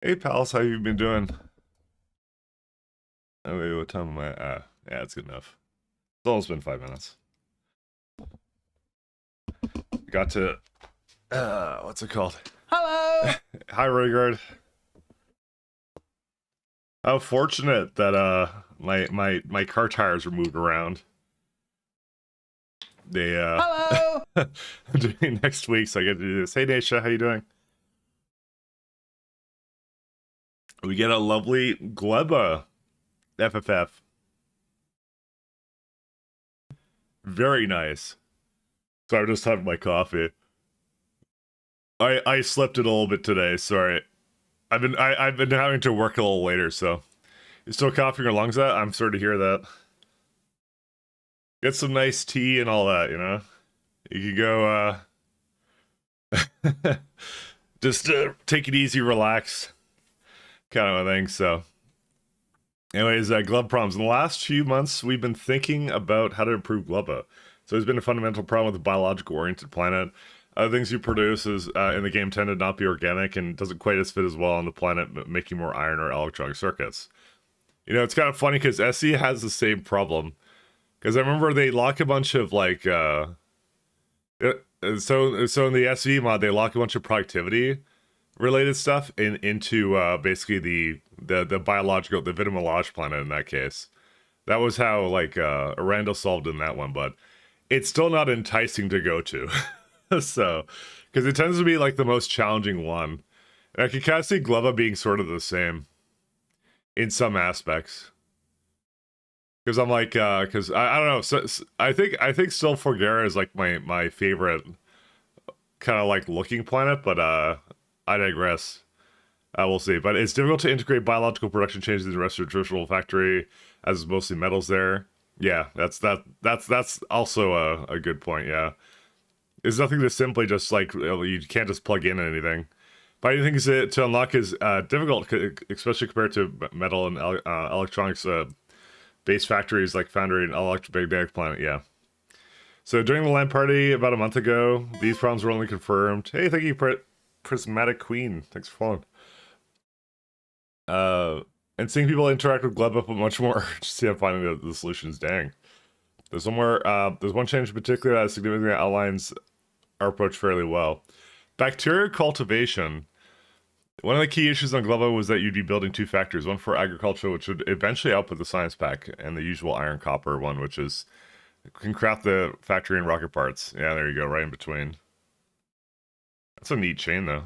Hey pals, how you been doing? Oh wait, what time am I? Yeah, it's good enough. It's almost been 5 minutes. Got to what's it called? Hello. Hi Rigard. How fortunate that my car tires were moved around. They Hello. doing next week, so I get to do this. Hey Nisha, how you doing? We get a lovely Gleba FFF. Very nice. So I'm just having my coffee. I slept it a little bit today. Sorry. I've been having to work a little later, so you still coughing your lungs out? I'm sorry to hear that. Get some nice tea and all that, you know? You could go just take it easy, relax, kind of a thing. So anyways, glove problems. In the last few months, we've been thinking about how to improve Glubba. So there's been a fundamental problem with the biological oriented planet. Other things you produce is in the game tend to not be organic and doesn't quite as fit as well on the planet, making more iron or electronic circuits. You know, it's kind of funny because SE has the same problem. Because I remember they lock a bunch of like, so in the SV mod they lock a bunch of productivity related stuff into basically the biological the Vitamalage planet in that case. That was how like Randall solved in that one, but it's still not enticing to go to. So, because it tends to be like the most challenging one. And I can kind of see Glova being sort of the same in some aspects. Because I'm like, because I don't know. I think still Forgera is like my favorite kind of like looking planet, but I digress. We'll see. But it's difficult to integrate biological production changes in the rest of the traditional factory, as it's mostly metals there. Yeah, that's also a good point. Yeah, it's nothing to simply just like you can't just plug in anything. But I think to unlock is difficult, especially compared to metal and electronics base factories like Foundry and Electric Big Bang Planet. Yeah. So during the LAN party about a month ago, these problems were only confirmed. Hey, thank you, Prismatic Queen. Thanks for following. Uh, and seeing people interact with Gleb up much more. Just see I'm finding the solutions. Dang. There's one change in particular that significantly outlines our approach fairly well. Bacteria cultivation. One of the key issues on Gleba was that you'd be building two factories, one for agriculture, which would eventually output the science pack, and the usual iron copper one, which is can craft the factory and rocket parts. Yeah, there you go, right in between. That's a neat chain, though.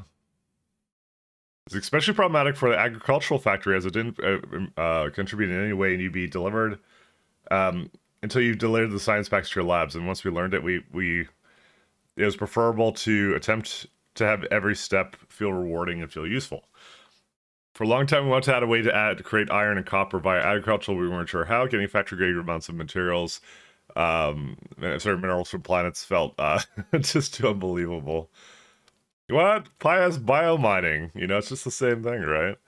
It's especially problematic for the agricultural factory as it didn't contribute in any way, and you'd be delivered until you delivered the science packs to your labs. And once we learned it, it was preferable to attempt to have every step feel rewarding and feel useful. For a long time, we wanted to add a way to create iron and copper via agriculture. We weren't sure how. Getting factory-grade amounts of materials, certain minerals from planets felt just too unbelievable. What? Pi has biomining. You know, it's just the same thing, right?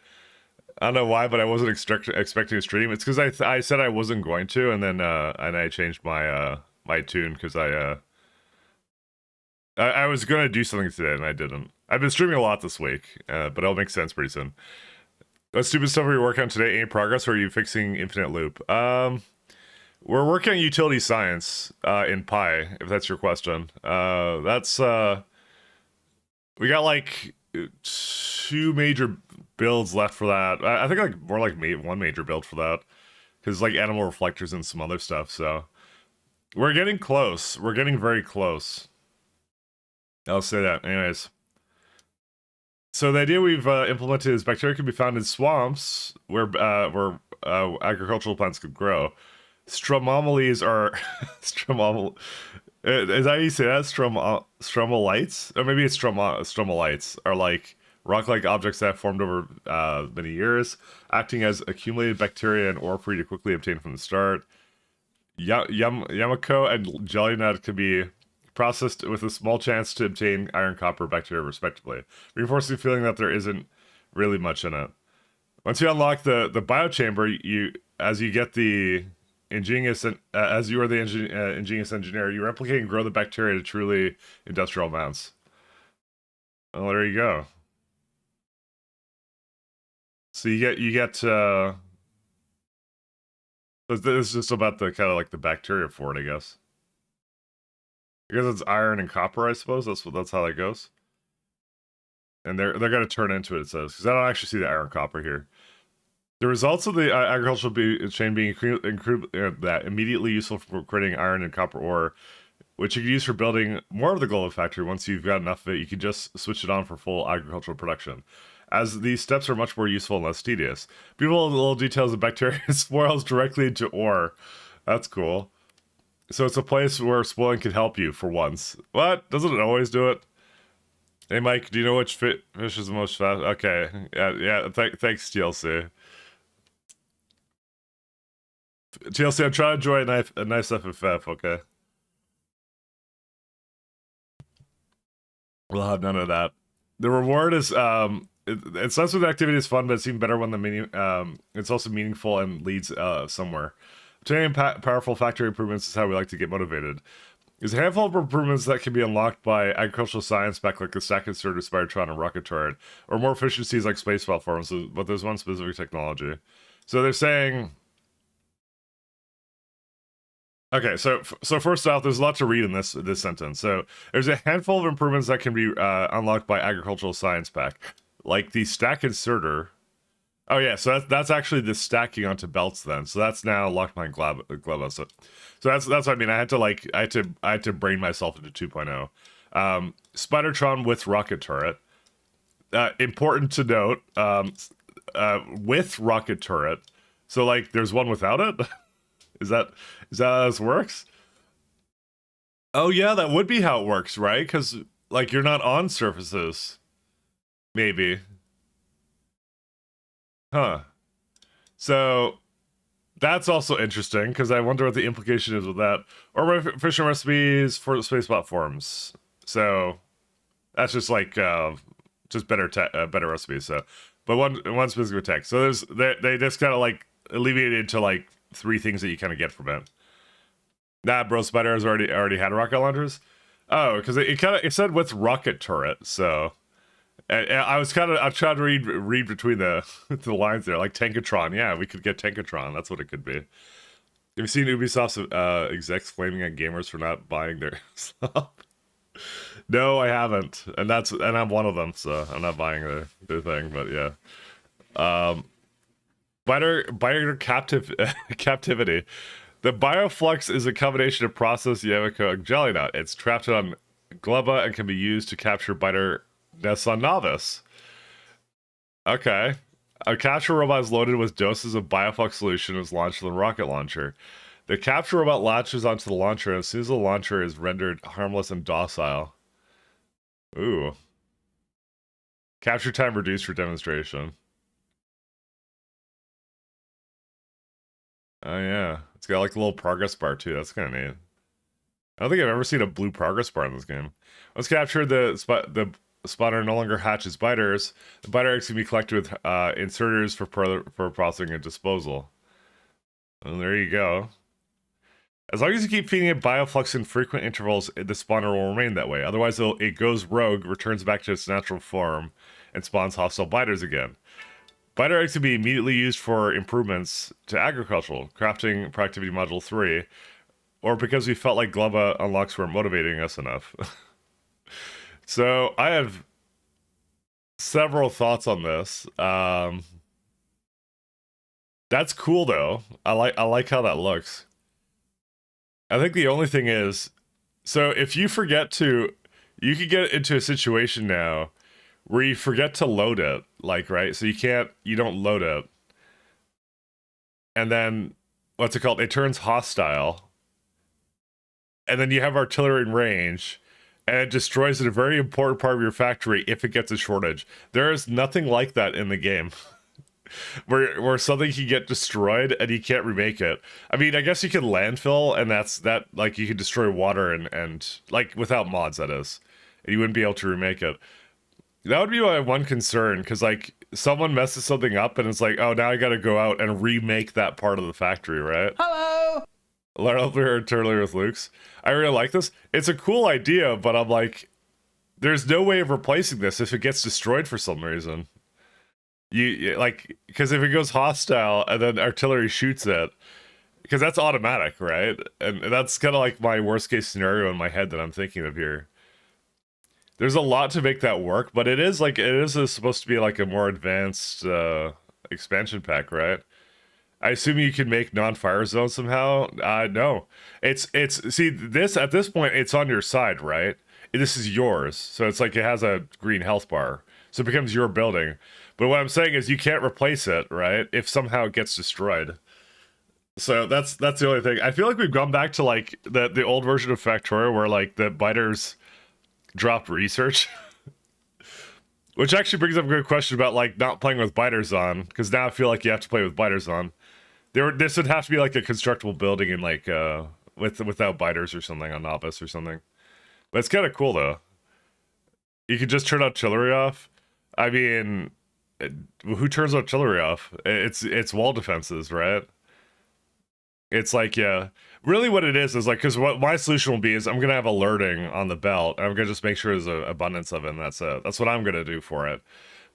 I don't know why, but I wasn't expecting to stream. It's because I said I wasn't going to, and then and I changed my tune because I was going to do something today and I didn't. I've been streaming a lot this week, but it'll make sense pretty soon. What stupid stuff are you working on today? Any progress, or are you fixing Infinite Loop? We're working on utility science in Pi, if that's your question. That's we got like two major builds left for that. I think like more like one major build for that, because like animal reflectors and some other stuff. So we're getting close. We're getting very close. I'll say that. Anyways. So the idea we've implemented is bacteria can be found in swamps where agricultural plants could grow. Stromomoles are is that how you say that? Stromolites, or maybe it's stromolites are like rock-like objects that have formed over many years, acting as accumulated bacteria and ore free to quickly obtain from the start. Yamako and jelly nut can be processed with a small chance to obtain iron, copper, bacteria, respectively, reinforcing the feeling that there isn't really much in it. Once you unlock the biochamber, as you get the ingenious as you are the ingenious engineer, you replicate and grow the bacteria to truly industrial amounts. Well, there you go. So this is just about the kind of like the bacteria for it, I guess. I guess it's iron and copper, I suppose. That's how that goes. And they're gonna turn into it says, because I don't actually see the iron copper here. The results of the agricultural chain being that immediately useful for creating iron and copper ore, which you can use for building more of the global factory. Once you've got enough of it, you can just switch it on for full agricultural production. As these steps are much more useful and less tedious. Beautiful little details of bacteria spoils directly into ore. That's cool. So it's a place where spoiling can help you for once. What? Doesn't it always do it? Hey Mike, do you know which fish is the most fast? Okay, yeah. Thanks, TLC. TLC, I'm trying to enjoy a nice FFF. Okay, we'll have none of that. The reward is it starts with activity is fun, but it's even better when it's also meaningful and leads somewhere. Obtaining powerful factory improvements is how we like to get motivated. There's a handful of improvements that can be unlocked by agricultural science back like the stack inserter, Spidertron, and rocket turret, or more efficiencies like space platforms, but there's one specific technology. So they're saying... Okay, so first off, there's a lot to read in this sentence. So there's a handful of improvements that can be unlocked by agricultural science pack, like the stack inserter. Oh yeah, so that's actually the stacking onto belts then. So that's now locked by Gleba. So that's what I mean. I had to brain myself into 2.0. Spidertron with rocket turret. Important to note, with rocket turret. So like, there's one without it. Is that how this works? Oh yeah, that would be how it works, right? Because like you're not on surfaces. Maybe. Huh. So that's also interesting because I wonder what the implication is with that. Or my fishing recipes for the space platforms. So that's just like just better recipes. So, but one specific text. So they just kind of like alleviated to like 3 things that you kind of get from it. Nah, bro, Spider has already had rocket launchers. Oh, because it said with rocket turret. So. I tried to read between the lines there, like Tankatron. Yeah, we could get Tankatron. That's what it could be. Have you seen Ubisoft's execs flaming at gamers for not buying their stuff? No, I haven't, and I'm one of them, so I'm not buying their thing. But yeah, captivity. The bioflux is a combination of processed Yamako and jelly nut. It's trapped on Gleba and can be used to capture biter nests on Novice. Okay. A capture robot is loaded with doses of bioflux solution and is launched with a rocket launcher. The capture robot latches onto the launcher, and as soon as the launcher is rendered harmless and docile. Ooh. Capture time reduced for demonstration. Oh yeah. It's got like a little progress bar too. That's kind of neat. I don't think I've ever seen a blue progress bar in this game. Let's capture the spotter no longer hatches biters. The biter eggs can be collected with inserters for processing and disposal. And there you go. As long as you keep feeding it bioflux in frequent intervals, the spawner will remain that way. Otherwise, it goes rogue, returns back to its natural form, and spawns hostile biters again. Biter eggs can be immediately used for improvements to agricultural, crafting productivity module 3, or because we felt like Gleba unlocks weren't motivating us enough. So I have several thoughts on this. That's cool though. I like how that looks. I think the only thing is, so if you you could get into a situation now where you forget to load it, like, right? So you don't load it. And then, what's it called? It turns hostile. And then you have artillery in range, and it destroys a very important part of your factory if it gets a shortage. There is nothing like that in the game. where something can get destroyed and you can't remake it. I mean, I guess you can landfill, and that like you can destroy water and like without mods, that is. And you wouldn't be able to remake it. That would be my one concern, because like someone messes something up and it's like, oh, now I gotta go out and remake that part of the factory, right? Hello! Learn earlier with Luke's. I really like this. It's a cool idea, but I'm like, there's no way of replacing this if it gets destroyed for some reason. like, because if it goes hostile and then artillery shoots it, because that's automatic, right? And that's kind of like my worst case scenario in my head that I'm thinking of here. There's a lot to make that work, but it is like supposed to be like a more advanced expansion pack, right? I assume you can make non-fire zones somehow. No, it's see this at this point it's on your side, right? This is yours, so it's like it has a green health bar, so it becomes your building. But what I'm saying is you can't replace it, right? If somehow it gets destroyed. So that's the only thing. I feel like we've gone back to like the old version of Factorio where like the biters dropped research. Which actually brings up a good question about like not playing with biters on, because now I feel like you have to play with biters on. This would have to be like a constructible building in like without biters or something on novice or something. But it's kind of cool though. You could just turn artillery off. I mean, who turns artillery off? It's wall defenses, right? It's like, yeah, really what it is like, because what my solution will be is I'm gonna have alerting on the belt, and I'm gonna just make sure there's an abundance of it, and that's it. That's what I'm gonna do for it.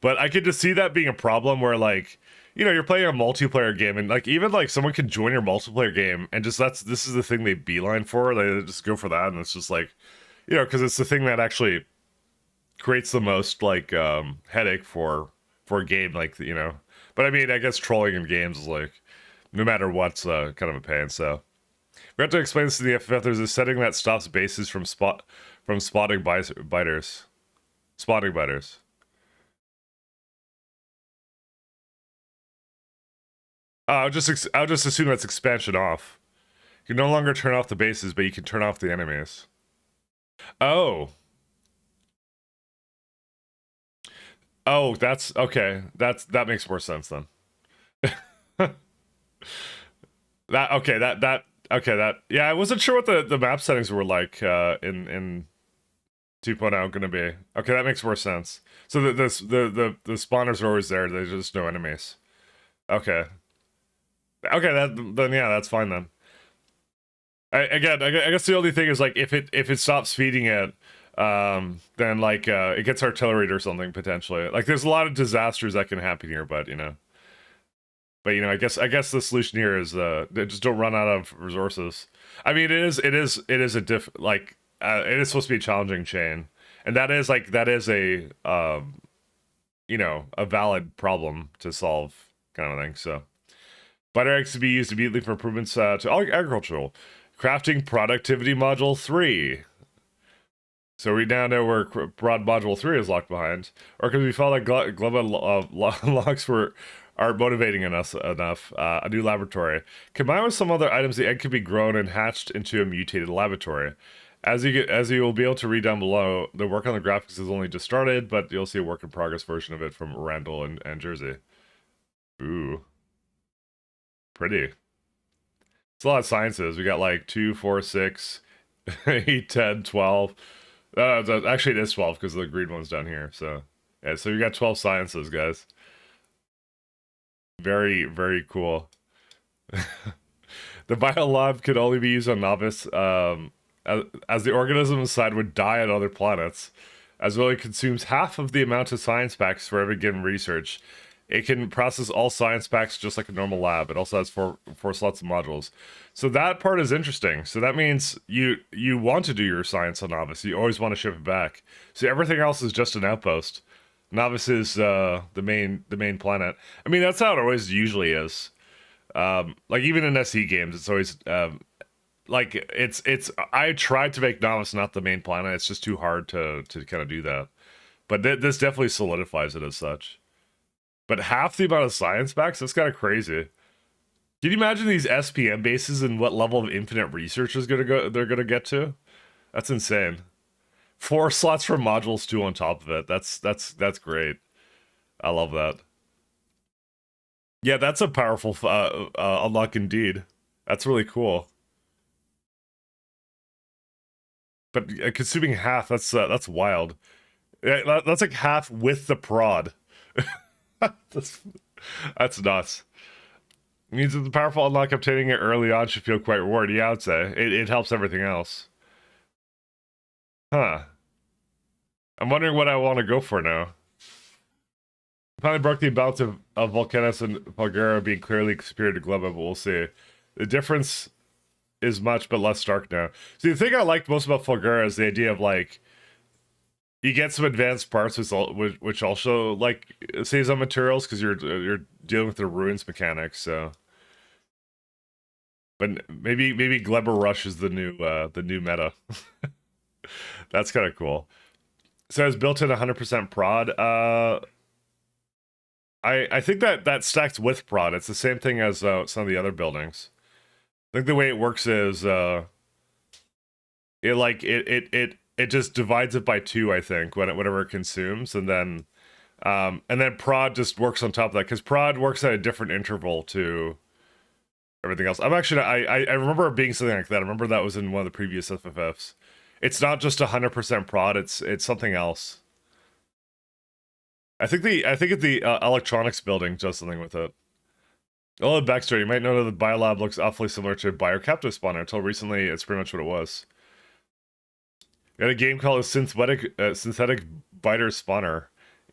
But I could just see that being a problem where like, you're playing a multiplayer game, and like even like someone can join your multiplayer game and just this is the thing they beeline for. They just go for that, and it's just like, because it's the thing that actually creates the most like headache for a game, like But I mean, I guess trolling in games is like, no matter what's kind of a pain. So we have to explain this to the FFF. There's a setting that stops bases from spotting biters. Spotting biters. I'll just assume that's expansion off. You can no longer turn off the bases, but you can turn off the enemies. Oh. Oh, that's okay. That makes more sense then. That okay, that okay, that yeah, I wasn't sure what the map settings were like in 2.0 gonna be. Okay, that makes more sense. So the spawners are always there, there's just no enemies. Okay. Okay, then yeah, that's fine then. I guess the only thing is like if it stops feeding it, then like it gets artillery or something potentially. Like there's a lot of disasters that can happen here, but I guess the solution here is they just don't run out of resources. I mean, it is a it is supposed to be a challenging chain, and that is a a valid problem to solve kind of thing. So, butter eggs to be used immediately for improvements to agricultural crafting productivity module 3. So we now know where broad module 3 is locked behind, or because we felt like global locks aren't motivating enough. A new laboratory combined with some other items, the egg can be grown and hatched into a mutated laboratory. As you will be able to read down below, the work on the graphics has only just started, but you'll see a work in progress version of it from Randall and Jersey. Ooh, pretty. It's a lot of sciences. We got like 2, 4, 6, 8, 10, 12. Actually, it is 12 because the green one's down here. So, yeah, so you got 12 sciences, guys. Very, very cool. The biolab could only be used on novice, as the organism inside would die on other planets, as well it consumes half of the amount of science packs for every given research. It can process all science packs just like a normal lab. It also has four slots of modules. So that part is interesting. So that means you want to do your science on novice. You always want to ship it back. So everything else is just an outpost. Novice is the main planet. I mean, that's how it always usually is. Like even in SE games, it's always like it's. I tried to make Novice not the main planet. It's just too hard to kind of do that. But this definitely solidifies it as such. But half the amount of science packs, that's kind of crazy. Can you imagine these SPM bases and what level of infinite research is they're gonna get to? That's insane. 4 slots for modules too on top of it. That's great. I love that. Yeah, that's a powerful unlock indeed. That's really cool. But consuming half, that's wild. Yeah, that's like half with the prod. That's nuts. It means that the powerful unlock obtaining it early on should feel quite rewarding. Yeah, I'd say it helps everything else. Huh. I'm wondering what I want to go for now. Finally broke the balance of Volcanus and Fulgura being clearly superior to Gleba, but we'll see. The difference is much but less stark now. See, the thing I liked most about Fulgura is the idea of like you get some advanced parts which also like saves on materials because you're dealing with the ruins mechanics. So, but maybe Gleba Rush is the new meta. That's kind of cool. So it's built in 100% prod. I think that stacks with prod. It's the same thing as some of the other buildings. I think the way it works is it just divides it by 2, I think, whenever it consumes, and then prod just works on top of that because prod works at a different interval to everything else. I remember it being something like that. I remember that was in one of the previous FFFs. It's not just 100% prod. It's something else. I think the electronics building does something with it. A little backstory. You might know that the biolab looks awfully similar to a biocaptive spawner. Until recently, it's pretty much what it was. We had a game called Synthetic Biter Spawner.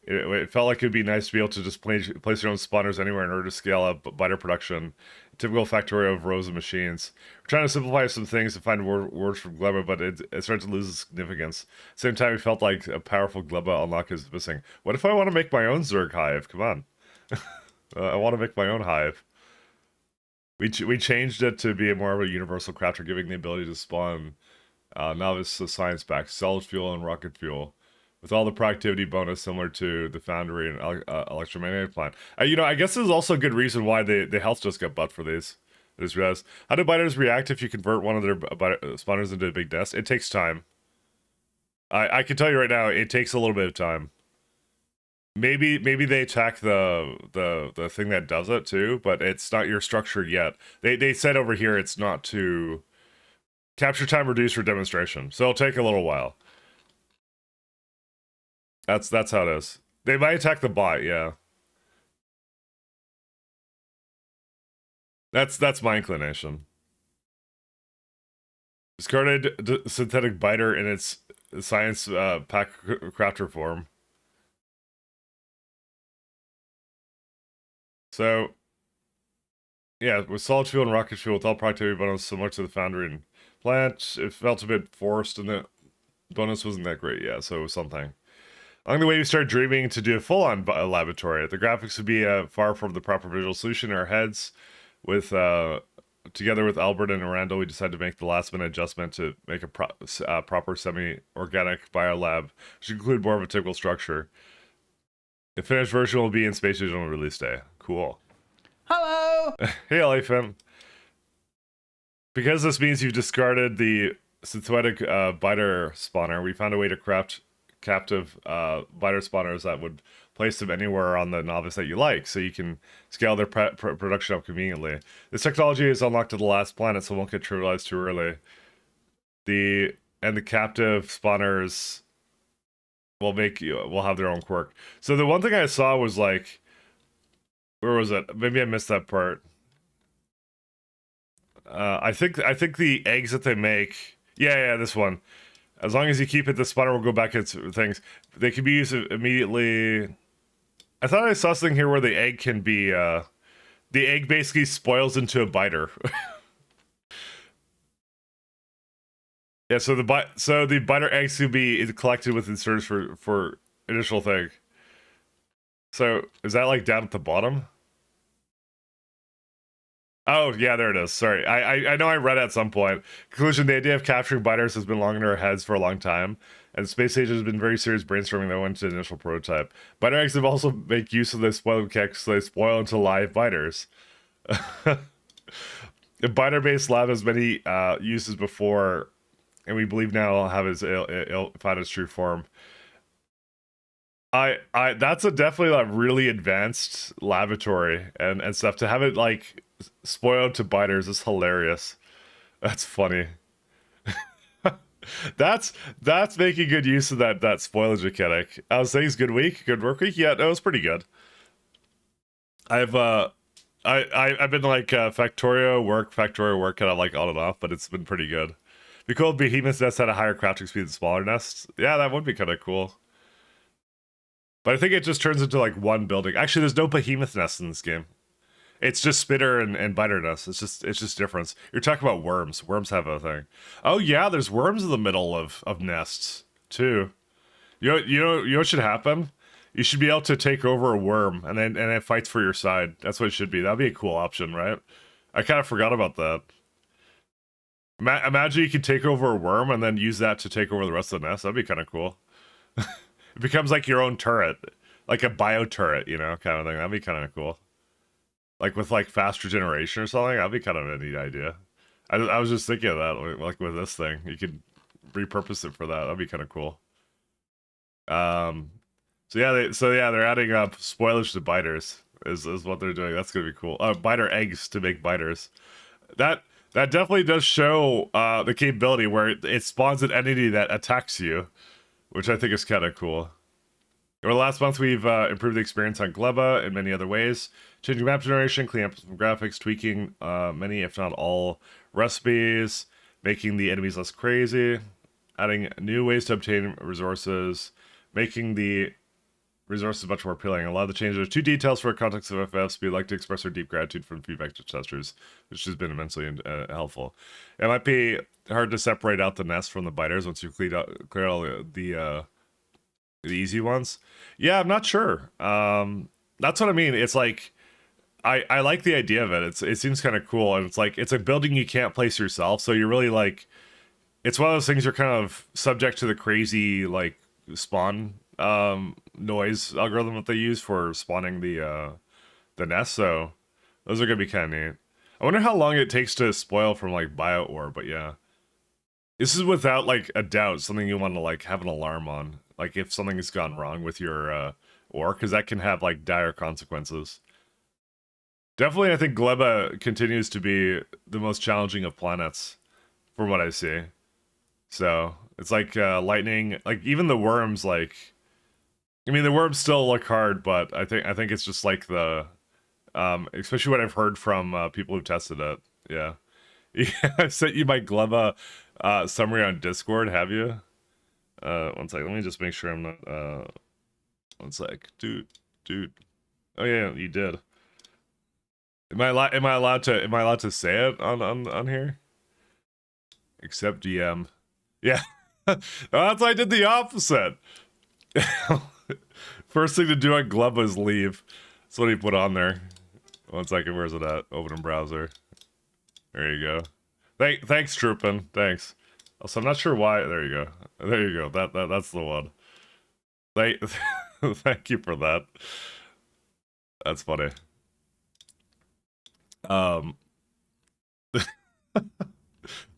It felt like it'd be nice to be able to just place your own spawners anywhere in order to scale up biter production. Typical Factorio of rows of machines. We're trying to simplify some things to find words from Gleba, but it starts to lose its significance. At the same time, we felt like a powerful Gleba unlock is missing. What if I want to make my own Zerg hive? Come on. I want to make my own hive. We changed it to be more of a universal crafter, giving the ability to spawn novice science back, solid fuel and rocket fuel, with all the productivity bonus similar to the foundry and electromagnetic plant. I guess there's also a good reason why the health just got buffed for these. I just realized. How do biters react if you convert one of their spawners into a big nest? It takes time. I can tell you right now, it takes a little bit of time. Maybe they attack the thing that does it too, but it's not your structure yet. They said over here it's not to capture time reduced for demonstration, so it'll take a little while. That's how it is. They might attack the bot, yeah. That's my inclination. Discarded synthetic biter in its science pack crafter form. So, yeah, with solid fuel and rocket fuel with all productivity bonus similar to the foundry and plant, it felt a bit forced, and the bonus wasn't that great. Yeah, so it was something. Along the way, we started dreaming to do a full-on laboratory. The graphics would be far from the proper visual solution in our heads. With together with Albert and Randall, we decided to make the last-minute adjustment to make a proper semi-organic biolab, which include more of a typical structure. The finished version will be in Space Age on release day. Cool. Hello! Hey, Elephant. Because this means you've discarded the synthetic biter spawner, we found a way to craft captive biter spawners that would place them anywhere on the novice that you like, so you can scale their production up conveniently. This technology is unlocked to the last planet, so it won't get trivialized too early. The captive spawners will have their own quirk. So the one thing I saw was like, where was it? Maybe I missed that part. I think the eggs that they make. Yeah, this one. As long as you keep it, the spawner will go back into things. They can be used immediately. I thought I saw something here where the egg can be. The egg basically spoils into a biter. Yeah, so the biter eggs can be collected with inserts for initial thing. So is that like down at the bottom? Oh, yeah, there it is. Sorry. I know I read at some point. Conclusion, the idea of capturing biters has been long in our heads for a long time, and Space Age has been very serious brainstorming that went to the initial prototype. Biter eggs have also make use of the spoiling mechanics, so they spoil into live biters. The biter-based lab has many uses before, and we believe now it'll have found its true form. That's a definitely like really advanced laboratory and stuff. To have it like spoiled to biters is hilarious. That's funny. that's making good use of that spoilage mechanic. I was saying it's good week, good work week. Yeah, no, it was pretty good. I've been like Factorio work kind of like on and off, but it's been pretty good. Be cool if Behemoth's nest had a higher crafting speed than smaller nests. Yeah, that would be kind of cool. But I think it just turns into like one building. Actually, there's no behemoth nest in this game. It's just spitter and biter nest. It's just difference. You're talking about worms. Worms have a thing. Oh yeah, there's worms in the middle of nests too. You know what should happen? You should be able to take over a worm and then it fights for your side. That's what it should be. That'd be a cool option, right? I kind of forgot about that. Imagine you could take over a worm and then use that to take over the rest of the nest. That'd be kind of cool. It becomes like your own turret, like a bio turret, kind of thing. That'd be kind of cool. Like with like faster generation or something. That'd be kind of a neat idea. I was just thinking of that, like with this thing, you could repurpose it for that. That'd be kind of cool. So yeah, they're adding up spoilage to biters is what they're doing. That's gonna be cool. Biter eggs to make biters. That definitely does show the capability where it spawns an entity that attacks you, which I think is kind of cool. Over the last month, we've improved the experience on Gleba in many other ways, changing map generation, cleaning up some graphics, tweaking many, if not all, recipes, making the enemies less crazy, adding new ways to obtain resources, making the resources much more appealing. A lot of the changes are too details for context of FFs, but we'd like to express our deep gratitude for the feedback to testers, which has been immensely helpful. It might be hard to separate out the nest from the biters once you clear all the easy ones. Yeah, I'm not sure. That's what I mean. It's like I like the idea of it. It seems kind of cool, and it's like it's a building you can't place yourself, so you're really like it's one of those things you're kind of subject to the crazy like spawn noise algorithm that they use for spawning the nest. So those are gonna be kind of neat. I wonder how long it takes to spoil from like bio ore, but yeah. This is without like a doubt something you want to like have an alarm on. Like if something has gone wrong with your ore, because that can have like dire consequences. Definitely, I think Gleba continues to be the most challenging of planets, from what I see. So it's like lightning, like even the worms. Like, I mean, the worms still look hard, but I think it's just like the, especially what I've heard from people who've tested it. Yeah, yeah. I sent you my Gleba summary on Discord. Have you? One sec. Let me just make sure I'm not. One sec, dude. Oh yeah, you did. Am I allowed to say it on here? Except DM. Yeah. That's why I did the opposite. First thing to do on Gleba is leave. That's what he put on there. One second, where's it at? Open in browser. There you go. Thanks, Troopin. Thanks. Also, I'm not sure why. There you go. There you go. That's the one. Thank you for that. That's funny.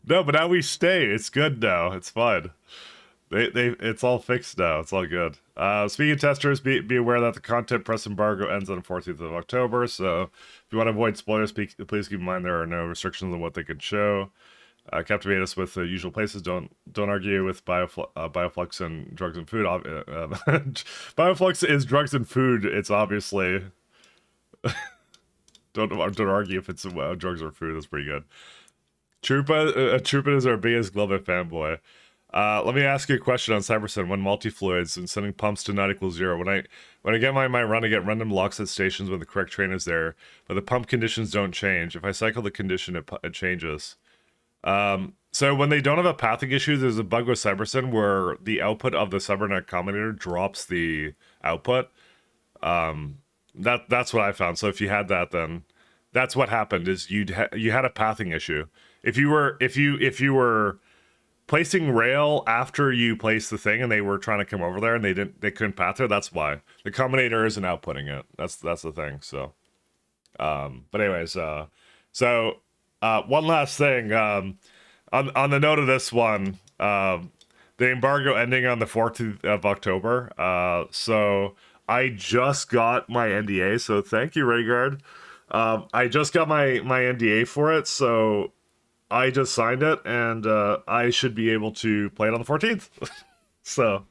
No, but now we stay. It's good now. It's fine. It's all fixed now. It's all good. Speaking of testers, be aware that the content press embargo ends on the 14th of October. So if you want to avoid spoilers, please keep in mind there are no restrictions on what they can show. Captivate us with the usual places. Don't argue with Bioflux and drugs and food. Bioflux is drugs and food. It's obviously. Don't argue if it's drugs or food. That's pretty good. Trupa is our biggest Gleba fanboy. Let me ask you a question on Cybersun. When multi-fluids and sending pumps to not equal 0, when I get my run, I get random locks at stations when the correct train is there, but the pump conditions don't change. If I cycle the condition, it changes. So when they don't have a pathing issue, there's a bug with Cybersun where the output of the cybernet combinator drops the output. That's what I found. So if you had that, then that's what happened. Is you had a pathing issue. If you were placing rail after you placed the thing and they were trying to come over there and they couldn't path there, that's why the combinator isn't outputting it. That's the thing. So, but anyways, one last thing. On the note of this one, the embargo ending on the 14th of October. So I just got my NDA. So thank you, Rayguard. I just got my NDA for it, so I just signed it, and I should be able to play it on the 14th. so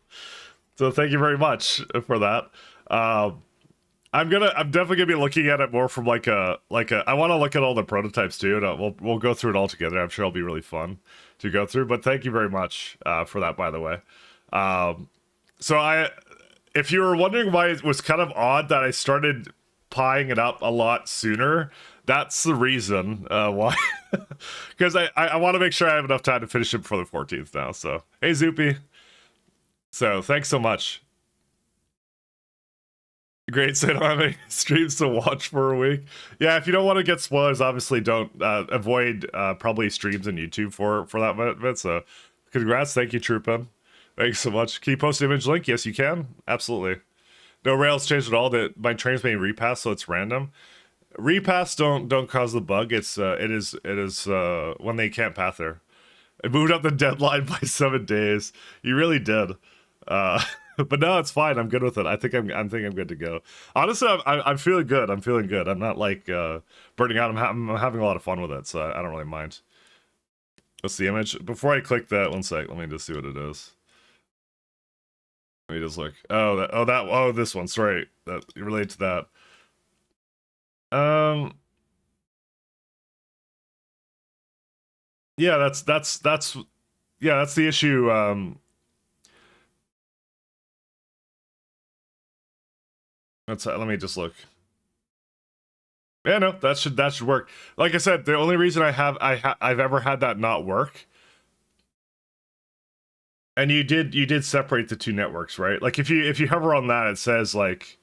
thank you very much for that. I'm definitely gonna be looking at it more from like a I want to look at all the prototypes too, and we'll go through it all together. I'm sure it'll be really fun to go through. But thank you very much for that, by the way. So if you were wondering why it was kind of odd that I started pieing it up a lot sooner, that's the reason why. Because I want to make sure I have enough time to finish it before the 14th now. So, hey, Zoopy. So, thanks so much. Great, so I don't have any streams to watch for a week. Yeah, if you don't want to get spoilers, obviously don't avoid probably streams on YouTube for that bit. So, congrats, thank you, Troopin. Thanks so much. Can you post an image link? Yes, you can. Absolutely. No Rails changed at all. That my train's being repassed, so it's random. Repass don't cause the bug. It is when they can't path there. It moved up the deadline by 7 days. You really did. But no, it's fine. I'm good with it. I think I'm good to go. Honestly, I'm feeling good. I'm feeling good. I'm not like burning out. I'm having a lot of fun with it, so I don't really mind. What's the image? Before I click that, one sec. Let me just see what it is. Let me just look. Oh, this one. Sorry, that related to that. Yeah, that's the issue. Let me just look. Yeah, no, that should work. Like I said, the only reason I've ever had that not work. And you did separate the two networks, right? Like if you hover on that, it says like,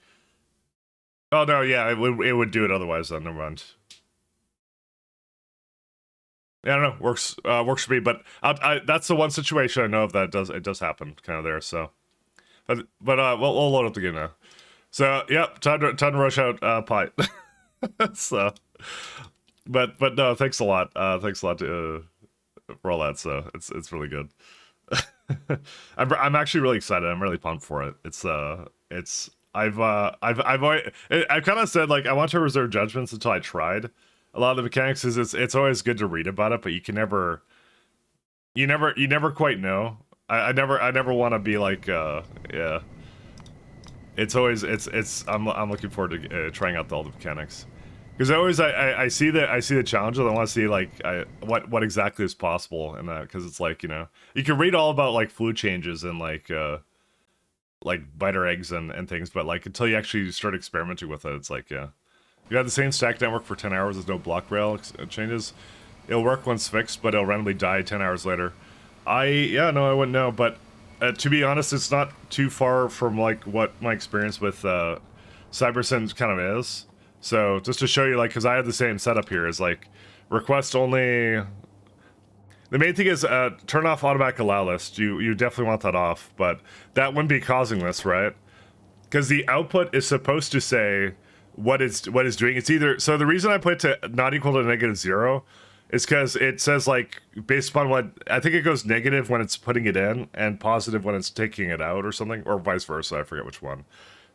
oh no, yeah, it would do it otherwise. Then never mind. Yeah, I don't know, works for me, but that's the one situation I know of that it does happen kind of there. So, but we'll load up the game now. So yep, time to rush out Pi. So, but no, thanks a lot. Thanks a lot for all that. So it's really good. I'm actually really excited. I'm really pumped for it. I've kind of said like I want to reserve judgments until I tried. A lot of the mechanics is it's always good to read about it, but you never quite know. I never want to be like yeah. It's always I'm looking forward to trying out all the mechanics. Because I see the challenges. I want to see like what exactly is possible in that, because it's like, you know, you can read all about like fluid changes and like biter eggs and things, but like until you actually start experimenting with it, it's like, yeah, you have the same stack network for 10 hours. There's no block rail changes. It'll work once fixed, but it'll randomly die 10 hours later. I wouldn't know, but to be honest, it's not too far from like what my experience with CyberSyn kind of is. So just to show you, like, because I have the same setup here, is like request only. The main thing is turn off automatic allow list. You definitely want that off, but that wouldn't be causing this, right? Because the output is supposed to say what it's doing. It's either, so the reason I put it to not equal to -0 is because it says like based upon what I think it goes negative when it's putting it in and positive when it's taking it out or something, or vice versa. I forget which one.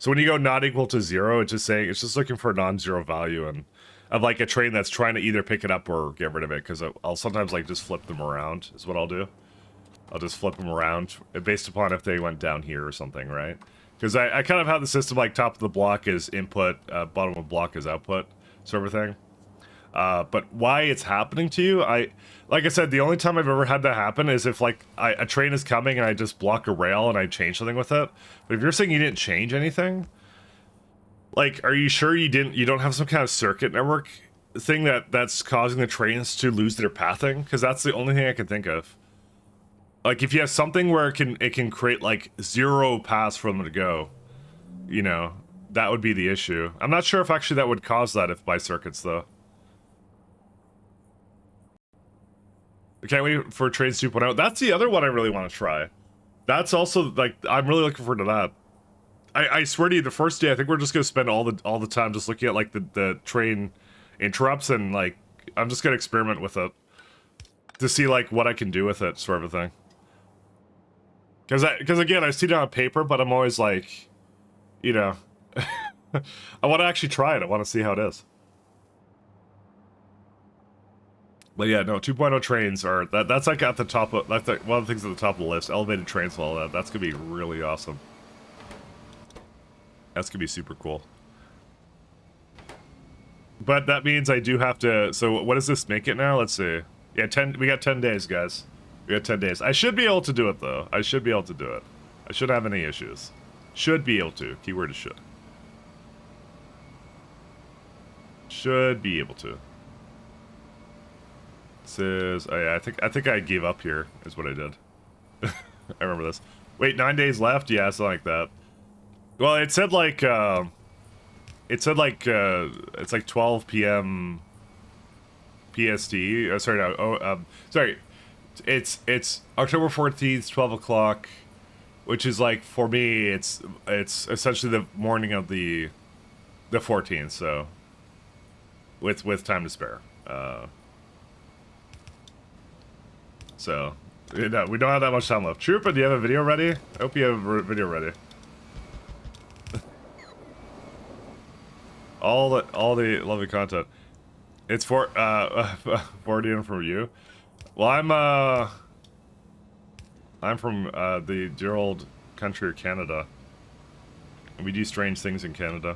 So when you go not equal to 0, it's just looking for a non-zero value and of like a train that's trying to either pick it up or get rid of it. Because I'll sometimes like just flip them around is what I'll do. I'll just flip them around based upon if they went down here or something, right? Because I kind of have the system like top of the block is input, bottom of the block is output, sort of thing. But why it's happening to you, like I said, the only time I've ever had that happen is if like a train is coming and I just block a rail and I change something with it. But if you're saying you didn't change anything, like, are you sure you don't have some kind of circuit network thing that's causing the trains to lose their pathing? Because that's the only thing I can think of. Like, if you have something where it can create like 0 paths for them to go, you know, that would be the issue. I'm not sure if actually that would cause that if by circuits though. I can't wait for Trains 2.0. That's the other one I really want to try. That's also, like, I'm really looking forward to that. I swear to you, the first day, I think we're just going to spend all the time just looking at, like, the train interrupts, and, like, I'm just going to experiment with it. To see, like, what I can do with it, sort of a thing. Because again, I see it on paper, but I'm always like, you know, I want to actually try it. I want to see how it is. But yeah, no, 2.0 trains are, that's like at the top of, that's like one of the things at the top of the list. Elevated trains and all that. That's gonna be really awesome. That's gonna be super cool. But that means I do have to, so what does this make it now? Let's see. Yeah, we got 10 days, guys. We got 10 days. I should be able to do it, though. I should be able to do it. I shouldn't have any issues. Should be able to. Keyword is should. Should be able to. Says, oh yeah, I think I gave up here, is what I did. I remember this. Wait, 9 days left? Yeah, something like that. Well, it said like, it's like 12 p.m. PST. Sorry, no, sorry. It's October 14th, 12 o'clock, which is like, for me, it's essentially the morning of the 14th, so with time to spare. So, you know, we don't have that much time left. Troopa, do you have a video ready? I hope you have a video ready. all the lovely content. It's for forwarding from you. Well, I'm from the dear old country of Canada, and we do strange things in Canada.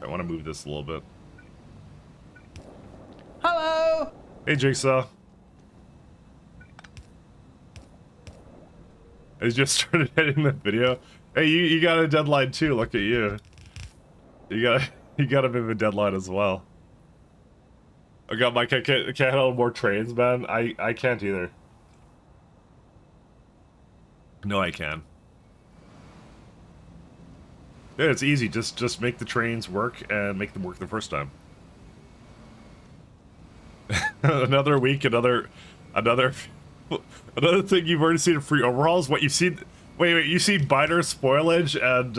I want to move this a little bit. Hello. Hey, Jigsaw. I just started editing the video. Hey, you got a deadline too. Look at you. You got a bit of a deadline as well. I got my can't handle more trains, man. I can't either. No, I can. Yeah, it's easy. Just make the trains work and make them work the first time. Another week, another thing you've already seen in free overhauls. What you've seen? Wait, you see biter spoilage and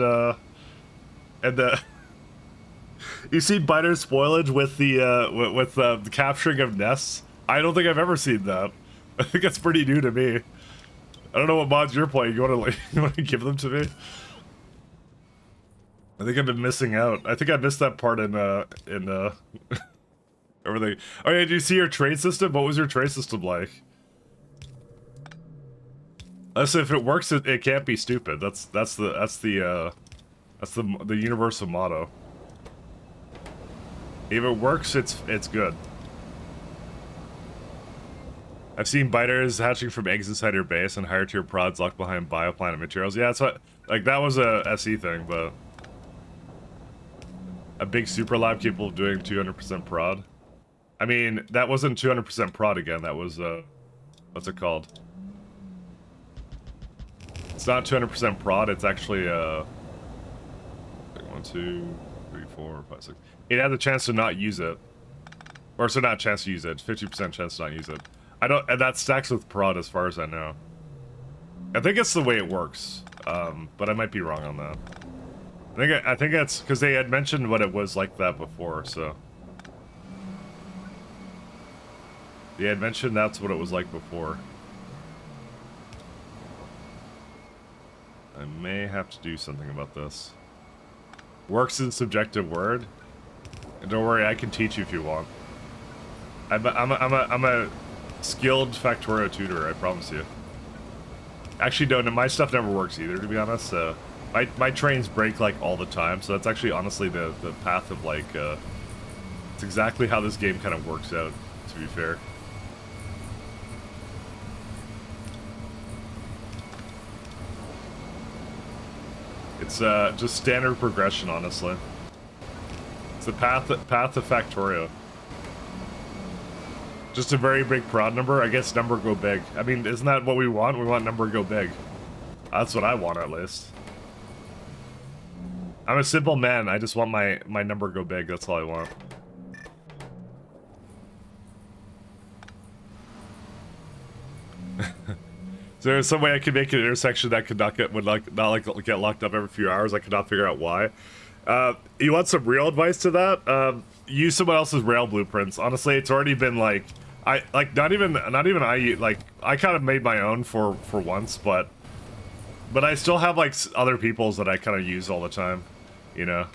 you see biter spoilage with the capturing of nests. I don't think I've ever seen that. I think that's pretty new to me. I don't know what mods you're playing. You want to give them to me? I think I've been missing out. I think I missed that part in everything. Oh yeah, did you see your trade system? What was your trade system like? Unless if it works, it can't be stupid. That's the universal motto. If it works, it's good. I've seen biters hatching from eggs inside your base and higher tier prods locked behind bioplanet materials. Yeah, that's what, like, that was a SE thing, but a big super lab capable of doing 200% prod. I mean, that wasn't 200% prod again. That was what's it called? It's not 200% prod. It's actually 1, 2, 3, 4, 5, 6. It has a chance to not use it, or so not a chance to use it. 50% chance to not use it. I don't, and that stacks with prod as far as I know. I think it's the way it works, but I might be wrong on that. I think it's because they had mentioned what it was like that before, so. They had mentioned that's what it was like before. I may have to do something about this. Works is a subjective word. And don't worry, I can teach you if you want. I'm a skilled Factorio tutor, I promise you. Actually, no, my stuff never works either, to be honest. So my trains break like all the time, so that's actually honestly the path of like it's exactly how this game kind of works out, to be fair. It's just standard progression, honestly. It's the path of Factorio. Just a very big prod number. I guess number go big. I mean, isn't that what we want? We want number go big. That's what I want, at least. I'm a simple man. I just want my number go big. That's all I want. Is there some way I could make an intersection that could not get get locked up every few hours? I could not figure out why. You want some real advice to that? Use someone else's rail blueprints. Honestly, it's already been like I kind of made my own for once, but I still have like other people's that I kind of use all the time. You know,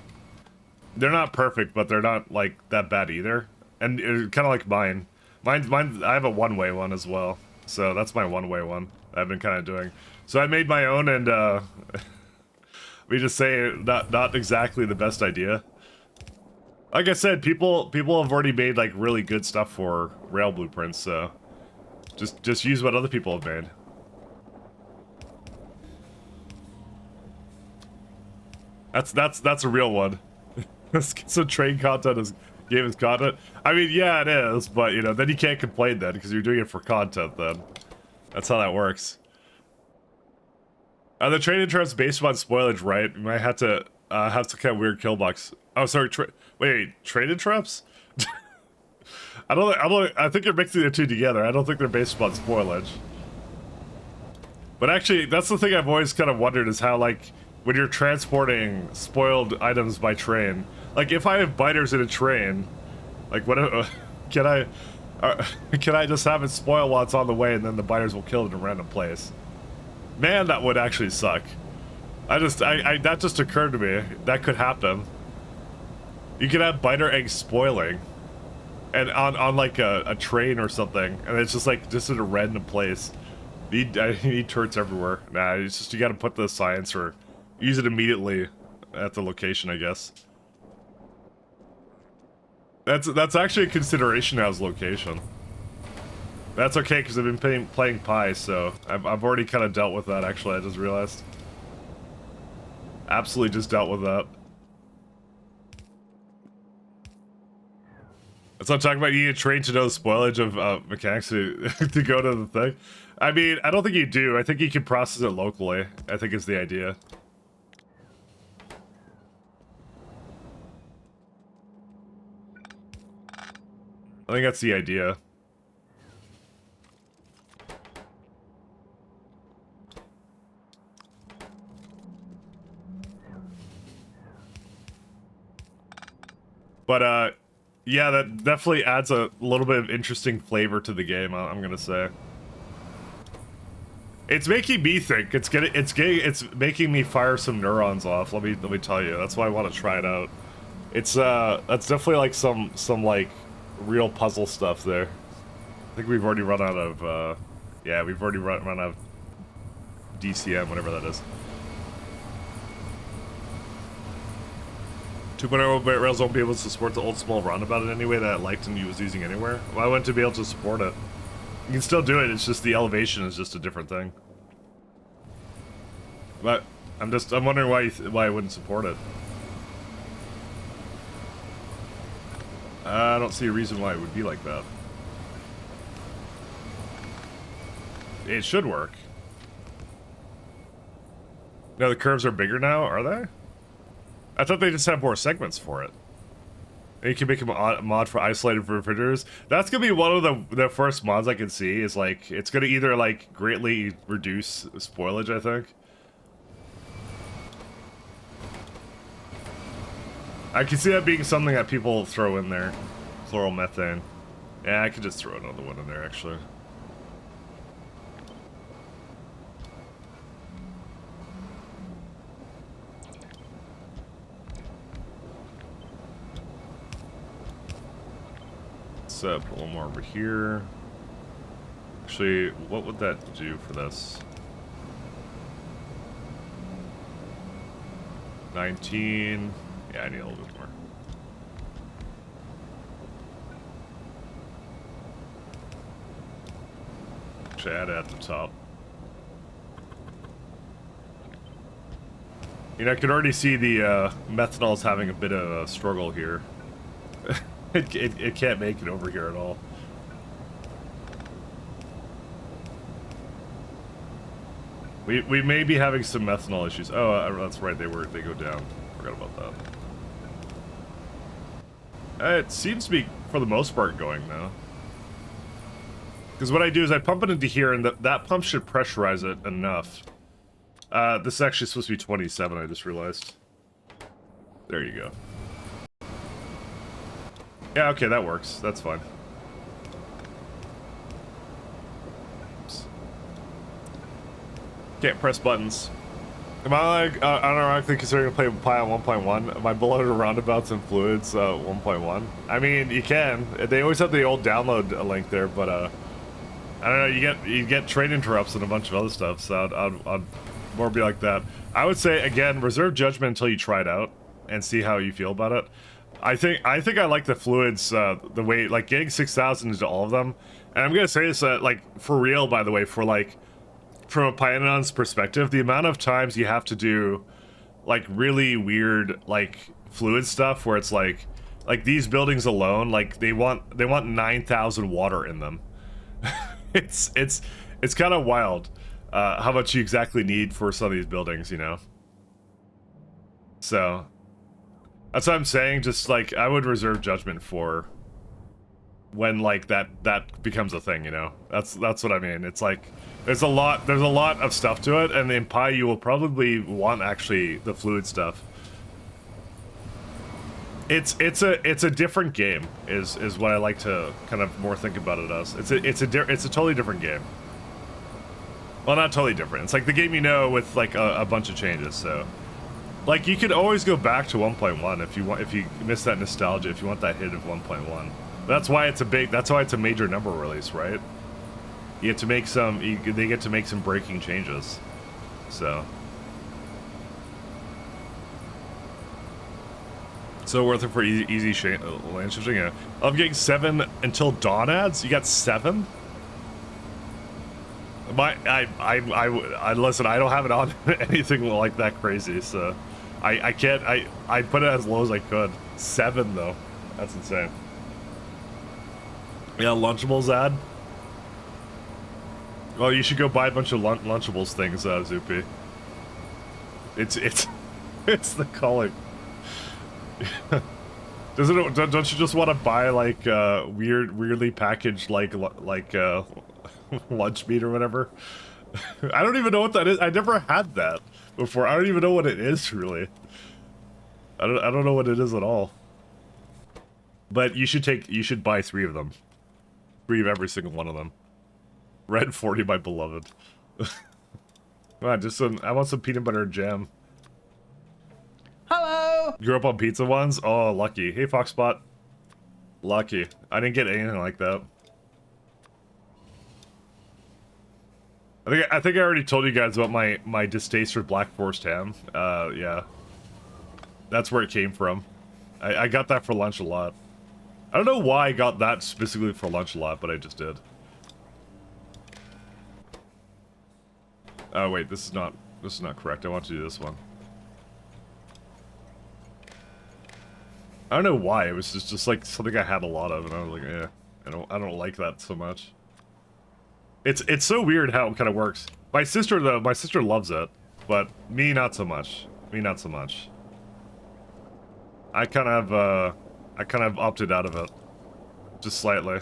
they're not perfect, but they're not like that bad either. And it's kind of like mine. I have a one-way one as well, so that's my one-way one I've been kind of doing. So I made my own, and we just say not exactly the best idea. Like I said, people have already made like really good stuff for rail blueprints, so just use what other people have made. That's a real one. So train content is game is content. I mean, yeah, it is, but you know, then you can't complain then because you're doing it for content. Then that's how that works. The train interrupts based on spoilage, right? You might have to kind of weird kill box. Oh, sorry. Wait, train interrupts? I think you're mixing the two together. I don't think they're based upon spoilage. But actually, that's the thing I've always kind of wondered is how, like, when you're transporting spoiled items by train, like, if I have biters in a train, like, what can I just have it spoil while it's on the way and then the biters will kill it in a random place? Man, that would actually suck. That just occurred to me. That could happen. You could have biter eggs spoiling, and on like a train or something, and it's just in a random place. You need turrets everywhere. Nah, it's just you got to put the science or use it immediately at the location, I guess. That's actually a consideration as location. That's okay, because I've been playing Pi, so I've already kind of dealt with that, actually, I just realized. Absolutely just dealt with that. That's what I'm talking about. You need a train to know the spoilage of mechanics to, to go to the thing. I mean, I don't think you do. I think you can process it locally. I think is the idea. I think that's the idea. But, yeah, that definitely adds a little bit of interesting flavor to the game, I'm gonna say. It's making me think. It's making me fire some neurons off. Let me tell you. That's why I want to try it out. It's that's definitely like some like real puzzle stuff there. I think we've already run out of yeah, we've already run out of DCM, whatever that is. 2.0 bit rails won't be able to support the old small roundabout in any way that I liked and you was using anywhere. Why wouldn't it be able to support it? You can still do it, it's just the elevation is just a different thing. But I'm wondering why I wouldn't support it. I don't see a reason why it would be like that. It should work. No, the curves are bigger now, are they? I thought they just have more segments for it. And you can make a mod for isolated refrigerators. That's gonna be one of the first mods I can see. Is like it's gonna either like greatly reduce spoilage, I think. I can see that being something that people throw in there. Chloromethane. Yeah, I could just throw another one in there actually. Put one more over here. Actually, what would that do for this? 19. Yeah, I need a little bit more. Actually, add it at the top. You know, I could already see the methanol's having a bit of a struggle here. It can't make it over here at all. We may be having some methanol issues. Oh, that's right. They go down. Forgot about that. It seems to be for the most part going now. Because what I do is I pump it into here, and that pump should pressurize it enough. This is actually supposed to be 27. I just realized. There you go. Yeah, okay, that works. That's fine. Oops. Can't press buttons. Am I like unironically considering to play Pi on 1.1? Am I below the roundabouts and fluids 1.1? I mean, you can. They always have the old download link there, but I don't know. You get train interrupts and a bunch of other stuff, so I'd more be like that. I would say again, reserve judgment until you try it out and see how you feel about it. I think I like the fluids, the way, like, getting 6,000 into all of them. And I'm gonna say this, like, for real, by the way, for, like, from a Pyanodons perspective, the amount of times you have to do, like really weird like fluid stuff where it's like these buildings alone, like they want 9,000 water in them. it's kind of wild how much you exactly need for some of these buildings, you know. So that's what I'm saying. Just like I would reserve judgment for when like that becomes a thing, you know. That's what I mean. It's like there's a lot of stuff to it, and in Pi you will probably want actually the fluid stuff. It's a different game is what I like to kind of more think about it as. It's a totally different game. Well, not totally different. It's like the game you know with like a bunch of changes. So like you could always go back to 1.1 if you miss that nostalgia, if you want that hit of 1.1. That's why it's a major number release, right? You get to make they get to make some breaking changes. So worth it for easy land shifting. Yeah. I'm getting 7 until dawn ads. You got 7? I listen. I don't have it on anything like that crazy. So I can't. I put it as low as I could. 7 though. That's insane. Yeah, Lunchables ad. Well, you should go buy a bunch of Lunchables things, Zoopy. It's the calling. Don't you just want to buy like weirdly packaged like lunch meat or whatever? I don't even know what that is. I never had that before. I don't even know what it is really. I don't know what it is at all. But you should buy 3 of them. 3 of every single one of them. Red 40, my beloved. Come on, I want some peanut butter and jam. Hello! Grew up on pizza ones? Oh, lucky. Hey, Foxspot. Lucky. I didn't get anything like that. I think I already told you guys about my distaste for Black Forest ham. Yeah. That's where it came from. I got that for lunch a lot. I don't know why I got that specifically for lunch a lot, but I just did. Oh wait, this is not correct. I want to do this one. I don't know why. It was just like something I had a lot of, and I was like, yeah, I don't like that so much. It's so weird how it kind of works. My sister though, my sister loves it, but me not so much. Me not so much. I kind of opted out of it, just slightly.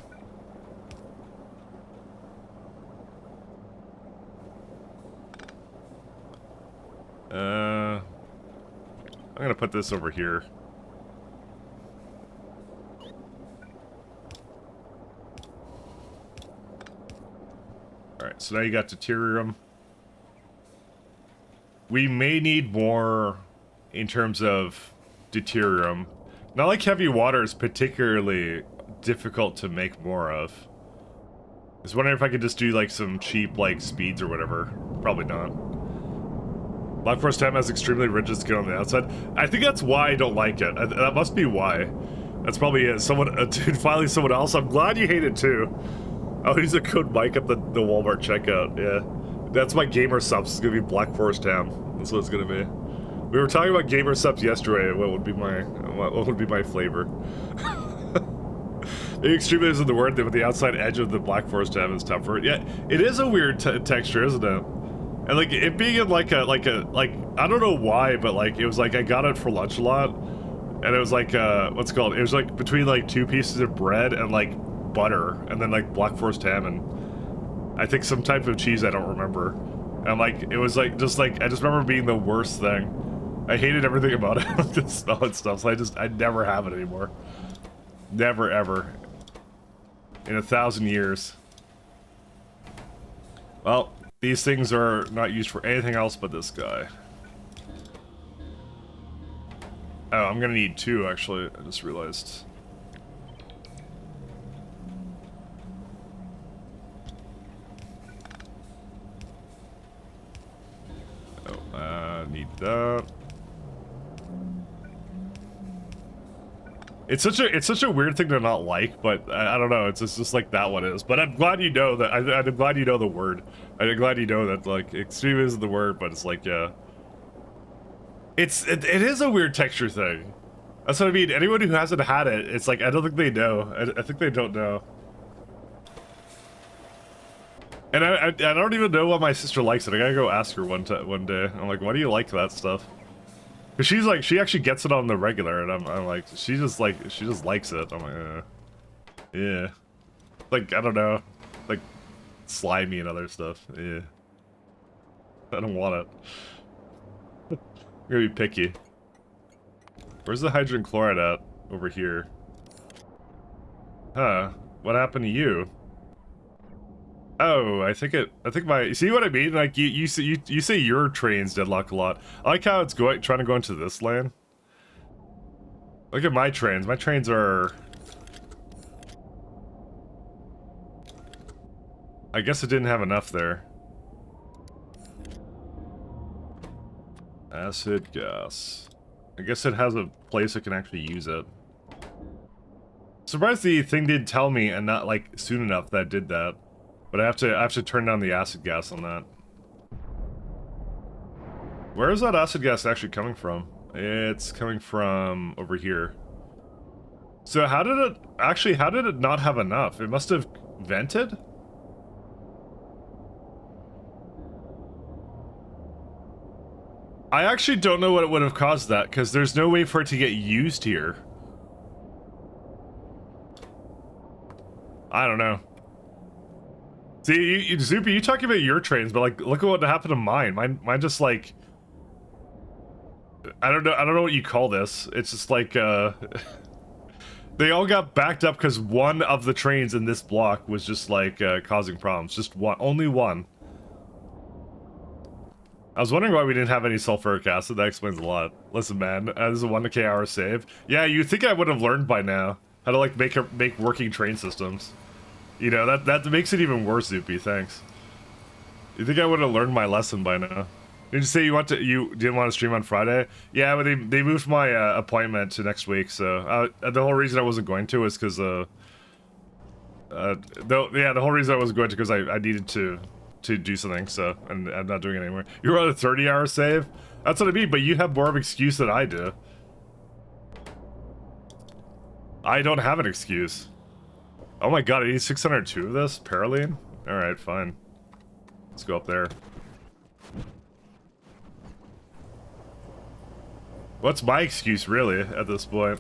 I'm gonna put this over here. Alright, so now you got deuterium. We may need more in terms of deuterium. Not like heavy water is particularly difficult to make more of. I was wondering if I could just do like some cheap like speeds or whatever. Probably not. Black Forest ham has extremely rigid skin on the outside. I think that's why I don't like it. That must be why. That's probably it. Someone, dude, finally someone else. I'm glad you hate it too. I'll use a code Mike at the Walmart checkout. Yeah, that's my gamer subs. It's gonna be Black Forest ham. That's what it's gonna be. We were talking about gamer subs yesterday. What would be my flavor? The extremely isn't the word, but the outside edge of the Black Forest ham is tougher. Yeah, it is a weird texture, isn't it? And like it being in like I don't know why, but like it was like I got it for lunch a lot, and it was like what's it called? It was like between like 2 pieces of bread and like butter, and then like Black Forest ham and I think some type of cheese I don't remember. And like it was like I just remember being the worst thing. I hated everything about it, the smell and stuff. So I never have it anymore. Never ever. In 1,000 years. Well. These things are not used for anything else but this guy. Oh, I'm gonna need 2, actually. I just realized. Oh, need that. It's such a weird thing to not like, but I don't know. It's just like that one is. But I'm glad you know that. I'm glad you know the word. I'm glad you know that like extreme isn't the word, but it's like yeah. it is a weird texture thing. That's what I mean. Anyone who hasn't had it, it's like, I don't think they know. I think they don't know. And I don't even know what my sister likes it. I gotta go ask her one day. I'm like, why do you like that stuff? Cause she's like, she actually gets it on the regular, and I'm like, she just likes it. I'm like, yeah. Like, I don't know. Like, slimy and other stuff. Yeah. I don't want it. I'm gonna be picky. Where's the hydrogen chloride at? Over here. Huh. What happened to you? Oh, I think my, see what I mean? Like, you say your train's deadlock a lot. I like how it's trying to go into this lane. Look at my trains. My trains are... I guess it didn't have enough there. Acid gas. I guess it has a place that can actually use it. Surprised the thing didn't tell me and not, like, soon enough that it did that. But I have to turn down the acid gas on that. Where is that acid gas actually coming from? It's coming from over here. So how did it not have enough? It must have vented? I actually don't know what it would have caused that, because there's no way for it to get used here. I don't know. See, Zoopy, you talking about your trains, but like, look at what happened to mine. Mine just like, I don't know what you call this. It's just like, they all got backed up because one of the trains in this block was just like causing problems. Just one, only one. I was wondering why we didn't have any sulfuric acid. That explains a lot. Listen, man, this is a 1k hour save. Yeah, you think I would have learned by now how to like make working train systems. You know, that makes it even worse, Zoopy. Thanks. You think I would have learned my lesson by now? Did you say you didn't want to stream on Friday? Yeah, but they moved my appointment to next week. So the whole reason I wasn't going to is because the whole reason I wasn't going to because I needed to do something. So and I'm not doing it anymore. You're on a 30-hour save. That's what I mean. But you have more of an excuse than I do. I don't have an excuse. Oh my god, I need 602 of this? Paraline? Alright, fine. Let's go up there. What's my excuse, really, at this point?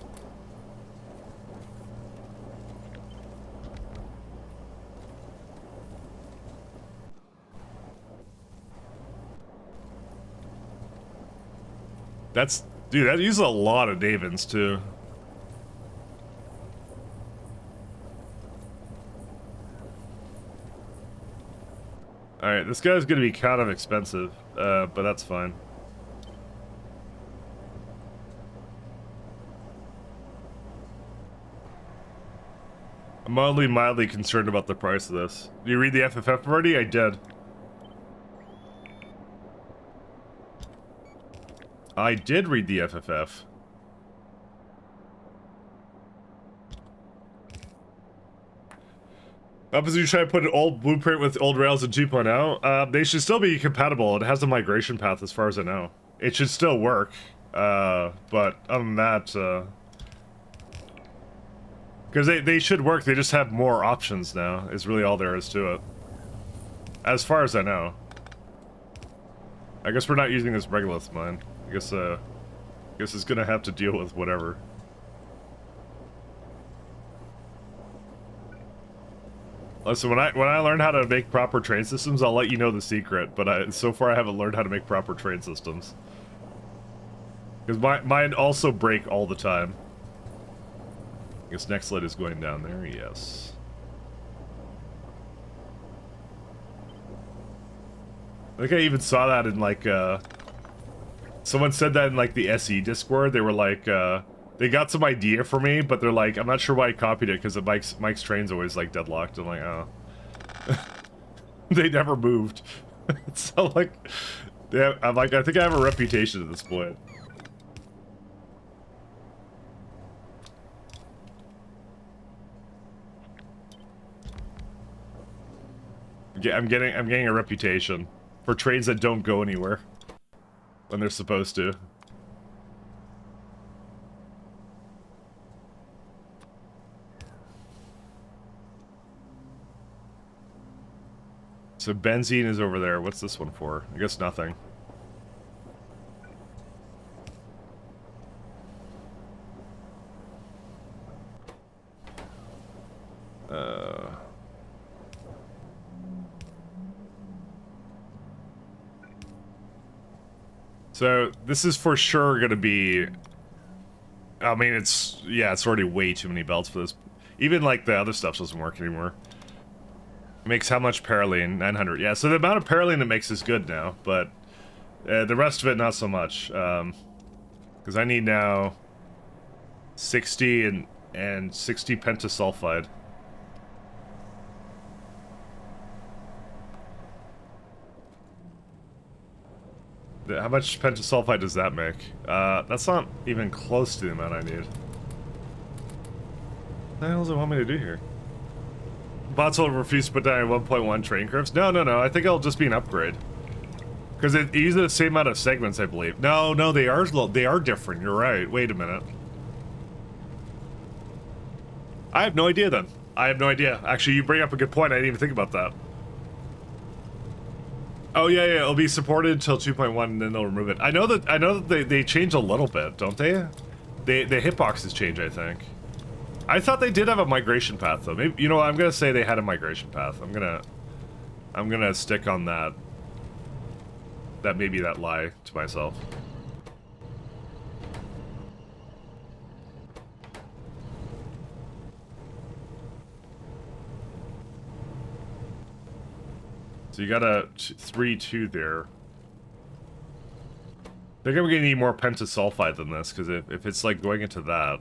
Dude, that uses a lot of Davins, too. Alright, this guy's gonna be kind of expensive, but that's fine. I'm only mildly concerned about the price of this. Did you read the FFF already? I did. I did read the FFF. Opposite, you try to put an old blueprint with old rails in 2.0. They should still be compatible. It has a migration path as far as I know. It should still work. But other than that, because they should work, they just have more options now, is really all there is to it. As far as I know. I guess we're not using this regolith mine. I guess it's gonna have to deal with whatever. Listen, when I learn how to make proper train systems, I'll let you know the secret. But so far I haven't learned how to make proper train systems. Because mine also break all the time. I guess next sled is going down there. Yes. I think I even saw that in like someone said that in like the SE Discord. They were like they got some idea for me, but they're like, I'm not sure why I copied it because Mike's train's always like deadlocked. I'm like, oh. They never moved. So like, yeah, I'm like, I think I have a reputation at this point. Yeah, I'm getting a reputation for trains that don't go anywhere when they're supposed to. So benzene is over there. What's this one for? I guess nothing. So this is for sure gonna be... I mean, it's already way too many belts for this. Even like the other stuff doesn't work anymore. It makes how much parylene? 900. Yeah, so the amount of parylene it makes is good now, but the rest of it not so much. Because I need now 60 and 60 pentasulfide. How much pentasulfide does that make? That's not even close to the amount I need. What the hell does it want me to do here? Bots will refuse to put down 1.1 train curves? No, I think it'll just be an upgrade. Because it uses the same amount of segments, I believe. No, they are different, you're right. Wait a minute. I have no idea then. I have no idea. Actually, you bring up a good point, I didn't even think about that. Oh yeah, it'll be supported until 2.1 and then they'll remove it. I know that they change a little bit, don't they? The hitboxes change, I think. I thought they did have a migration path though. Maybe, you know what, I'm gonna say they had a migration path. I'm gonna stick on that. That may be that lie to myself. So you got a 3-2 there. I think I'm gonna need more pentasulfide than this, because if it's like going into that,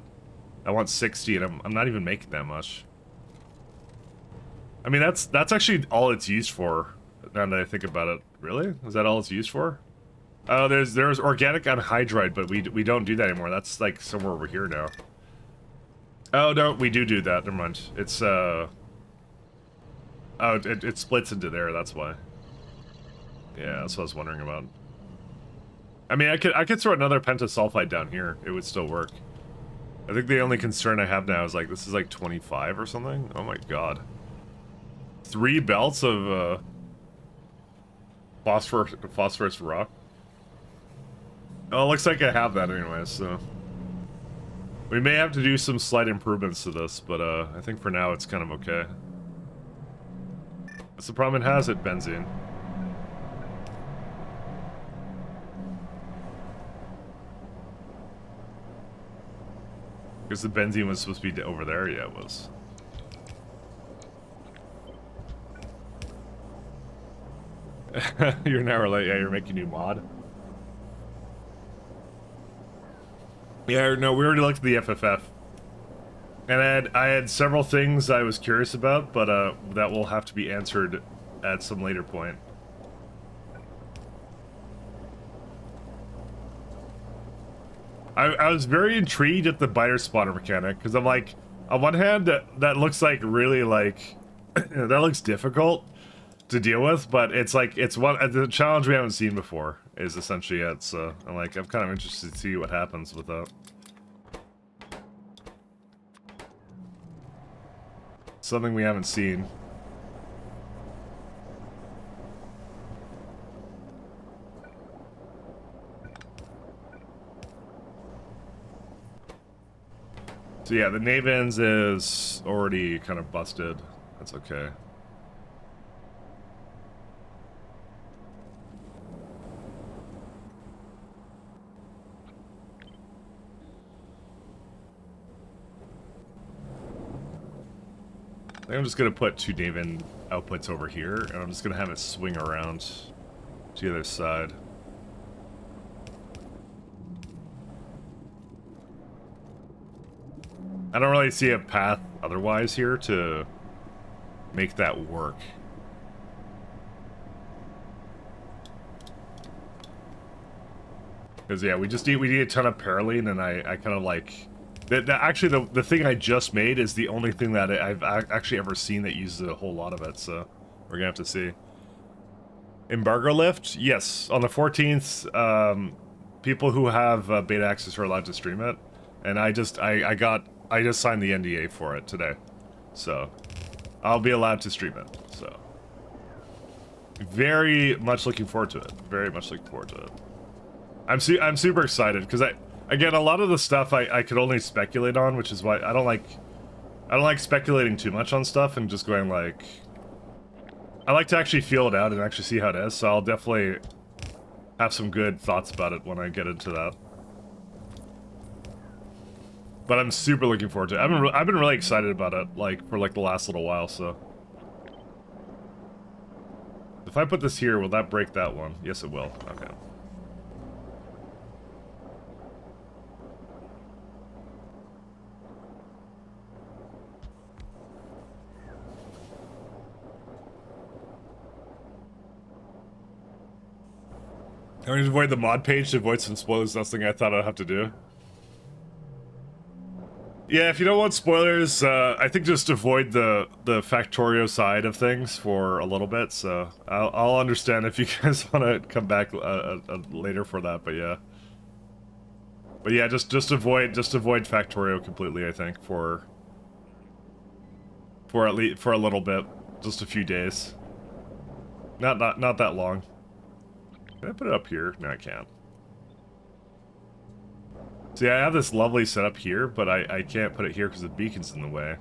I want 60 and I'm not even making that much. I mean, that's actually all it's used for, now that I think about it. Really? Is that all it's used for? Oh, there's organic anhydride, but we don't do that anymore. That's like somewhere over here now. Oh, no, we do that. Never mind. It's, oh, it splits into there, that's why. Yeah, that's what I was wondering about. I mean, I could throw another pentasulfide down here. It would still work. I think the only concern I have now is like, this is like 25 or something? Oh my god. 3 belts of, phosphorus rock? Oh, it looks like I have that anyway, so... We may have to do some slight improvements to this, but, I think for now it's kind of okay. What's the problem it has? It benzene. Because the benzene was supposed to be over there? Yeah, it was. You're now late. Yeah, you're making new mod. Yeah, no, we already looked at the FFF. And I had several things I was curious about, but that will have to be answered at some later point. I was very intrigued at the biter spawner mechanic, because I'm like, on one hand, that looks like really like, that looks difficult to deal with, but it's like, it's the challenge we haven't seen before, is essentially it, so I'm like, I'm kind of interested to see what happens with that. Something we haven't seen. So yeah, the Navens is already kind of busted. That's okay. I think I'm just gonna put 2 Naven outputs over here, and I'm just gonna have it swing around to the other side. I don't really see a path otherwise here to make that work. Because yeah, we need a ton of parylene, and I kind of like actually the thing I just made is the only thing that I've actually ever seen that uses a whole lot of it. So we're gonna have to see. Embargo lift, yes, on the 14th. People who have beta access are allowed to stream it, and I just signed the NDA for it today, so I'll be allowed to stream it. So very much looking forward to it. Very much looking forward to it. I'm super excited because again, a lot of the stuff I could only speculate on, which is why I don't like speculating too much on stuff and just going like, I like to actually feel it out and actually see how it is. So I'll definitely have some good thoughts about it when I get into that. But I'm super looking forward to it. I've been really excited about it, like, for, like, the last little while, so. If I put this here, will that break that one? Yes, it will. Okay. I'm going to avoid the mod page to avoid some spoilers. That's something I thought I'd have to do. Yeah, if you don't want spoilers, I think just avoid the Factorio side of things for a little bit. So I'll understand if you guys want to come back later for that. But yeah, just avoid Factorio completely. I think for at least for a little bit, just a few days. Not that long. Can I put it up here? No, I can't. See, I have this lovely setup here, but I can't put it here because the beacon's in the way.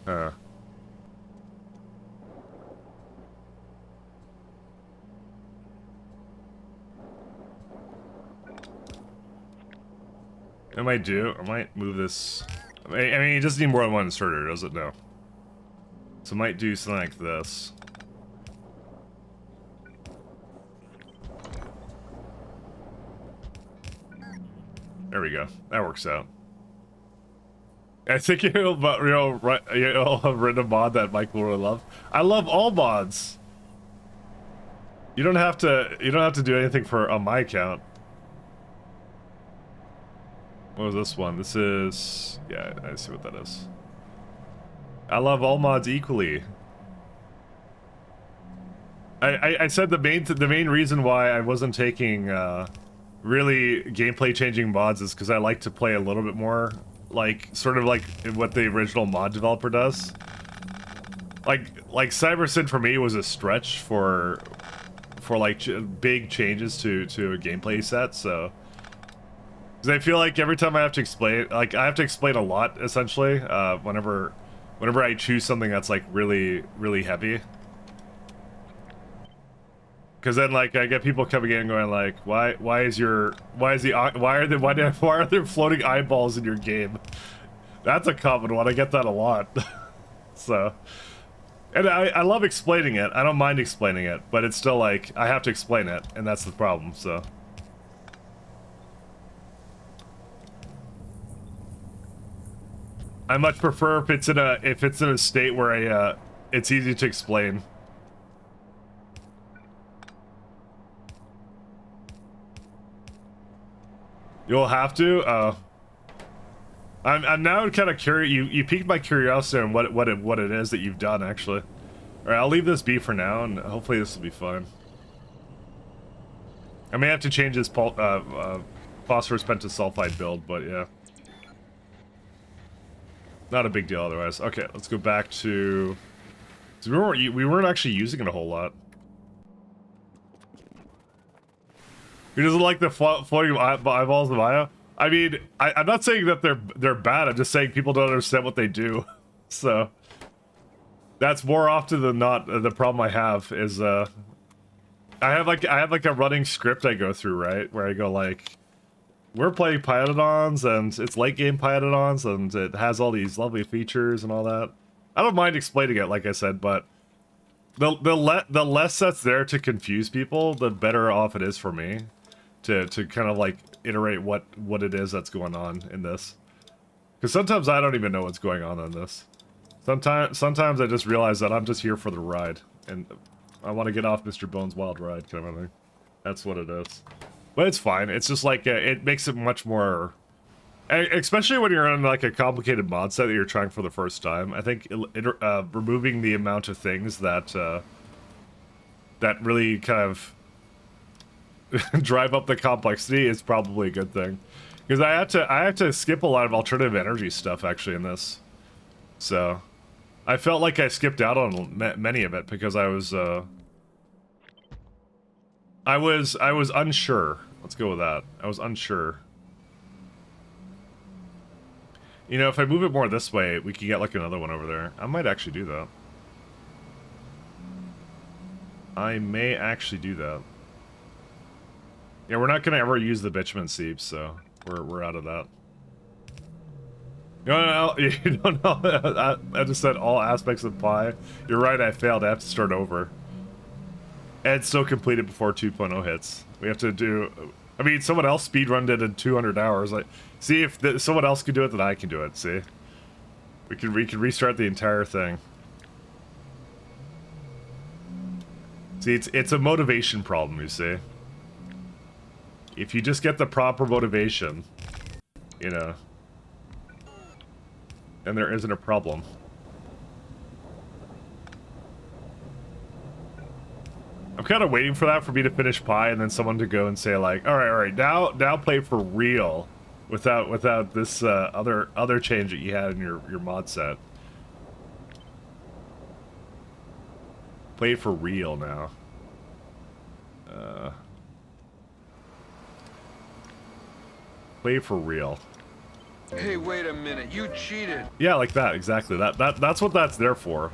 I might move this. I mean, it doesn't need more than one inserter, does it? No. So I might do something like this. There we go. That works out. I think you'll have written a mod that Mike will really love. I love all mods. You don't have to do anything on my account. What was this one? This is, yeah, I see what that is. I love all mods equally. I said the main reason why I wasn't taking really gameplay changing mods is because I like to play a little bit more like sort of like what the original mod developer does. Like CyberSyn for me was a stretch for like big changes to a gameplay set, so because I feel like every time I have to explain, like I have to explain a lot essentially whenever I choose something that's like really heavy. Because then, like, I get people coming in and going like, why are there floating eyeballs in your game? That's a common one. I get that a lot. So, and I love explaining it. I don't mind explaining it, but it's still like I have to explain it, and that's the problem. So, I much prefer if it's in a state where it's easy to explain. You'll have to. I'm now kind of curious. You piqued my curiosity on what it is that you've done actually. All right, I'll leave this be for now, and hopefully this will be fun. I may have to change this phosphorus pentasulfide build, but yeah, not a big deal otherwise. Okay, let's go back to. We weren't actually using it a whole lot. Who doesn't like the floating eyeballs of Maya? I mean, I'm not saying that they're bad. I'm just saying people don't understand what they do. So that's more often than not the problem I have is I have like a running script I go through, right, where I go like, we're playing Pyanodons and it's late game Pyanodons and it has all these lovely features and all that. I don't mind explaining it, like I said, but the less that's there to confuse people, the better off it is for me. To kind of like iterate what it is that's going on in this, because sometimes I don't even know what's going on in this. Sometimes I just realize that I'm just here for the ride and I want to get off Mr. Bones' wild ride kind of thing. That's what it is. But it's fine. It's just like it makes it much more, especially when you're on like a complicated mod set that you're trying for the first time. I think removing the amount of things that really kind of drive up the complexity is probably a good thing. Because I have to skip a lot of alternative energy stuff actually in this. So I felt like I skipped out on many of it because I was unsure. Let's go with that. I was unsure. You know, if I move it more this way, we could get like another one over there. I might actually do that. I may actually do that. Yeah, we're not gonna ever use the bitumen seeps, so we're out of that. No, you don't know. I just said all aspects of pi. You're right, I failed. I have to start over. And still completed before 2.0 hits. We have to do... I mean, someone else speedrunned it in 200 hours. Like, see, if someone else can do it, then I can do it, see? We can restart the entire thing. See, it's a motivation problem, you see? If you just get the proper motivation, you know, then there isn't a problem. I'm kind of waiting for that for me to finish pi and then someone to go and say like, all right, now play for real, without this other change that you had in your mod set. Play for real now. Play for real. Hey, wait a minute, you cheated. Yeah, like that, exactly. That's what that's there for.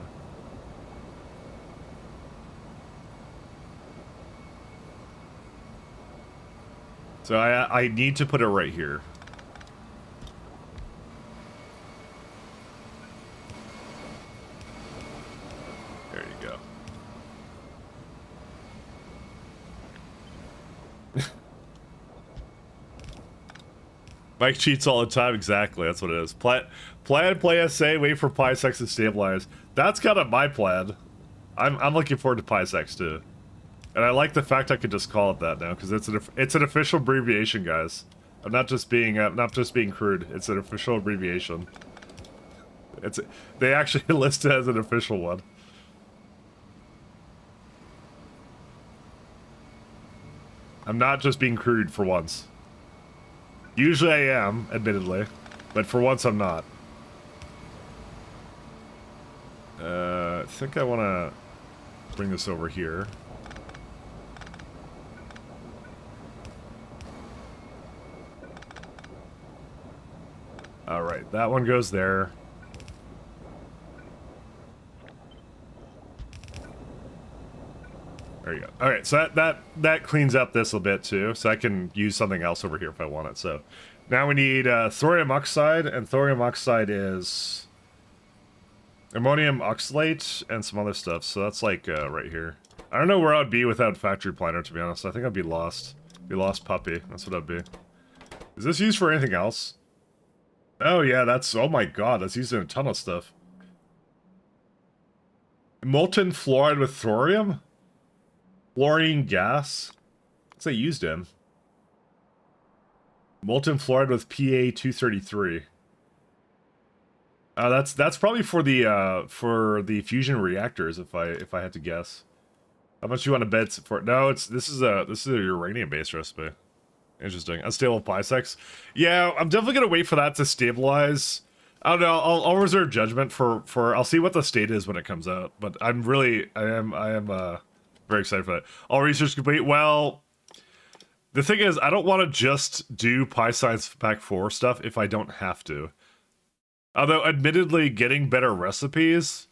So I need to put it right here. There you go. Mike cheats all the time, exactly, that's what it is. Plan, play SA, wait for PySex to stabilize. That's kind of my plan. I'm looking forward to PySex too. And I like the fact I could just call it that now, because it's an official abbreviation, guys. I'm not just being crude. It's an official abbreviation. They actually list it as an official one. I'm not just being crude for once. Usually I am, admittedly, but for once I'm not. I think I want to bring this over here. Alright, that one goes there. There you go. Alright, so that cleans up this a bit too, so I can use something else over here if I want it. So now we need thorium oxide, and thorium oxide is ammonium oxalate and some other stuff, so that's like right here. I don't know where I'd be without Factory Planner, to be honest. I think I'd be lost. Be lost puppy, that's what I'd be. Is this used for anything else? Oh yeah, that's, oh my god, that's used in a ton of stuff. Molten fluoride with thorium? Fluorine gas? What's that used in? Molten fluoride with Pa-233. That's probably for the fusion reactors, if I had to guess. How much you want to bet for? No, this is a uranium based recipe. Interesting. Unstable PySex. Yeah, I'm definitely gonna wait for that to stabilize. I don't know. I'll reserve judgment for. I'll see what the state is when it comes out. But I am very excited for that. All research complete. Well, the thing is, I don't want to just do PyScience Pack 4 stuff if I don't have to. Although, admittedly, getting better recipes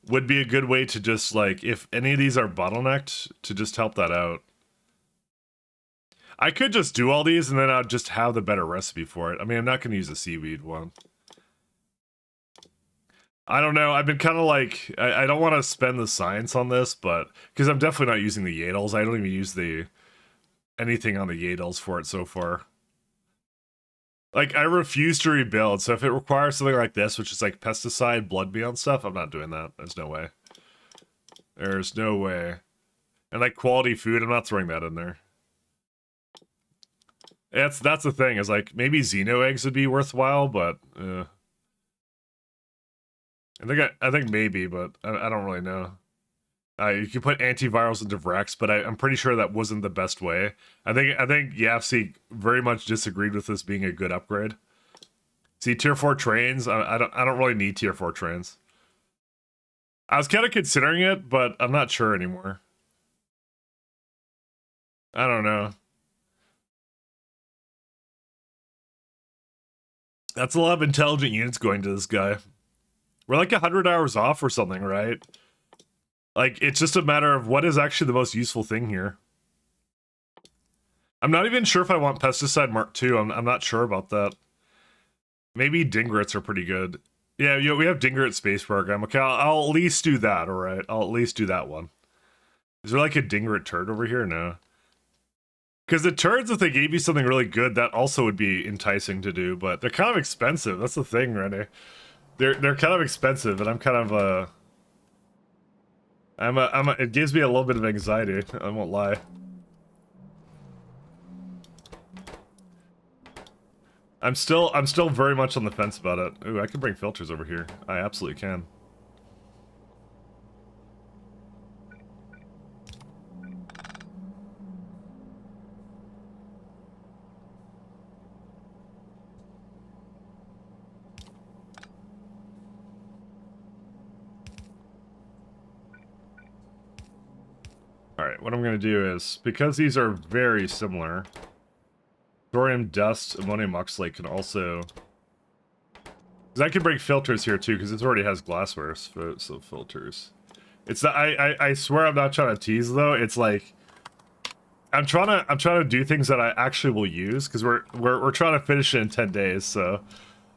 would be a good way to just, like, if any of these are bottlenecked, to just help that out. I could just do all these and then I'd just have the better recipe for it. I mean, I'm not going to use the seaweed one. I don't know. I've been kind of like, I don't want to spend the science on this, but because I'm definitely not using the Yadles. I don't even use anything on the Yadles for it so far. Like, I refuse to rebuild, so if it requires something like this, which is like pesticide, blood beyond stuff, I'm not doing that. There's no way. There's no way. And like quality food, I'm not throwing that in there. That's the thing, is like, maybe Xeno eggs would be worthwhile, but I think maybe, but I don't really know. You can put antivirals into Vrex, but I'm pretty sure that wasn't the best way. I think Yafsi very much disagreed with this being a good upgrade. See, tier 4 trains, I don't really need tier 4 trains. I was kind of considering it, but I'm not sure anymore. I don't know. That's a lot of intelligent units going to this guy. We're like 100 hours off or something, right? Like, it's just a matter of what is actually the most useful thing here. I'm not even sure if I want Pesticide Mark II. I'm not sure about that. Maybe Dingrits are pretty good. Yeah, we have Dingrit Space Program. Okay, I'll at least do that, alright? I'll at least do that one. Is there like a Dingrit turd over here? No. Because the turds, if they gave you something really good, that also would be enticing to do, but they're kind of expensive. That's the thing, Rennie. They're kind of expensive, and I'm kind of, it gives me a little bit of anxiety, I won't lie. I'm still very much on the fence about it. Ooh, I can bring filters over here. I absolutely can. Alright, what I'm going to do is, because these are very similar, thorium dust, ammonium oxalate can also... Because I can bring filters here too, because it already has glassware, so filters. It's not, I swear I'm not trying to tease though, it's like... I'm trying to do things that I actually will use, because we're trying to finish it in 10 days, so...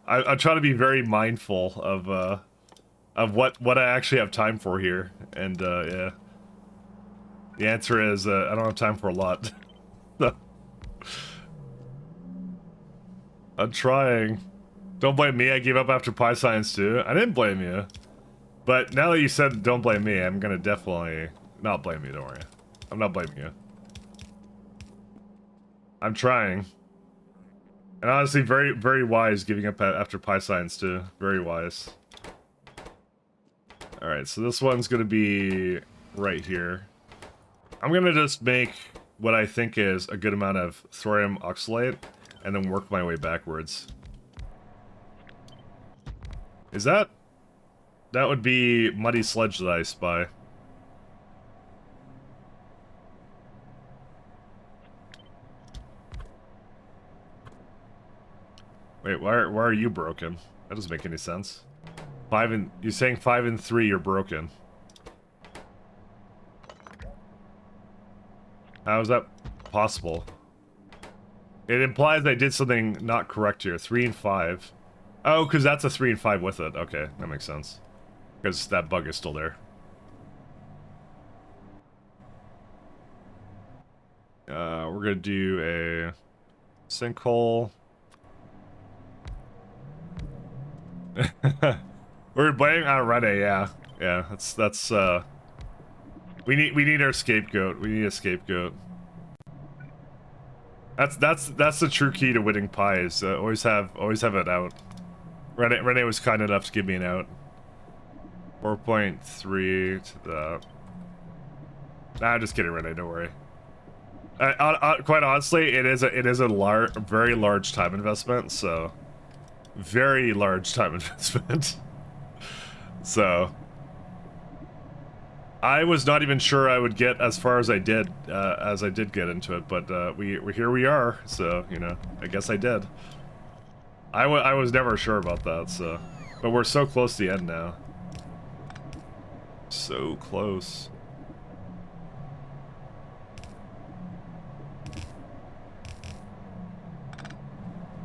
I'm trying to be very mindful of what I actually have time for here, and yeah. The answer is, I don't have time for a lot. So. I'm trying. Don't blame me, I gave up after Pi Science too. I didn't blame you. But now that you said don't blame me, I'm gonna definitely not blame you, don't worry. I'm not blaming you. I'm trying. And honestly, very, very wise giving up after Pi Science too. Very wise. Alright, so this one's gonna be right here. I'm gonna just make what I think is a good amount of thorium oxalate, and then work my way backwards. Is that... That would be Muddy Sledge that I spy. Wait, why are you broken? That doesn't make any sense. You're saying 5 and 3 you're broken. How is that possible? It implies I did something not correct here. 3 and 5. Oh, because that's a 3 and 5 with it. Okay, that makes sense. Because that bug is still there. We're gonna do a sinkhole. We're blaming on Reddit, yeah. Yeah, that's we need our scapegoat. We need a scapegoat. That's the true key to winning pies. Always have it out. Renee was kind enough to give me an out. 4.3 to that. Nah, I'm just kidding, Renee. Don't worry. Quite honestly, it is a very large time investment. So, very large time investment. So, I was not even sure I would get as far as I did get into it, but here we are. So, you know, I guess I did. I was never sure about that. So, but we're so close to the end now. So close.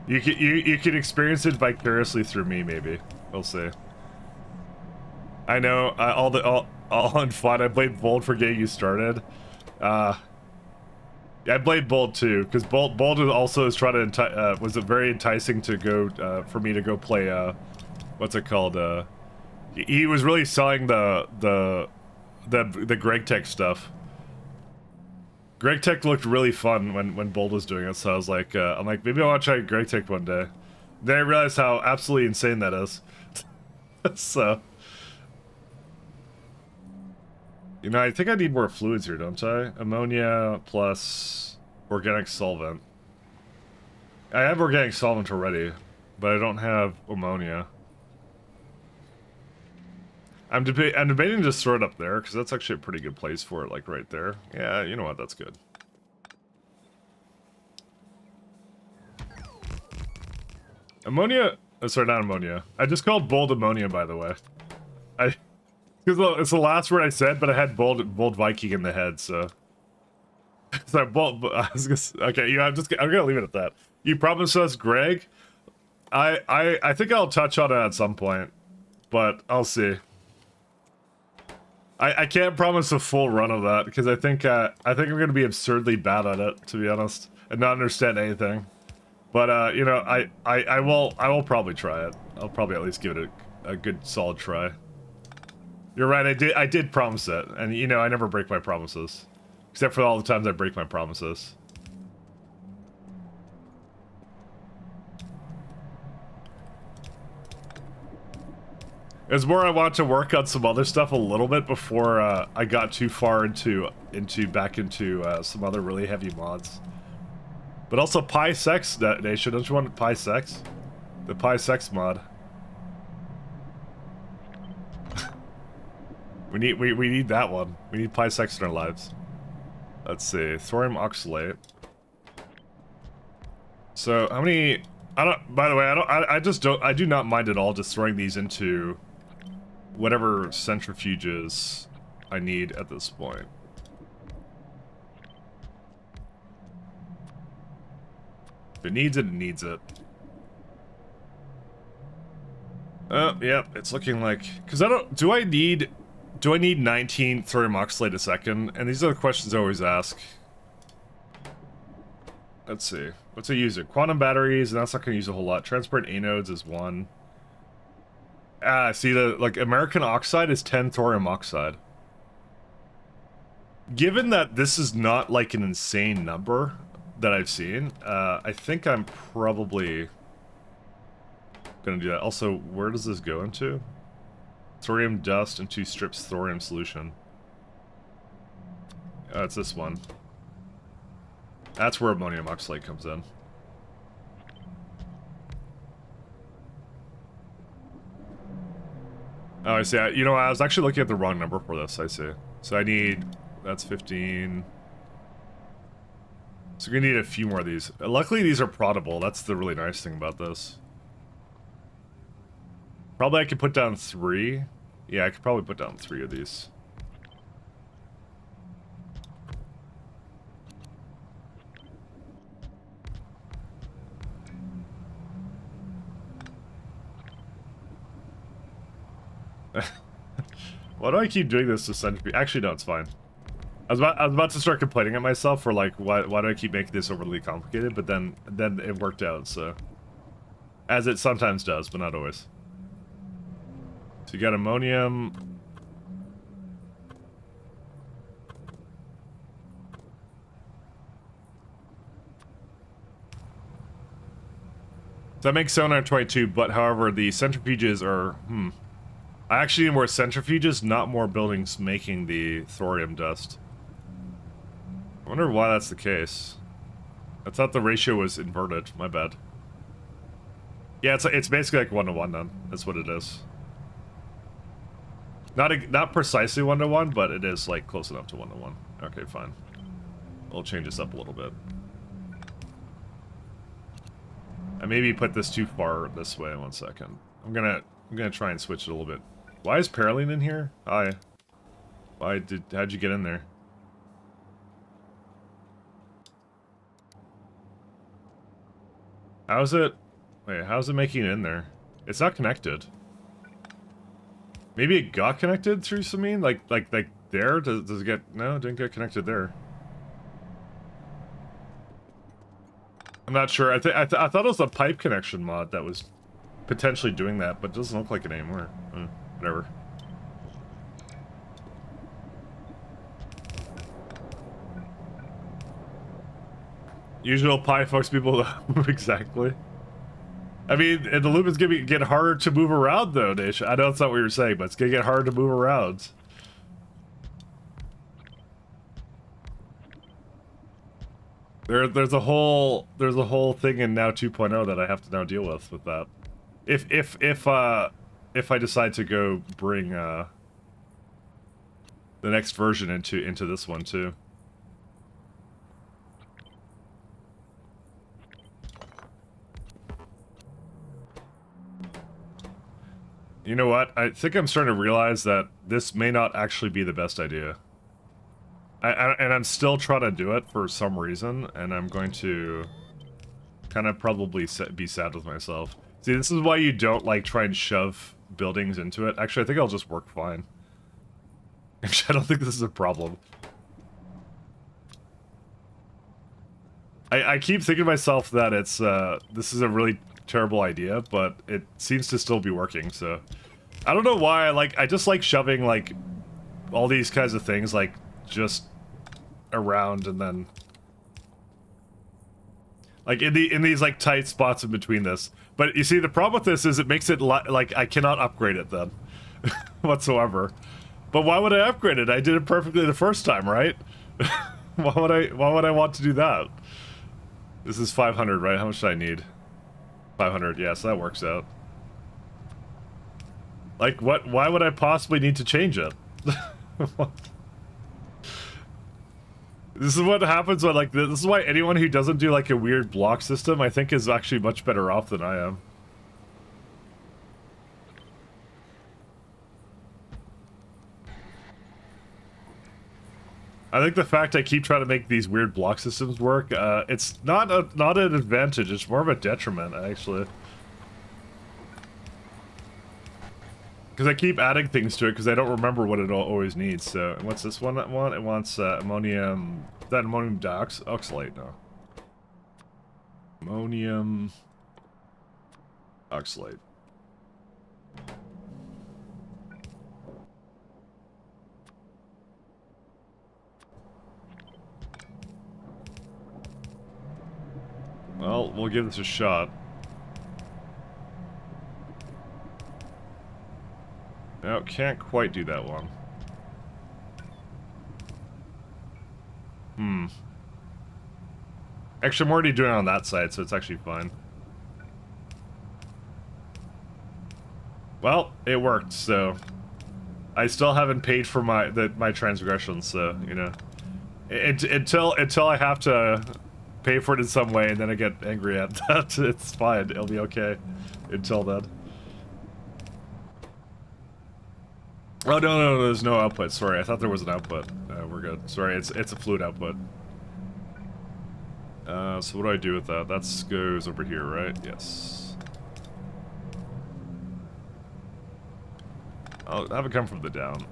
You can experience it vicariously through me, maybe. We'll see. I know all in fun. I played Bold for getting you started. I played Bold too, because Bold also is trying to was very enticing to go for me to go play what's it called? He was really selling the Greg Tech stuff. Greg Tech looked really fun when Bold was doing it, so I was like, I'm like, maybe I want to try Greg Tech one day. Then I realized how absolutely insane that is. So, You know, I think I need more fluids here, don't I? Ammonia plus organic solvent. I have organic solvent already, but I don't have ammonia. I'm debating to just throw it up there, because that's actually a pretty good place for it, like right there. Yeah, you know what, that's good. Ammonia, oh, sorry, not ammonia. I just called bold ammonia, by the way. Because it's the last word I said, but I had bold Viking in the head, so. So bold, I was gonna, okay, I'm gonna leave it at that. You promised us, Greg? I think I'll touch on it at some point, but I'll see. I can't promise a full run of that because I think I'm gonna be absurdly bad at it, to be honest, and not understand anything. But you know, I will probably try it. I'll probably at least give it a good solid try. You're right. I did promise it, and you know I never break my promises, except for all the times I break my promises. It was more I wanted to work on some other stuff a little bit before I got too far into some other really heavy mods. But also Pi Sex Nation, don't you want Pi Sex? The Pi Sex mod. we need that one. We need Pi Sex in our lives. Let's see, thorium oxalate. So how many? I don't. By the way, I do not mind at all just throwing these into whatever centrifuges I need at this point. If it needs it, it needs it. Yep, it's looking like, because do I need 19 thorium oxalate a second? And these are the questions I always ask. Let's see, what's it use it? Quantum batteries, and that's not gonna use a whole lot. Transparent anodes is 1. Ah, see, like American oxide is 10 thorium oxide. Given that this is not like an insane number that I've seen, I think I'm probably gonna do that. Also, where does this go into? Thorium dust into strips thorium solution. It's this one. That's where ammonium oxalate comes in. Oh, I see. You know, I was actually looking at the wrong number for this. I see. So I need... That's 15. So we're gonna need a few more of these. Luckily, these are proddable. That's the really nice thing about this. Probably I could put down 3. Yeah, I could probably put down 3 of these. Why do I keep doing this to centipede? Actually, no, it's fine. I was about to start complaining at myself for like, why do I keep making this overly complicated? But then it worked out, so. As it sometimes does, but not always. So you got ammonium. So that makes 722, but however, the centrifuges are, I actually need more centrifuges, not more buildings making the thorium dust. I wonder why that's the case. I thought the ratio was inverted, my bad. Yeah, it's basically like 1-to-1 then. That's what it is. Not precisely 1-to-1, but it is like close enough to 1-to-1. Okay, fine. We'll change this up a little bit. I maybe put this too far this way. 1 second. I'm gonna try and switch it a little bit. Why is Paraline in here? Hi. How'd you get in there? How's it? Wait, how's it making it in there? It's not connected. Maybe it got connected through some mean? Like there? Does it get... No, it didn't get connected there. I'm not sure. I thought it was a pipe connection mod that was potentially doing that, but it doesn't look like it anymore. Whatever. Usual pie fucks people up. Exactly. I mean, and the loop is gonna get harder to move around though, Nish. I know it's not what you're saying, but it's gonna get harder to move around. There's a whole thing in now 2.0 that I have to now deal with that. If I decide to go bring the next version into this one too. You know what? I think I'm starting to realize that this may not actually be the best idea. And I'm still trying to do it for some reason, and I'm going to kind of probably be sad with myself. See, this is why you don't, like, try and shove buildings into it. Actually, I think I'll just work fine. Actually, I don't think this is a problem. I keep thinking to myself that it's, this is a really terrible idea, but it seems to still be working, so... I don't know why, I just like shoving, like, all these kinds of things, like, just around and then... Like, in these, like, tight spots in between this. But, you see, the problem with this is it makes it, like, I cannot upgrade it then. Whatsoever. But why would I upgrade it? I did it perfectly the first time, right? Why would I want to do that? This is 500, right? How much do I need? 500, yeah, so that works out. Like, why would I possibly need to change it? This is what happens when, like, this is why anyone who doesn't do, like, a weird block system, I think is actually much better off than I am. I think the fact I keep trying to make these weird block systems work, it's not an advantage, it's more of a detriment, actually. Because I keep adding things to it because I don't remember what it always needs, so... What's this one that want? It wants, ammonium... Is that ammonium dioxide? No. Ammonium... oxalate. Well, we'll give this a shot. No, can't quite do that one. Actually, I'm already doing it on that side, so it's actually fine. Well, it worked, so... I still haven't paid for my transgressions, so, you know... Until I have to pay for it in some way, and then I get angry at that, it's fine, it'll be okay. Until then. Oh, no, there's no output. Sorry, I thought there was an output. We're good. Sorry, it's a fluid output. So what do I do with that? That goes over here, right? Yes. I'll have it come from the down.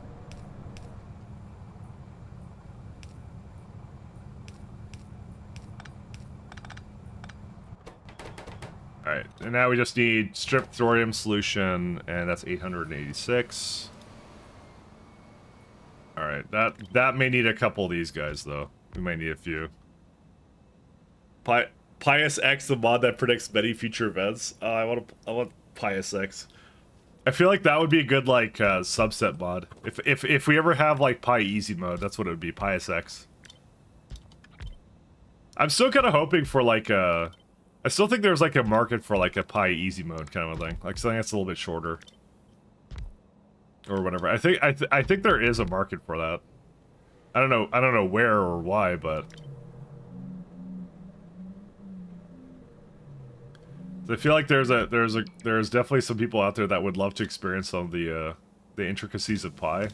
Alright, and now we just need strip thorium solution, and that's 886. Alright, that may need a couple of these guys, though. We might need a few. Pious X, the mod that predicts many future events. I want Pious X. I feel like that would be a good, like, subset mod. If we ever have, like, Pi Easy mode, that's what it would be, Pious X. I'm still kind of hoping for, like, I still think there's, like, a market for, like, a Pi Easy mode kind of a thing. Like, something that's a little bit shorter. Or whatever. I think there is a market for that. I don't know where or why, but... I feel like there's definitely some people out there that would love to experience some of the intricacies of Pi,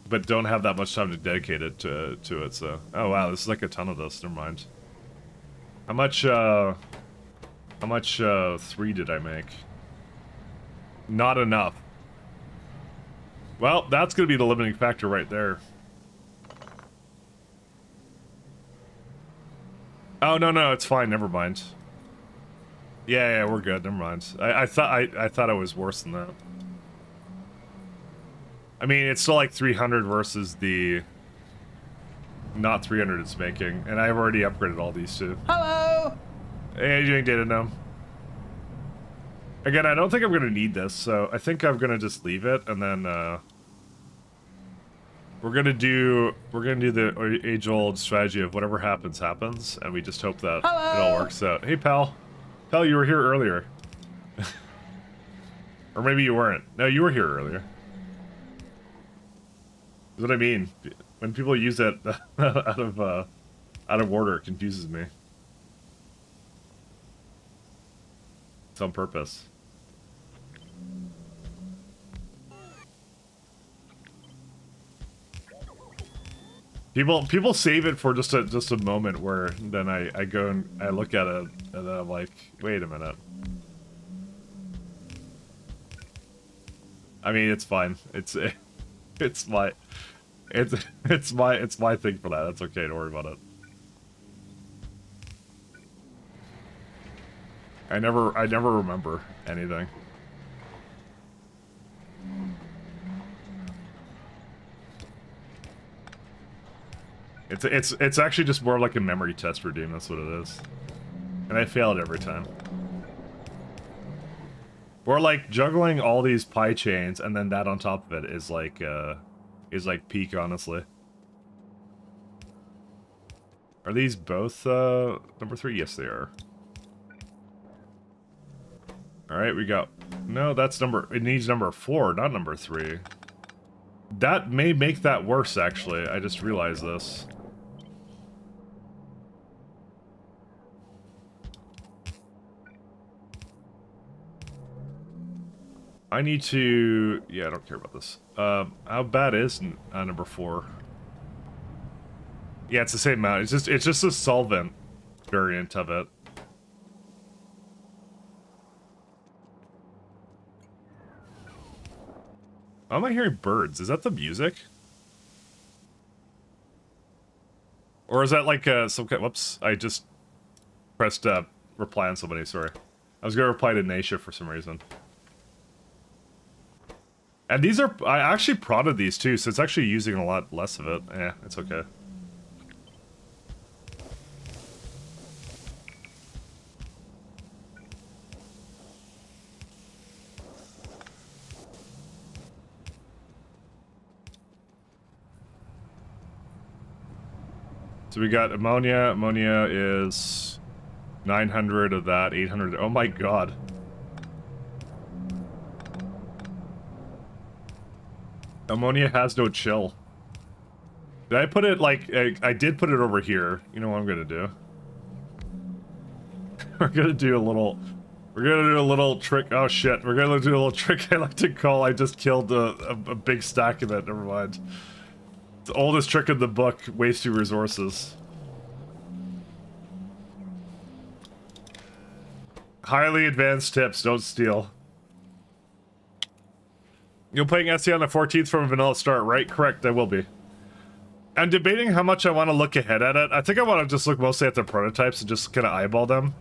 but don't have that much time to dedicate it to it. So, oh wow, this is like a ton of this. Never mind. How much 3 did I make? Not enough. Well, that's gonna be the limiting factor right there. Oh no, it's fine. Never mind. Yeah, we're good. Never mind. I thought it was worse than that. I mean, it's still like 300 versus the not 300 it's making, and I've already upgraded all these too. Hello. Hey, how you doing, Data Gnome? Again, I don't think I'm gonna need this, so I think I'm gonna just leave it, and then We're gonna do the age-old strategy of whatever happens, happens, and we just hope that it all works out. Hey, pal. Pal, you were here earlier. Or maybe you weren't. No, you were here earlier. That's what I mean. When people use that out of order, it confuses me. It's on purpose. People save it for just a moment where then I go and I look at it and then I'm like, wait a minute. I mean, it's fine. It's my thing for that. That's okay. Don't worry about it. I never remember anything. It's actually just more like a memory test redeem. That's what it is, and I fail it every time. Or like juggling all these pie chains and then that on top of it is like peak, honestly. Are these both number 3? Yes, they are. All right, we got. No, that's number. It needs number 4, not number 3. That may make that worse, actually. I just realized this. I need to... Yeah, I don't care about this. How bad is number 4? Yeah, it's the same amount. It's just a solvent variant of it. Why am I hearing birds? Is that the music? Or is that like some kind... Whoops, I just pressed reply on somebody, sorry. I was gonna reply to Naisha for some reason. And these are... I actually prodded these too, so it's actually using a lot less of it. Eh, it's okay. So we got ammonia. Ammonia is 900 of that, 800. Oh my god. Ammonia has no chill. Did I put it like... I did put it over here. You know what I'm gonna do? We're gonna do a little... We're gonna do a little trick... Oh shit. We're gonna do a little trick I like to call... I just killed a big stack of it. Never mind. It's the oldest trick in the book. Waste your resources. Highly advanced tips. Don't steal. You're playing SE on the 14th from a vanilla start, right? Correct, I will be. I'm debating how much I want to look ahead at it. I think I want to just look mostly at the prototypes and just kind of eyeball them.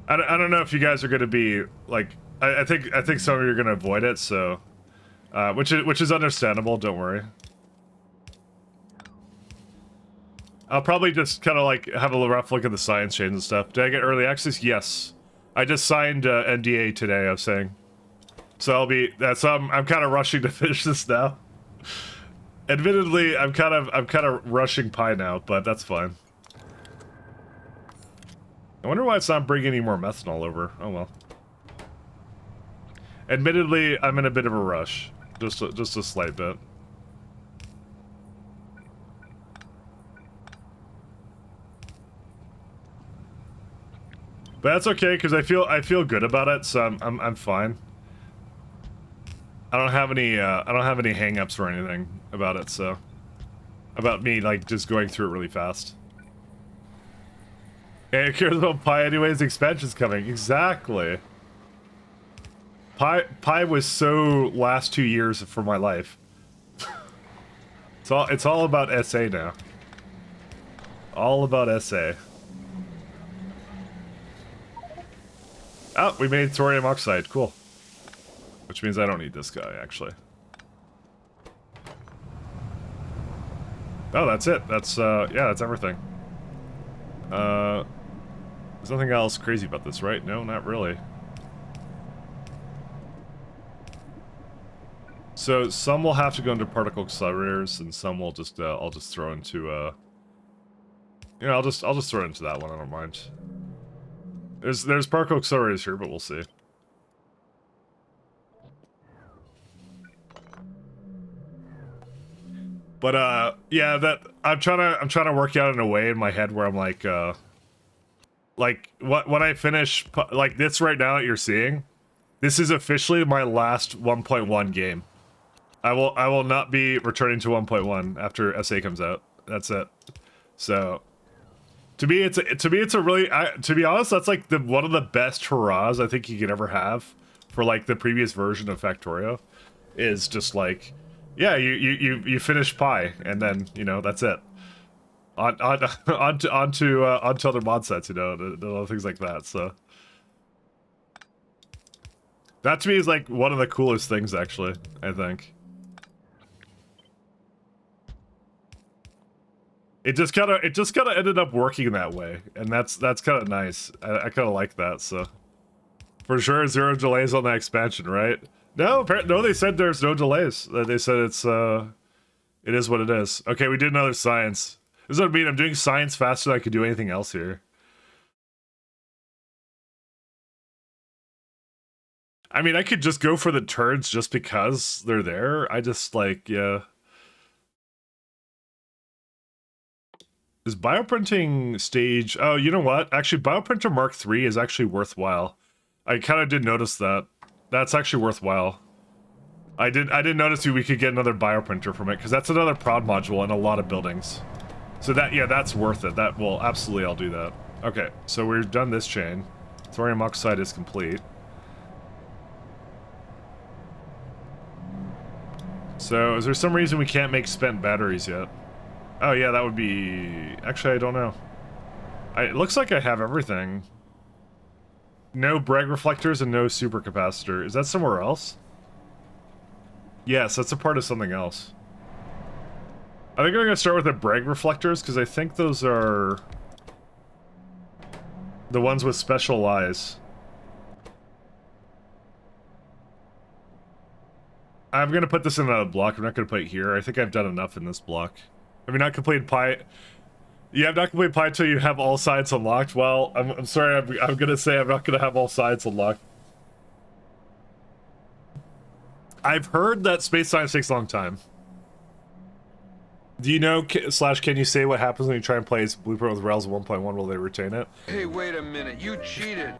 I don't know if you guys are going to be, like... I think some of you are going to avoid it, so... which is understandable, don't worry. I'll probably just kind of, like, have a rough look at the science chains and stuff. Did I get early access? Yes. I just signed NDA today, I was saying. So I'll be... I'm kind of rushing to finish this now. Admittedly, I'm kind of rushing pie now, but that's fine. I wonder why it's not bringing any more methanol over. Oh well. Admittedly, I'm in a bit of a rush. Just a slight bit. But that's okay, because I feel good about it, so I'm fine. I don't have any hang-ups or anything about it, so... About me, like, just going through it really fast. Hey, who cares about Pi anyways? Expansion's coming. Exactly. Pi was so last 2 years for my life. It's all about SA now. All about SA. Oh, we made thorium oxide. Cool. Which means I don't need this guy, actually. Oh, that's it. That's, yeah, that's everything. There's nothing else crazy about this, right? No, not really. So some will have to go into particle accelerators, and some will just I'll just throw into you know, I'll just throw it into that one. I don't mind. There's particle accelerators here, but we'll see. But yeah, that I'm trying to work out in a way in my head where I'm like when I finish like this right now that you're seeing, this is officially my last 1.1 game. I will not be returning to 1.1 after SA comes out. That's it. So to me it's a really to be honest, that's like one of the best hurrahs I think you could ever have for like the previous version of Factorio. Is just like, yeah, you finish Pi and then, you know, that's it. Onto other mod sets, you know, and other things like that. So that to me is like one of the coolest things, actually, I think. It just kind of ended up working that way, and that's kind of nice. I kind of like that. So for sure, 0 delays on that expansion, right? No, no, they said there's no delays. They said it is what it is. Okay, we did another science. This is what I mean. I'm doing science faster than I could do anything else here. I mean, I could just go for the turds just because they're there. I just like, yeah. Is bioprinting stage... Oh, you know what? Actually, bioprinter Mark III is actually worthwhile. I kind of did notice that. That's actually worthwhile. I didn't notice we could get another bioprinter from it, because that's another prod module in a lot of buildings. So that, yeah, that's worth it. That will absolutely, I'll do that. Okay, so we've done this chain. Thorium oxide is complete. So, is there some reason we can't make spent batteries yet? Oh yeah, that would be... Actually, I don't know. It looks like I have everything. No Bragg reflectors and no supercapacitor. Is that somewhere else? Yes, that's a part of something else. I think I'm gonna start with the Bragg reflectors, because I think those are... the ones with special eyes. I'm gonna put this in a block. I'm not gonna put it here. I think I've done enough in this block. Have you not completed Pi? You have not completed Pi until you have all sides unlocked? Well, I'm sorry, I'm gonna say I'm not gonna have all sides unlocked. I've heard that space science takes a long time. Do you know, slash, can you say what happens when you try and play Blueprint with Rails 1.1? Will they retain it? Hey, wait a minute, you cheated.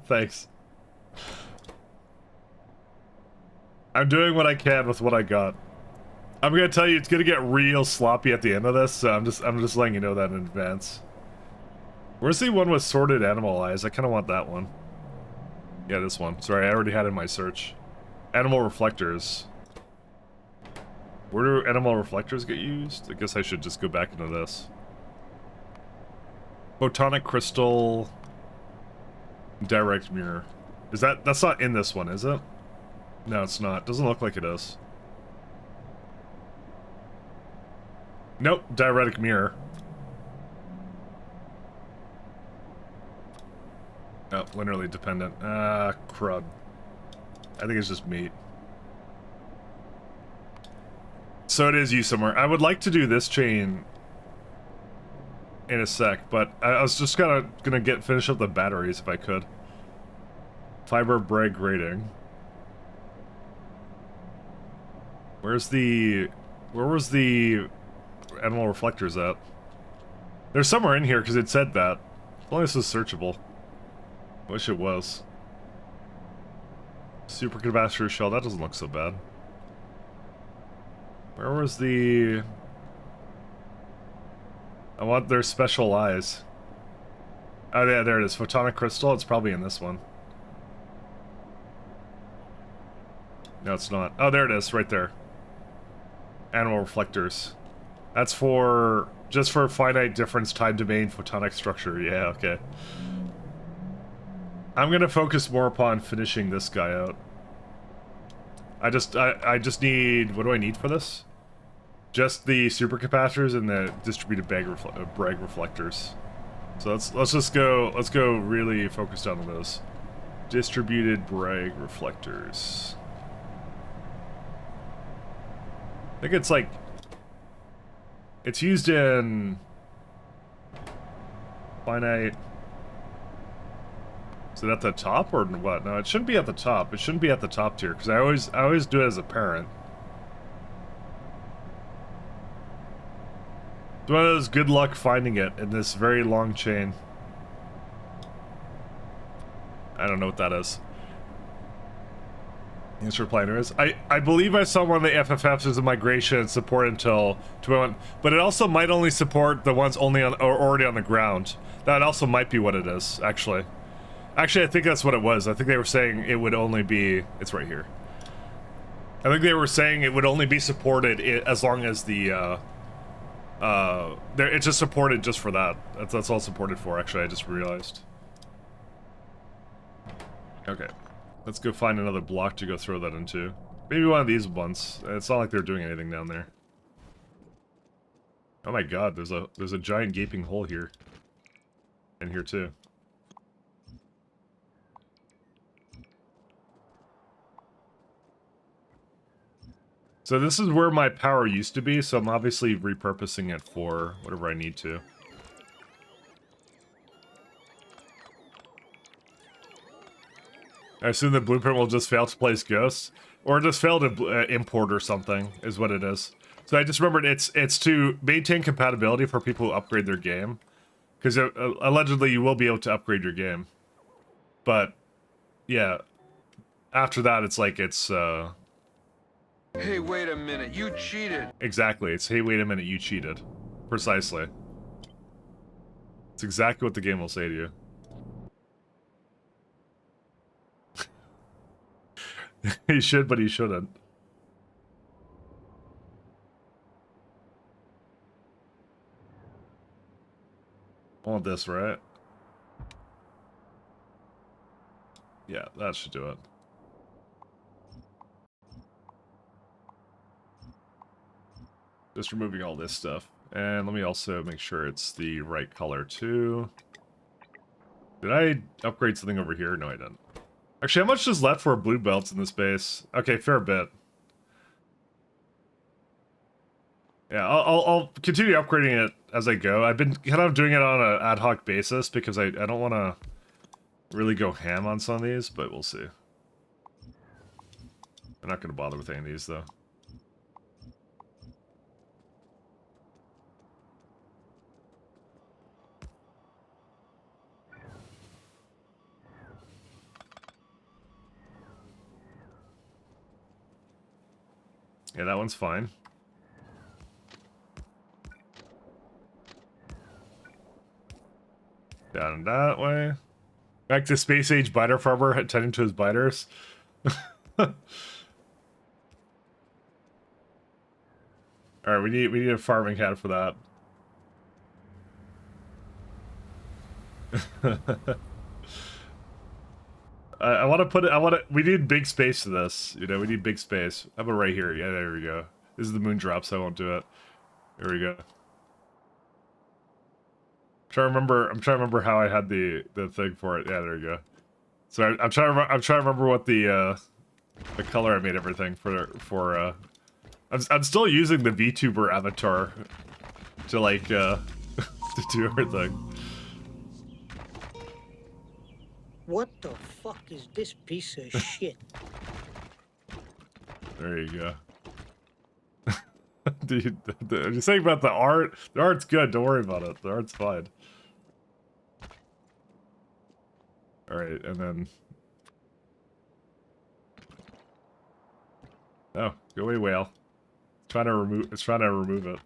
Thanks. I'm doing what I can with what I got. I'm gonna tell you, it's gonna get real sloppy at the end of this, so I'm just letting you know that in advance. Where's the one with sorted animal eyes? I kind of want that one. Yeah, this one. Sorry, I already had it in my search. Animal reflectors. Where do animal reflectors get used? I guess I should just go back into this. Photonic crystal. Direct mirror. Is that's not in this one, is it? No, it's not. Doesn't look like it is. Nope, diuretic mirror. Oh, linearly dependent. Crud. I think it's just meat. So it is used somewhere. I would like to do this chain in a sec, but I was just gonna finish up the batteries if I could. Fiber Bragg grating. Where was the animal reflectors at? They're somewhere in here because it said that. As long as this is searchable. Wish it was. Supercapacitor shell, that doesn't look so bad. Where was the... I want their special eyes. Oh yeah, there it is. Photonic crystal, it's probably in this one. No, it's not. Oh, there it is, right there. Animal reflectors. That's for... just for finite difference time domain photonic structure. Yeah, okay. I'm gonna focus more upon finishing this guy out. I just need... what do I need for this? Just the supercapacitors and the distributed Bragg reflectors. So let's just go... let's go really focused on those. Distributed Bragg reflectors. think it's like... It's used in... Finite... Is it at the top or what? No, it shouldn't be at the top. It shouldn't be at the top tier, because I always do it as a parent. It's one of those good luck finding it in this very long chain. I don't know what that is. Answer reply is. I believe I saw one of the FFFs as a migration support until 21, but it also might only support the ones only on or already on the ground. That also might be what it is, actually. Actually, I think that's what it was. I think they were saying it would only be... It's right here. I think they were saying it would only be supported as long as the, it's just supported just for that. That's all supported for, actually, I just realized. Okay. Let's go find another block to go throw that into. Maybe one of these ones. It's not like they're doing anything down there. Oh my god, there's a giant gaping hole here. And here too. So this is where my power used to be, so I'm obviously repurposing it for whatever I need to. I assume the blueprint will just fail to place ghosts, or just fail to import or something, is what it is. So I just remembered it's to maintain compatibility for people who upgrade their game, because allegedly you will be able to upgrade your game, but yeah, after that it's like it's. Hey, wait a minute, you cheated. Exactly, it's hey wait a minute, you cheated, precisely. It's exactly what the game will say to you. He should, but he shouldn't. I want this, right? Yeah, that should do it. Just removing all this stuff. And let me also make sure it's the right color, too. Did I upgrade something over here? No, I didn't. Actually, how much is left for blue belts in this base? Okay, fair bit. Yeah, I'll continue upgrading it as I go. I've been kind of doing it on an ad hoc basis because I don't want to really go ham on some of these, but we'll see. I'm not going to bother with any of these, though. Yeah, that one's fine. Down that way. Back to Space Age Biter Farmer attending to his biters. Alright, we need a farming hat for that. We need big space to this. You know, we need big space. How about right here? Yeah, there we go. This is the moon drop, so I won't do it. There we go. I'm trying to remember how I had the thing for it. Yeah, there we go. So I'm trying to remember what the color I made everything for. I'm still using the VTuber avatar to like to do everything. What the fuck is this piece of shit? There you go. Dude, I'm just saying about the art. The art's good. Don't worry about it. The art's fine. All right, and then. Oh, go away, whale. It's trying to remove it.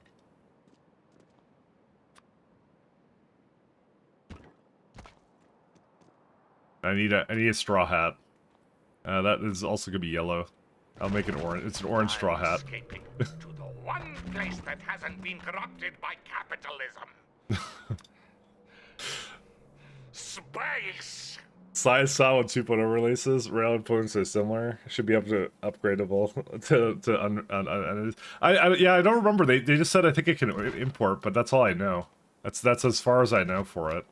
I need a straw hat. That is also gonna be yellow. I'll make it orange. It's an orange straw hat. Escaping to the one place that hasn't been corrupted by capitalism. Space. Size saw when 2.0 releases. Rail influence are similar. Should be up to upgradable yeah, I don't remember. They just said I think it can import, but that's all I know. That's as far as I know for it.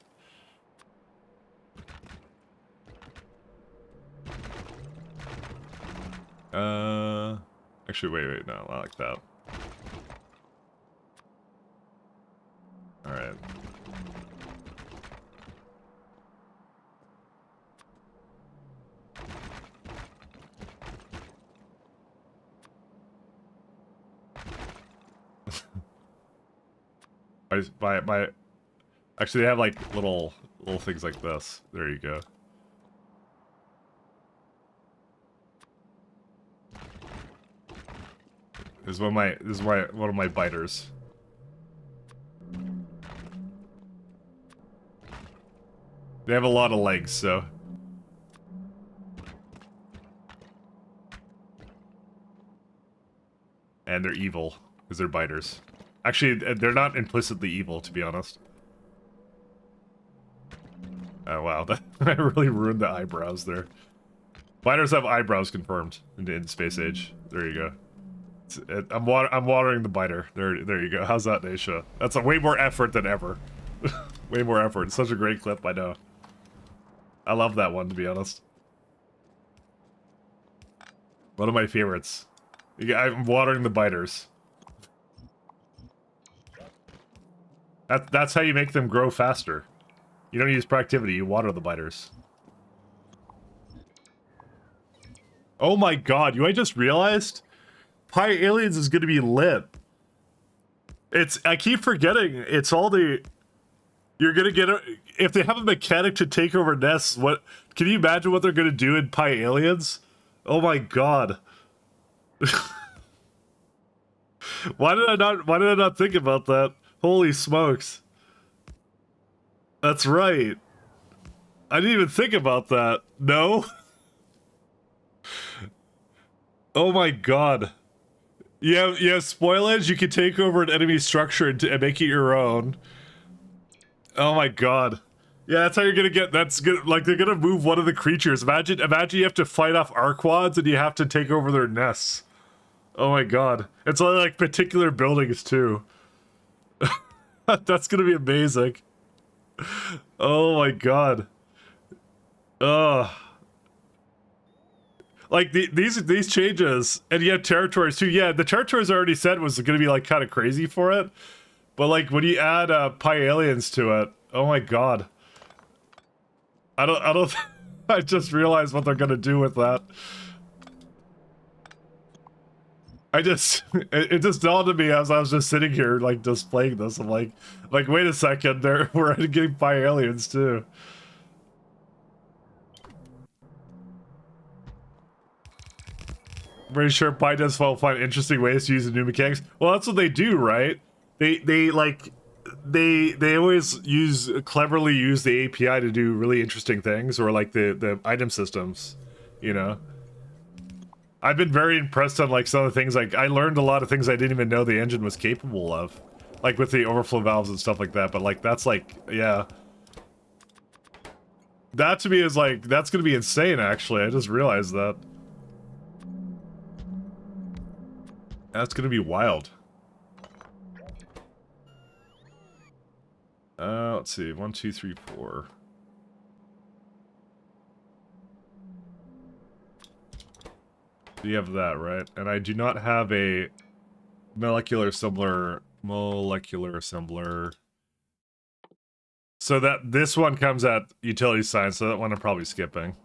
Actually, wait, no, not like that. Alright. Actually, they have like little things like this. There you go. This is one of my biters. They have a lot of legs, so. And they're evil, because they're biters. Actually, they're not implicitly evil, to be honest. Oh, wow. I really ruined the eyebrows there. Biters have eyebrows confirmed in Space Age. There you go. I'm watering the biter. There you go. How's that, Naisha? That's a way more effort than ever. Way more effort. It's such a great clip, I know. I love that one, to be honest. One of my favorites. I'm watering the biters. That's how you make them grow faster. You don't use proactivity, you water the biters. Oh my god, I just realized? Pi Aliens is gonna be lit. I keep forgetting, it's all the... You're gonna get if they have a mechanic to take over nests, can you imagine what they're gonna do in Pi Aliens? Oh my god. Why did I not think about that? Holy smokes. That's right. I didn't even think about that. No? Oh my god. You have spoilage, you can take over an enemy structure and make it your own. Oh my god. Yeah, that's how you're gonna get, that's good, like, they're gonna move one of the creatures. Imagine you have to fight off Arquads and you have to take over their nests. Oh my god. It's only like particular buildings too. That's gonna be amazing. Oh my god. Ugh. Like, these changes, and you have territories too. Yeah, the territories I already said was gonna be like kind of crazy for it. But like, when you add Pi Aliens to it, oh my god. I don't I just realized what they're gonna do with that. It just dawned on me as I was just sitting here, like, displaying this. I'm like, wait a second, we're getting Pi Aliens too. Pretty sure Pi does find interesting ways to use the new mechanics. Well, that's what they do, right? They always cleverly use the API to do really interesting things, or like the item systems, you know. I've been very impressed on like some of the things. Like, I learned a lot of things I didn't even know the engine was capable of, like with the overflow valves and stuff like that. But like, that's like, yeah, that to me is like, that's gonna be insane. Actually, I just realized that. That's gonna be wild. Let's see. 1, 2, 3, 4. You have that, right? And I do not have a molecular assembler. So that this one comes at utility science, so that one I'm probably skipping.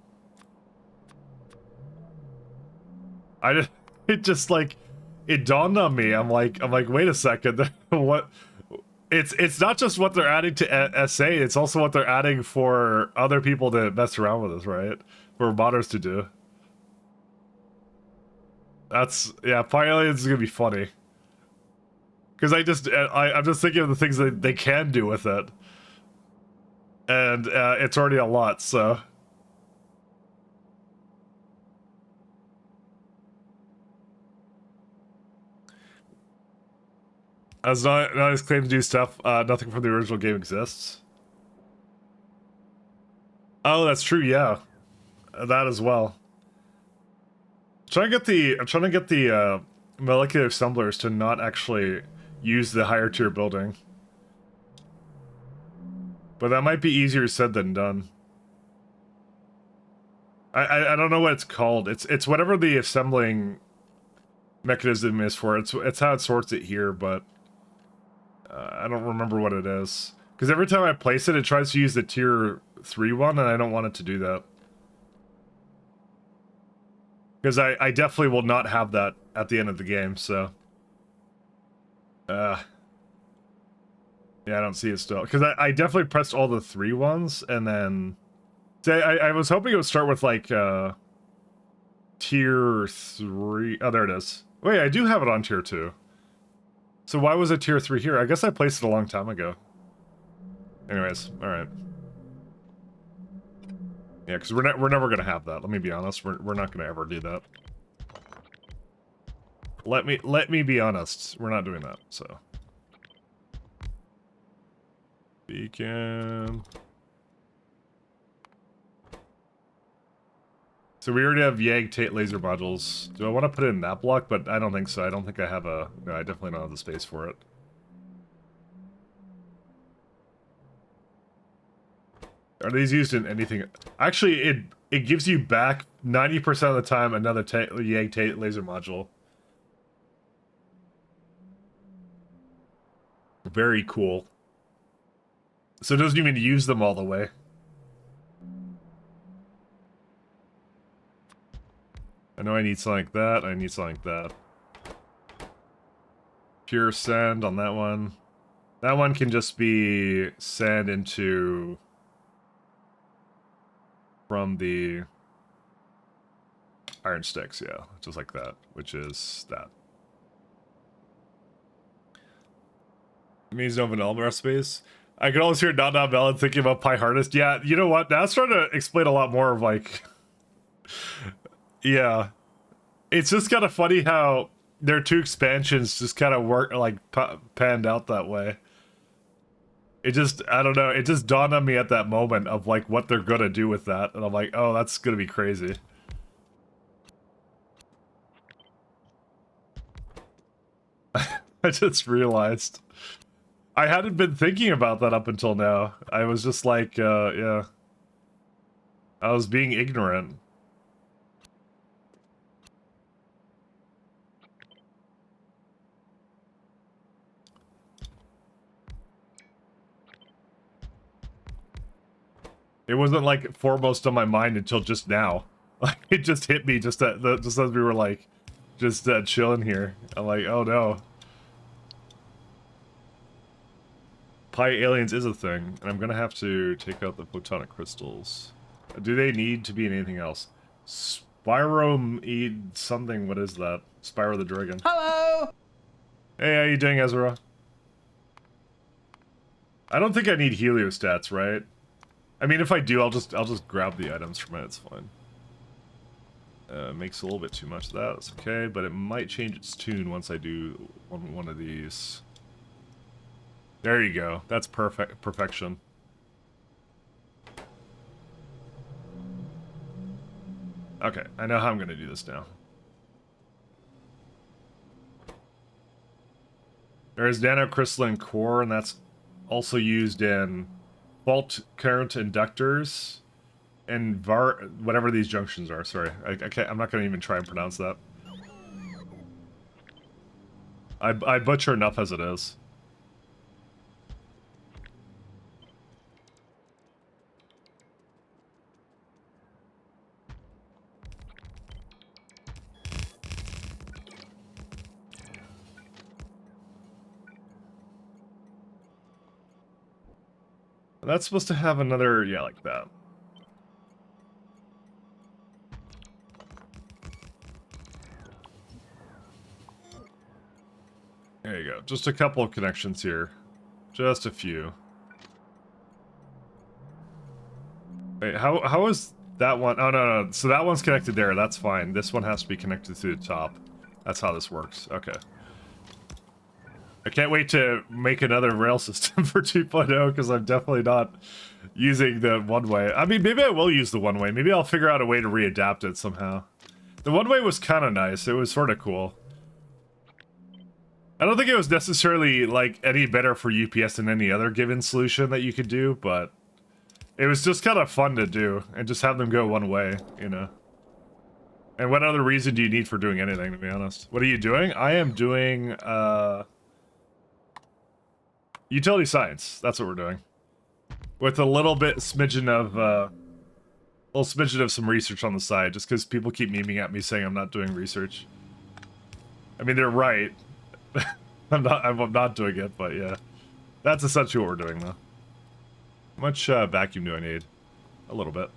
It just like, it dawned on me. I'm like, wait a second. What? It's not just what they're adding to SA, it's also what they're adding for other people to mess around with us, right? For modders to do. That's, yeah, Pi Aliens is gonna be funny. Because I'm just thinking of the things that they can do with it. And it's already a lot, so. As not his claim to do stuff, nothing from the original game exists. Oh, that's true, yeah. That as well. I'm trying to get the molecular assemblers to not actually use the higher tier building. But that might be easier said than done. I don't know what it's called. It's whatever the assembling mechanism is for. It's how it sorts it here, but I don't remember what it is. Because every time I place it, it tries to use the tier 3 one, and I don't want it to do that. Because I definitely will not have that at the end of the game, so... yeah, I don't see it still. Because I definitely pressed all the 3 ones, and then... Say, I was hoping it would start with, like, tier 3... Oh, there it is. Wait, I do have it on tier 2. So why was it tier 3 here? I guess I placed it a long time ago. Anyways, alright. Yeah, because we're never gonna have that. Let me be honest. We're not gonna ever do that. Let me be honest. We're not doing that. So beacon. So we already have Yag Tate laser modules. Do I want to put it in that block? But I don't think so. I don't think I have a... No, I definitely don't have the space for it. Are these used in anything? Actually, it gives you back 90% of the time another Yag Tate laser module. Very cool. So it doesn't even use them all the way. I know I need something like that. I need something like that. Pure sand on that one. That one can just be sand into... From the... Iron sticks, yeah. Just like that. Which is that. It means no vanilla recipes. I can always hear Not Not Melon thinking about Pie Hardest. Yeah, you know what? That's trying to explain a lot more of, like... Yeah. It's just kind of funny how their 2 expansions just kind of work, like, panned out that way. It just, I don't know, it just dawned on me at that moment of, like, what they're gonna do with that. And I'm like, oh, that's gonna be crazy. I just realized. I hadn't been thinking about that up until now. I was just like, yeah. I was being ignorant. It wasn't like foremost on my mind until just now. Like it just hit me just as we were like, just chilling here. I'm like, oh no. Pi aliens is a thing, and I'm gonna have to take out the photonic crystals. Do they need to be in anything else? Spyro something. What is that? Spyro the Dragon. Hello. Hey, how you doing, Ezra? I don't think I need heliostats, right? I mean, if I do, I'll just grab the items from it. It's fine. Makes a little bit too much of that. That's okay, but it might change its tune once I do one of these. There you go. That's perfection. Okay, I know how I'm gonna do this now. There is nanocrystalline core, and that's also used in fault current inductors and whatever these junctions are. Sorry, I can't. I'm not gonna even try and pronounce that. I butcher enough as it is. That's supposed to have another, yeah, like that. There you go. Just a couple of connections here. Just a few. Wait, how is that one? Oh, no. So that one's connected there. That's fine. This one has to be connected to the top. That's how this works. Okay. I can't wait to make another rail system for 2.0 because I'm definitely not using the one-way. I mean, maybe I will use the one-way. Maybe I'll figure out a way to readapt it somehow. The one-way was kind of nice. It was sort of cool. I don't think it was necessarily, like, any better for UPS than any other given solution that you could do, but it was just kind of fun to do and just have them go one way, you know? And what other reason do you need for doing anything, to be honest? What are you doing? I am doing, Utility science. That's what we're doing. With a little smidgen of some research on the side, just because people keep memeing at me saying I'm not doing research. I mean, they're right. I'm not doing it, but yeah. That's essentially what we're doing, though. How much vacuum do I need? A little bit.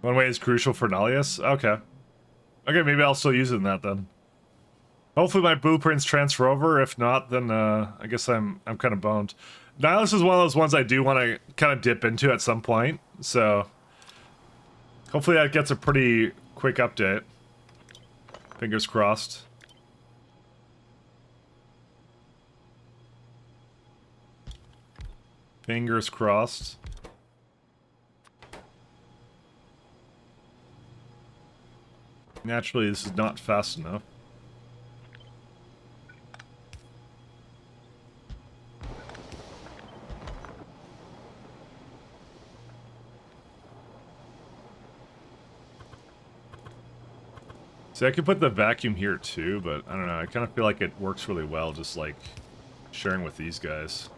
One way is crucial for Nalius? Okay. Okay, maybe I'll still use it in that then. Hopefully my blueprints transfer over. If not, then I guess I'm kind of boned. Nihilus is one of those ones I do want to kind of dip into at some point, so hopefully that gets a pretty quick update. Fingers crossed. Fingers crossed. Naturally, this is not fast enough. See, I could put the vacuum here too, but I don't know. I kind of feel like it works really well just like sharing with these guys.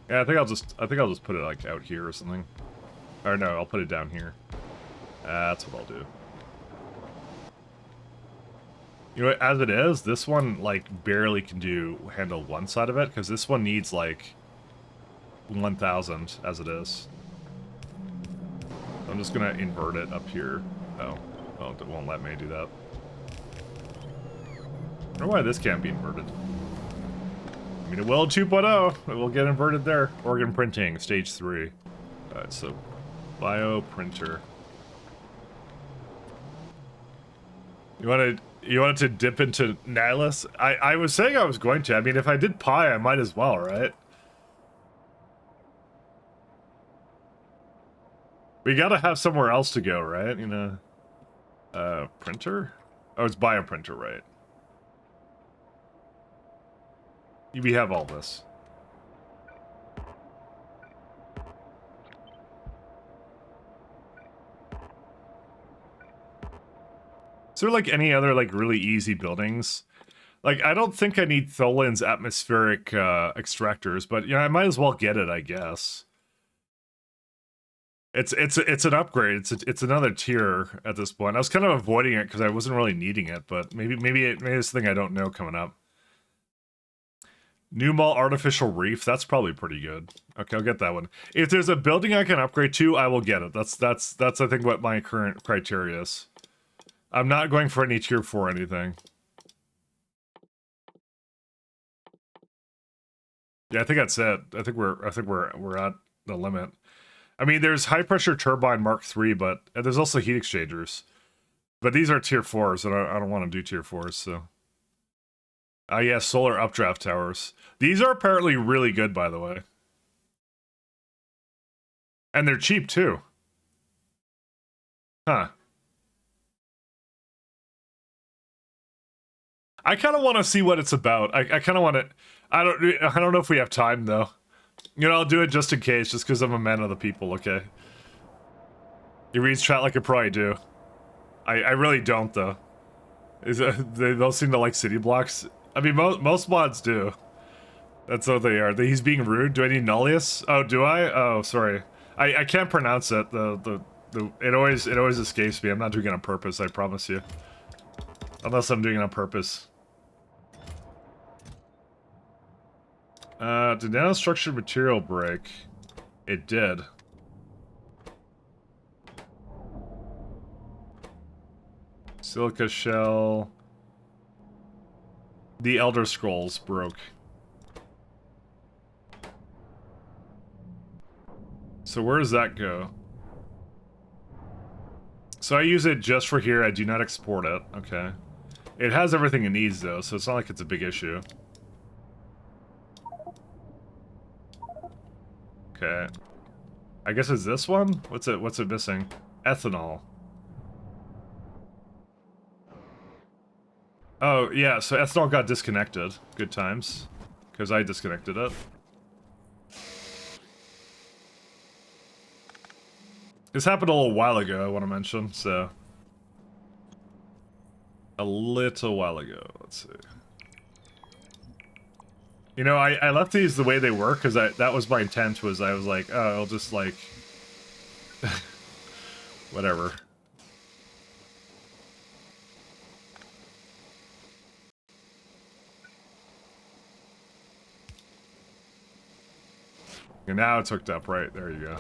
Yeah, I think I'll just put it like out here or something. Or no, I'll put it down here. That's what I'll do. You know what, as it is, this one like barely can handle one side of it, because this one needs like 1,000 as it is. I'm just gonna invert it up here. Oh, well, it won't let me do that. I wonder why this can't be inverted. I mean, it will 2.0. It will get inverted there. Organ printing, stage 3. Alright, so bio printer. You wanted to dip into Nihilus? I was saying I was going to. I mean, if I did Pi, I might as well, right? We gotta have somewhere else to go, right? You know, printer? Oh, it's bioprinter, right? We have all this. Is there like any other like really easy buildings? Like, I don't think I need Tholin's atmospheric extractors, but yeah, I might as well get it, I guess. It's an upgrade. It's another tier at this point. I was kind of avoiding it because I wasn't really needing it, but maybe it's something I don't know coming up. New Mall Artificial Reef, that's probably pretty good. Okay, I'll get that one. If there's a building I can upgrade to, I will get it. That's I think what my current criteria is. I'm not going for any tier 4 anything. Yeah, I think that's it. I think we're at the limit. I mean, there's high pressure turbine Mark III, but there's also heat exchangers. But these are tier 4s, and I don't want to do tier 4s, so. Yeah, solar updraft towers. These are apparently really good, by the way. And they're cheap, too. Huh. I kind of want to see what it's about. I kind of want to... I don't know if we have time, though. You know, I'll do it just in case, just because I'm a man of the people, okay? He reads chat like a pro, I do. I really don't, though. They don't seem to like city blocks. I mean, most mods do. That's what they are. He's being rude. Do I need Nullius? Oh, do I? Oh, sorry. I can't pronounce it. It always escapes me. I'm not doing it on purpose, I promise you. Unless I'm doing it on purpose. Did nanostructured material break? It did. Silica shell. The Elder Scrolls broke. So where does that go? So I use it just for here. I do not export it. Okay. It has everything it needs, though, so it's not like it's a big issue. Okay. I guess it's this one? What's it missing? Ethanol. Oh, yeah, so ethanol got disconnected. Good times. Because I disconnected it. This happened a little while ago, I want to mention, so... A little while ago, let's see. You know, I left these the way they were, because that was my intent, was I was like, oh, I'll just, like... whatever. And now it's hooked up, right? There you go.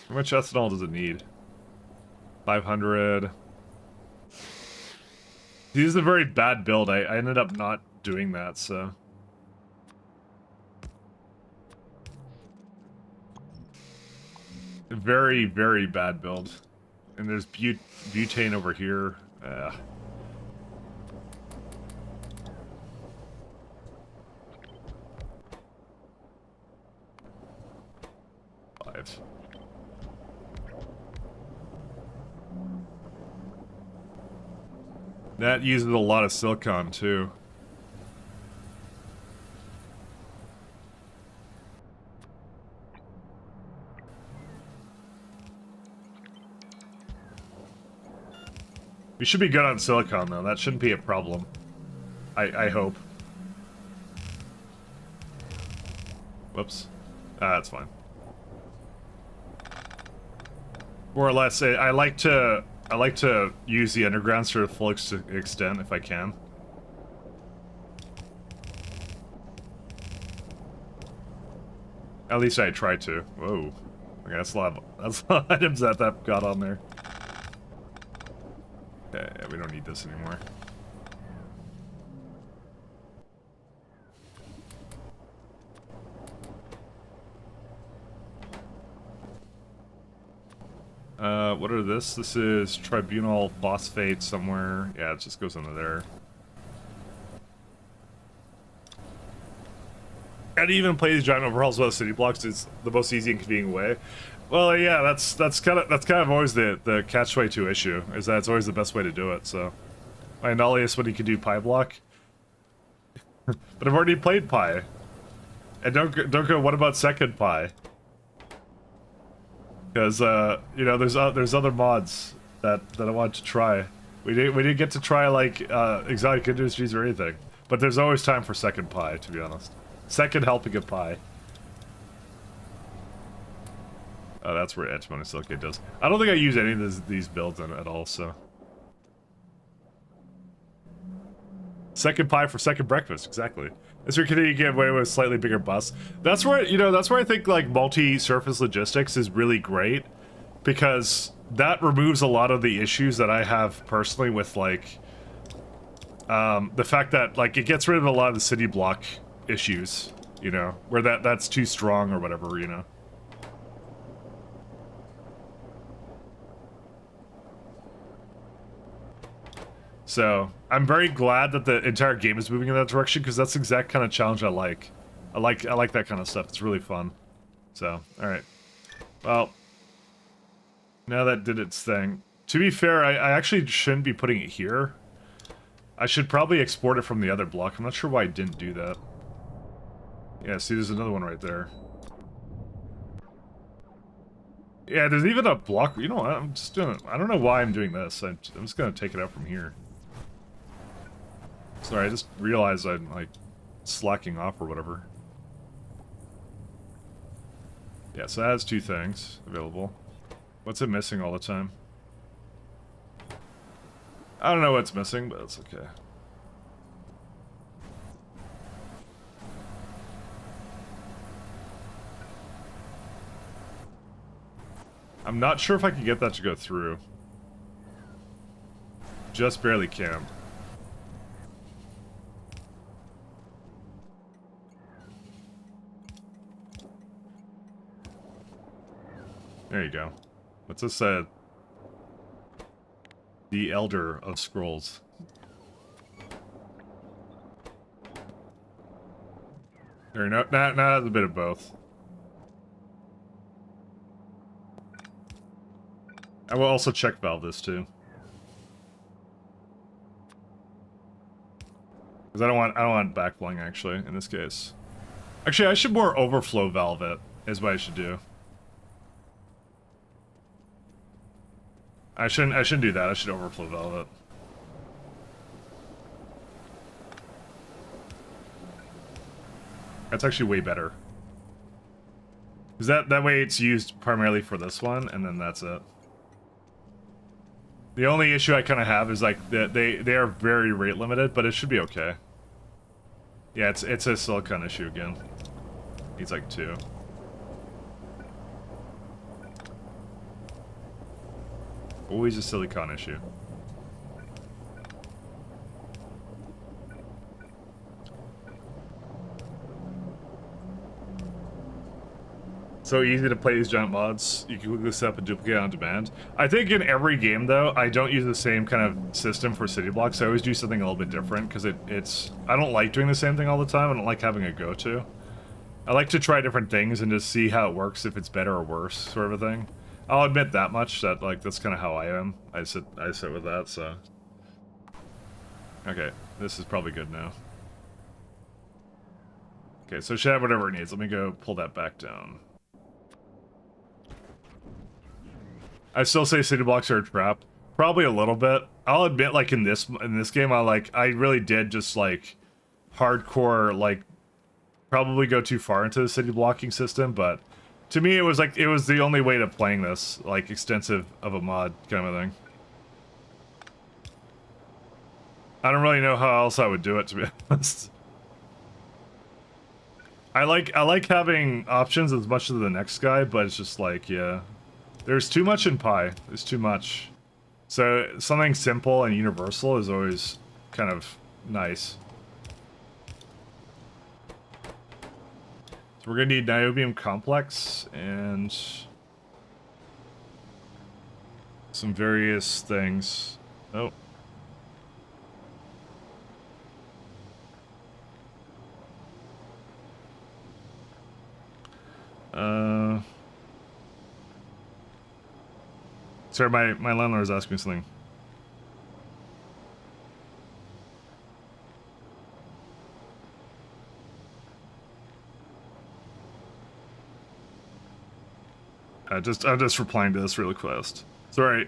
How much ethanol does it need? 500. This is a very bad build. I ended up not doing that, so... Very, very bad build. And there's butane over here. Five. That uses a lot of silicon, too. We should be good on silicon, though. That shouldn't be a problem. I hope. Whoops. That's fine. More or less, I like to use the undergrounds to the full extent if I can. At least I try to. Whoa. Okay, that's a lot of items that got on there. Okay, yeah, we don't need this anymore. What are this? This is tribunal phosphate somewhere. Yeah, it just goes into there. And even play these giant overhauls without city blocks is the most easy and convenient way. Well, yeah, that's kind of always the catch-22 issue, is that it's always the best way to do it. So, my Nullius when you can do Pi block, but I've already played Pi, and don't go. What about second Pi? Because you know, there's other mods that I want to try. We didn't get to try like exotic industries or anything, but there's always time for second Pi, to be honest. Second helping of Pi. Oh, that's where antimony silicate does. I don't think I use any of these builds in at all, so. Second Pi for second breakfast, exactly. As you're continuing to get away with a slightly bigger bus. That's where, you know, that's where I think, like, multi-surface logistics is really great. Because that removes a lot of the issues that I have personally with, like, the fact that, like, it gets rid of a lot of the city block issues, you know, where that's too strong or whatever, you know. So, I'm very glad that the entire game is moving in that direction, because that's the exact kind of challenge I like. I like that kind of stuff. It's really fun. So, alright. Well, now that did its thing. To be fair, I actually shouldn't be putting it here. I should probably export it from the other block. I'm not sure why I didn't do that. Yeah, see, there's another one right there. Yeah, there's even a block. You know what? I'm just doing. I don't know why I'm doing this. I'm just gonna take it out from here. Sorry, I just realized I'm like slacking off or whatever. Yeah, so that has two things available. What's it missing all the time? I don't know what's missing, but it's okay. I'm not sure if I can get that to go through. Just barely can. There you go. What's this said? The Elder of Scrolls. There, no, not a bit of both. I will also check valve this too. Because I don't want backflowing actually in this case. Actually, I should more overflow valve it, is what I should do. I shouldn't do that. I should overflow valve it. That's actually way better. Because that way it's used primarily for this one, and then that's it. The only issue I kind of have is like that they are very rate limited, but it should be okay. Yeah, it's a silicon issue again. He's like 2. Always a silicon issue. So easy to play these giant mods. You can quickly set up and duplicate on demand. I think in every game, though, I don't use the same kind of system for city blocks. I always do something a little bit different because it's... I don't like doing the same thing all the time. I don't like having a go-to. I like to try different things and just see how it works, if it's better or worse, sort of a thing. I'll admit that much, that like that's kind of how I am. I sit with that, so... Okay, this is probably good now. Okay, so it should have whatever it needs. Let me go pull that back down. I still say city blocks are a trap. Probably a little bit. I'll admit, like in this game, I really did just like hardcore, like probably go too far into the city blocking system. But to me, it was the only way to playing this, like extensive of a mod kind of a thing. I don't really know how else I would do it, to be honest. I like having options as much as the next guy, but it's just like, yeah. There's too much in Pi. There's too much. So something simple and universal is always kind of nice. So we're gonna need niobium complex and some various things. Oh. Sorry, my landlord is asking me something. I'm just replying to this really fast. Sorry.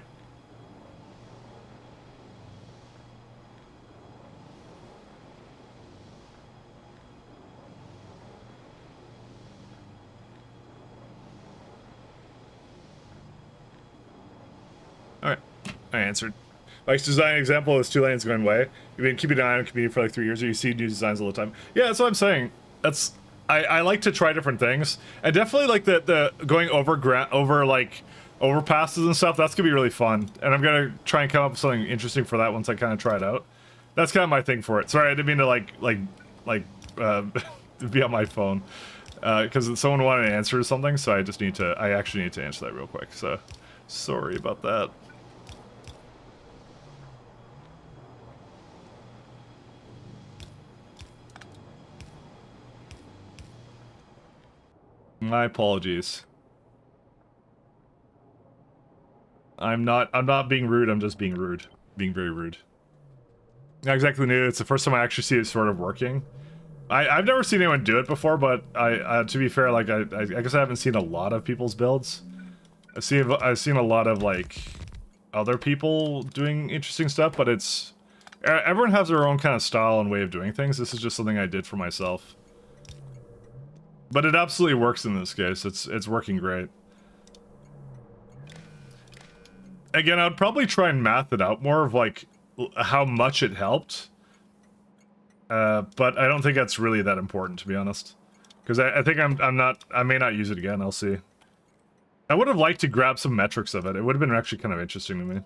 Alright, I answered. Mike's design example is 2 lanes going away. You've been keeping an eye on community for like 3 years, or you see new designs all the time. Yeah, that's what I'm saying. That's I like to try different things, and definitely like the going over like overpasses and stuff. That's gonna be really fun, and I'm gonna try and come up with something interesting for that once I kind of try it out. That's kind of my thing for it. Sorry, I didn't mean to like be on my phone because someone wanted an answer to something, so I actually need to answer that real quick. So sorry about that. My apologies. I'm not being rude, I'm just being rude. Being very rude. Not exactly new, it's the first time I actually see it sort of working. I've never seen anyone do it before, but to be fair, like I guess I haven't seen a lot of people's builds. I've seen a lot of like other people doing interesting stuff, but it's everyone has their own kind of style and way of doing things. This is just something I did for myself. But it absolutely works in this case. It's working great. Again, I would probably try and math it out more of like how much it helped. But I don't think that's really that important, to be honest. Because I think I may not use it again. I'll see. I would have liked to grab some metrics of it. It would have been actually kind of interesting to me.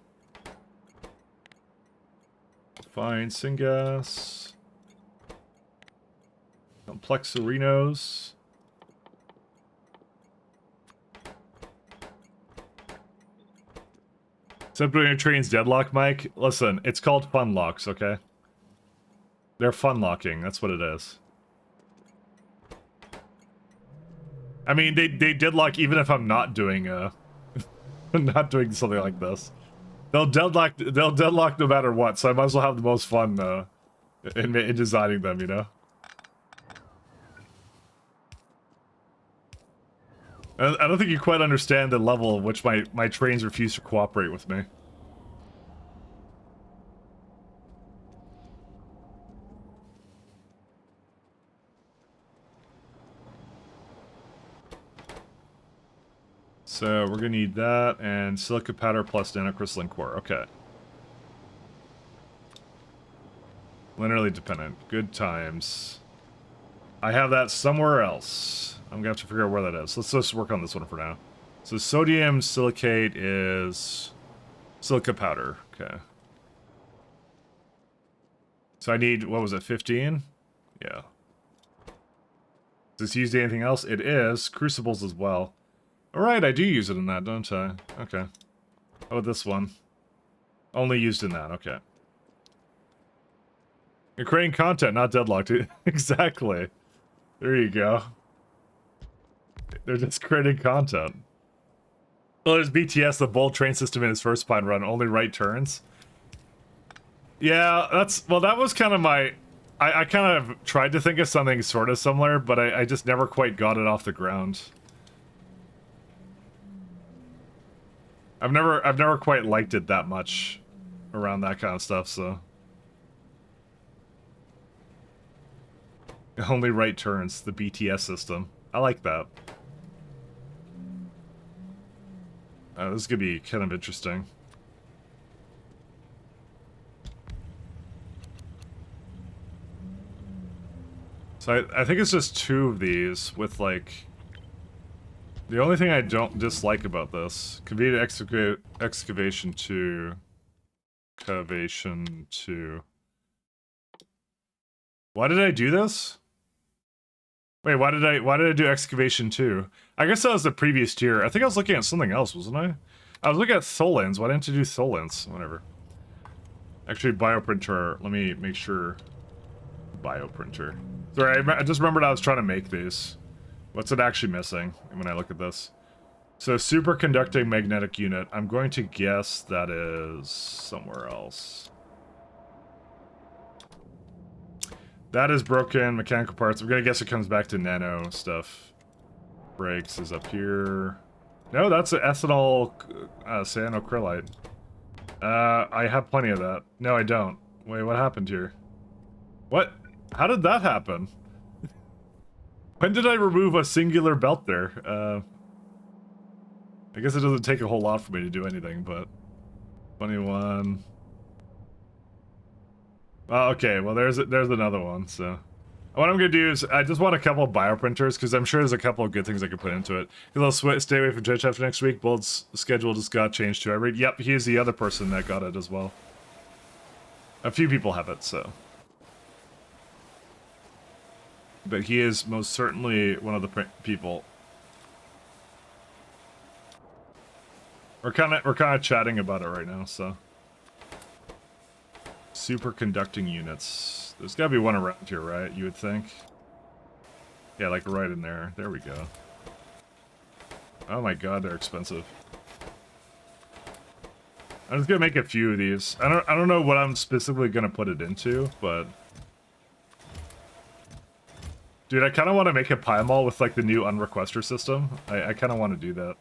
Fine, syngas. Complex arenos. Except when your train's deadlock, Mike. Listen, it's called fun locks, okay? They're fun locking, that's what it is. I mean, they deadlock even if I'm not doing not doing something like this. They'll deadlock. They'll deadlock no matter what. So I might as well have the most fun in designing them. You know. I don't think you quite understand the level of which my trains refuse to cooperate with me. So we're gonna need that and silica powder plus nanocrystalline core. Okay. Linearly dependent. Good times. I have that somewhere else. I'm gonna have to figure out where that is. Let's just work on this one for now. So sodium silicate is silica powder. Okay. So I need, what was it, 15? Yeah. Is this used anything else? It is. Crucibles as well. Alright, I do use it in that, don't I? Okay. How about this one? Only used in that, okay. You're creating content, not deadlocked. Exactly. There you go. They're just creating content. Well, there's BTS, the bold train system in his first spine run, only right turns. Yeah, that's, well, that was kind of my, I kind of tried to think of something sort of similar, but I just never quite got it off the ground. I've never quite liked it that much around that kind of stuff, so. Only right turns, the BTS system. I like that. This is gonna be kind of interesting. So I think it's just 2 of these with like... The only thing I don't dislike about this, convenient excavation 2, excavation 2. Why did I do this? Wait, why did I do excavation 2? I guess that was the previous tier. I think I was looking at something else, wasn't I? I was looking at Tholins. Why didn't you do Tholins? Whatever. Actually, bioprinter. Let me make sure. Bioprinter. Sorry, I just remembered I was trying to make these. What's it actually missing when I look at this? So, superconducting magnetic unit. I'm going to guess that is somewhere else. That is broken mechanical parts. I'm going to guess it comes back to nano stuff. Brakes is up here. No, that's an ethanol cyanocrylite. I have plenty of that. No, I don't. Wait, what happened here? What? How did that happen? When did I remove a singular belt there? I guess it doesn't take a whole lot for me to do anything, but... 21... Oh, okay, well there's another one, so... What I'm gonna do is, I just want a couple of bioprinters, because I'm sure there's a couple of good things I can put into it. Because I'll stay away from Twitch after next week. Bullet's schedule just got changed too. Yep, he's the other person that got it as well. A few people have it, so... But he is most certainly one of the people. We're kind of chatting about it right now, so. Superconducting units. There's gotta be one around here, right? You would think. Yeah, like right in there. There we go. Oh my god, they're expensive. I'm just gonna make a few of these. I don't know what I'm specifically gonna put it into, but. Dude, I kind of want to make a Pymol with, like, the new Unrequester system. I kind of want to do that.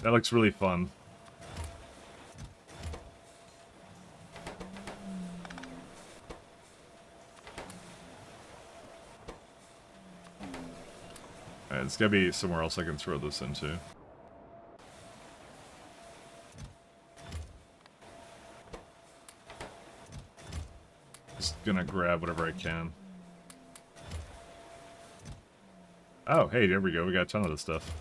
That looks really fun. Alright, it's gotta be somewhere else I can throw this into. Just gonna grab whatever I can. Oh, hey, there we go. We got a ton of this stuff.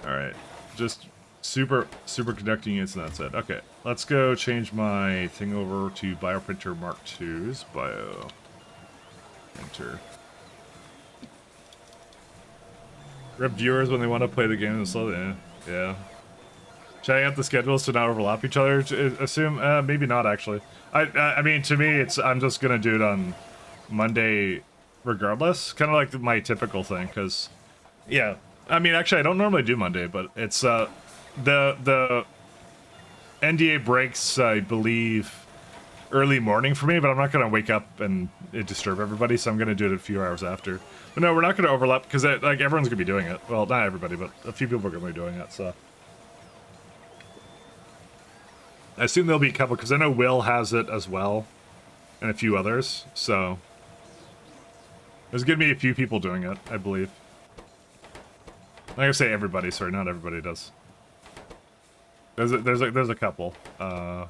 Alright. Just superconducting units and that's it. Okay. Let's go change my thing over to Bioprinter Mark II's. Bioprinter. Rip viewers when they want to play the game and slow. Yeah. Chatting out the schedules to not overlap each other. Assume maybe not actually. I mean, to me, it's I'm just gonna do it on Monday, regardless. Kind of like my typical thing, because yeah. I mean, actually, I don't normally do Monday, but it's the NDA breaks, I believe, early morning for me. But I'm not gonna wake up and disturb everybody, so I'm gonna do it a few hours after. But no, we're not gonna overlap because like everyone's gonna be doing it. Well, not everybody, but a few people are gonna be doing it. So. I assume there'll be a couple, because I know Will has it as well, and a few others, so... There's gonna be a few people doing it, I believe. I'm gonna say everybody, sorry, not everybody does. There's a couple, but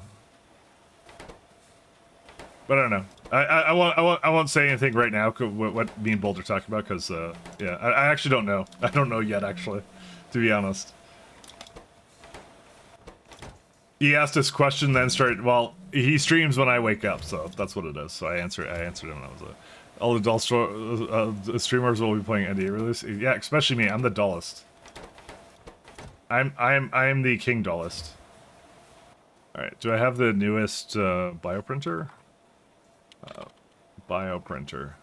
I don't know. I won't say anything right now, what me and Bolt are talking about, because, yeah, I actually don't know. I don't know yet, actually, to be honest. He asked this question, then started. Well, he streams when I wake up, so that's what it is. So I answered him. That was it. All the dull streamers will be playing NDA release. Yeah, especially me. I'm the dullest. I'm the king dullest. All right. Do I have the newest bioprinter? Bioprinter.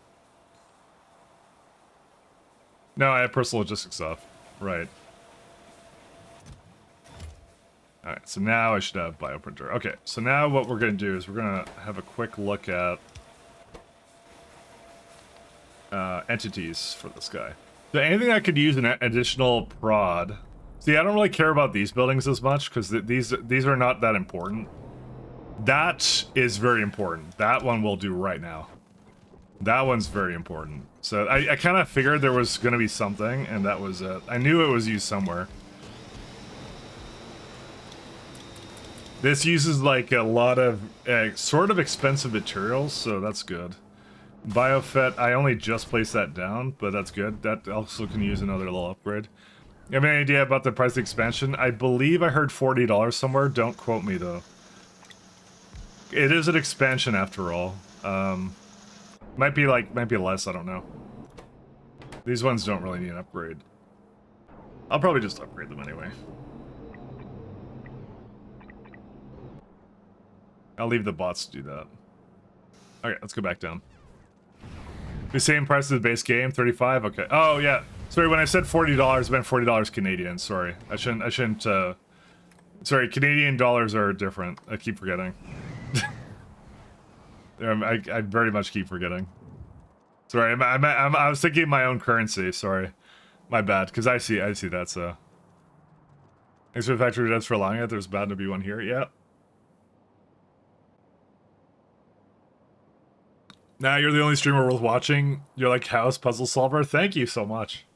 No, I have personal logistics off. Right. Alright, so now I should have bioprinter. Okay, so now what we're going to do is we're going to have a quick look at entities for this guy. So anything I could use an additional prod. See, I don't really care about these buildings as much because these are not that important. That is very important. That one we'll do right now. That one's very important. So I kind of figured there was going to be something, and that was it. I knew it was used somewhere. This uses like a lot of sort of expensive materials, so that's good. Biofet, I only just placed that down, but that's good. That also can use another little upgrade. You have any idea about the price of expansion? I believe I heard $40 somewhere. Don't quote me though. It is an expansion after all. Might be less, I don't know. These ones don't really need an upgrade. I'll probably just upgrade them anyway. I'll leave the bots to do that. Okay, let's go back down. The same price as the base game, 35. Okay. Oh yeah. Sorry, when I said $40, I meant $40 Canadian. Sorry, I shouldn't. Sorry, Canadian dollars are different. I keep forgetting. I very much keep forgetting. Sorry, I was thinking my own currency. Sorry, my bad. Because I see that. So. Thanks for the Factorio Pyanodons for allowing it. There's bound to be one here. Yeah. Now you're the only streamer worth watching. You're like house puzzle solver. Thank you so much.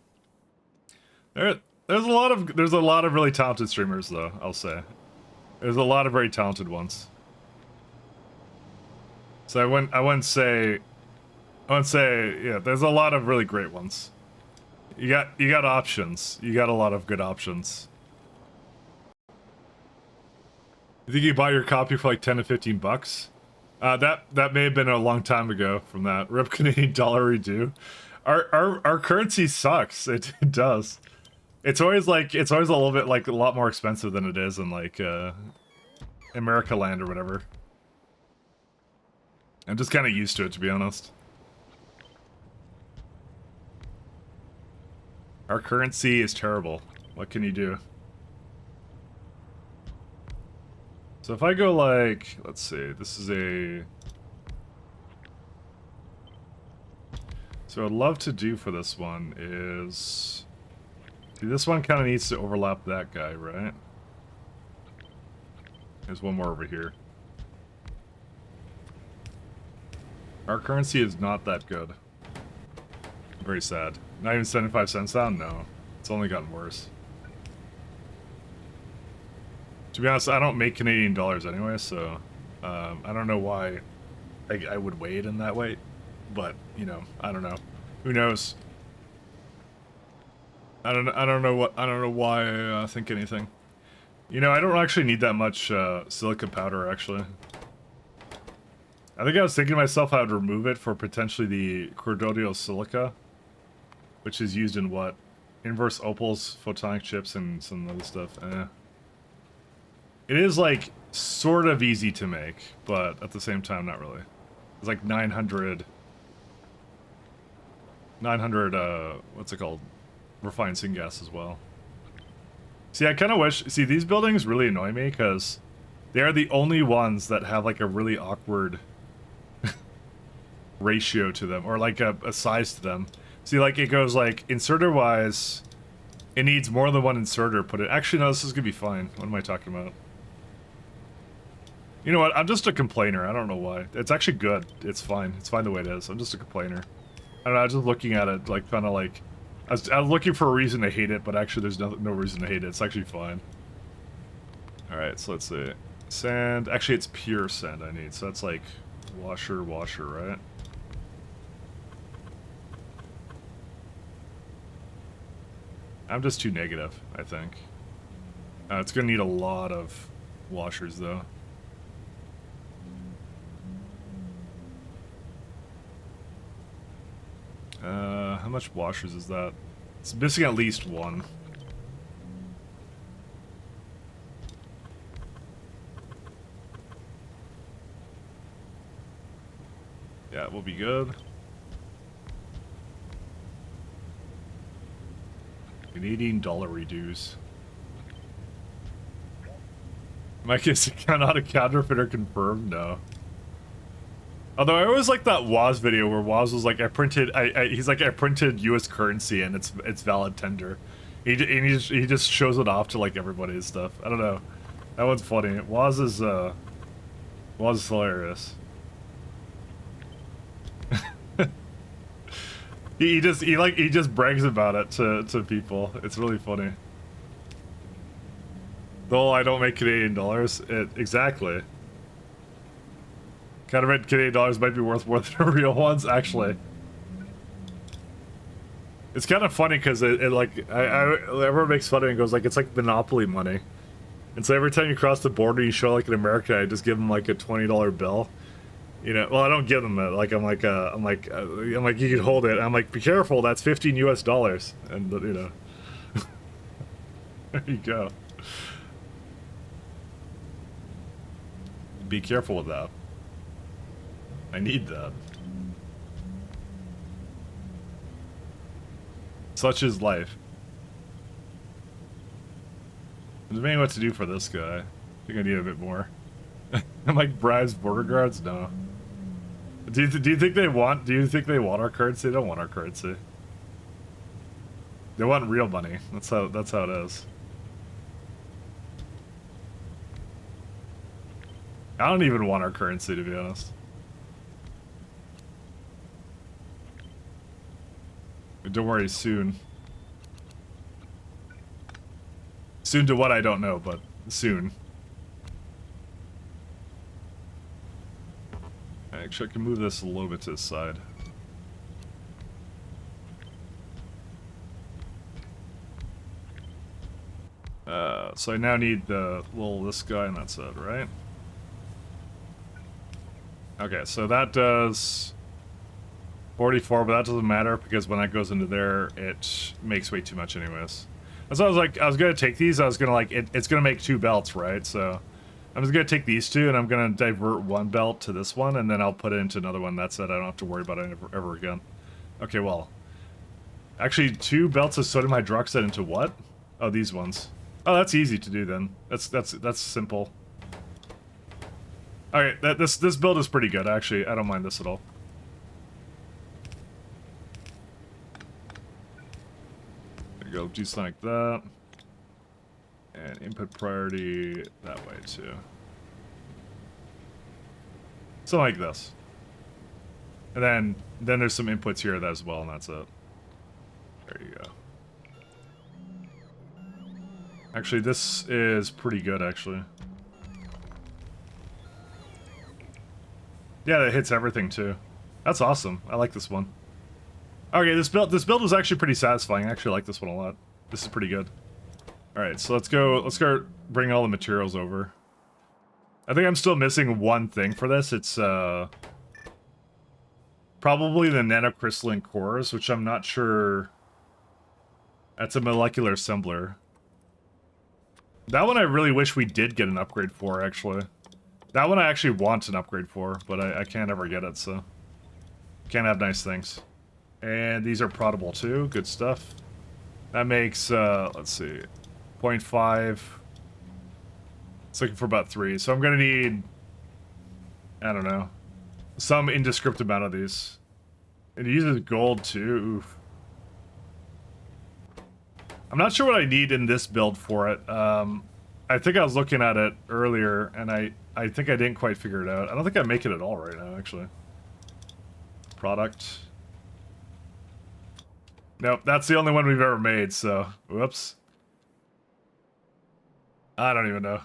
There's a lot of really talented streamers though, I'll say. There's a lot of very talented ones. So I wouldn't say yeah, there's a lot of really great ones. You got options. You got a lot of good options. You think you bought your copy for like 10 to 15 bucks? That may have been a long time ago from that. Rip Canadian dollar redo. Our currency sucks. It does. It's always a little bit like a lot more expensive than it is in like America land or whatever. I'm just kind of used to it, to be honest. Our currency is terrible. What can you do? So if I go like, let's see, this is a... So what I'd love to do for this one is... See, this one kind of needs to overlap that guy, right? There's one more over here. Our currency is not that good. Very sad. Not even 75 cents down? No. It's only gotten worse. To be honest, I don't make Canadian dollars anyway, so I don't know why I would weigh it in that way. But, you know, I don't know. Who knows? I don't know why I think anything. You know, I don't actually need that much silica powder, actually. I think I was thinking to myself I would remove it for potentially the cordoidal silica, which is used in what? Inverse opals, photonic chips, and some other stuff. It is like sort of easy to make, but at the same time, not really. It's like 900, what's it called? Refined syngas as well. See, I kind of wish, see, these buildings really annoy me because they are the only ones that have like a really awkward ratio to them, or like a size to them. See, like it goes like inserter wise, it needs more than one inserter. Put it. Actually, no, this is gonna be fine. What am I talking about? You know what? I'm just a complainer. I don't know why. It's actually good. It's fine. It's fine the way it is. I'm just a complainer. I don't know. I was just looking at it, like kind of like I was looking for a reason to hate it, but actually, there's no reason to hate it. It's actually fine. All right, so let's see. Sand. Actually, it's pure sand I need. So that's like washer, right? I'm just too negative, I think. It's gonna need a lot of washers, though. How much washers is that? It's missing at least one. Yeah, we'll be good. Canadian dollar reduce. Mike, is not a counterfeiter confirmed? No. Although I always like that Waz video where Waz was like, he's like, I printed U.S. currency and it's valid tender. He just shows it off to like everybody and stuff. I don't know. That one's funny. Waz is hilarious. he just brags about it to people. It's really funny. Though I don't make Canadian dollars, exactly. Counterfeit Canadian dollars might be worth more than real ones, actually. It's kind of funny because everyone makes fun of it and goes like, it's like Monopoly money. And so every time you cross the border, you show like an American, I just give them like a $20 bill. You know, well, I don't give them it. Like I'm like, you can hold it. I'm like, be careful, that's 15 US dollars. And you know, there you go. Be careful with that. I need that. Such is life. I'm debating what to do for this guy. I think I need a bit more. I'm like bribes border guards? No. Do you think they want our currency? They don't want our currency. They want real money. That's how it is. I don't even want our currency, to be honest. Don't worry, soon. Soon to what, I don't know, but soon. Actually, I can move this a little bit to the side. So I now need this guy, and that's it, right? Okay, so that does 44, but that doesn't matter because when that goes into there, it makes way too much anyways. That's why I was like, I was gonna take these, I was gonna like, it's gonna make 2 belts, right? So I'm just gonna take these 2 and I'm gonna divert 1 belt to this one and then I'll put it into another one. That's it, I don't have to worry about it ever again. Okay, well. Actually, 2 belts of sodium hydroxide into what? Oh, these ones. Oh, that's easy to do then. That's simple. Alright, this build is pretty good, actually. I don't mind this at all. There you go, do something like that. And input priority that way too. Something like this. And then there's some inputs here as well, and that's it. There you go. Actually, this is pretty good, actually. Yeah, that hits everything too. That's awesome. I like this one. Okay, this build was actually pretty satisfying. I actually like this one a lot. This is pretty good. Alright, so let's go bring all the materials over. I think I'm still missing one thing for this. It's probably the nanocrystalline cores, which I'm not sure. That's a molecular assembler. That one I really wish we did get an upgrade for, actually. That one I actually want an upgrade for, but I can't ever get it, so... Can't have nice things. And these are proddable too, good stuff. That makes, let's see, 0.5. It's looking for about 3, so I'm gonna need... I don't know. Some indescript amount of these. It uses gold too, oof. I'm not sure what I need in this build for it. I think I was looking at it earlier, and I think I didn't quite figure it out. I don't think I make it at all right now, actually. Product. Nope, that's the only one we've ever made, so... Whoops. I don't even know.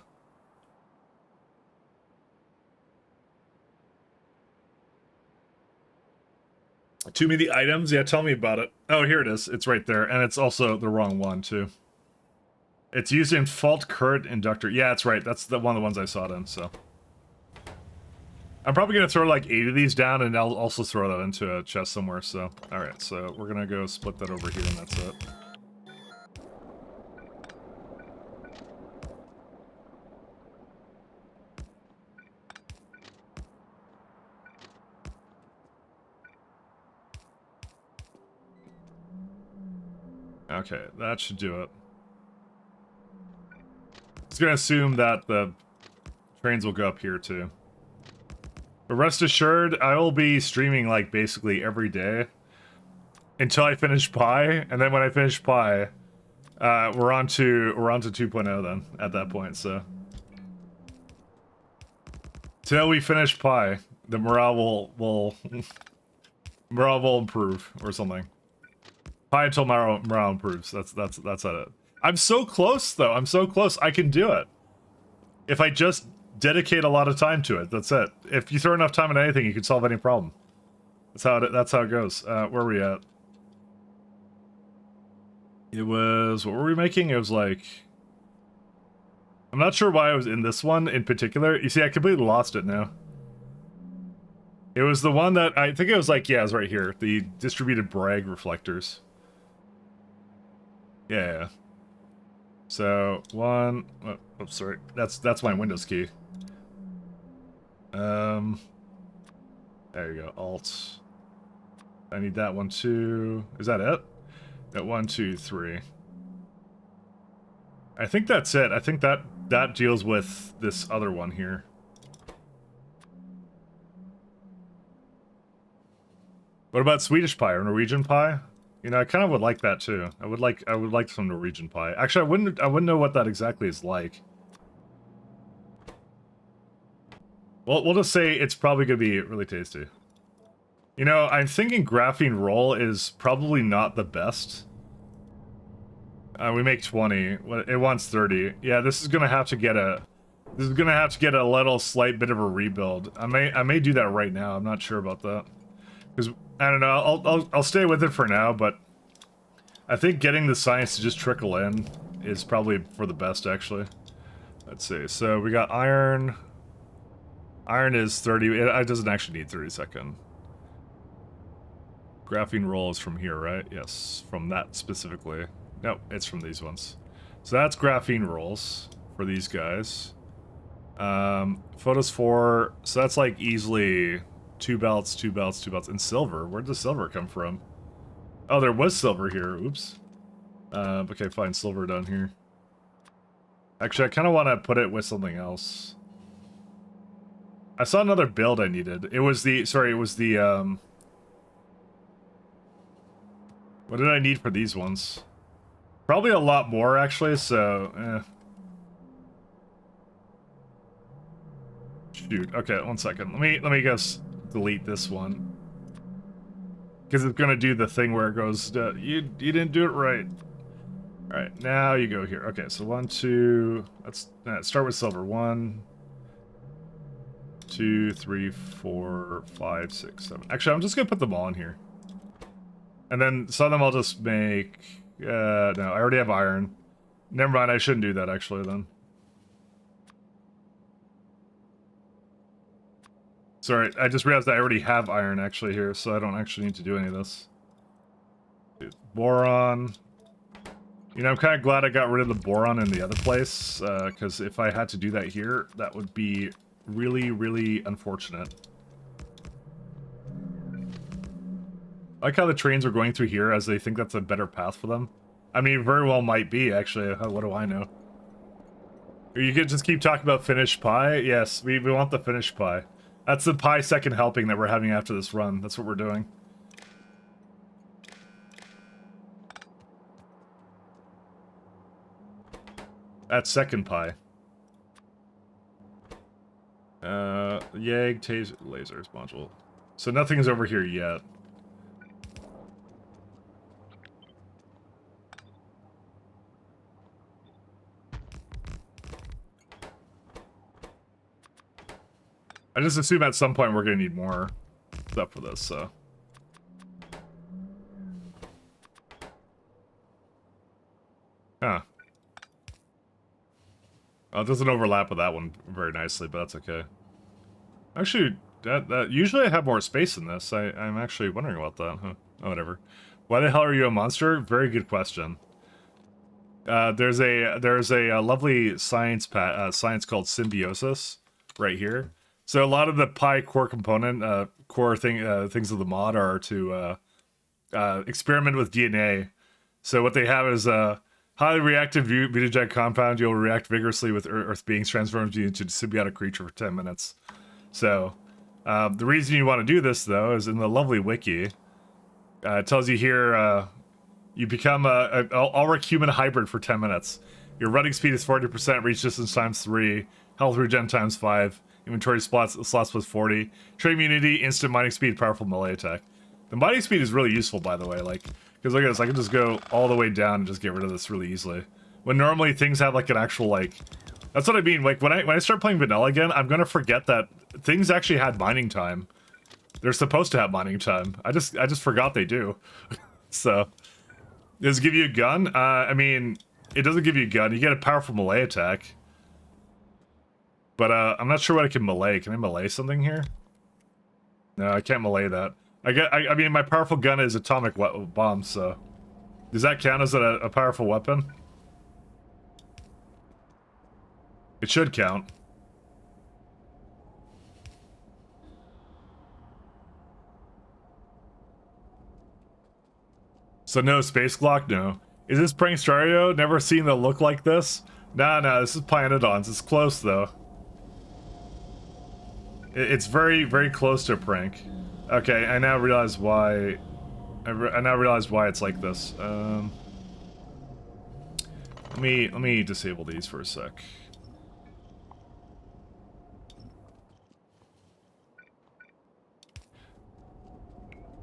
Too many items? Yeah, tell me about it. Oh, here it is. It's right there. And it's also the wrong one, too. It's used in fault current inductor. Yeah, that's right. That's one of the ones I saw it in, so... I'm probably going to throw like 8 of these down, and I'll also throw that into a chest somewhere, so... Alright, so we're going to go split that over here, and that's it. Okay, that should do it. I was going to assume that the trains will go up here, too. But rest assured, I will be streaming, like, basically every day until I finish Pi, and then when I finish Pi, we're on to 2.0 then, at that point, so. Till we finish Pi, the morale will morale will improve, or something. Pi until morale improves, that's it. I'm so close, though, I'm so close, I can do it. If I just dedicate a lot of time to it, that's it. If you throw enough time into anything, you can solve any problem. That's how it goes. Where are we at? It was, what were we making? It was like... I'm not sure why I was in this one in particular. You see, I completely lost it now. It was the one that, I think it was like, yeah, it was right here. The distributed brag reflectors. Yeah. So, one... Oh, sorry. That's my Windows key. There you go. Alt. I need that one too. Is that it? That 1, 2, 3. I think that's it. I think that deals with this other one here. What about Swedish pie or Norwegian pie? You know, I kind of would like that too. I would like some Norwegian pie. Actually, I wouldn't know what that exactly is like. Well, we'll just say it's probably gonna be really tasty. You know, I'm thinking graphene roll is probably not the best. We make 20. It wants 30. Yeah, this is gonna have to get a little slight bit of a rebuild. I may do that right now. I'm not sure about that. Because I don't know. I'll stay with it for now, but I think getting the science to just trickle in is probably for the best, actually. Let's see. So we got iron. Iron is 30. It doesn't actually need 30 second. Graphene roll is from here, right? Yes, from that specifically. No, it's from these ones. So that's graphene rolls for these guys. Photos 4. So that's like easily 2 belts, 2 belts, 2 belts. And silver. Where did the silver come from? Oh, there was silver here. Oops. Okay, fine. Silver down here. Actually, I kind of want to put it with something else. I saw another build I needed. It was the... Sorry, it was the... What did I need for these ones? Probably a lot more, actually, so... Shoot. Okay, 1 second. Let me just delete this one. Because it's gonna do the thing where it goes, you didn't do it right. Alright, now you go here. Okay, so 1, 2... Let's start with silver. 1... 2, 3, 4, 5, 6, 7. Actually, I'm just gonna put them all in here. And then some of them I'll just make... no, I already have iron. Never mind, I shouldn't do that actually then. Sorry, I just realized I already have iron actually here, so I don't actually need to do any of this. Boron. You know, I'm kind of glad I got rid of the boron in the other place, because if I had to do that here, that would be really, really unfortunate. I like how the trains are going through here as they think that's a better path for them. I mean, very well might be, actually. What do I know? You could just keep talking about finished pie? Yes, we want the finished pie. That's the pie second helping that we're having after this run. That's what we're doing. That's second pie. Yag, taser, lasers, module. So nothing's over here yet. I just assume at some point we're gonna need more stuff for this, so. Huh. Oh, it doesn't overlap with that one very nicely, but that's okay. Actually, that usually I have more space in this. I'm actually wondering about that. Huh. Oh, whatever. Why the hell are you a monster? Very good question. There's a lovely science called symbiosis right here. So a lot of the pi core component things of the mod are to experiment with DNA. So what they have is a highly reactive mutagenic compound. You'll react vigorously with Earth beings, transforms you into a symbiotic creature for 10 minutes. So the reason you want to do this, though, is in the lovely wiki. It tells you here you become an Ulrich human hybrid for 10 minutes. Your running speed is 40%, reach distance times 3, health regen times 5, inventory slots plus 40, trade immunity, instant mining speed, powerful melee attack. The mining speed is really useful, by the way, like, because look at this, I can just go all the way down and just get rid of this really easily. When normally things have like an actual, like, that's what I mean, like, when I start playing vanilla again, I'm gonna forget that things actually had mining time. They're supposed to have mining time. I just forgot they do. So, does it give you a gun? I mean, it doesn't give you a gun. You get a powerful melee attack. But I'm not sure what I can melee. Can I melee something here? No, I can't melee that. I mean, my powerful gun is atomic bomb, so does that count as a powerful weapon? It should count. So no space Glock? No. Is this prank Stario? Never seen the look like this? Nah, this is Pyanodons. It's close, though. It's very, very close to a prank. Okay, I now realize why... I now realize why it's like this. Let me disable these for a sec.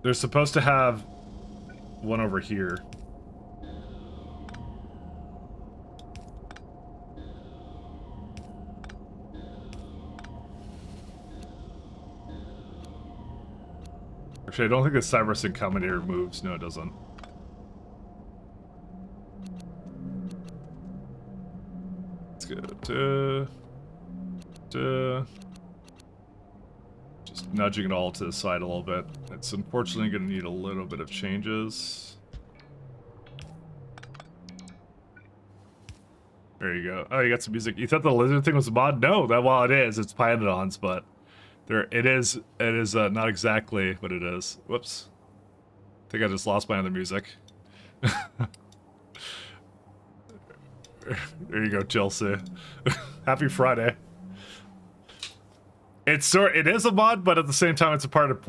They're supposed to have one over here. Actually, I don't think the Cybersync Combinator moves. No, it doesn't. Let's go to... Just nudging it all to the side a little bit. It's unfortunately going to need a little bit of changes. There you go. Oh, you got some music. You thought the lizard thing was a mod? No, well, it is. It's Pyanodons, but it is not exactly what it is. Whoops. I think I just lost my other music. There you go, Chelsea. Happy Friday. It is a mod, but at the same time, it's a part of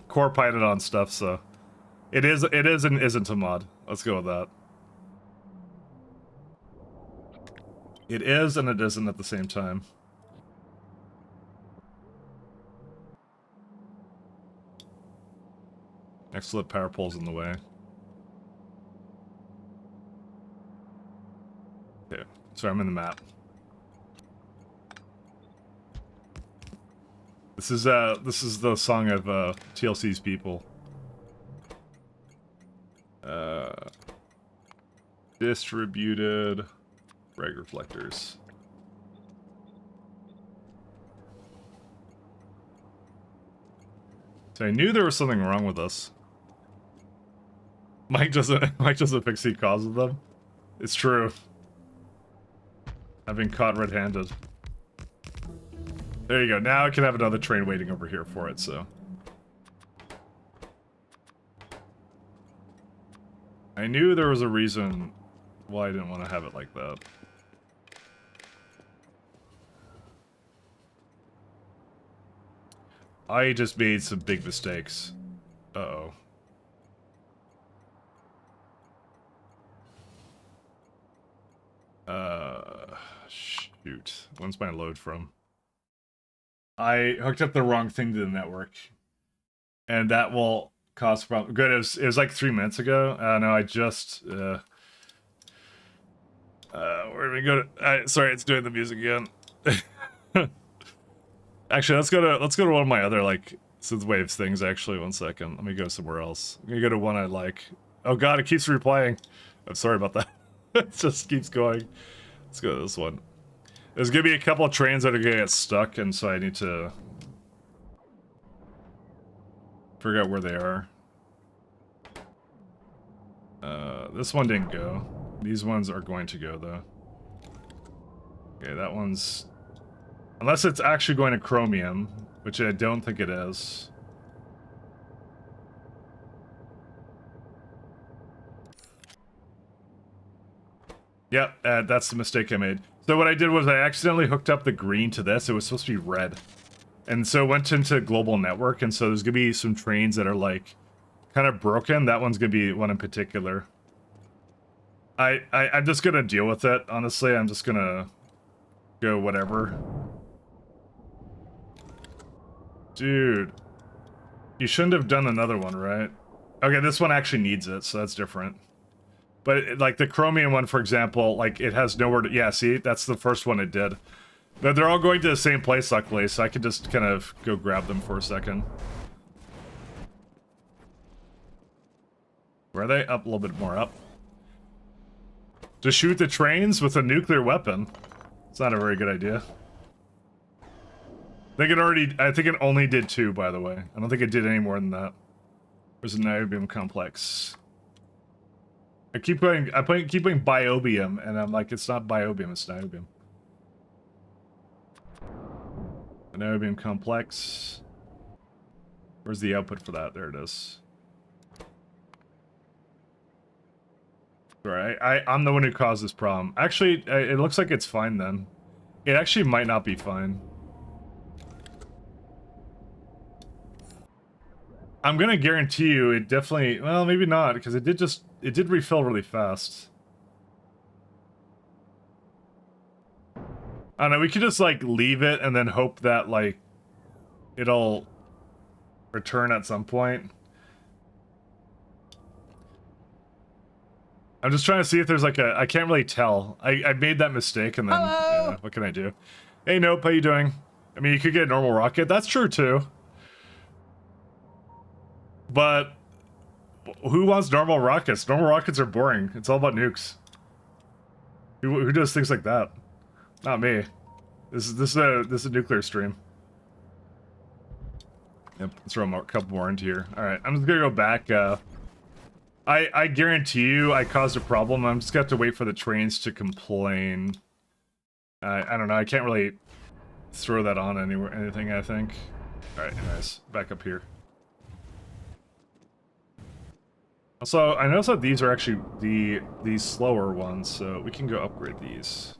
core Pyanodon stuff. So it is and isn't a mod. Let's go with that. It is and it isn't at the same time. Excellent power poles in the way. Okay, sorry, I'm in the map. This is the song of TLC's people. Distributed reg reflectors. So I knew there was something wrong with this. Mike doesn't fix the cause of them. It's true. I've been caught red-handed. There you go. Now I can have another train waiting over here for it, so. I knew there was a reason why I didn't want to have it like that. I just made some big mistakes. Uh-oh. Shoot. When's my load from? I hooked up the wrong thing to the network. And that will cause a problem. Good, it was like 3 minutes ago. No, I just... where did we go to... sorry, it's doing the music again. Actually, let's go to one of my other, like, synthwaves things, actually. 1 second. Let me go somewhere else. I'm gonna go to one I like. Oh god, it keeps replaying. I'm sorry about that. It just keeps going. Let's go to this one. There's gonna be a couple of trains that are gonna get stuck, and so I need to figure out where they are. This one didn't go. These ones are going to go, though. Okay, that one's... Unless it's actually going to chromium, which I don't think it is. Yep, that's the mistake I made. So what I did was I accidentally hooked up the green to this. It was supposed to be red. And so it went into global network, and so there's going to be some trains that are, like, kind of broken. That one's going to be one in particular. I'm just going to deal with it, honestly. I'm just going to go whatever. Dude. You shouldn't have done another one, right? Okay, this one actually needs it, so that's different. But, like, the chromium one, for example, like, it has nowhere to... Yeah, see? That's the first one it did. But they're all going to the same place, luckily, so I could just kind of go grab them for a second. Where are they? Up a little bit more up. To shoot the trains with a nuclear weapon. It's not a very good idea. I think it only did 2, by the way. I don't think it did any more than that. There's a niobium complex. I keep going biobium, and I'm like, it's not biobium, it's niobium. A niobium complex. Where's the output for that? There it is. Sorry, I'm the one who caused this problem. Actually, it looks like it's fine then. It actually might not be fine. I'm gonna guarantee you it definitely... Well, maybe not, because it did refill really fast. I don't know, we could just, like, leave it and then hope that, like, it'll return at some point. I'm just trying to see if there's, like, I can't really tell. I made that mistake, and then... what can I do? Hey, Nope, how you doing? I mean, you could get a normal rocket. That's true, too. But... who wants normal rockets? Normal rockets are boring. It's all about nukes. Who does things like that? Not me. This is a nuclear stream. Yep, let's throw a couple more into here. Alright, I'm just gonna go back. I guarantee you I caused a problem. I'm just gonna have to wait for the trains to complain. I don't know, I can't really throw that on anything, I think. Alright, anyways, back up here. Also, I noticed that these are actually the slower ones, so we can go upgrade these.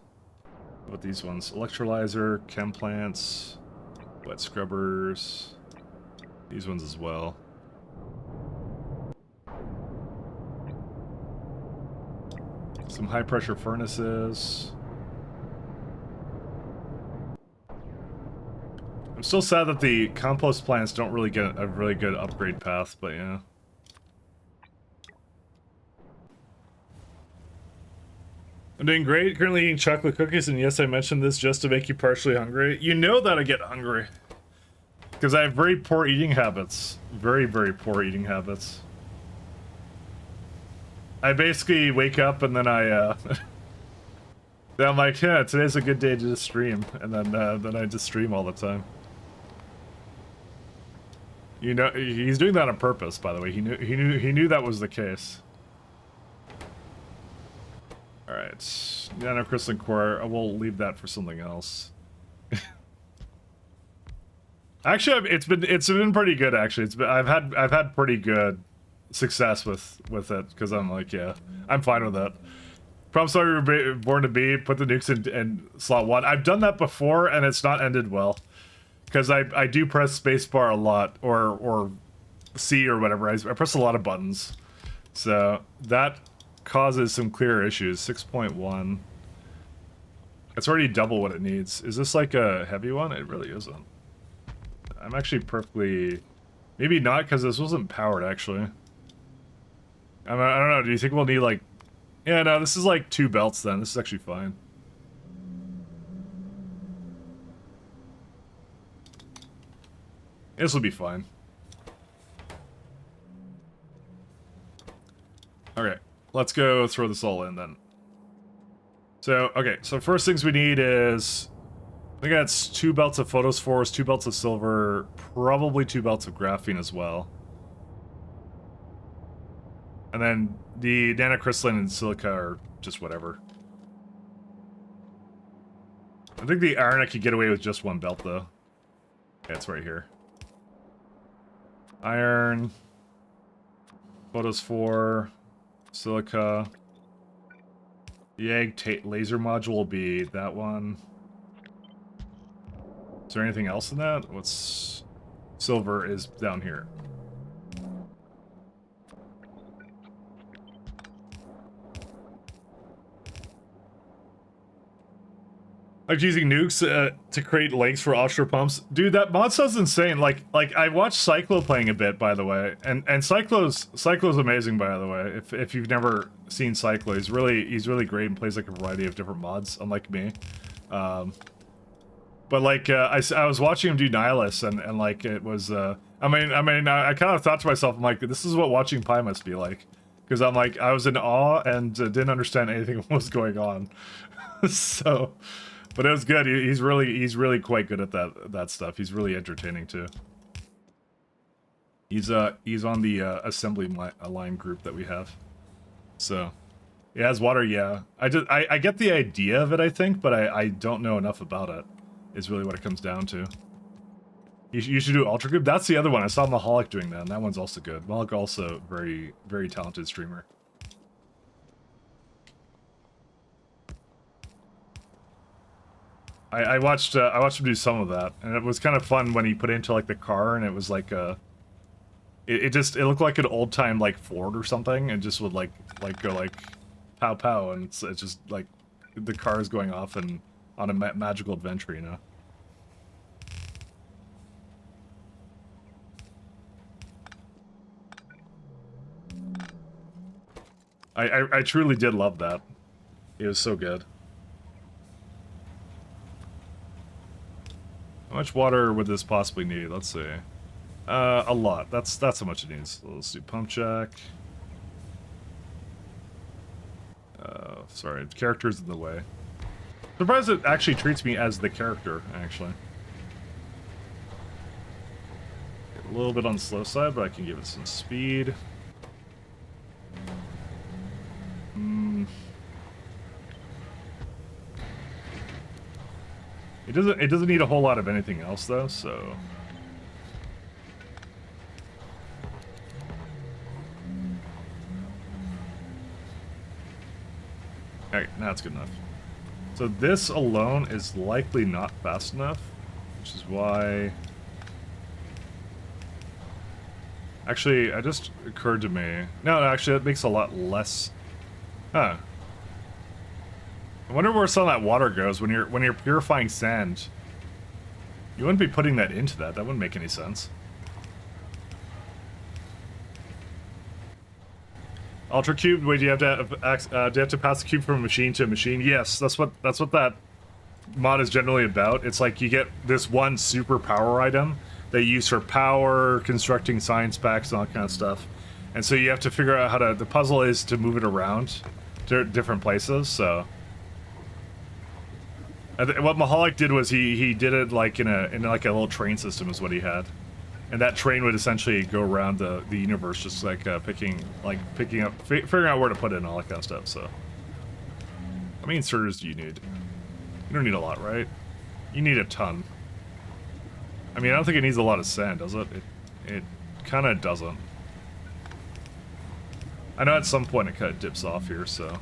What these ones? Electrolyzer, chem plants, wet scrubbers, these ones as well. Some high pressure furnaces. I'm still sad that the compost plants don't really get a really good upgrade path, but yeah. I'm doing great, currently eating chocolate cookies, and yes, I mentioned this just to make you partially hungry. You know that I get hungry. Because I have very poor eating habits. Very, very poor eating habits. I basically wake up and then then I'm like, yeah, today's a good day to just stream. And then I just stream all the time. You know, he's doing that on purpose, by the way. He knew that was the case. Alright. Nanocrystalline core. I will leave that for something else. Actually, it's been pretty good. Actually, I've had pretty good success with it because I'm like, yeah, I'm fine with that. Problem solver you're born to be. Put the nukes in slot 1. I've done that before and it's not ended well because I do press spacebar a lot or C or whatever. I press a lot of buttons, so that causes some clear issues. 6.1. It's already double what it needs. Is this like a heavy one? It really isn't. I'm actually perfectly... Maybe not, because this wasn't powered, actually. I don't know, do you think we'll need, like... Yeah, no, this is like 2 belts, then. This is actually fine. This will be fine. Okay, let's go throw this all in, then. So, okay, so first things we need is... I think that's 2 belts of photospores, 2 belts of silver, probably 2 belts of graphene as well. And then the nanocrystalline and silica are just whatever. I think the iron I could get away with just 1 belt though. Yeah, it's right here. Iron, photospore, silica. The egg laser module will be that one. Is there anything else in that? What's... Silver is down here. Like using nukes to create legs for offshore pumps. Dude, that mod sounds insane. Like I watched Cyclo playing a bit, by the way. And Cyclo's amazing, by the way. If you've never seen Cyclo, he's really great and plays like a variety of different mods, unlike me. But like I was watching him do Nihilus and like it was I kind of thought to myself, I'm like, this is what watching Pi must be like, because I'm like, I was in awe and didn't understand anything what was going on. So, but it was good. He's really quite good at that stuff. He's really entertaining too. He's on the assembly line group that we have. So, it has water. Yeah, I get the idea of it, I think, but I don't know enough about it. Is really what it comes down to. You should do Ultra Group. That's the other one. I saw Mahalik doing that, and that one's also good. Mahalik also very talented streamer. I watched him do some of that, and it was kind of fun when he put it into like the car, and it was like it looked like an old time like Ford or something, and just would like go like pow pow, and it's just like the car is going off and on a magical adventure, you know. I truly did love that. It was so good. How much water would this possibly need? Let's see. A lot. That's how much it needs. Let's do pump check. Sorry, the character's in the way. Surprised it actually treats me as the character, actually. A little bit on the slow side, but I can give it some speed. It doesn't need a whole lot of anything else though, so. Alright, now it's good enough. So this alone is likely not fast enough, which is why... Actually, it just occurred to me... No, actually, it makes a lot less... Huh. I wonder where some of that water goes when you're purifying sand. You wouldn't be putting that into that. That wouldn't make any sense. Ultra cube. Wait, do you have to pass the cube from a machine to a machine? Yes, that's what that mod is generally about. It's like you get this one super power item that you use for power, constructing science packs, and all that kind of stuff. And so you have to figure out how to. The puzzle is to move it around to different places. So. What Mahalik did was he did it like in like a little train system is what he had, and that train would essentially go around the universe just like figuring out where to put it and all that kind of stuff. So How many inserters do you need? You don't need a lot, right? You need a ton. I mean, I don't think it needs a lot of sand, does it? It kind of doesn't. I know at some point it kind of dips off here, so...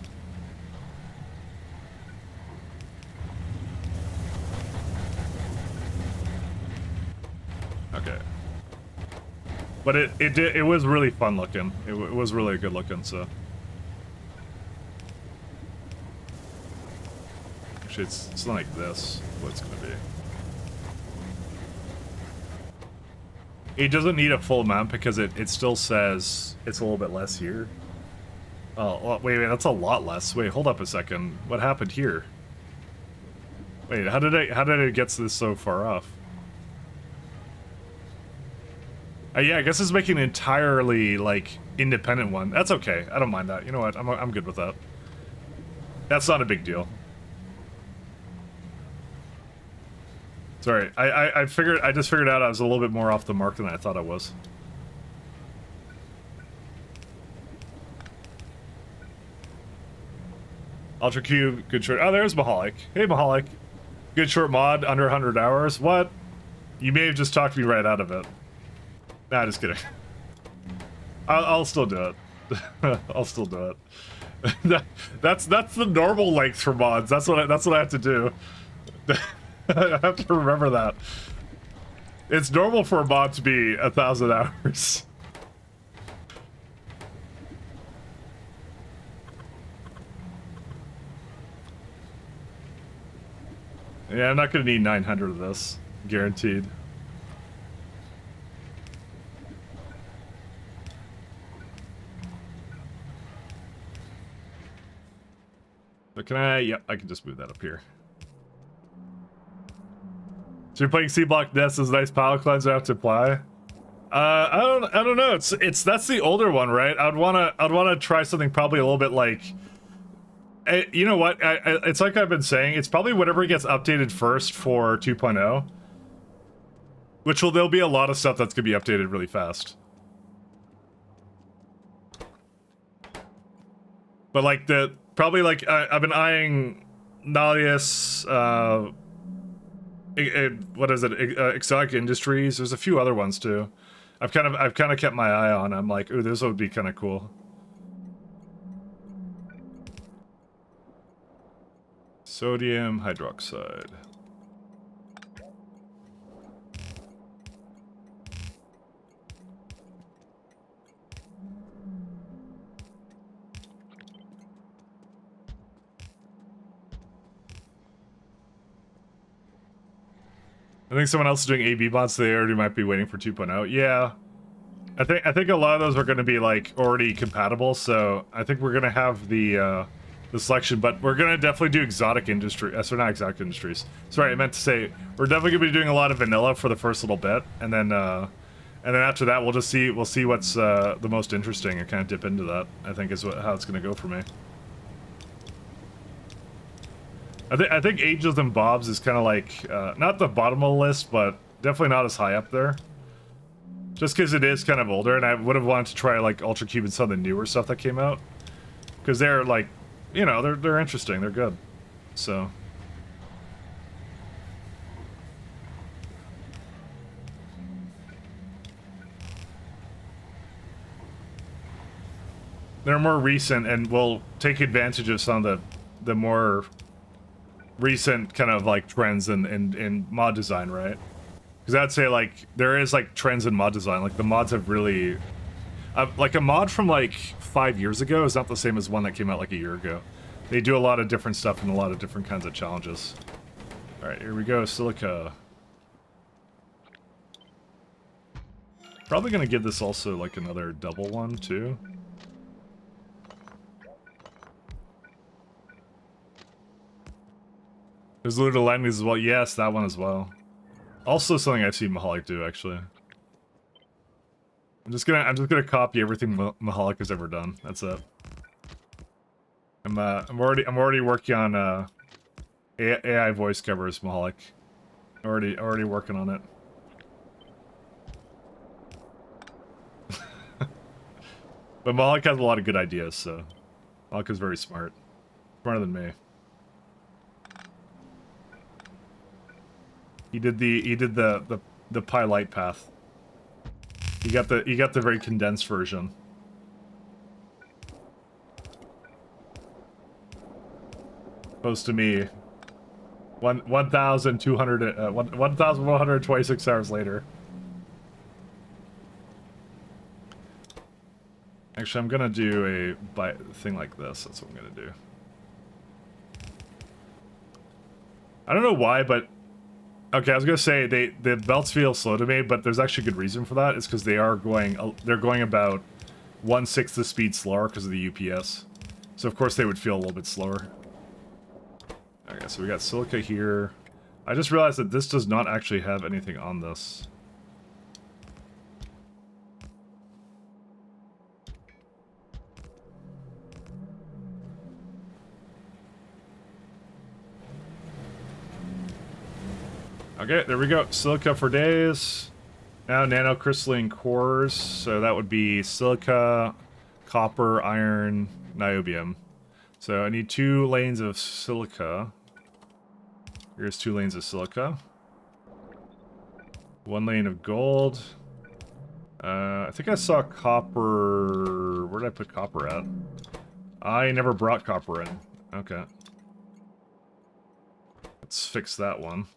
Okay. But it was really fun looking. It was really good looking, so... Actually, it's not like this, what it's gonna be. It doesn't need a full amount because it still says it's a little bit less here. Oh, wait, that's a lot less. Wait, hold up a second. What happened here? Wait, how did it get this so far off? Yeah, I guess it's making an entirely, like, independent one. That's okay. I don't mind that. You know what? I'm good with that. That's not a big deal. Sorry, I just figured out I was a little bit more off the mark than I thought I was. Ultra Cube, good short. Oh, there's Mahalik. Hey, Mahalik. Good short mod, under 100 hours. What? You may have just talked me right out of it. Nah, just kidding. I'll still do it. I'll still do it. That's the normal length for mods. That's what I have to do. I have to remember that. It's normal for a mod to be 1,000 hours. Yeah, I'm not gonna need 900 of this. Guaranteed. But can I? Yep, I can just move that up here. So you're playing C-Block Nest as a nice palate cleanser I have to apply? I don't know. That's the older one, right? I'd wanna try something probably a little bit like. You know what? It's like I've been saying. It's probably whatever gets updated first for 2.0. There'll be a lot of stuff that's gonna be updated really fast. But like probably like I've been eyeing Nalius, what is it? Exotic Industries. There's a few other ones too. I've kind of kept my eye on. I'm like, ooh, this would be kind of cool. Sodium hydroxide. I think someone else is doing AB bots, so they already might be waiting for 2.0. Yeah. I think a lot of those are going to be like already compatible, so I think we're going to have the selection, but we're going to definitely do exotic industry. Sorry, not exotic industries. Sorry, I meant to say we're definitely going to be doing a lot of vanilla for the first little bit, and then after that we'll see what's the most interesting and kind of dip into that. I think is how it's going to go for me. I think Angels and Bobs is kind of like not the bottom of the list, but definitely not as high up there. Just because it is kind of older, and I would have wanted to try like Ultra Cube and some of the newer stuff that came out, because they're like, you know, they're interesting, they're good, so. They're more recent, and will take advantage of some of the more recent kind of like trends in mod design, right? Because I'd say like there is like trends in mod design. Like the mods have really, like a mod from like 5 years ago is not the same as one that came out like a year ago. They do a lot of different stuff and a lot of different kinds of challenges. All right, here we go, silica. Probably gonna give this also like another double one too. There's Luda Lightning as well. Yes, that one as well. Also something I've seen Mahalik do, actually. I'm just gonna copy everything Mahalik has ever done. That's it. I'm already working on AI voice covers, Mahalik. Already working on it. But Mahalik has a lot of good ideas, so Mahalik is very smart. Smarter than me. He did the Pi Light path. You got the very condensed version. Opposed to me. 1,126 hours later. Actually, I'm gonna do a thing like this. That's what I'm gonna do. I don't know why, but okay, I was gonna say the belts feel slow to me, but there's actually good reason for that. It's because they're going about 1/6 the speed slower because of the UPS. So of course they would feel a little bit slower. Okay, so we got silica here. I just realized that this does not actually have anything on this. Okay, there we go. Silica for days. Now nanocrystalline cores. So that would be silica, copper, iron, niobium. So I need 2 lanes of silica. Here's 2 lanes of silica. 1 lane of gold. I think I saw copper... Where did I put copper at? I never brought copper in. Okay. Let's fix that one.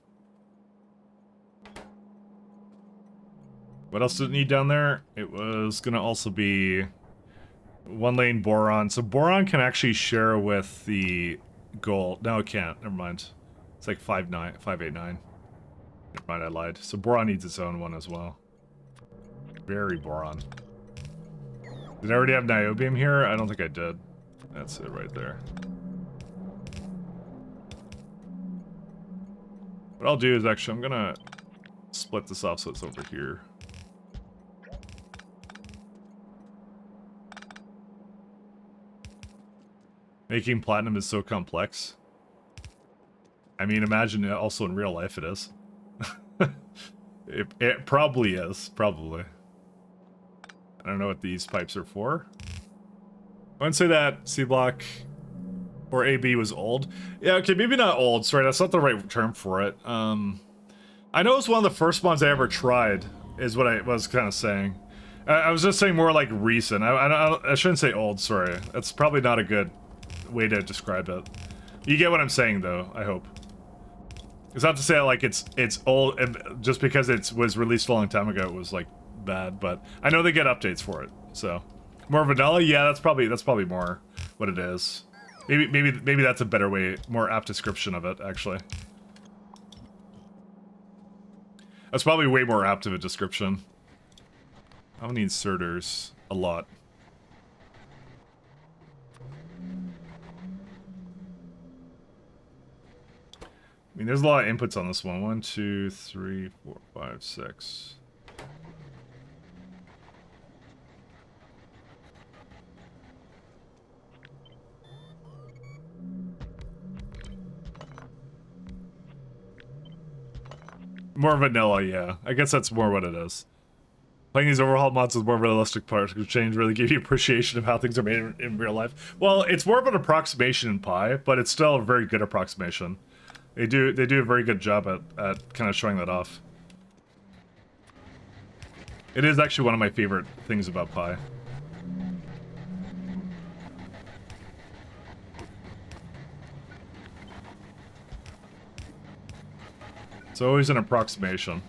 What else did it need down there? It was gonna also be 1 lane boron. So boron can actually share with the gold. No, it can't. Never mind. It's like 589. Never mind, I lied. So boron needs its own one as well. Very boron. Did I already have niobium here? I don't think I did. That's it right there. What I'll do is actually, I'm gonna split this off so it's over here. Making platinum is so complex. I mean, imagine it also in real life it is. It probably is, probably. I don't know what these pipes are for. I wouldn't say that C-Block or AB was old. Yeah, okay, maybe not old, sorry, that's not the right term for it. I know it's one of the first ones I ever tried, is what I was kind of saying. I was just saying more like recent. I shouldn't say old, sorry. That's probably not a good way to describe it. You get what I'm saying, though, I hope. It's not to say like it's old just because it was released a long time ago. It was like bad, but I know they get updates for it. So more vanilla, yeah, that's probably more what it is. Maybe that's a better way, more apt description of it. Actually, that's probably way more apt of a description. I'll need inserters a lot. I mean, there's a lot of inputs on this one. 1, 2, 3, 4, 5, 6. More vanilla, yeah. I guess that's more what it is. Playing these overhaul mods with more realistic particle change really give you appreciation of how things are made in real life. Well, it's more of an approximation in Pi, but it's still a very good approximation. They do a very good job at kind of showing that off. It is actually one of my favorite things about Pi. It's always an approximation.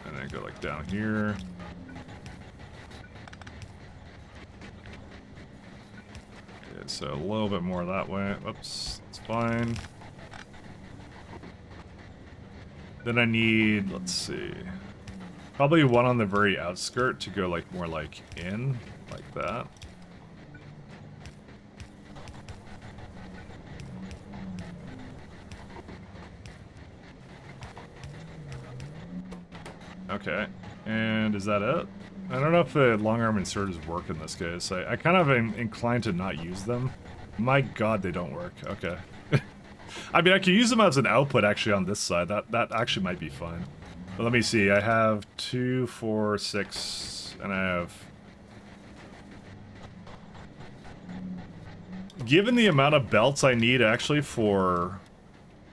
And then go like down here. Okay, so a little bit more that way. Oops, it's fine. Then I need, let's see, probably one on the very outskirt to go like more like in, like that. Okay, and is that it? I don't know if the long arm inserters work in this case. I kind of am inclined to not use them. My god, they don't work. Okay. I mean, I could use them as an output actually on this side. That actually might be fine. But let me see. I have 2, 4, 6, and I have given the amount of belts I need actually for,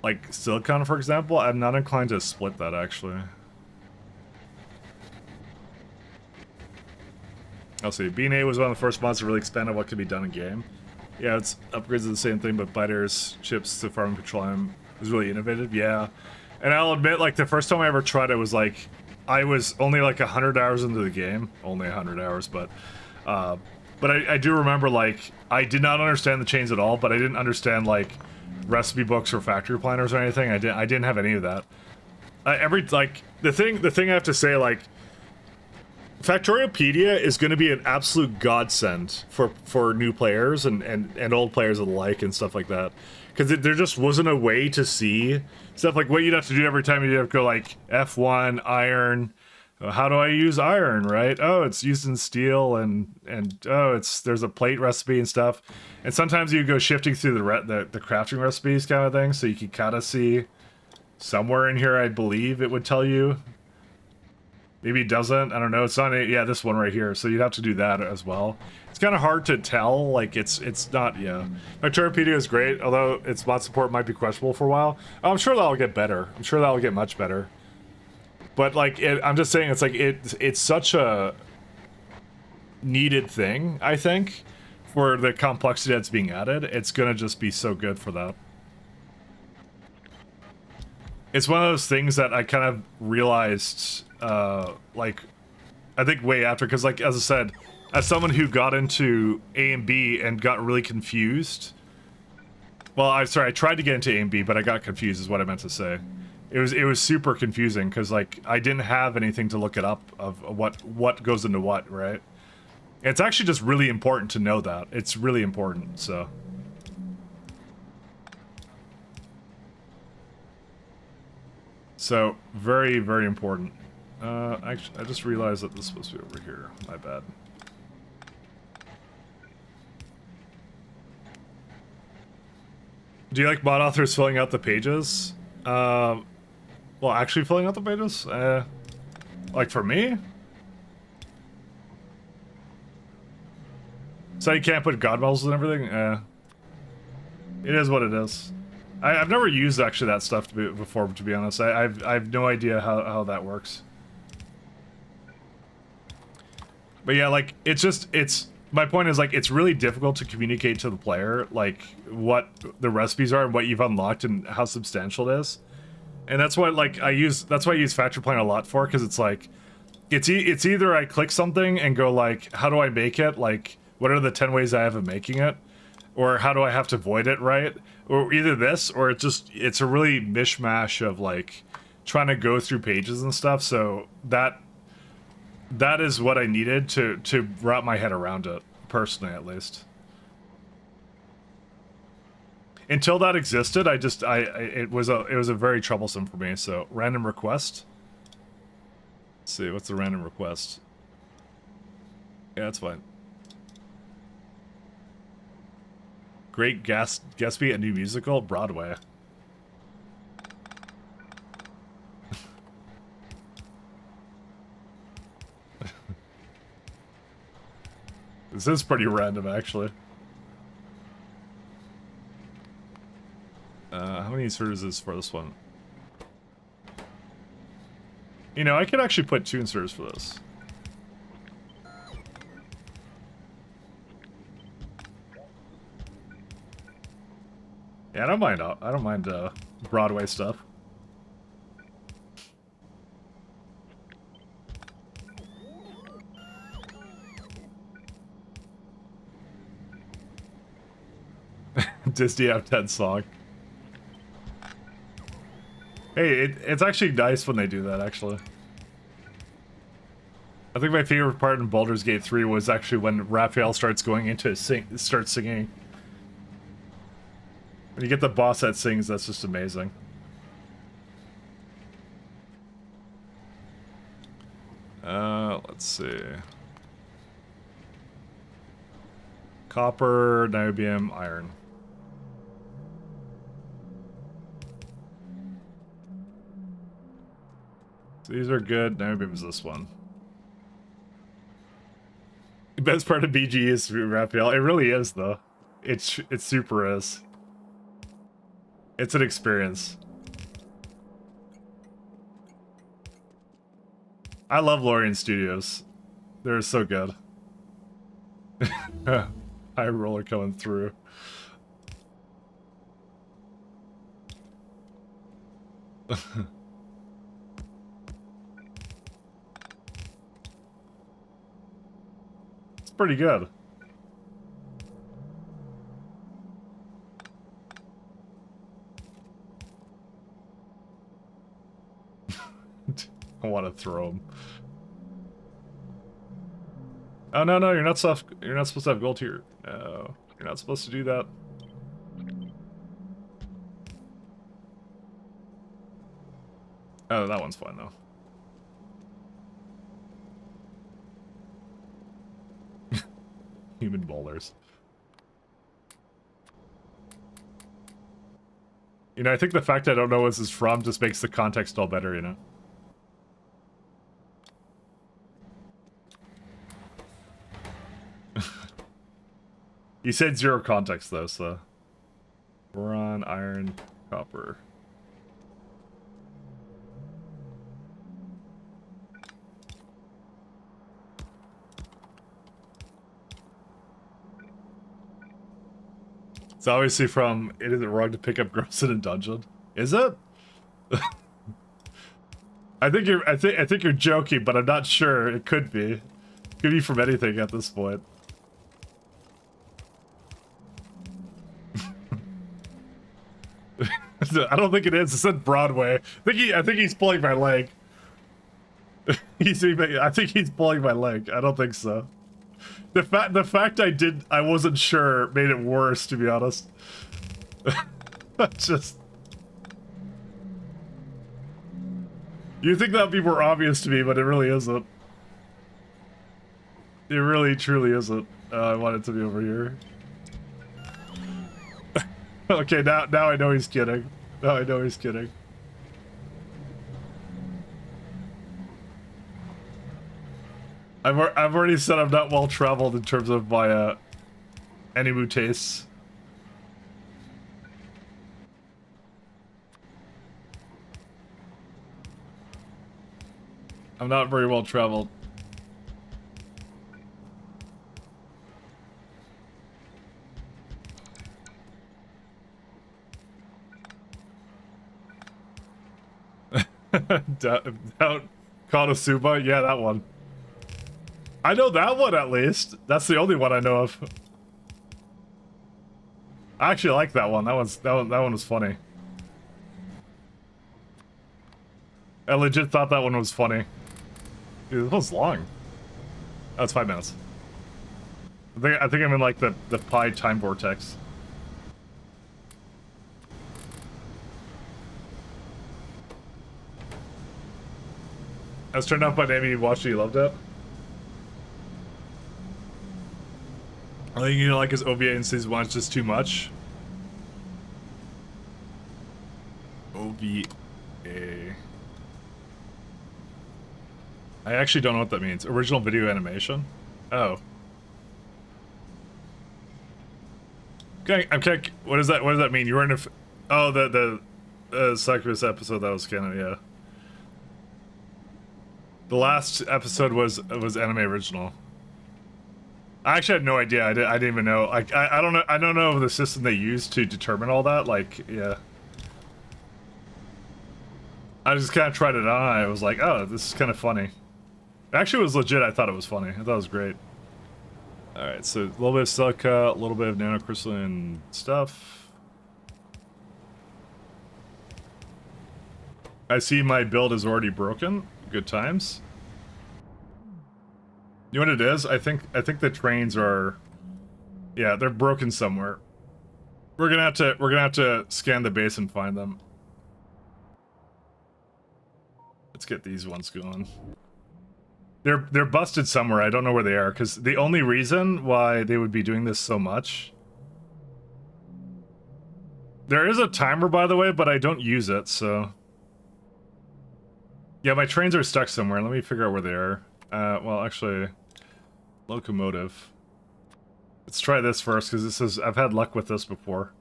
like, silicon, for example, I'm not inclined to split that, actually. I'll see. B&A was one of the first mods to really expand on what could be done in game. Yeah, it's upgrades of the same thing, but biters, chips to farming petroleum was really innovative. Yeah, and I'll admit, like, the first time I ever tried it was like, I was only like 100 hours into the game, only 100 hours, but I do remember, like, I did not understand the chains at all, but I didn't understand, like, recipe books or factory planners or anything. I didn't have any of that. The thing I have to say, like, Factoriopedia is going to be an absolute godsend for new players and old players alike and stuff like that. Because there just wasn't a way to see stuff like what you'd have to do every time. You'd have to go like F1, iron. How do I use iron, right? Oh, it's used in steel and oh, there's a plate recipe and stuff. And sometimes you go shifting through the crafting recipes kind of thing, so you can kind of see somewhere in here, I believe it would tell you. Maybe it doesn't. I don't know. It's not. Yeah, this one right here. So you'd have to do that as well. It's kind of hard to tell. Like it's not. Yeah, Factoriopedia is great, although its mod support might be questionable for a while. I'm sure that'll get better. I'm sure that'll get much better. But like, I'm just saying, it's like it's such a needed thing. I think for the complexity that's being added, it's gonna just be so good for that. It's one of those things that I kind of realized, like, I think way after, because, like, as I said, as someone who got into A and B and got really confused, well, I tried to get into A and B, but I got confused is what I meant to say. It was super confusing, because, like, I didn't have anything to look it up of what goes into what, right? It's actually just really important to know that. It's really important, so... So, very, very important. Actually, I just realized that this is supposed to be over here. My bad. Do you like mod authors filling out the pages? Well, actually filling out the pages? Like for me? So you can't put god models and everything? It is what it is. I've never used actually that stuff before, to be honest. I have no idea how that works. But yeah, like, my point is, like, it's really difficult to communicate to the player, like, what the recipes are and what you've unlocked and how substantial it is. And that's what, like, that's why I use Factory Plan a lot for, because it's like, it's either I click something and go, like, how do I make it? Like, what are the 10 ways I have of making it? Or how do I have to void it, right? Or either this, or it's a really mishmash of, like, trying to go through pages and stuff, so that is what I needed to wrap my head around it, personally, at least. Until that existed, it was a very troublesome for me, so random request. Let's see, what's the random request? Yeah, that's fine. Great Gatsby, a new musical, Broadway. This is pretty random, actually. How many inserters is for this one? You know, I could actually put 2 inserters for this. Yeah, I don't mind Broadway stuff. Disney F10 song. Hey, it's actually nice when they do that, actually. I think my favorite part in Baldur's Gate 3 was actually when Raphael starts going into starts singing. When you get the boss that sings, that's just amazing. Let's see. Copper, niobium, iron. So these are good. Niobium is this one. The best part of BG is Raphael. It really is, though. It super is. It's an experience. I love Lorien Studios. They're so good. High roller coming through. It's pretty good. I want to throw him. Oh no, you're not supposed to have gold here. No, you're not supposed to do that. Oh, that one's fine though. Human boulders. You know, I think the fact I don't know what this is from just makes the context all better, you know? You said zero context though, so... Boron, iron, copper. It's obviously from It Isn't Wrong to Pick Up Girls in a Dungeon. Is it? I think you're joking, but I'm not sure. It could be. Could be from anything at this point. I don't think it is. It said Broadway. I think he's pulling my leg. I think he's pulling my leg. I don't think so. The fact I wasn't sure made it worse, to be honest. Just... You think that'd be more obvious to me, but it really isn't. It really, truly isn't. I want it to be over here. Okay, now I know he's kidding. Now I know he's kidding. I've already said I'm not well traveled in terms of my anime tastes. I'm not very well traveled. Down Konosuba? Yeah, that one. I know that one at least. That's the only one I know of. I actually like that one. That one was funny. I legit thought that one was funny. Dude, this one's long. Oh, it's 5 minutes. I think I'm in like the Pi time vortex. I was turned off by the anime you watched it, you loved it. I think you know, like his OVA in season 1 is just too much. OVA. I actually don't know what that means. Original video animation? Oh. Okay, what does that mean? You were in a... Oh, the Cyclist episode that was canon, yeah. The last episode was anime original. I actually had no idea. I didn't even know. Like I don't know. I don't know the system they used to determine all that. Like, yeah. I just kind of tried it on. I was like, oh, this is kind of funny. Actually, it was legit. I thought it was funny. I thought it was great. All right, so a little bit of silica, a little bit of nanocrystalline stuff. I see my build is already broken. Good times. You know what it is? I think the trains are, yeah, they're broken somewhere. We're gonna have to scan the base and find them. Let's get these ones going. They're busted somewhere. I don't know where they are, because the only reason why they would be doing this so much. There is a timer, by the way, but I don't use it, so. Yeah, my trains are stuck somewhere. Let me figure out where they are. Well, actually, locomotive. Let's try this first, because this is... I've had luck with this before.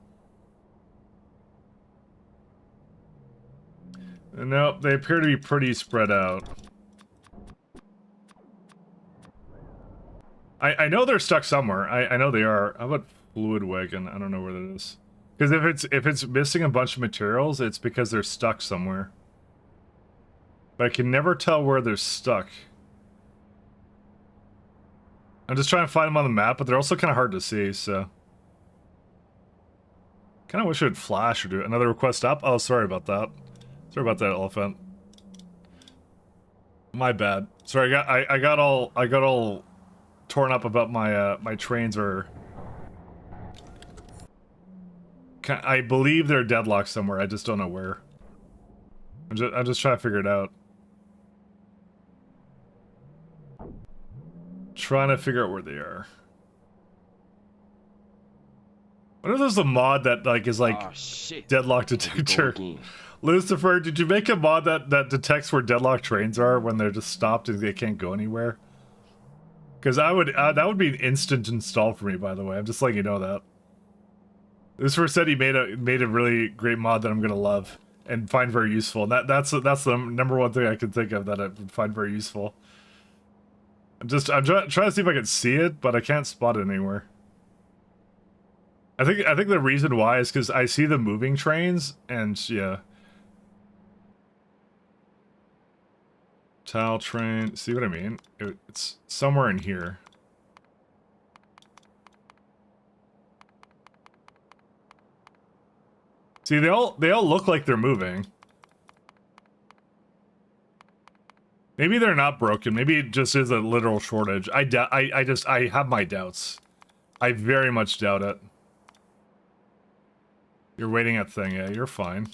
Nope, they appear to be pretty spread out. I know they're stuck somewhere. I know they are. How about fluid wagon? I don't know where that is. Because if it's missing a bunch of materials, it's because they're stuck somewhere. But I can never tell where they're stuck. I'm just trying to find them on the map, but they're also kind of hard to see, so... Kind of wish it would flash or do another request up. Oh, sorry about that. Sorry about that, elephant. My bad. Sorry, I got all torn up about my my trains are... I believe they're deadlocked somewhere. I just don't know where. I'm just trying to figure it out. Trying to figure out where they are. What if there's a mod that like is like deadlock detector? Lucifer, did you make a mod that detects where deadlock trains are when they're just stopped and they can't go anywhere? Because I would that would be an instant install for me. By the way, I'm just letting you know that. Lucifer said he made a really great mod that I'm gonna love and find very useful. And that's the number one thing I can think of that I would find very useful. I'm trying to see if I can see it, but I can't spot it anywhere. I think the reason why is because I see the moving trains, and yeah. Tile train, see what I mean? It's somewhere in here. See, they all look like they're moving. Maybe they're not broken. Maybe it just is a literal shortage. I have my doubts. I very much doubt it. You're waiting at thing, yeah, you're fine.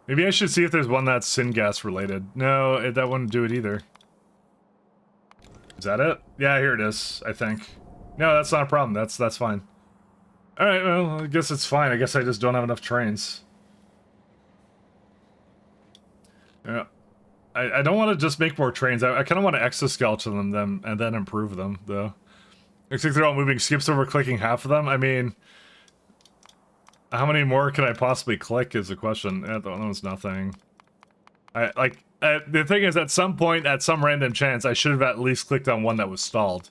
Maybe I should see if there's one that's syngas related. No, that wouldn't do it either. Is that it? Yeah, here it is, I think. No, that's not a problem. That's fine. Alright, well, I guess it's fine. I guess I just don't have enough trains. Yeah. I don't want to just make more trains. I kind of want to exoskeleton them and then improve them, though. Looks like they're all moving. Skips over clicking half of them. I mean, how many more can I possibly click is the question. That one's nothing. The thing is, at some point, at some random chance, I should have at least clicked on one that was stalled.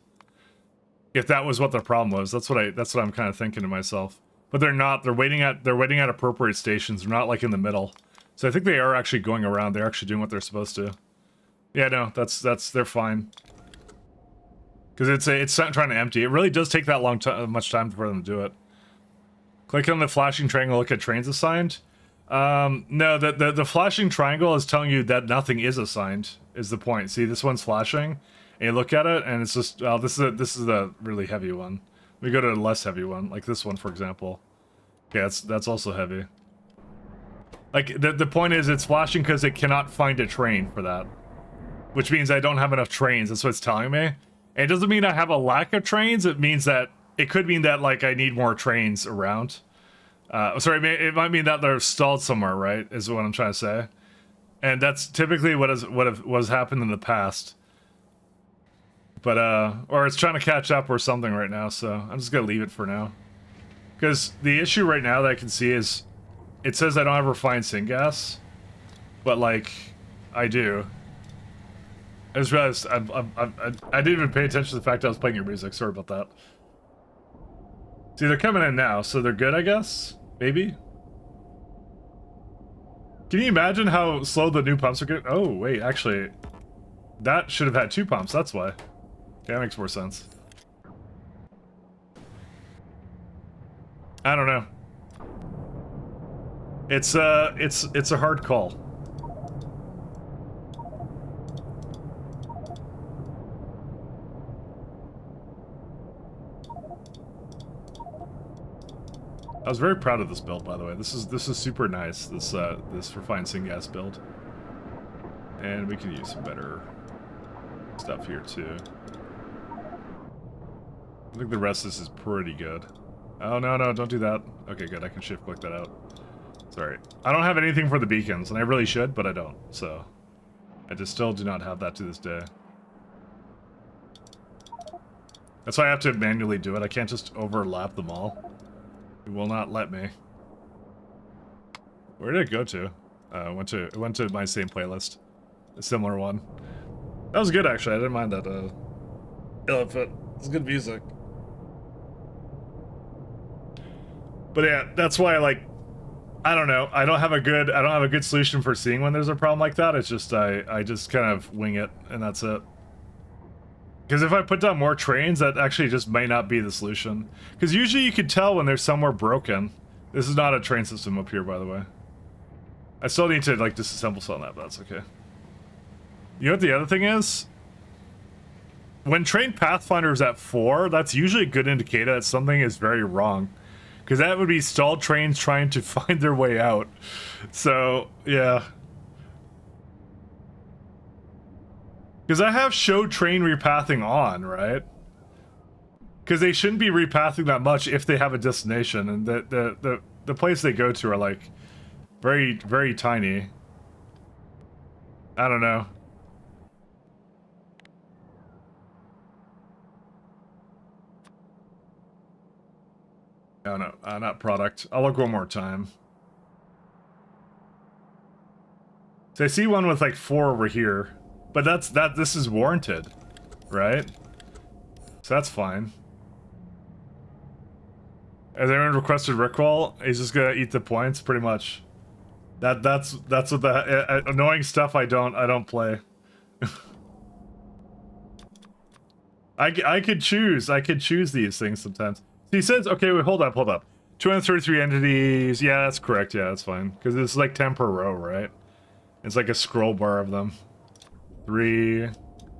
If that was what the problem was, that's what I'm kind of thinking to myself. But they're not. They're waiting at appropriate stations. They're not like in the middle. So I think they are actually going around. They're actually doing what they're supposed to. Yeah, no, they're fine. Because it's not trying to empty. It really does take that much time for them to do it. Click on the flashing triangle. Look at trains assigned. No, the flashing triangle is telling you that nothing is assigned. Is the point? See, this one's flashing, and you look at it, and it's just this is a really heavy one. We go to a less heavy one, like this one, for example. Yeah, that's also heavy. Like the point is, it's flashing because it cannot find a train for that, which means I don't have enough trains. That's what it's telling me. And it doesn't mean I have a lack of trains. It means that it could mean that like I need more trains around. Sorry, it might mean that they're stalled somewhere, right? Is what I'm trying to say. And that's typically what has happened in the past. But or it's trying to catch up or something right now. So I'm just gonna leave it for now. Because the issue right now that I can see is, it says I don't have refined syngas, but like I do. I just realized I didn't even pay attention to the fact I was playing your music. Sorry about that. See, they're coming in now, so they're good, I guess? Maybe? Can you imagine how slow the new pumps are going? Oh, wait, actually, that should have had 2 pumps, that's why. Okay, that makes more sense. I don't know. It's a hard call. I was very proud of this build, by the way. This is super nice. This refined syngas build, and we can use some better stuff here too. I think the rest of this is pretty good. Oh no, don't do that. Okay, good. I can shift click that out. Sorry, I don't have anything for the beacons, and I really should, but I don't. So I just still do not have that to this day. That's why I have to manually do it. I can't just overlap them all. It will not let me. Where did it go to? It went to my same playlist. A similar one. That was good, actually. I didn't mind that, Elephant. It's good music. But yeah, that's why, like, I don't know. I don't have a good solution for seeing when there's a problem like that. It's just, I just kind of wing it, and that's it. Because if I put down more trains, that actually just might not be the solution. Because usually you can tell when there's somewhere broken. This is not a train system up here, by the way. I still need to, like, disassemble some of that, but that's okay. You know what the other thing is? When train pathfinder is at 4, that's usually a good indicator that something is very wrong. Because that would be stalled trains trying to find their way out. So, yeah. Because I have show train repathing on, right? Because they shouldn't be repathing that much if they have a destination. And the place they go to are, like, very, very tiny. I don't know. Oh no, not product. I'll look one more time. So I see one with like 4 over here, but this is warranted, right? So that's fine. Has anyone requested Rickroll? He's just gonna eat the points, pretty much. That's what the annoying stuff I don't play. I could choose these things sometimes. He says, okay, wait, hold up. 233 entities. Yeah, that's correct. Yeah, that's fine. Because it's like 10 per row, right? It's like a scroll bar of them. 3.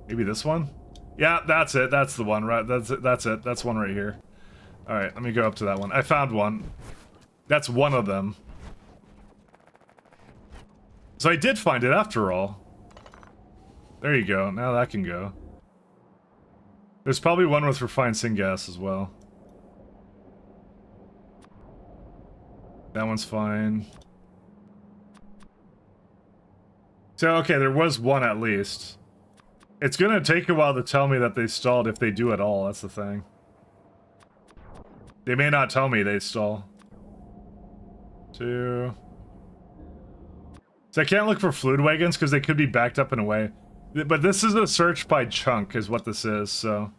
Maybe this one? Yeah, that's it. That's the one, right? That's it. That's one right here. Alright, let me go up to that one. I found one. That's one of them. So I did find it after all. There you go. Now that can go. There's probably one with refined syngas as well. That one's fine. So, okay, there was one at least. It's gonna take a while to tell me that they stalled if they do at all, that's the thing. They may not tell me they stall. 2. So I can't look for fluid wagons because they could be backed up in a way. But this is a search by chunk is what this is, so...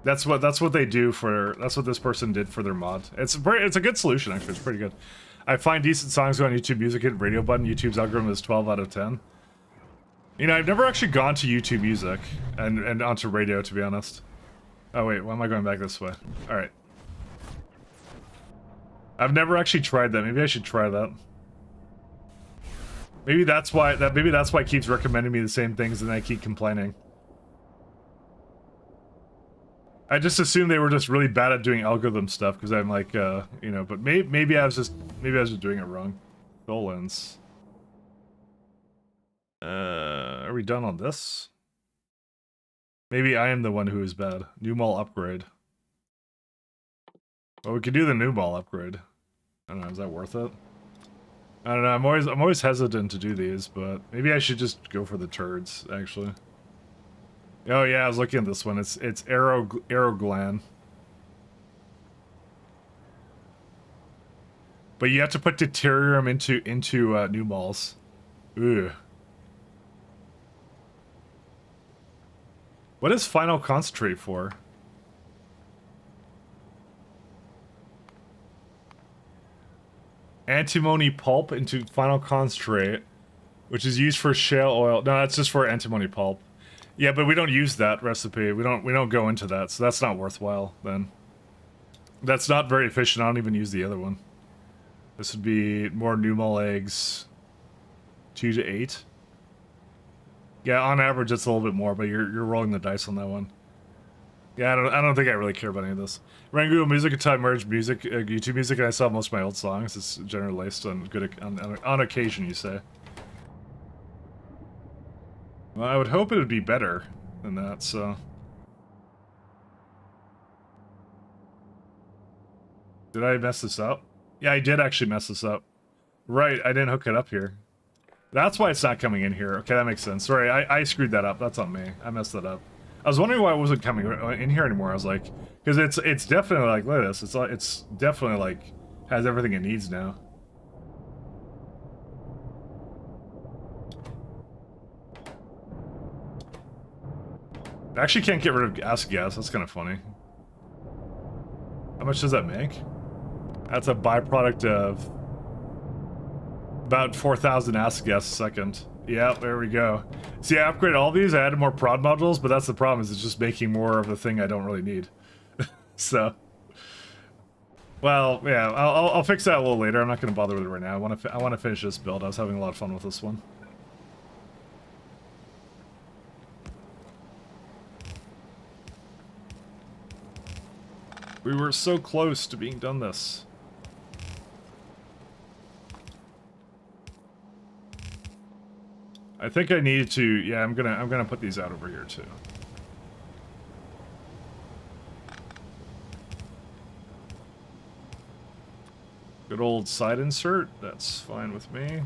That's what they do for, that's what this person did for their mod. It's a good solution, actually. It's pretty good. I find decent songs on YouTube Music, hit radio button. YouTube's algorithm is 12 out of 10. You know, I've never actually gone to YouTube Music and onto radio, to be honest. Oh wait, why am I going back this way? Alright. I've never actually tried that. Maybe I should try that. Maybe that's why it keeps recommending me the same things and I keep complaining. I just assumed they were just really bad at doing algorithm stuff because I'm like, you know, but maybe I was just doing it wrong. Dolans. Are we done on this? Maybe I am the one who is bad. New mall upgrade. Well, we could do the new mall upgrade. I don't know, is that worth it? I don't know, I'm always hesitant to do these, but maybe I should just go for the turds, actually. Oh yeah, I was looking at this one. It's Aeroglan. But you have to put deuterium into new malls. Ugh. What is final concentrate for? Antimony pulp into final concentrate, which is used for shale oil. No, that's just for antimony pulp. Yeah, but we don't use that recipe. We don't go into that, so that's not worthwhile then. That's not very efficient. I don't even use the other one. This would be more Numal eggs. 2 to 8. Yeah, on average it's a little bit more, but you're rolling the dice on that one. Yeah, I don't think I really care about any of this. Ran Google Music until I merged music, YouTube Music, and I saw most of my old songs. It's generally laced on good on occasion, you say. Well, I would hope it would be better than that, so... Did I mess this up? Yeah, I did actually mess this up. Right, I didn't hook it up here. That's why it's not coming in here. Okay, that makes sense. Sorry, I screwed that up. That's on me. I messed that up. I was wondering why it wasn't coming in here anymore. I was like, because it's definitely like, look at this. It's definitely like has everything it needs now. I actually can't get rid of acid gas. That's kind of funny. How much does that make? That's a byproduct of about 4,000 acid gas a second. Yeah, there we go. See, I upgraded all these. I added more prod modules, but that's the problem. Is it's just making more of the thing I don't really need. So, well, yeah, I'll fix that a little later. I'm not going to bother with it right now. I want to finish this build. I was having a lot of fun with this one. We were so close to being done this. I think I needed to. Yeah, I'm gonna put these out over here too. Good old side insert. That's fine with me.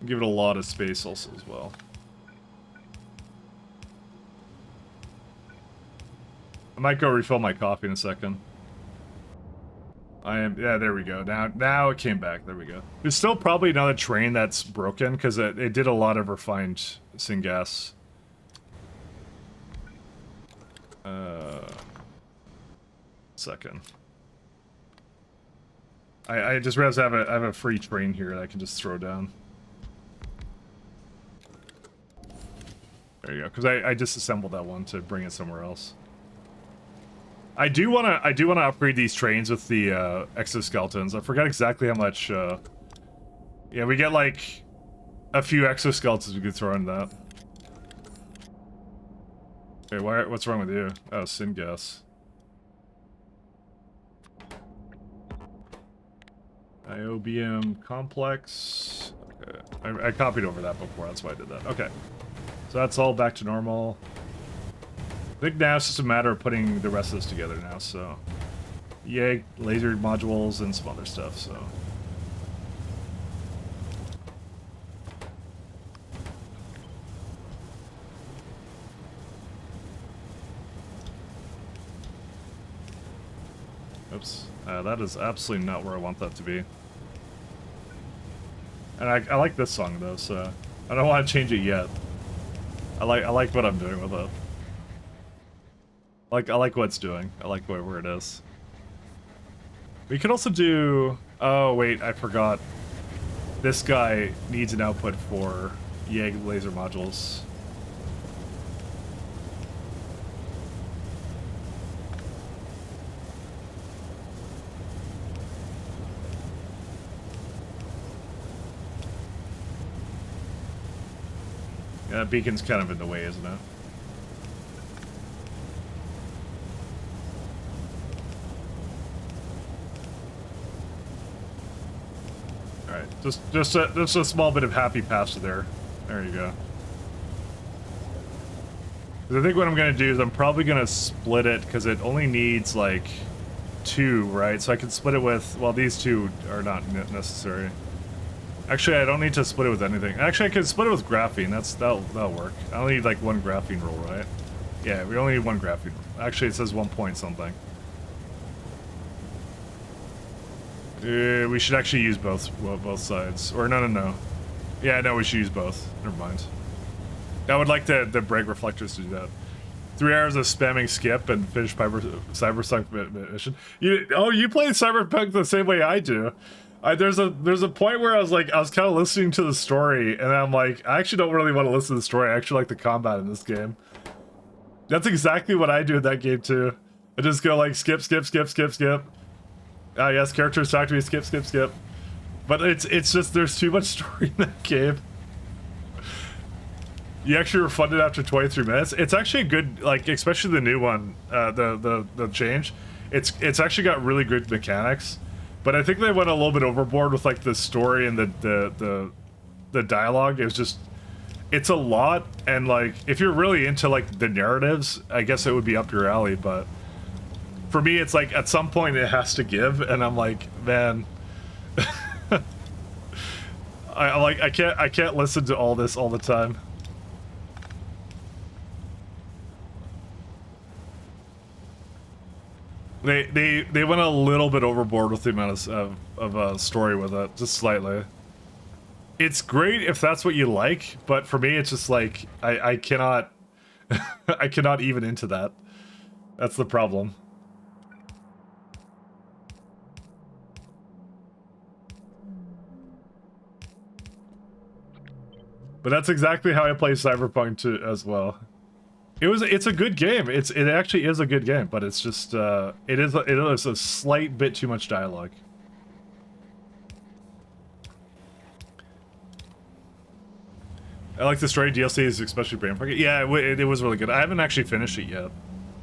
Give it a lot of space also as well. I might go refill my coffee in a second. Yeah, there we go. Now it came back. There we go. There's still probably another train that's broken because it did a lot of refined syngas. Second. I just realized I have a free train here that I can just throw down. There you go, because I disassembled that one to bring it somewhere else. I do wanna upgrade these trains with the exoskeletons. I forgot exactly how much. Yeah, we get like a few exoskeletons we could throw in that. Okay, what's wrong with you? Oh, syngas. Iobium complex. Okay. I copied over that before. That's why I did that. Okay. So that's all back to normal. I think now it's just a matter of putting the rest of this together now, so... Yay, laser modules and some other stuff, so... Oops. That is absolutely not where I want that to be. And I like this song, though, so... I don't want to change it yet. I like what I'm doing with it. I like what it's doing. I like where it is. We could also do... Oh, wait, I forgot. This guy needs an output for YEG laser modules. Yeah, that beacon's kind of in the way, isn't it? Alright, just a small bit of happy pasta there. There you go. 'Cause I think what I'm gonna do is I'm probably gonna split it because it only needs like 2, right? So I can split it with, well, these 2 are not necessary. Actually, I don't need to split it with anything. Actually, I can split it with graphene. That'll work. I only need like 1 graphene roll, right? Yeah, we only need 1 graphene roll. Actually, it says 1 point something. We should actually use both sides. Or no. Yeah, no, we should use both. Never mind. I would like the brake reflectors to do that. 3 hours of spamming skip and finish Cyberpunk mission. You play Cyberpunk the same way I do. There's a point where I was kind of listening to the story, and I'm like, I actually don't really want to listen to the story. I actually like the combat in this game. That's exactly what I do in that game too. I just go like skip. Ah yes, characters talk to me, skip. But it's just there's too much story in that game. You actually refund it after 23 minutes. It's actually a good, like, especially the new one, the change. It's actually got really good mechanics. But I think they went a little bit overboard with like the story and the dialogue. It was just, it's a lot, and like if you're really into like the narratives, I guess it would be up your alley. But for me, it's like at some point it has to give, and I'm like, man, I can't listen to all this all the time. They went a little bit overboard with the amount of story with it, just slightly. It's great if that's what you like, but for me, it's just like I cannot I cannot even into that. That's the problem. But that's exactly how I play Cyberpunk 2 as well. It's a good game. It actually is a good game, but it's just it is a slight bit too much dialogue. I like the story DLCs, especially Brain Pocket. Yeah, it was really good. I haven't actually finished it yet.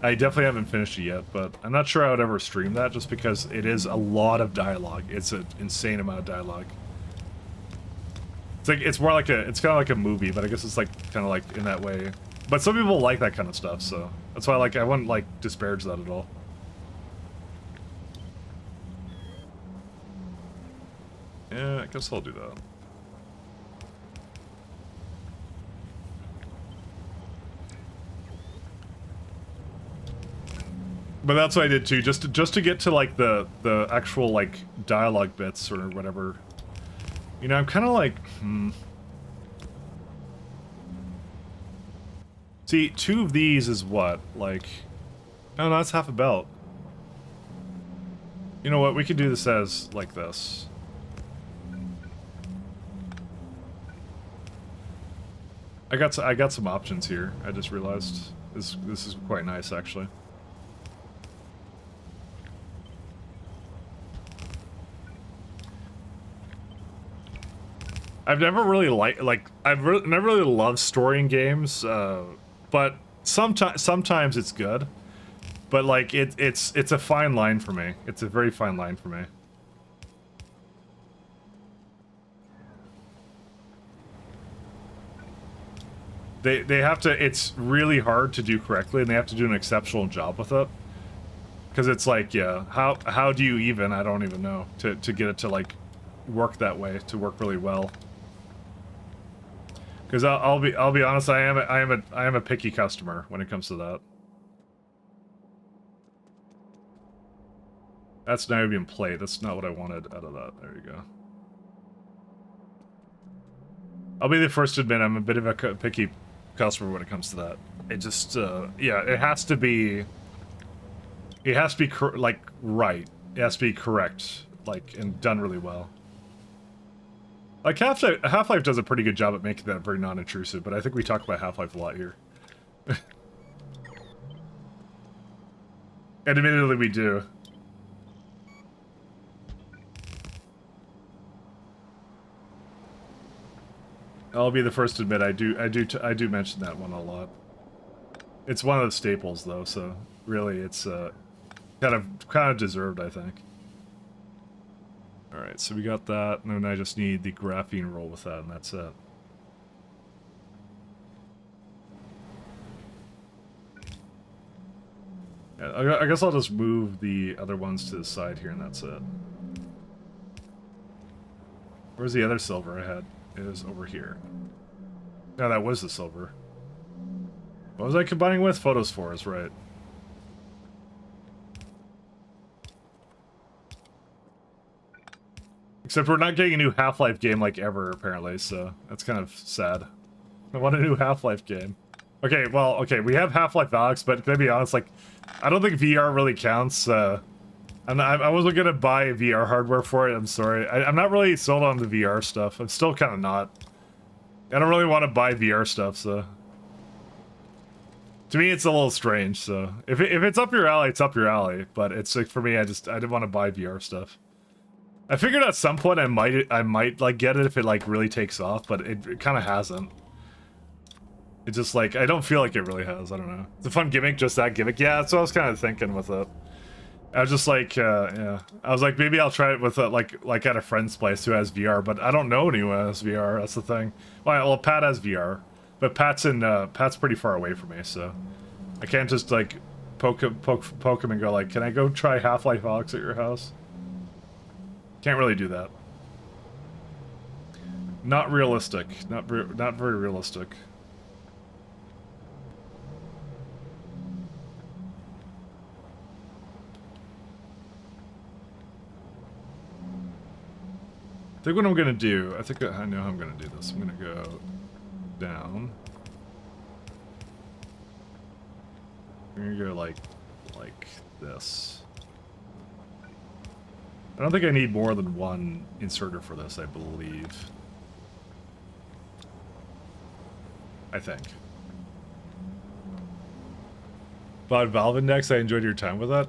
I definitely haven't finished it yet, but I'm not sure I would ever stream that just because it is a lot of dialogue. It's an insane amount of dialogue. It's like it's kind of like a movie, but I guess it's like kind of like in that way. But some people like that kind of stuff, so that's why I wouldn't like disparage that at all. Yeah, I guess I'll do that. But that's what I did too, just to get to like the actual like dialogue bits or whatever. You know, I'm kind of like, See, 2 of these is what? Like, oh no, that's half a belt. You know what? We could do this as like this. I got some options here. I just realized this is quite nice actually. I've never really never really loved story in games, but sometimes it's good. But like it's a fine line for me. It's a very fine line for me. They have to. It's really hard to do correctly, and they have to do an exceptional job with it. Because it's like, yeah, how do you even? I don't even know to get it to like work that way, to work really well. Because I'll be honest, I am a picky customer when it comes to that. That's Niobium plate. That's not what I wanted out of that. There you go. I'll be the first to admit I'm a bit of a picky customer when it comes to that. It just yeah, it has to be like right. It has to be correct, like, and done really well. Like, Half-Life does a pretty good job at making that very non-intrusive, but I think we talk about Half-Life a lot here. And admittedly, we do. I'll be the first to admit I do mention that one a lot. It's one of the staples, though, so really it's kind of deserved, I think. Alright, so we got that, and then I just need the graphene roll with that, and that's it. Yeah, I guess I'll just move the other ones to the side here, and that's it. Where's the other silver I had? It is over here. No, that was the silver. What was I combining with? Photospores, right. Except we're not getting a new Half-Life game like ever, apparently, so that's kind of sad. I want a new Half-Life game. Okay, well, okay, we have Half-Life Alyx, but to be honest, like, I don't think VR really counts. I wasn't gonna buy VR hardware for it, I'm sorry. I'm not really sold on the VR stuff. I'm still kind of not. I don't really want to buy VR stuff, so... To me, it's a little strange, so... If it's up your alley, it's up your alley. But it's like, for me, I didn't want to buy VR stuff. I figured at some point I might like get it if it like really takes off, but it kind of hasn't. It's just like, I don't feel like it really has, I don't know. It's a fun gimmick, just that gimmick. Yeah, that's what I was kind of thinking with it. I was just like, yeah. I was like, maybe I'll try it with like at a friend's place who has VR, but I don't know anyone who has VR, that's the thing. Well, Pat has VR, but Pat's pretty far away from me, so I can't just like poke him and go like, "Can I go try Half-Life Alyx at your house?" Can't really do that. Not realistic. Not very realistic. I think what I'm gonna do, I know how I'm gonna do this. I'm gonna go down. I'm gonna go like this. I don't think I need more than one inserter for this, I believe. I think. Bought Valve Index, I enjoyed your time with that.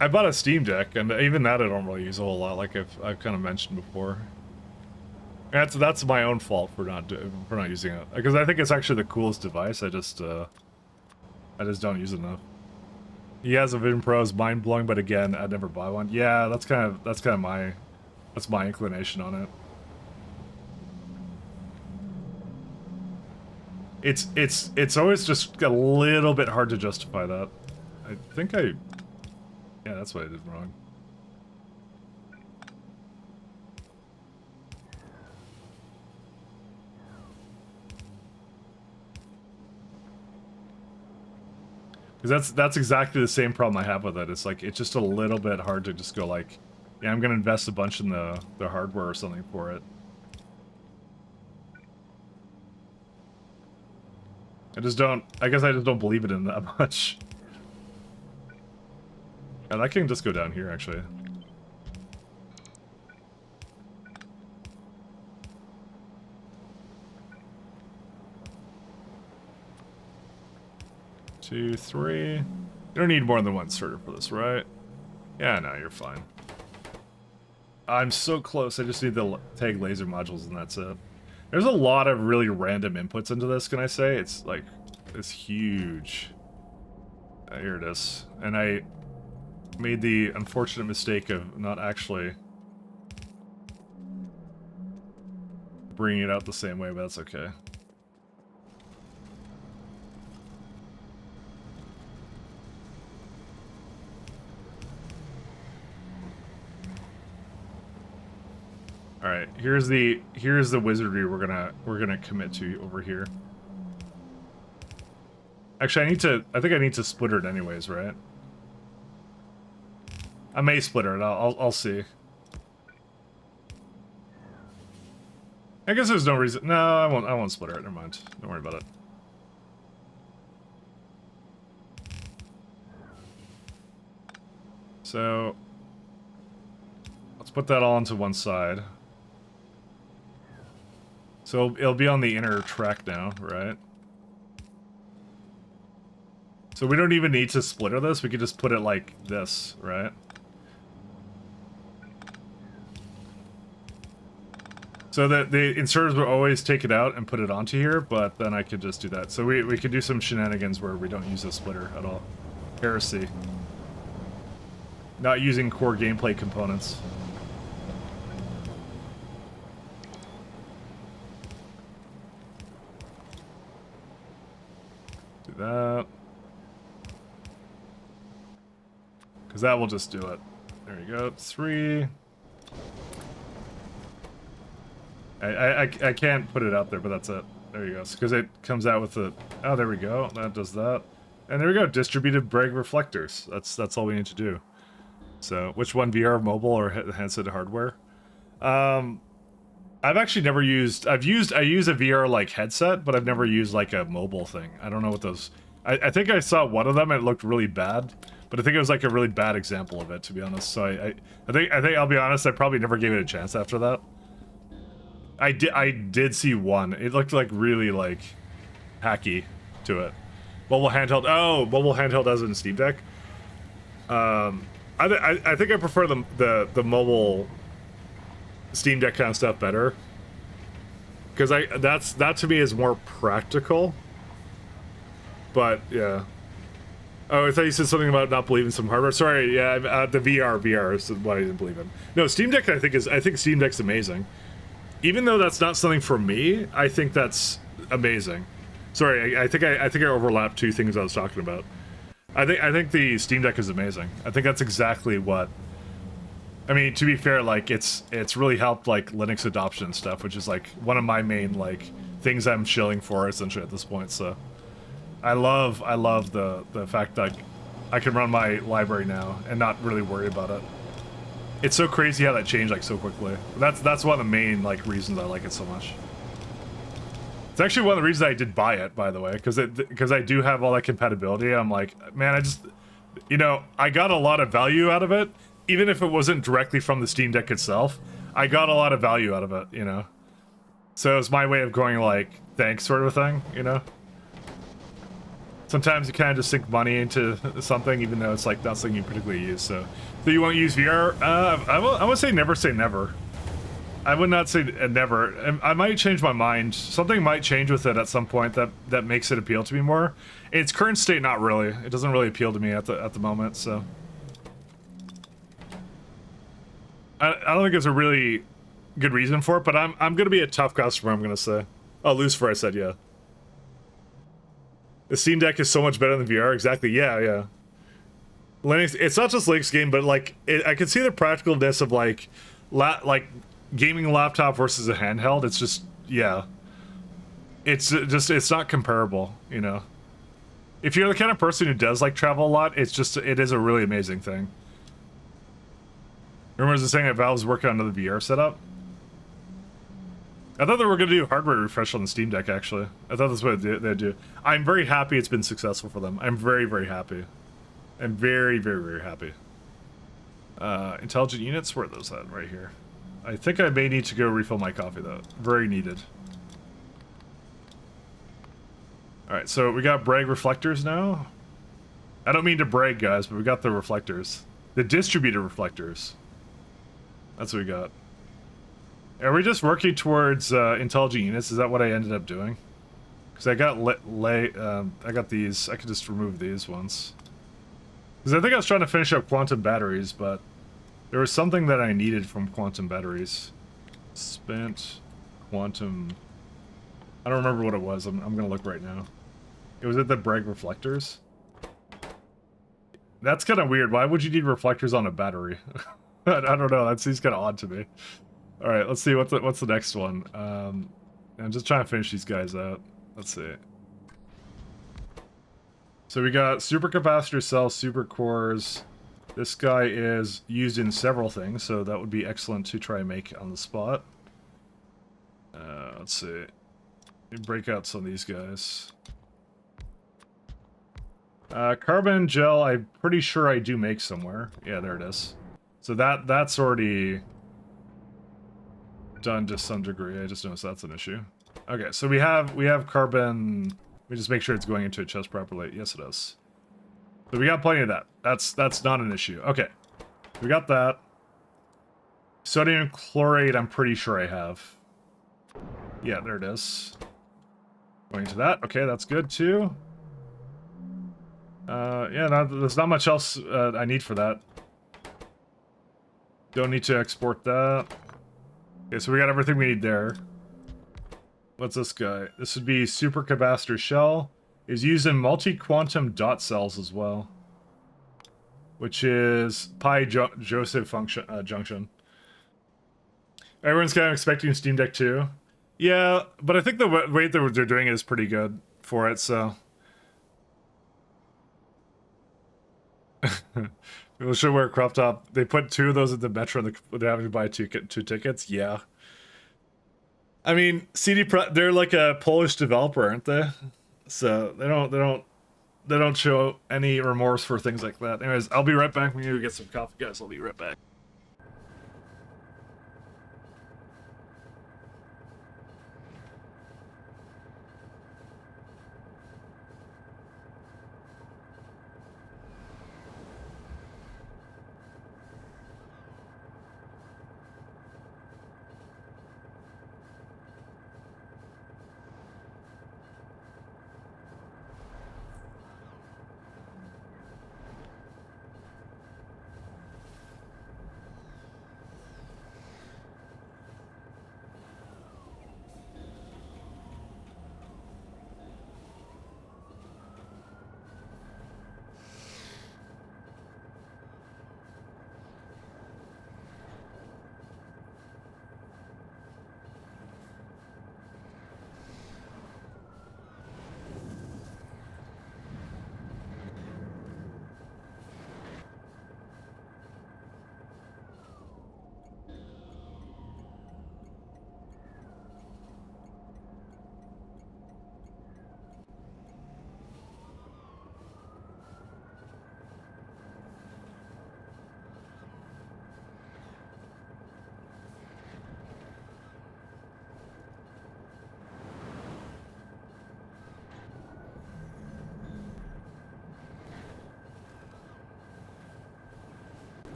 I bought a Steam Deck, and even that I don't really use a whole lot, like I've kind of mentioned before. That's my own fault for not using it, because I think it's actually the coolest device. I just don't use it enough. He has a Vision Pro, is mind blowing, but again, I'd never buy one. Yeah, that's kind of my inclination on it. It's always just a little bit hard to justify that. I think yeah, that's what I did wrong. Because that's exactly the same problem I have with it. It's like, it's just a little bit hard to just go like, yeah, I'm gonna invest a bunch in the hardware or something for it. I guess I just don't believe it in that much. And I can just go down here, actually. Two, three. You don't need more than one inserter for this, right? Yeah, no, you're fine. I'm so close. I just need the tag laser modules and that's it. There's a lot of really random inputs into this, can I say? It's like, it's huge. Here it is. And I made the unfortunate mistake of not actually bringing it out the same way, but that's okay. All right, here's the wizardry we're gonna commit to over here. Actually, I think I need to split it anyways, right? I may split it. I'll see. I guess there's no reason. No, I won't split it. Never mind. Don't worry about it. So let's put that all onto one side. So it'll be on the inner track now, right? So we don't even need to splitter this. We could just put it like this, right? So that the inserters will always take it out and put it onto here, but then I could just do that. So we could do some shenanigans where we don't use a splitter at all. Heresy. Not using core gameplay components. Do that. Because that will just do it. There you go. 3. I can't put it out there, but that's it. There you go. Because it comes out with the... Oh, there we go. That does that. And there we go. Distributed Bragg reflectors. That's all we need to do. So, which one? VR, mobile, or handset hardware? I've actually never used... I use a VR like headset, but I've never used like a mobile thing. I don't know what those... I think I saw one of them and it looked really bad, but I think it was like a really bad example of it, to be honest. So I think I'll be honest, I probably never gave it a chance after that. I did see one. It looked like really like hacky to it. Mobile handheld. Oh, mobile handheld as in Steam Deck. I think I prefer the mobile Steam Deck kind of stuff better, because that to me is more practical. But yeah. Oh, I thought you said something about not believing some hardware. Sorry, yeah, the VR is what I didn't believe in. No, Steam Deck I think Steam Deck's amazing. Even though that's not something for me, I think that's amazing. Sorry, I think I overlapped two things I was talking about. I think the Steam Deck is amazing. I think that's exactly what. I mean, to be fair, like it's really helped like Linux adoption and stuff, which is like one of my main like things I'm shilling for essentially at this point. So I love the fact that I can run my library now and not really worry about it. It's so crazy how that changed like so quickly. That's one of the main like reasons I like it so much. It's actually one of the reasons I did buy it, by the way, because I do have all that compatibility. I'm like, man, I just, you know, I got a lot of value out of it, even if it wasn't directly from the Steam Deck itself. I got a lot of value out of it, you know. So it's my way of going like, thanks, sort of a thing, you know. Sometimes you kind of just sink money into something, even though it's like not something you particularly use. So you won't use VR? I would say never. I would not say never. I might change my mind. Something might change with it at some point that makes it appeal to me more. In its current state, not really. It doesn't really appeal to me at the moment. So I don't think there's a really good reason for it. But I'm gonna be a tough customer. I'm gonna say. Oh, Lucifer, I said yeah. The Steam Deck is so much better than VR. Exactly. Yeah. Linux. It's not just Linux game, but like I can see the practicalness of like gaming laptop versus a handheld. It's just, yeah, it's not comparable, you know. If you're the kind of person who does like travel a lot, it is a really amazing thing. Rumors are saying that Valve's working on another VR setup. I thought they were going to do hardware refresh on the Steam Deck, actually. I thought that's what they'd do. I'm very happy it's been successful for them. I'm very, very happy. I'm very, very, very happy. Intelligent units, where are those at? Right here. I think I may need to go refill my coffee, though. Very needed. Alright, so we got brag reflectors now. I don't mean to brag, guys, but we got the reflectors. The distributed reflectors. That's what we got. Are we just working towards intelligent units? Is that what I ended up doing? Because I got I got these. I could just remove these ones. Because I think I was trying to finish up quantum batteries, but there was something that I needed from quantum batteries. Spent quantum. I don't remember what it was. I'm gonna look right now. It was at the Bragg reflectors. That's kind of weird. Why would you need reflectors on a battery? I don't know. That seems kind of odd to me. All right, let's see what's the next one. I'm just trying to finish these guys out. Let's see. So we got supercapacitor cells, super cores. This guy is used in several things, so that would be excellent to try and make on the spot. Let's see. Let me break out some of these guys. Carbon gel, I'm pretty sure I do make somewhere. Yeah, there it is. So that's already done to some degree. I just noticed that's an issue. Okay, so we have carbon. Let me just make sure it's going into a chest properly. Yes, it is. So we got plenty of that. That's not an issue. Okay, we got that. Sodium chloride, I'm pretty sure I have. Yeah, there it is. Going to that. Okay, that's good too. Yeah, there's not much else I need for that. Don't need to export that. Okay, so we got everything we need there. What's this guy? This would be supercapacitor shell. Is used in multi-quantum dot cells as well, which is pi-Joseph function junction. Everyone's kind of expecting Steam Deck 2. Yeah, but I think the way that they're doing it is pretty good for it, so. People should wear a crop top. They put 2 of those at the Metro and they're having to buy 2 tickets. Yeah. I mean, they're like a Polish developer, aren't they? So they don't show any remorse for things like that. Anyways, I'll be right back when you get some coffee, guys. I'll be right back.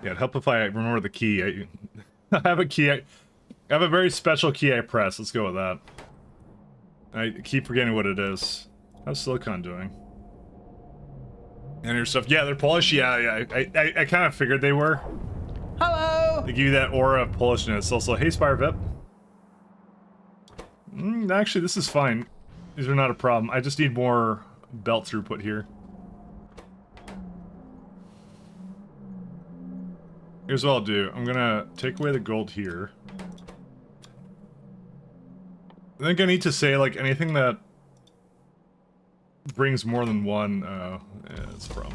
Yeah, it'd help if I remember the key. I have a key. I have a very special key I press. Let's go with that. I keep forgetting what it is. How's Silicon doing? And your stuff. Yeah, they're Polish. Yeah. I kind of figured they were. Hello! They give you that aura of Polishness. Also, hey, Spire Vip. Actually, this is fine. These are not a problem. I just need more belt throughput here. Here's what I'll do. I'm gonna take away the gold here. I think I need to say, like, anything that brings more than one, yeah, it's from.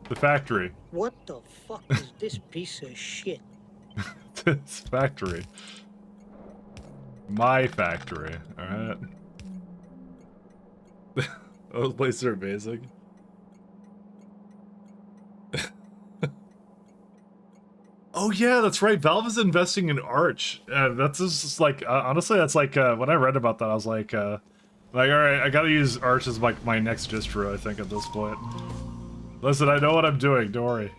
The factory. What the fuck is this piece of shit? This factory. My factory, alright? Those places are amazing. Oh yeah, that's right. Valve is investing in Arch. That's just like honestly, that's like when I read about that, I was like all right, I gotta use Arch as like my next distro. I think at this point. Listen, I know what I'm doing. Don't worry.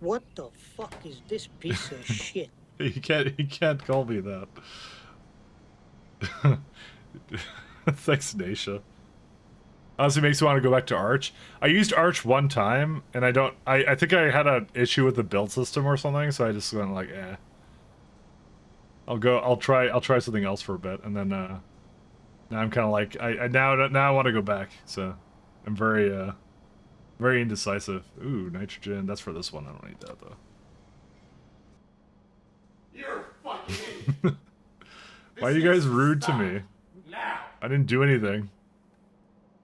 What the fuck is this piece of shit? You can't call me that. Thanks, Nasha. Honestly, makes me want to go back to Arch. I used Arch one time, and I think I had an issue with the build system or something, so I just went like, eh. I'll try something else for a bit, and then now I'm kind of like, now I want to go back. So I'm very indecisive. Ooh, nitrogen. That's for this one. I don't need that though. You're fucking Why are you guys rude to me? now. I didn't do anything.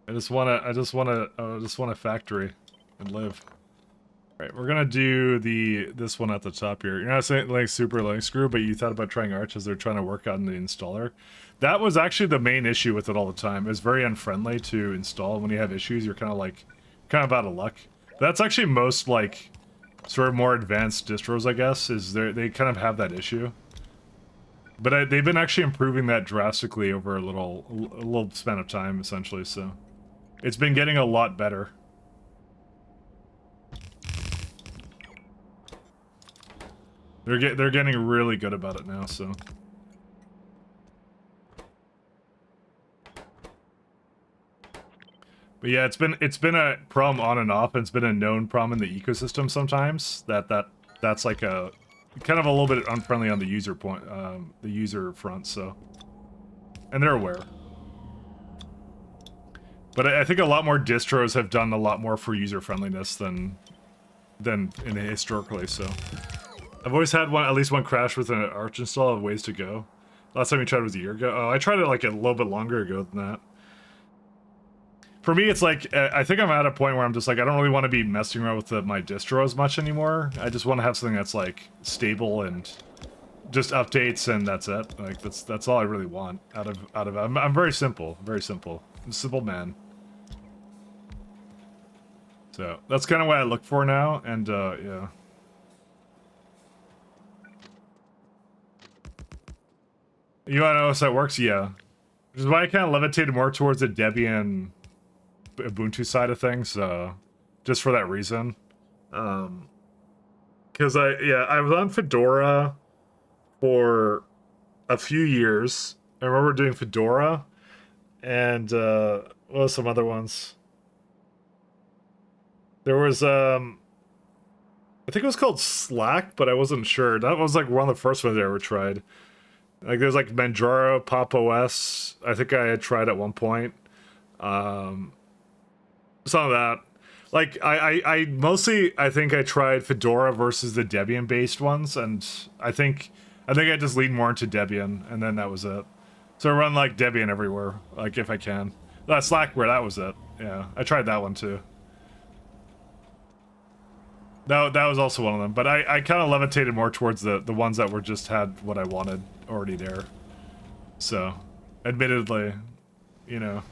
I just want a factory and live. All right, we're gonna do this one at the top here. You're not saying like super link screw, but you thought about trying Arch as they're trying to work on the installer. That was actually the main issue with it all the time. It's very unfriendly to install. When you have issues, you're kind of out of luck. That's actually most like sort of more advanced distros, I guess, is they kind of have that issue. But they've been actually improving that drastically over a little span of time, essentially. So it's been getting a lot better. They're getting really good about it now. So. But yeah, it's been a problem on and off, and it's been a known problem in the ecosystem sometimes. That's like a kind of a little bit unfriendly on the user the user front. So, and they're aware. But I think a lot more distros have done a lot more for user friendliness than historically. So, I've always had at least one crash with an Arch install of ways to go. Last time we tried was a year ago. Oh, I tried it like a little bit longer ago than that. For me, it's like, I think I'm at a point where I'm just like, I don't really want to be messing around with my distro as much anymore. I just want to have something that's like stable and just updates, and that's it. Like that's all I really want out of it. I'm very simple, very simple. I'm a simple man. So that's kind of what I look for now, and yeah. You want to know how that works? Yeah. Which is why I kind of levitated more towards the Debian Ubuntu side of things, just for that reason. Because I was on Fedora for a few years. I remember doing Fedora, and what was some other ones? There was I think it was called Slack, but I wasn't sure. That was like one of the first ones I ever tried. Like there's like Manjaro, Pop OS. I think I had tried at one point. Some of that. Like I mostly I think I tried Fedora versus the Debian based ones, and I think I just lean more into Debian, and then that was it. So I run like Debian everywhere, like if I can. Slackware, that was it. Yeah, I tried that one too. That was also one of them, but I kind of levitated more towards the ones that were just had what I wanted already there. So, admittedly, you know.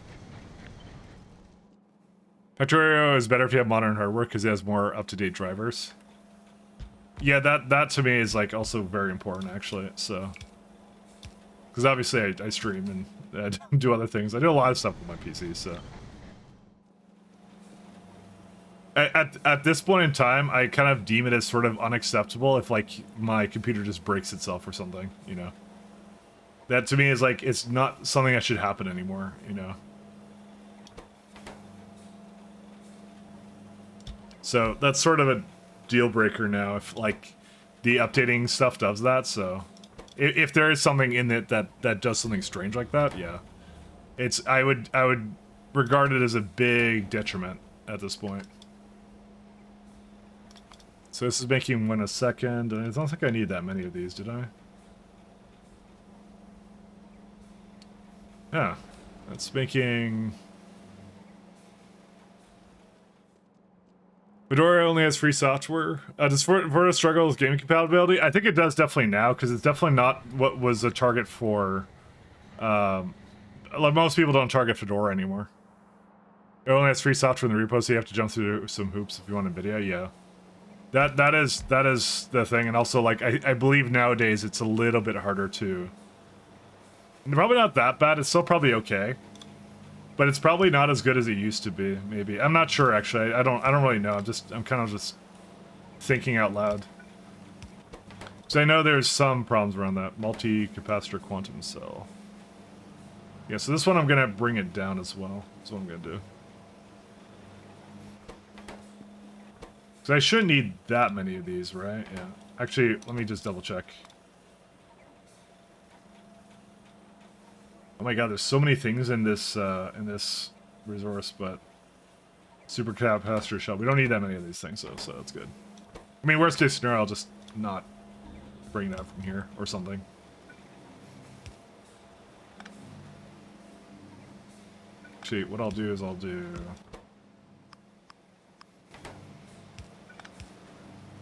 Factorio is better if you have modern hardware because it has more up-to-date drivers. Yeah, that to me is like also very important actually. So, because obviously I stream and I do other things. I do a lot of stuff with my PC. So, At this point in time, I kind of deem it as sort of unacceptable if like my computer just breaks itself or something, you know. That to me is like, it's not something that should happen anymore, you know. So that's sort of a deal breaker now if like the updating stuff does that. So if there is something in it that does something strange like that, yeah, I would regard it as a big detriment at this point. So this is making 1 a second, and I don't think I need that many of these, did I? Yeah, that's making... Fedora only has free software. Does Fedora struggle with gaming compatibility? I think it does definitely now, because it's definitely not what was a target for... like most people don't target Fedora anymore. It only has free software in the repo, so you have to jump through some hoops if you want NVIDIA, yeah. That is the thing, and also like I believe nowadays it's a little bit harder to. Probably not that bad. It's still probably okay, but it's probably not as good as it used to be. Maybe I'm not sure actually. I don't really know. I'm kind of just thinking out loud. So I know there's some problems around that multi-capacitor quantum cell. Yeah, so this one I'm gonna bring it down as well. That's what I'm gonna do. So I shouldn't need that many of these, right? Yeah. Actually, let me just double check. Oh my god, there's so many things in this resource, but super capacitor shell. We don't need that many of these things, though, so that's good. I mean, worst case scenario, I'll just not bring that from here or something. Actually, what I'll do is I'll do...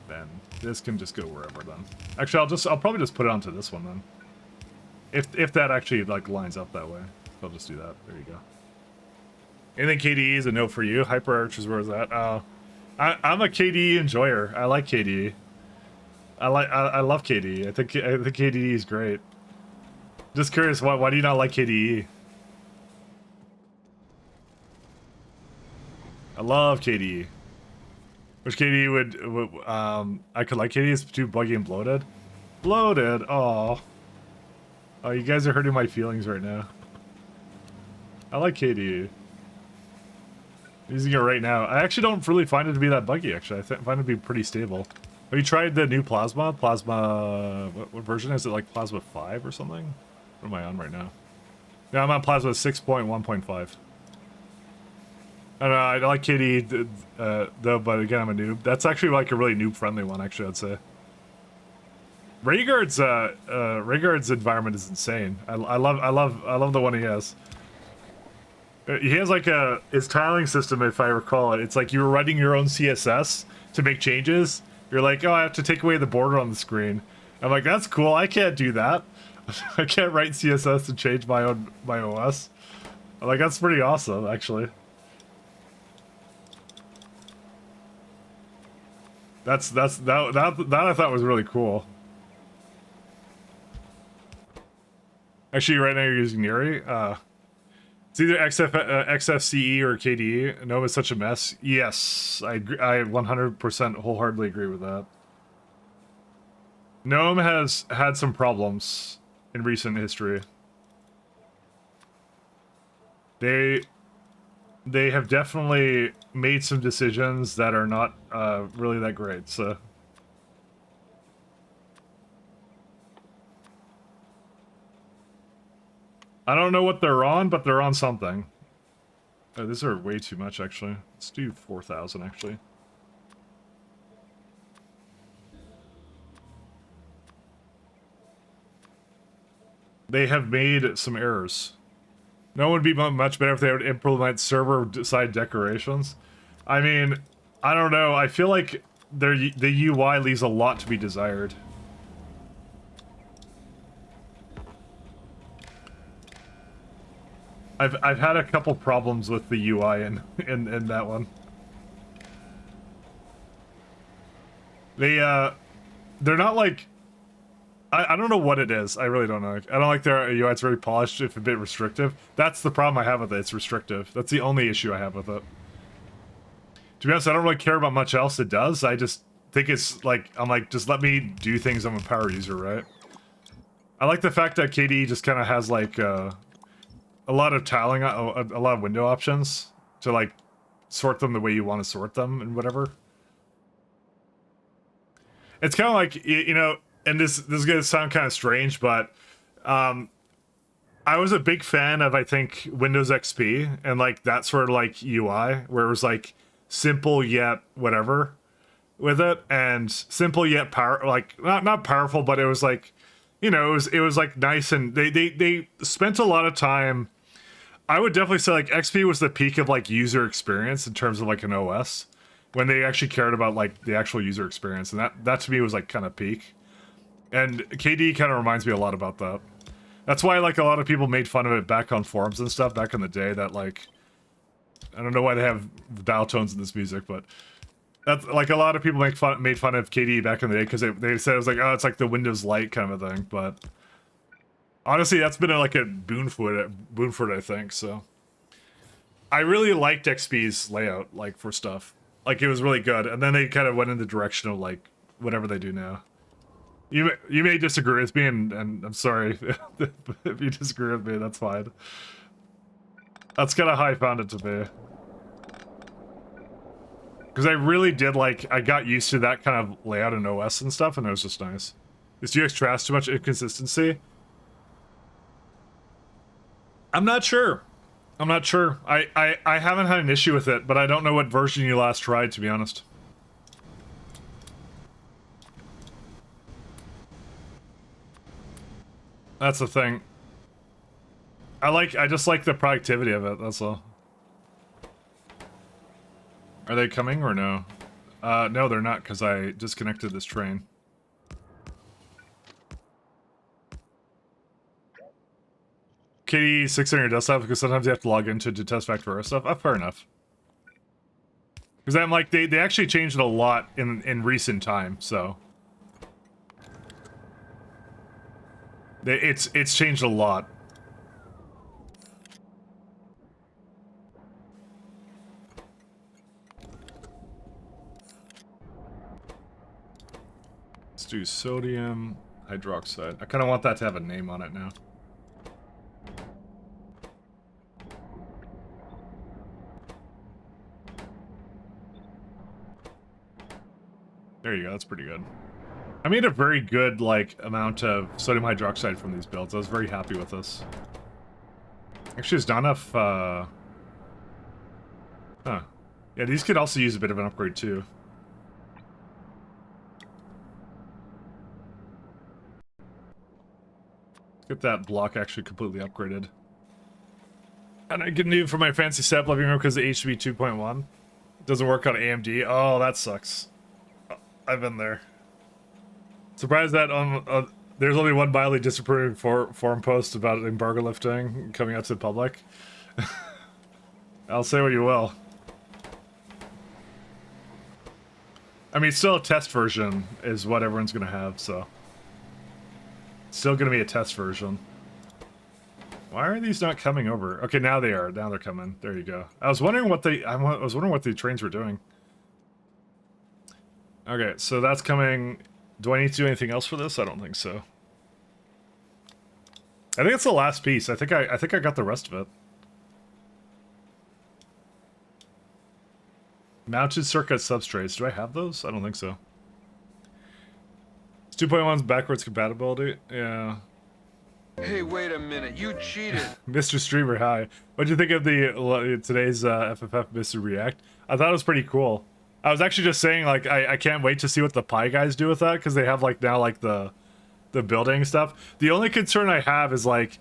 Then this can just go wherever then. Actually, I'll probably just put it onto this one then. If that actually like lines up that way, I'll just do that. There you go. Anything KDE is a no for you. HyperArch is where is that? I'm a KDE enjoyer. I like KDE. I love KDE. I think KDE is great. Just curious, why do you not like KDE? I love KDE. Which KDE would I could like KDE, it's too buggy and bloated. Bloated, oh. Oh, you guys are hurting my feelings right now. I like KDE. I'm using it right now. I actually don't really find it to be that buggy, actually. I find it to be pretty stable. Have you tried the new Plasma? What version is it, like Plasma 5 or something? What am I on right now? Yeah, I'm on Plasma 6.1.5. I don't know, I like KDE, though, but again, I'm a noob. That's actually like a really noob-friendly one, actually, I'd say. Rhaegar's environment is insane. I love the one he has. He has like his tiling system, if I recall it. It's like you were writing your own CSS to make changes. You're like, oh, I have to take away the border on the screen. I'm like, that's cool. I can't do that. I can't write CSS to change my OS. I'm like, that's pretty awesome, actually. That I thought was really cool. Actually, right now you're using Neri. It's either XFCE or KDE. GNOME is such a mess. Yes, I 100% wholeheartedly agree with that. GNOME has had some problems in recent history. They have definitely made some decisions that are not really that great, so... I don't know what they're on, but they're on something. Oh, these are way too much, actually. Let's do 4,000, actually. They have made some errors. No one would be much better if they would implement server-side decorations. I mean, I don't know. I feel like the UI leaves a lot to be desired. I've had a couple problems with the UI in that one. They're not like... I don't know what it is. I really don't know. I don't like their UI. It's very polished, if a bit restrictive. That's the problem I have with it. It's restrictive. That's the only issue I have with it. To be honest, I don't really care about much else it does. I just think it's like, I'm like, just let me do things. I'm a power user, right? I like the fact that KDE just kind of has like a lot of tiling, a lot of window options to like sort them the way you want to sort them and whatever. It's kind of like, you know, and this is going to sound kind of strange, but I was a big fan of, I think, Windows XP and like that sort of like UI where it was like simple yet whatever with it, and simple yet like not powerful, but it was like, you know, it was like nice, and they spent a lot of time. I would definitely say like XP was the peak of like user experience in terms of like an OS, when they actually cared about like the actual user experience, and that to me was like kind of peak. And KDE kind of reminds me a lot about that. That's why like a lot of people made fun of it back on forums and stuff back in the day, that like, I don't know why they have dial tones in this music, but that's like a lot of people made fun of KDE back in the day because they said it was like, oh, it's like the Windows Lite kind of a thing. But honestly, that's been like a boon for it, I think. So I really liked XP's layout, like for stuff. Like it was really good, and then they kind of went in the direction of like whatever they do now. You may disagree with me, and I'm sorry if you disagree with me. That's fine. That's kind of how I found it to be. Because I really did like, I got used to that kind of layout in OS and stuff, and it was just nice. Is UX trash too much inconsistency? I'm not sure. I'm not sure. I haven't had an issue with it, but I don't know what version you last tried, to be honest. That's the thing. I just like the productivity of it, that's all. Are they coming or no? No, they're not, because I disconnected this train. KDE 6 on your desktop, because sometimes you have to log into to test Factorio stuff. Fair enough. Because I'm like, they actually changed it a lot in recent time, so. It's changed a lot. Let's do sodium hydroxide. I kind of want that to have a name on it now. There you go, that's pretty good. I made a very good, like, amount of sodium hydroxide from these builds. I was very happy with this. Actually, it's not enough, Huh. Yeah, these could also use a bit of an upgrade, too. Let's get that block actually completely upgraded. And I get new for my fancy setup living room because the HB 2.1 doesn't work on AMD. Oh, that sucks. I've been there. Surprised that there's only one mildly disapproving forum post about embargo lifting coming out to the public. I'll say what you will. I mean, still a test version is what everyone's gonna have, so. Still gonna be a test version. Why are these not coming over? Okay, now they are. Now they're coming. There you go. I was wondering what I was wondering what the trains were doing. Okay, so that's coming. Do I need to do anything else for this? I don't think so. I think it's the last piece. I think I got the rest of it. Mounted circuit substrates. Do I have those? I don't think so. It's 2.1's backwards compatibility. Yeah. Hey, wait a minute. You cheated. Mr. Streamer, hi. What'd you think of the today's FFF Mr. React? I thought it was pretty cool. I was actually just saying, like, I can't wait to see what the Pi guys do with that, because they have, like, now, like, the building stuff. The only concern I have is, like,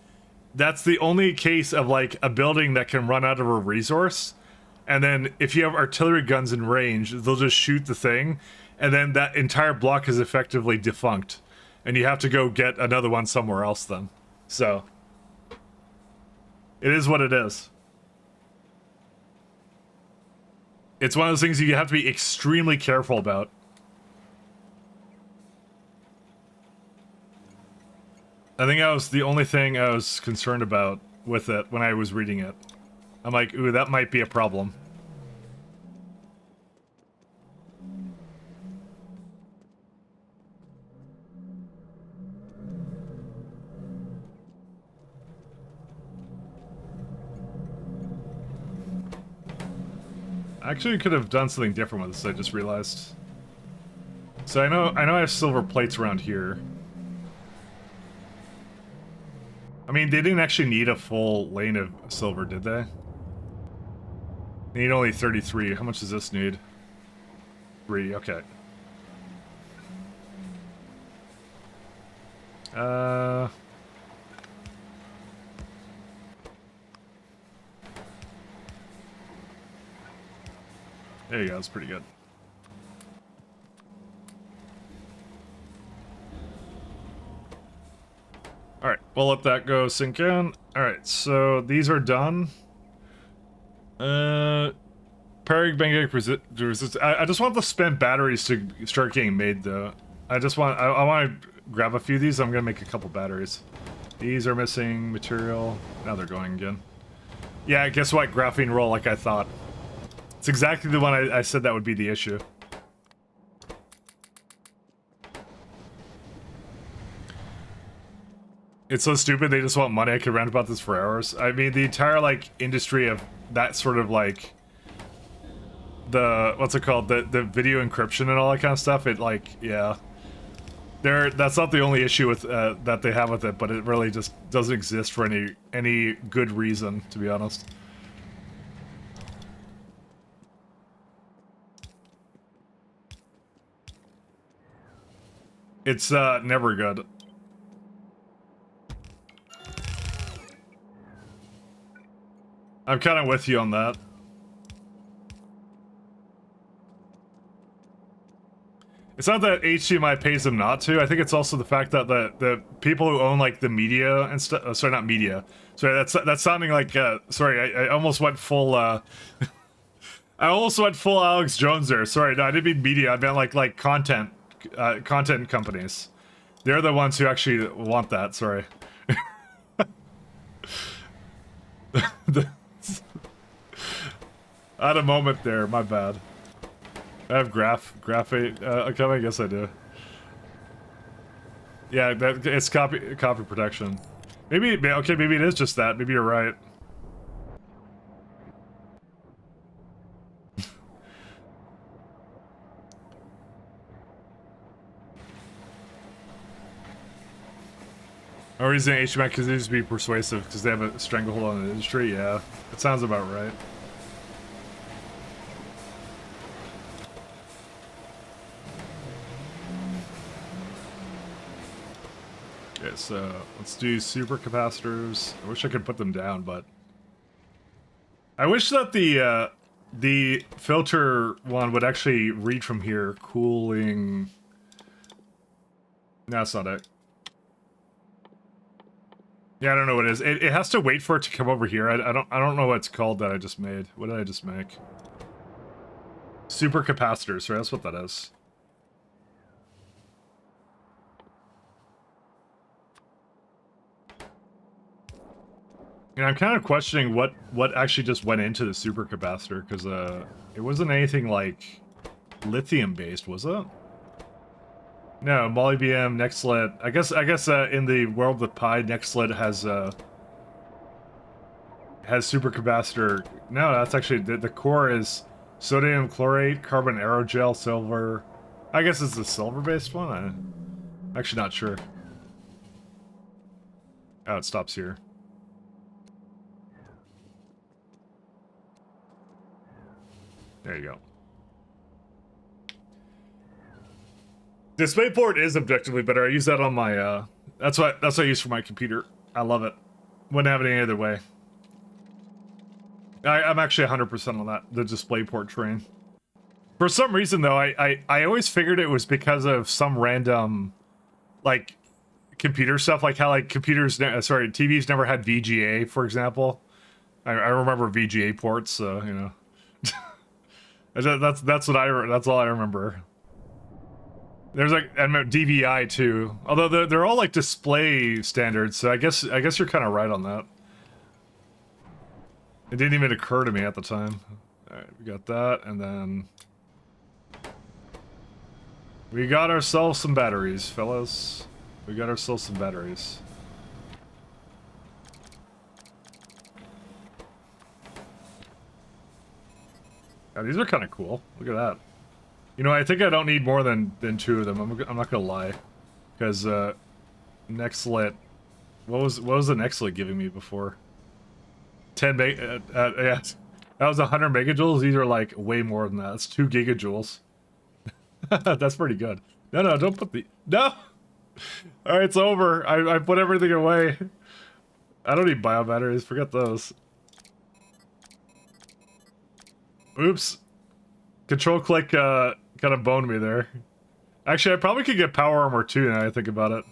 that's the only case of, like, a building that can run out of a resource, and then if you have artillery guns in range, they'll just shoot the thing, and then that entire block is effectively defunct, and you have to go get another one somewhere else then. So, it is what it is. It's one of those things you have to be extremely careful about. I think that was the only thing I was concerned about with it when I was reading it. I'm like, ooh, that might be a problem. Actually, could have done something different with this. I just realized. So I know I have silver plates around here. I mean, they didn't actually need a full lane of silver, did they? They need only 33. How much does this need? 3. Okay. There you go. That's pretty good. Alright, we'll let that go sink in. Alright, so these are done. Parag Bangak resist. I just want the spent batteries to start getting made, though. I want to grab a few of these. I'm going to make a couple batteries. These are missing material. Now they're going again. Yeah, guess what? Graphene roll like I thought. It's exactly the one I said that would be the issue. It's so stupid, they just want money. I could rant about this for hours. I mean, the entire, like, industry of that sort of, like... what's it called? The video encryption and all that kind of stuff, it, like, yeah. That's not the only issue with, that they have with it, but it really just doesn't exist for any good reason, to be honest. It's, never good. I'm kind of with you on that. It's not that HDMI pays them not to. I think it's also the fact that the people who own like the media and stuff. Sorry, not media. Sorry, that's sounding like. Sorry, I almost went full. I almost went full Alex Jones there. Sorry, no, I didn't mean media. I meant like content companies. They're the ones who actually want that. Sorry. I had a moment there, my bad. I have graphite, okay, I guess I do. Yeah, it's copy protection. Maybe, okay, maybe it is just that, maybe you're right. Or using HMAC because it needs to be persuasive because they have a stranglehold on the industry, yeah. That sounds about right. Okay, so let's do supercapacitors. I wish I could put them down, but I wish that the filter one would actually read from here. Cooling. No, that's not it. Yeah, I don't know what it is. It has to wait for it to come over here. I don't know what it's called that I just made. What did I just make? Supercapacitors, right? That's what that is. And I'm kind of questioning what actually just went into the supercapacitor, because it wasn't anything like lithium based, was it? No, molybdenum, Nextlet. I guess in the world with Pi, Nextlet has supercapacitor. No, that's actually the core is sodium chlorate, carbon aerogel, silver. I guess it's the silver based one. I'm actually not sure. Oh, it stops here. There you go. DisplayPort is objectively better. I use that on my, that's what I use for my computer. I love it. Wouldn't have it any other way. I'm actually 100% on that, the DisplayPort train. For some reason, though, I always figured it was because of some random, like, computer stuff, like how, like, TVs never had VGA, for example. I remember VGA ports, so, you know. That's all I remember. There's like DVI too, although they're all like display standards. So I guess you're kind of right on that. It didn't even occur to me at the time. All right, we got that, and then we got ourselves some batteries, fellas. We got ourselves some batteries. Yeah, these are kind of cool. Look at that. You know, I think I don't need more than 2 of them. I'm not gonna lie, because next lit. What was the next lit giving me before? 10 meg. Yeah, that was 100 megajoules. These are like way more than that. That's 2 gigajoules. That's pretty good. No, don't put the no. All right, it's over. I put everything away. I don't need bio batteries. Forget those. Oops. Control click kind of boned me there. Actually, I probably could get power armor too now I think about it.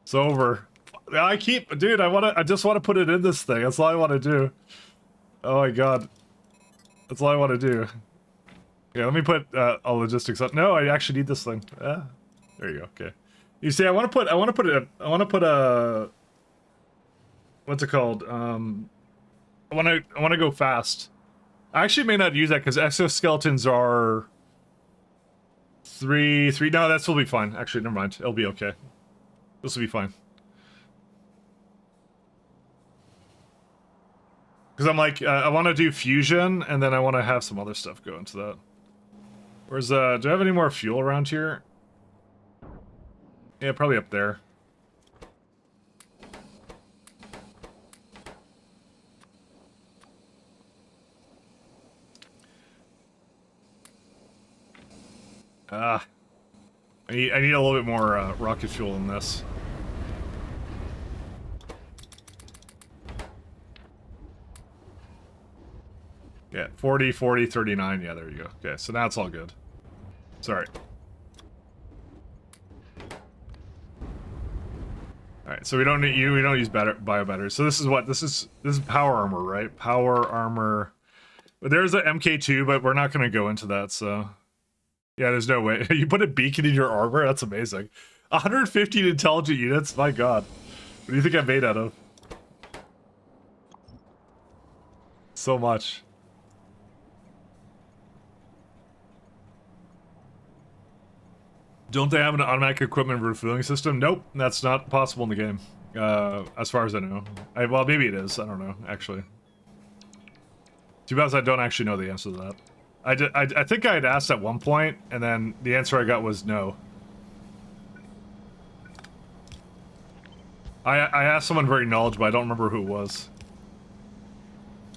It's over. Dude, I just want to put it in this thing. That's all I want to do. Oh my god. That's all I want to do. Yeah, let me put all logistics up. No, I actually need this thing. Ah, there you go. Okay. You see, I want to put a what's it called? I want to go fast. I actually may not use that because exoskeletons are 3. No, that will be fine. Actually, never mind. It'll be okay. This will be fine. Because I'm like, I want to do fusion, and then I want to have some other stuff go into that. Where's, do I have any more fuel around here? Yeah, probably up there. I need a little bit more rocket fuel than this. Yeah, 40, 40, 39. Yeah, there you go. Okay, so now it's all good. Sorry. Alright, so we don't use bio batteries. So this is power armor, right? Power armor. But there's a MK2, but we're not gonna go into that, so yeah, there's no way. You put a beacon in your armor? That's amazing. 115 intelligent units? My god. What do you think I'm made out of? So much. Don't they have an automatic equipment refueling system? Nope, that's not possible in the game. As far as I know. Well, maybe it is. I don't know, actually. Too bad I don't actually know the answer to that. I think I had asked at one point, and then the answer I got was no. I asked someone very knowledgeable. I don't remember who it was.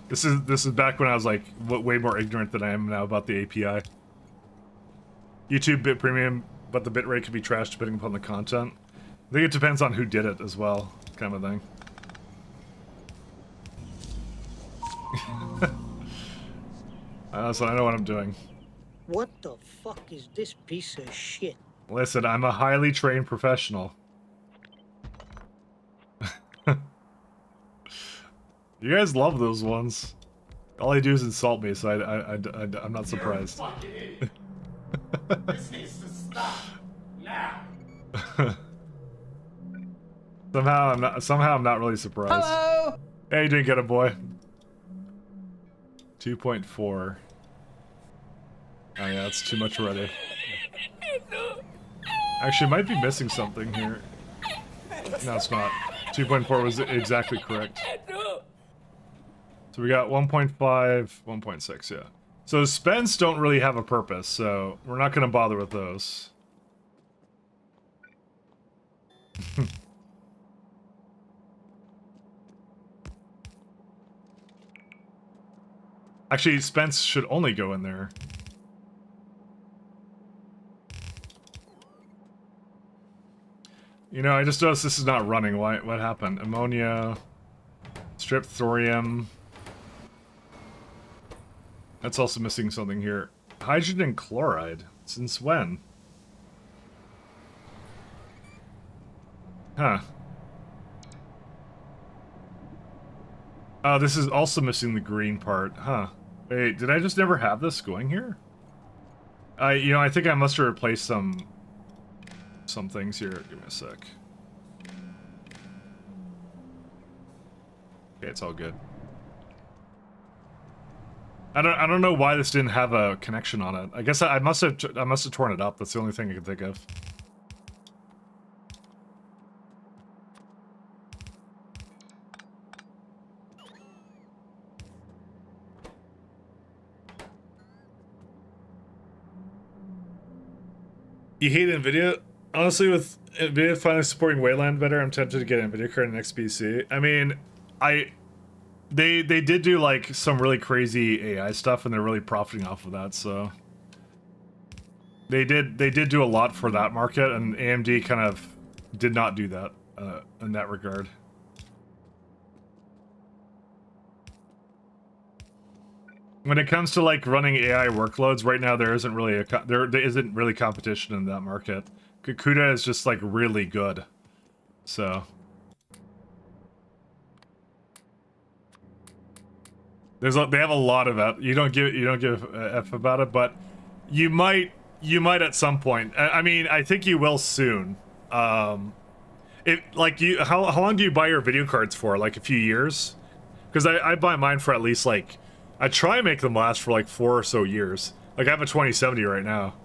This is back when I was like way more ignorant than I am now about the API. YouTube bit premium, but the bitrate can be trashed depending upon the content. I think it depends on who did it as well, kind of thing. So I know what I'm doing. What the fuck is this piece of shit? Listen, I'm a highly trained professional. You guys love those ones. All I do is insult me, so I'm not surprised. This needs to stop now. Somehow I'm not really surprised. Hello. Hey, you didn't get it, boy. 2.4. Oh yeah, that's too much already. Actually, might be missing something here. No, it's not. 2.4 was exactly correct. So we got 1.5, 1.6, yeah. So spends don't really have a purpose, so we're not going to bother with those. Actually, Spence should only go in there. You know, I just noticed this is not running. Why? What happened? Ammonia, strip thorium. That's also missing something here. Hydrogen chloride. Since when? Huh. Oh, this is also missing the green part. Huh. Wait, did I just never have this going here? You know, I think I must have replaced some things here. Give me a sec. Okay, it's all good. I don't know why this didn't have a connection on it. I guess I must have torn it up. That's the only thing I can think of. You hate NVIDIA? Honestly, with NVIDIA finally supporting Wayland better, I'm tempted to get an NVIDIA card in next PC. I mean, they did do like some really crazy AI stuff, and they're really profiting off of that. So they did do a lot for that market, and AMD kind of did not do that in that regard. When it comes to like running AI workloads, right now there isn't really there isn't really competition in that market. CUDA is just like really good, so they have a lot of it. You don't give a F about it, but you might at some point. I mean, I think you will soon. It like you how long do you buy your video cards for? Like a few years? Because I buy mine for at least like. I try and make them last for like 4 or so years. Like I have a 2070 right now.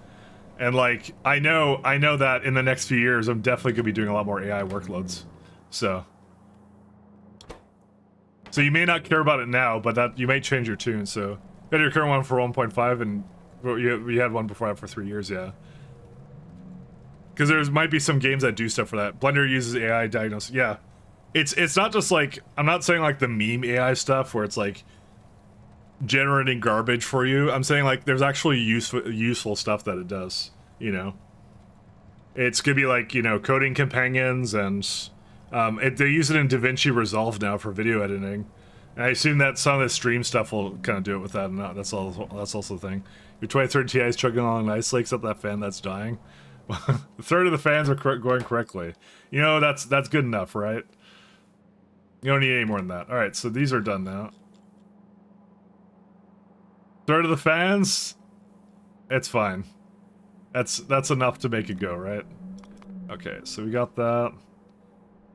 And like, I know that in the next few years, I'm definitely gonna be doing a lot more AI workloads. So you may not care about it now, but that you may change your tune, so. You had your current one for 1.5 and you had one before that for 3 years, yeah. Because there might be some games that do stuff for that. Blender uses AI diagnosis, yeah. It's not just like, I'm not saying like the meme AI stuff where it's like, generating garbage for you. I'm saying like there's actually useful stuff that it does, you know. It's gonna be like, you know, coding companions, and they use it in DaVinci Resolve now for video editing. And I assume that some of the stream stuff will kind of do it with that, and that's also the thing. Your 2030 Ti is chugging along nicely, except that fan that's dying. A third of the fans are going correctly. You know, that's good enough, right? You don't need any more than that. All right, so these are done now. Third of the fans, it's fine. That's enough to make it go, right? Okay, so we got that.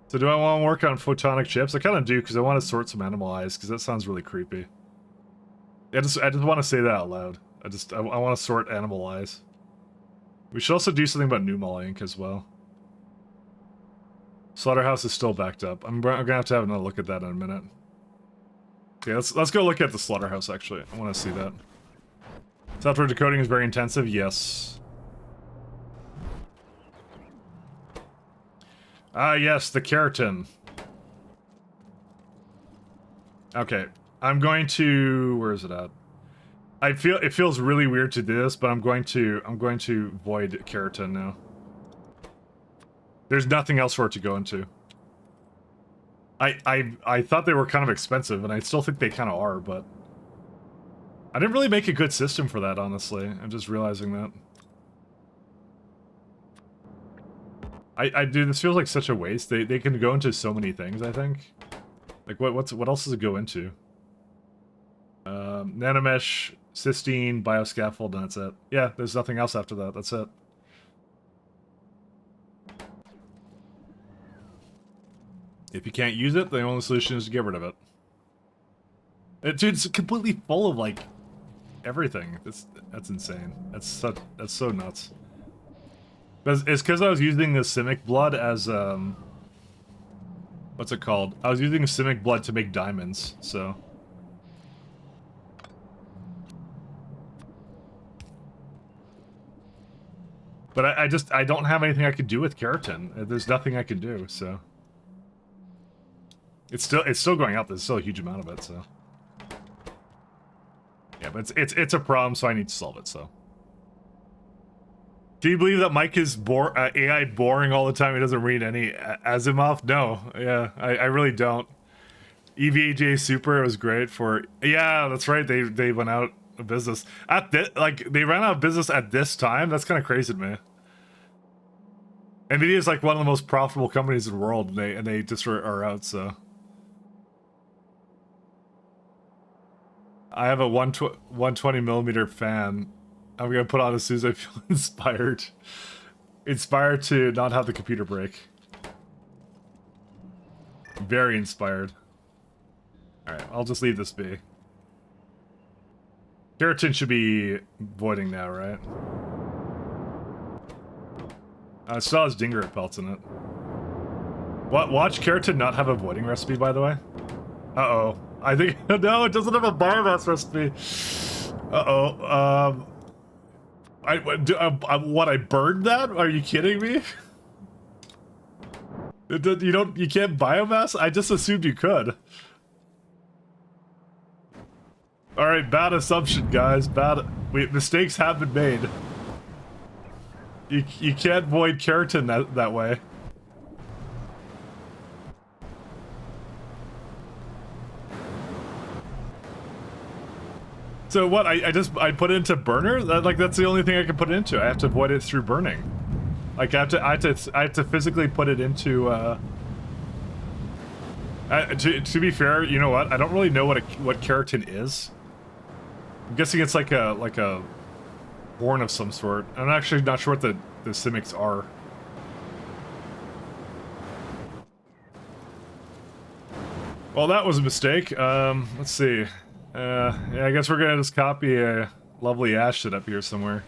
So do I want to work on photonic chips? I kind of do, because I want to sort some animal eyes, because that sounds really creepy. I just want to say that out loud. I want to sort animal eyes. We should also do something about Numal ink as well. Slaughterhouse is still backed up. I'm gonna have to have another look at that in a minute. Okay, let's go look at the slaughterhouse, actually. I want to see that. Software decoding is very intensive, yes. Ah, yes, the keratin. Okay, I'm going to... Where is it at? It feels really weird to do this, but I'm going to void keratin now. There's nothing else for it to go into. I thought they were kind of expensive, and I still think they kind of are, but... I didn't really make a good system for that, honestly. I'm just realizing that. Dude, this feels like such a waste. They can go into so many things, I think. Like, what else does it go into? Nanomesh, cysteine, bioscaffold, and that's it. Yeah, there's nothing else after that. That's it. If you can't use it, the only solution is to get rid of it. Dude, it's completely full of, like, everything. That's insane. That's so nuts. It's because I was using the Simic blood as, what's it called? I was using Simic blood to make diamonds, so... But I don't have anything I could do with keratin. There's nothing I can do, so... It's still going up. There's still a huge amount of it, so... Yeah, but it's a problem, so I need to solve it, so... Do you believe that Mike is AI boring all the time? He doesn't read any Asimov? No, yeah, I really don't. EVAJ Super was great for... Yeah, that's right, they went out of business. They ran out of business at this time? That's kind of crazy to me. NVIDIA is like one of the most profitable companies in the world, and they just are out, so... I have a 120mm fan. I'm gonna put on as soon as I feel inspired. Inspired to not have the computer break. Very inspired. Alright, I'll just leave this be. Keratin should be voiding now, right? It still has Dinger pelts in it. Watch Keratin not have a voiding recipe, by the way. Uh-oh. I think... No, it doesn't have a biomass recipe. Uh-oh. What, I burned that? Are you kidding me? You can't biomass? I just assumed you could. Alright, bad assumption, guys. Mistakes have been made. You can't void keratin that way. So what? I put it into burner? That's the only thing I can put it into. I have to avoid it through burning. Like I have to physically put it into. To be fair, you know what? I don't really know what keratin is. I'm guessing it's like a horn of some sort. I'm actually not sure what the simics are. Well, that was a mistake. Let's see. Yeah, I guess we're gonna just copy a lovely ash shit up here somewhere.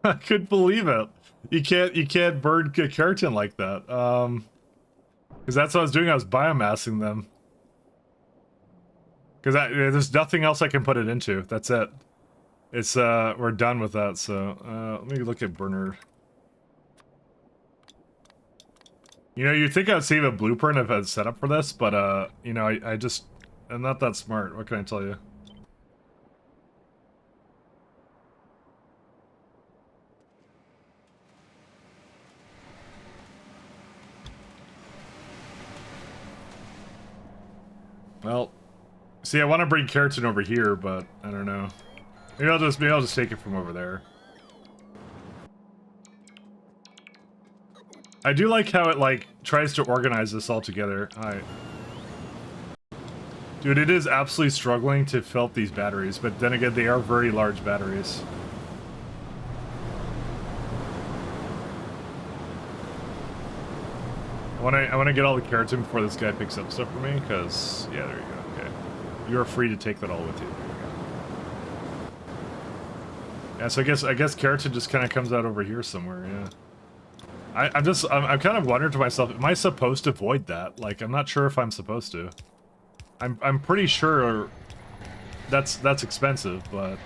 I couldn't believe it. You can't burn keratin like that. Because that's what I was doing. I was biomassing them. Because there's nothing else I can put it into. That's it. It's we're done with that. So let me look at burner. You know, you'd think I'd save a blueprint if I had set up for this, but you know, I'm not that smart. What can I tell you? Well, see, I want to bring keratin over here, but I don't know. Maybe I'll just take it from over there. I do like how it tries to organize this all together. Alright. Dude, it is absolutely struggling to fill up these batteries, but then again, they are very large batteries. I want to get all the keratin before this guy picks up stuff for me, because yeah, there you go. Okay, you are free to take that all with you. There you go. Yeah, so I guess keratin just kind of comes out over here somewhere. Yeah. I'm kind of wondering to myself, am I supposed to void that? Like, I'm not sure if I'm supposed to. I'm pretty sure that's expensive, but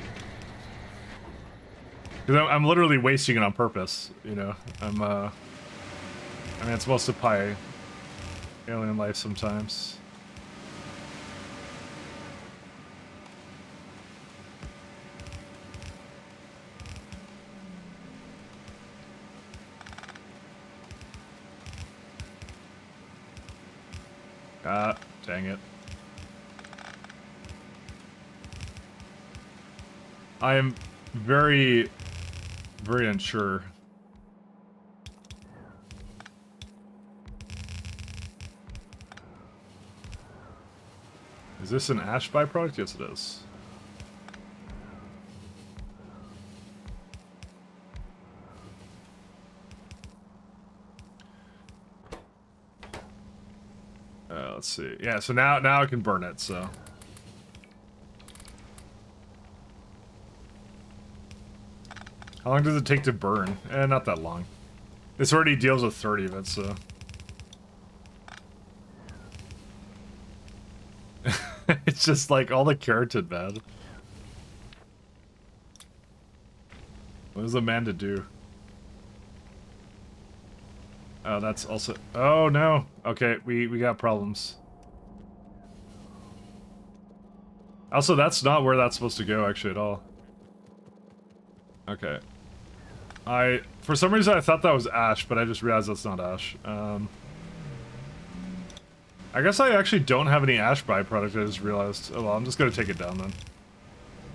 because I'm literally wasting it on purpose. You know, I mean, it's supposed to pie alien life sometimes. Ah, dang it. I am very, very unsure. Is this an ash byproduct? Yes, it is. Let's see. Yeah, so now I can burn it, so. How long does it take to burn? Not that long. This already deals with 30 of it, so. It's just like all the keratin, man. What does Amanda do? Oh, that's also... Oh, no. Okay, we got problems. Also, that's not where that's supposed to go, actually, at all. Okay. For some reason, I thought that was ash, but I just realized that's not ash. I guess I actually don't have any ash byproduct, I just realized. Oh, well, I'm just gonna take it down, then.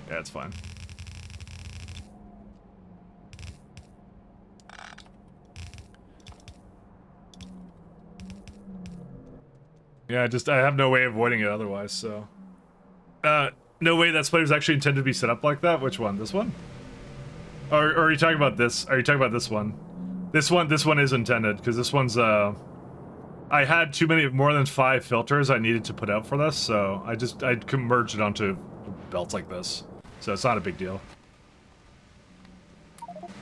Yeah, it's fine. Yeah, I have no way of avoiding it otherwise, so. No way that splitter is actually intended to be set up like that? Which one? This one? Or are you talking about this? Are you talking about this one? This one is intended, because this one's, I had more than 5 filters I needed to put out for this, so I merged it onto belts like this. So it's not a big deal.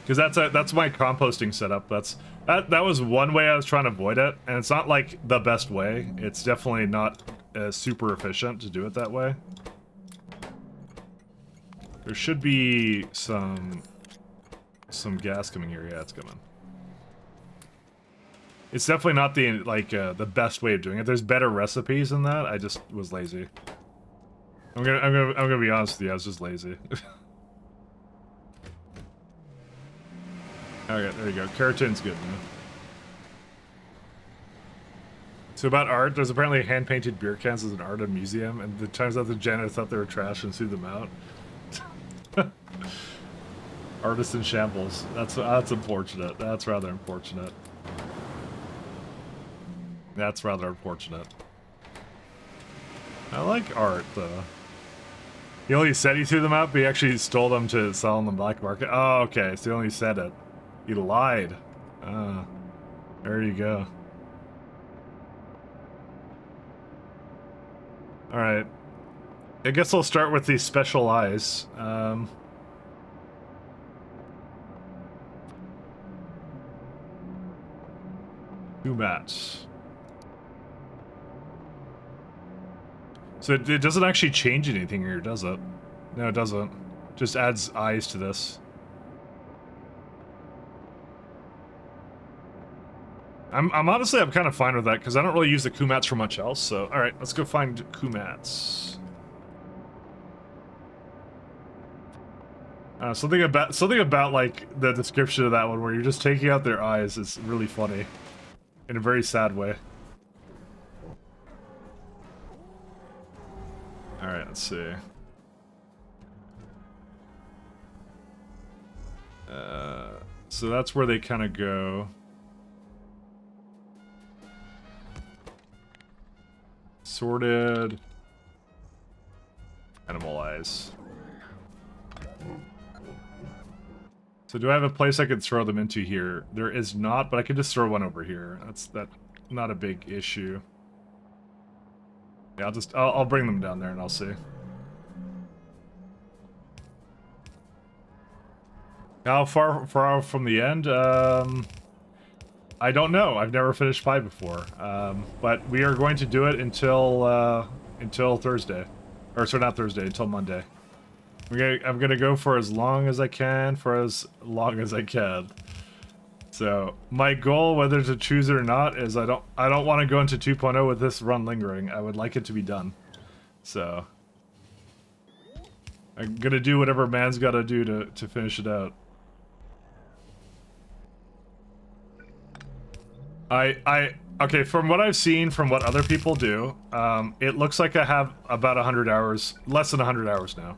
Because that's my composting setup. That was one way I was trying to avoid it, and it's not like the best way. It's definitely not super efficient to do it that way. There should be some gas coming here. Yeah, it's coming. It's definitely not the the best way of doing it. There's better recipes than that. I just was lazy. I'm gonna be honest with you. I was just lazy. Okay, there you go. Keratin's good, man. So about art, there's apparently hand-painted beer cans as an art museum, and the turns out the janitor thought they were trash and threw them out. Artist in shambles. That's unfortunate. That's rather unfortunate. That's rather unfortunate. I like art, though. He only said he threw them out, but he actually stole them to sell on the black market. Oh, okay, so he only said it. He lied. Ah, there you go. Alright. I guess I'll start with these special eyes. Kumat. So it doesn't actually change anything here, does it? No, it doesn't. Just adds eyes to this. I'm honestly, I'm kind of fine with that, because I don't really use the Kumats for much else, so... Alright, let's go find Kumats. Something about, like, the description of that one, where you're just taking out their eyes is really funny. In a very sad way. Alright, let's see. So that's where they kind of go. Sorted. Animal eyes. So do I have a place I could throw them into here? There is not, but I could just throw one over here. That's not a big issue. Yeah, I'll bring them down there and I'll see. How far from the end? I don't know. I've never finished 5 before. But we are going to do it until Thursday. Or sorry, not Thursday, until Monday. I'm gonna go for as long as I can, So my goal, whether to choose it or not, is I don't want to go into 2.0 with this run lingering. I would like it to be done. So I'm gonna do whatever man's got to do to finish it out. Okay, from what I've seen, from what other people do, it looks like I have about 100 hours, less than 100 hours now.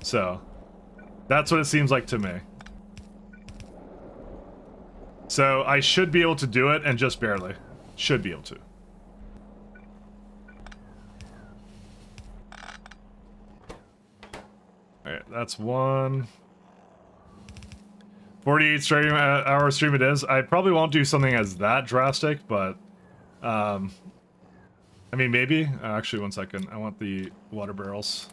So, that's what it seems like to me. So, I should be able to do it, and just barely. Should be able to. Alright, that's one. 48 hour stream it is. I probably won't do something as that drastic, but... I mean, maybe. Actually, one second. I want the water barrels.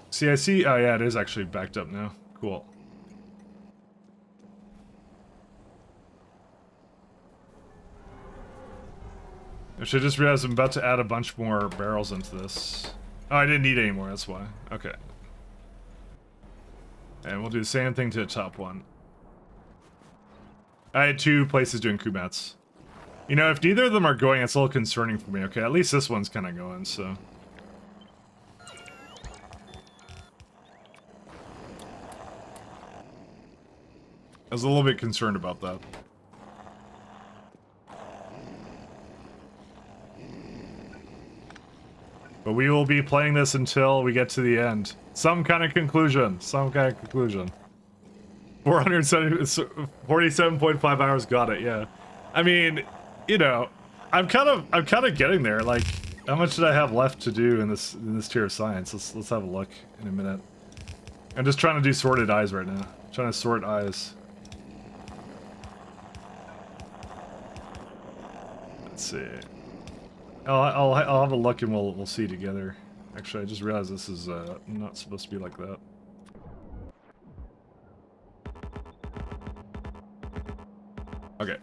See, I see. Oh, yeah, it is actually backed up now. Cool. I should just realize I'm about to add a bunch more barrels into this. Oh, I didn't need any more, that's why. Okay. And we'll do the same thing to the top one. I had 2 places doing Kumats. You know, if neither of them are going, it's a little concerning for me. Okay, at least this one's kind of going, so... I was a little bit concerned about that. But we will be playing this until we get to the end. Some kind of conclusion. 47.5 hours, got it, yeah. I mean, you know, I'm kind of getting there. Like, how much did I have left to do in this tier of science? Let's have a look in a minute. I'm just trying to do sorted eyes right now. I'm trying to sort eyes. Let's see. I'll have a look and we'll see together. Actually, I just realized this is not supposed to be like that. Okay.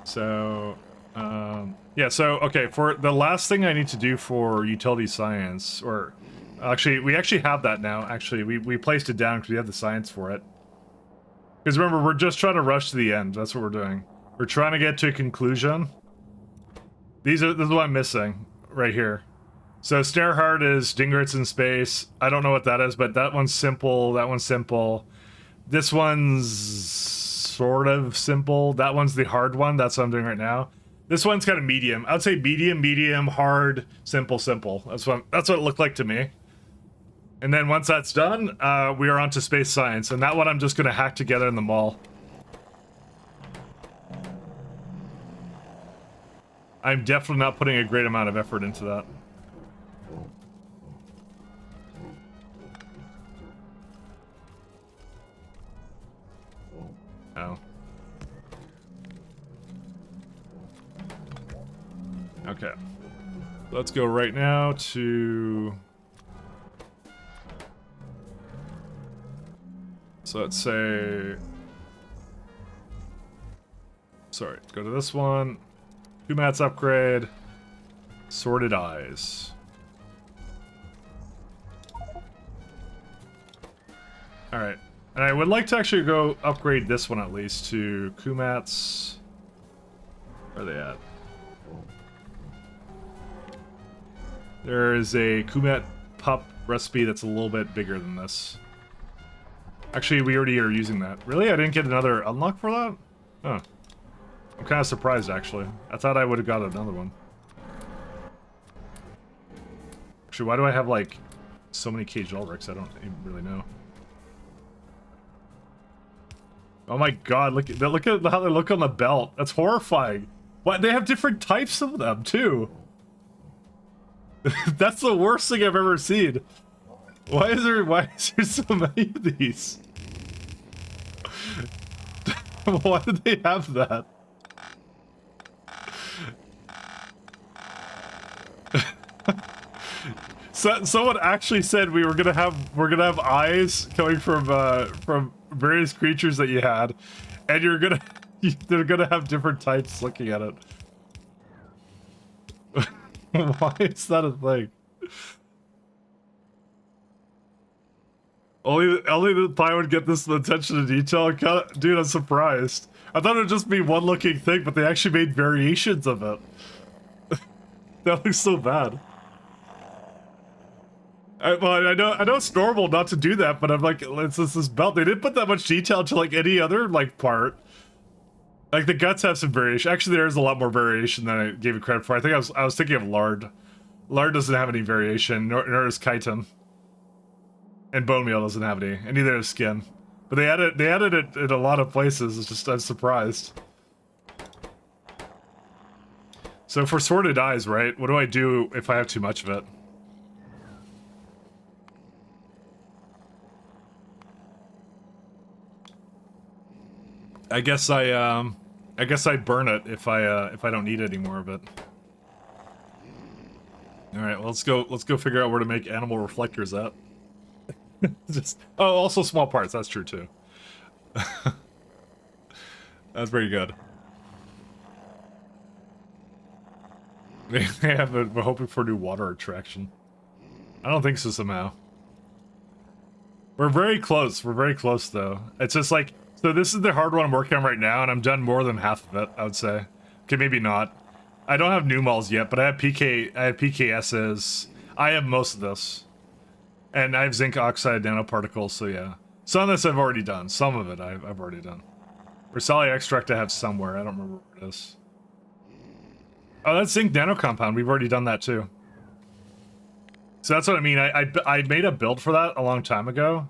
So Yeah, so, okay, for the last thing I need to do for utility science, or actually, we actually have that now, actually. We placed it down because we have the science for it. Because remember, we're just trying to rush to the end. That's what we're doing. We're trying to get to a conclusion. This is what I'm missing right here. So Snareheart is Dingrits in space. I don't know what that is, but that one's simple. That one's simple. This one's sort of simple. That one's the hard one. That's what I'm doing right now. This one's kind of medium. I would say medium, medium, hard, simple, simple. That's what it looked like to me. And then once that's done, we are on to space science. And that one I'm just going to hack together in the mall. I'm definitely not putting a great amount of effort into that. Oh. Okay. Let's go right now to... So let's say... Sorry, go to this one. 2 mats upgrade. Sorted eyes. Alright. And I would like to actually go upgrade this one at least to Kumats. Where are they at? There is a Kumat pup recipe that's a little bit bigger than this. Actually, we already are using that. Really? I didn't get another unlock for that? Huh. I'm kind of surprised, actually. I thought I would have got another one. Actually, why do I have, like, so many caged Ulrics? I don't even really know. Oh my god, look at how they look on the belt. That's horrifying. What? They have different types of them, too. That's the worst thing I've ever seen. Why is there so many of these? Why did they have that? So, someone actually said we're gonna have eyes coming from various creatures that you had, and they're gonna have different types looking at it. Why is that a thing? Only the pie would get this attention to detail. Dude, I'm surprised. I thought it would just be one looking thing, but they actually made variations of it. That looks so bad. Well, I know it's normal not to do that, but I'm like, it's just this belt. They didn't put that much detail to like any other like part. Like the guts have some variation. Actually, there is a lot more variation than I gave it credit for. I think I was thinking of Lard. Lard doesn't have any variation, nor does chitin. And bone meal doesn't have any, and neither does skin. But they added it in a lot of places. It's just I'm surprised. So for sorted eyes, right? What do I do if I have too much of it? I guess I burn it if I don't need any more of it. All right, well, let's go figure out where to make animal reflectors at. Also small parts. That's true too. That's pretty good. We're hoping for new water attraction. I don't think so somehow. We're very close. We're very close though. It's just like, so this is the hard one I'm working on right now, and I'm done more than half of it, I would say. Okay, maybe not. I don't have new malls yet, but I have PKSs. I have most of this. And I have zinc oxide nanoparticles, so yeah. Some of this I've already done. Some of it I've already done. Rosali extract I have somewhere. I don't remember where it is. Oh, that's zinc nanocompound. We've already done that too. So that's what I mean. I made a build for that a long time ago.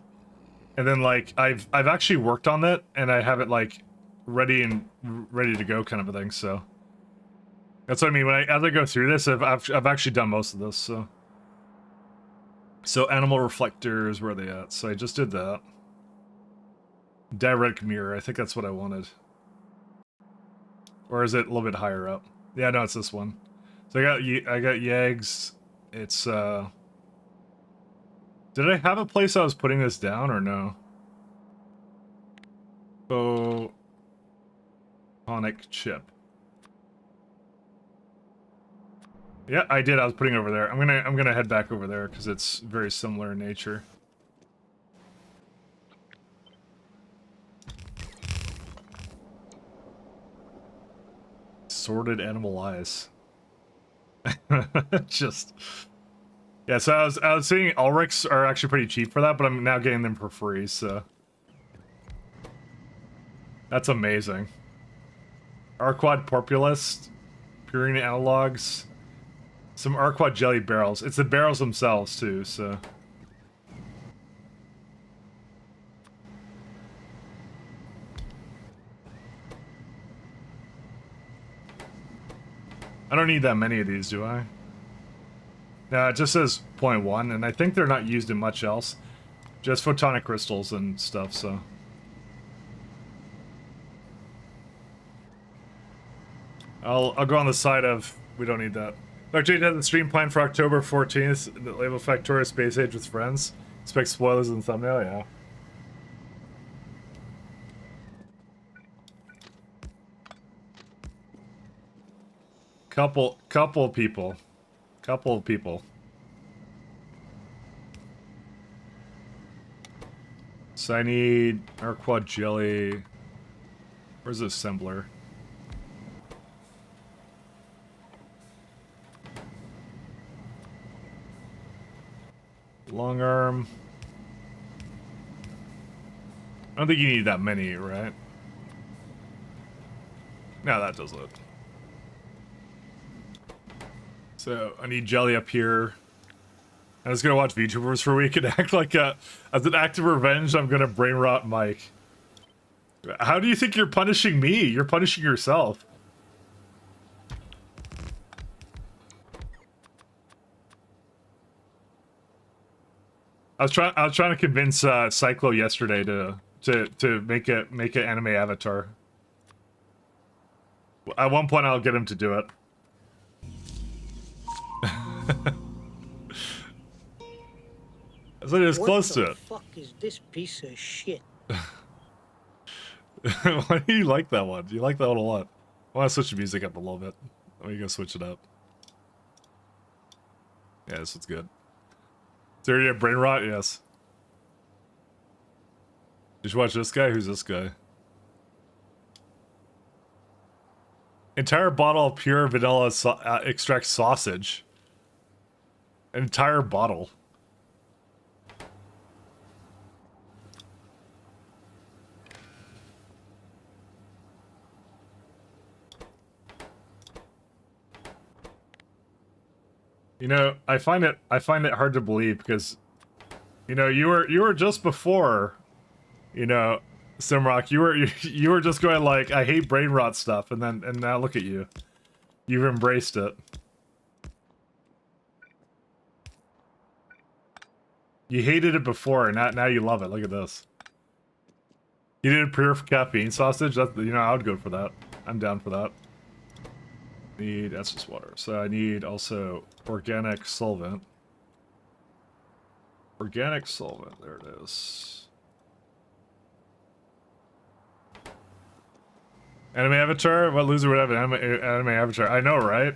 And then like I've actually worked on that, and I have it like ready to go kind of a thing, so. That's what I mean. As I go through this, I've actually done most of this, so. So animal reflectors, where are they at? So I just did that. Direct mirror, I think that's what I wanted. Or is it a little bit higher up? Yeah, no, it's this one. So I got Yags. It's Did I have a place I was putting this down or no? Photonic chip. Yeah, I did. I was putting it over there. I'm gonna head back over there because it's very similar in nature. Sorted animal eyes. Just yeah. So I was seeing Ulrichs are actually pretty cheap for that, but I'm now getting them for free. So that's amazing. Arquad Porpulus, Purine analogs, some Arquad jelly barrels. It's the barrels themselves too. So. I don't need that many of these, do I? No, it just says 0.1, and I think they're not used in much else. Just photonic crystals and stuff, so... I'll go on the side of... We don't need that. Dr. Jade has a stream planned for October 14th. The label Factorio Space Age with friends. Expect spoilers in the thumbnail, yeah. Couple people. Couple of people. So I need Arquad jelly. Where's the assembler? Long arm. I don't think you need that many, right? No, that does it. So I need jelly up here. I was gonna watch VTubers for a week and act like as an act of revenge, I'm gonna brain rot Mike. How do you think you're punishing me? You're punishing yourself. I was trying to convince Cyclo yesterday to make an anime avatar. At one point, I'll get him to do it. So it was close to it. What the fuck is this piece of shit? Why do you like that one? You like that one a lot. I want to switch the music up a little bit. Are you gonna switch it up? Yeah, this one's good. Is there a brain rot? Yes. Did you watch this guy? Who's this guy? Entire bottle of pure vanilla extract sausage. An entire bottle. You know, I find it hard to believe because, you know, you were just before, you know, Simrock, you were just going like, I hate brain rot stuff, and now look at you. You've embraced it. You hated it before, and now you love it. Look at this. You did pure caffeine sausage? That's, you know, I would go for that. I'm down for that. That's just water. So I need also organic solvent. Organic solvent, there it is. Anime avatar? What loser would have an anime avatar? I know, right?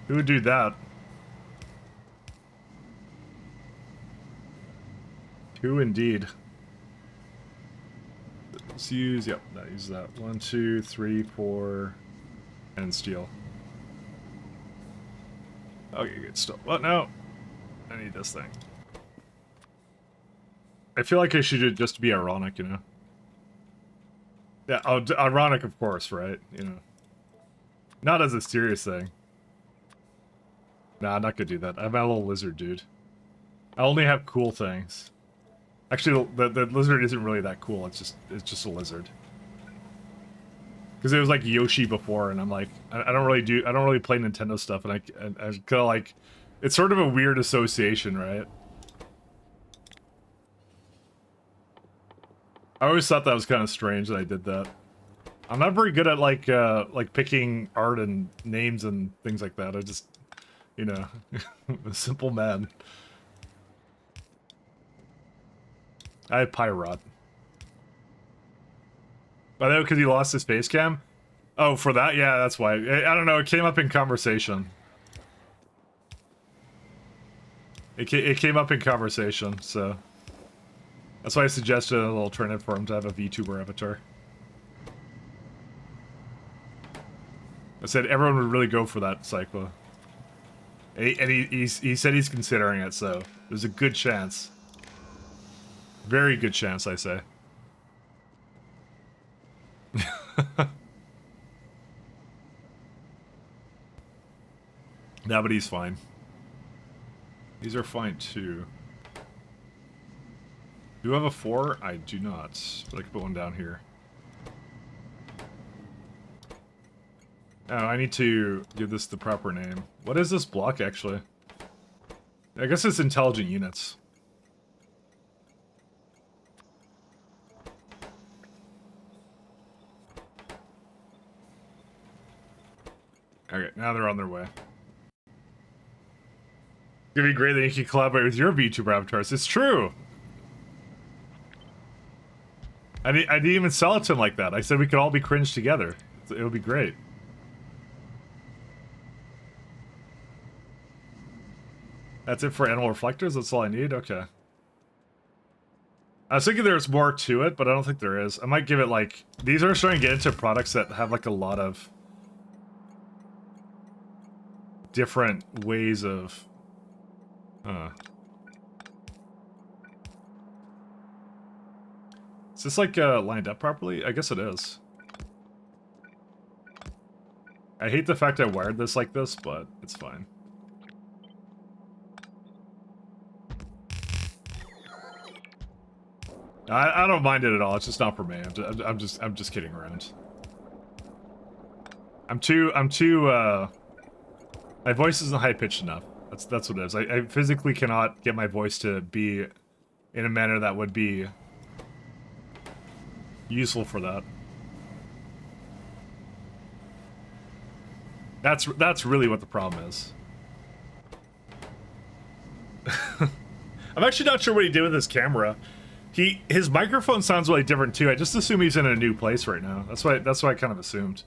Who would do that? Who indeed? Let's use, yep, that use that. 1, 2, 3, 4, and steel. Okay, good stuff. What? No. I need this thing. I feel like I should just be ironic, you know? Yeah, oh, ironic, of course, right? You know. Not as a serious thing. Nah, I'm not gonna do that. I'm a little lizard dude. I only have cool things. Actually, the lizard isn't really that cool. It's just a lizard. Because it was like Yoshi before, and I'm like, I don't really play Nintendo stuff, and I kind of like, it's sort of a weird association, right? I always thought that was kind of strange that I did that. I'm not very good at like picking art and names and things like that. I just, you know, a simple man. I have Pyrot. By the way, because he lost his face cam? Oh, for that? Yeah, that's why. I don't know, it came up in conversation. It came up in conversation, so... That's why I suggested an alternative for him to have a VTuber avatar. I said everyone would really go for that cycle. And he said he's considering it, so there's a good chance. Very good chance, I say. No, but he's fine. These are fine too. Do you have a 4? I do not. But I can put one down here. Oh, I need to give this the proper name. What is this block, actually? I guess it's intelligent units. Okay, now they're on their way. It's gonna be great that you can collaborate with your VTuber avatars. It's true! I didn't even sell it to him like that. I said we could all be cringe together. It would be great. That's it for animal reflectors? That's all I need? Okay. I was thinking there's more to it, but I don't think there is. I might give it like... These are starting to get into products that have like a lot of... different ways of... Is this like lined up properly? I guess it is. I hate the fact I wired this like this, but it's fine. I don't mind it at all. It's just not for me. I'm just kidding around. I'm too my voice isn't high pitched enough. That's what it is. I physically cannot get my voice to be in a manner that would be useful for that. That's really what the problem is. I'm actually not sure what he did with his camera. His microphone sounds really different too. I just assume he's in a new place right now. That's why I kind of assumed.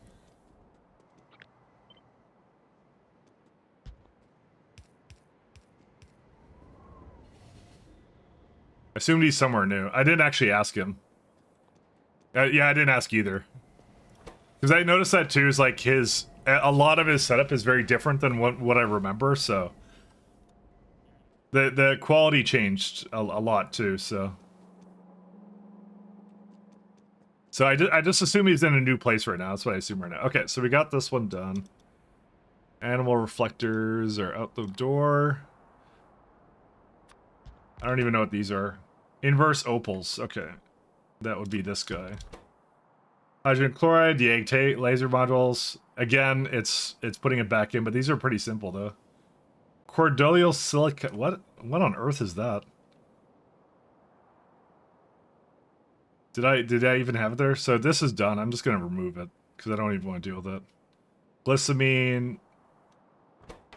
I assumed he's somewhere new. I didn't actually ask him. Yeah, I didn't ask either. Because I noticed that too, is like a lot of his setup is very different than what I remember, so. The quality changed a lot too, so. So I just assume he's in a new place right now. That's what I assume right now. Okay, so we got this one done. Animal reflectors are out the door. I don't even know what these are. Inverse opals. Okay. That would be this guy. Hydrogen chloride, the egg laser modules. Again, it's putting it back in, but these are pretty simple though. Cordilleal silica. What on earth is that? Did I even have it there? So this is done. I'm just gonna remove it because I don't even want to deal with it. Glycamine.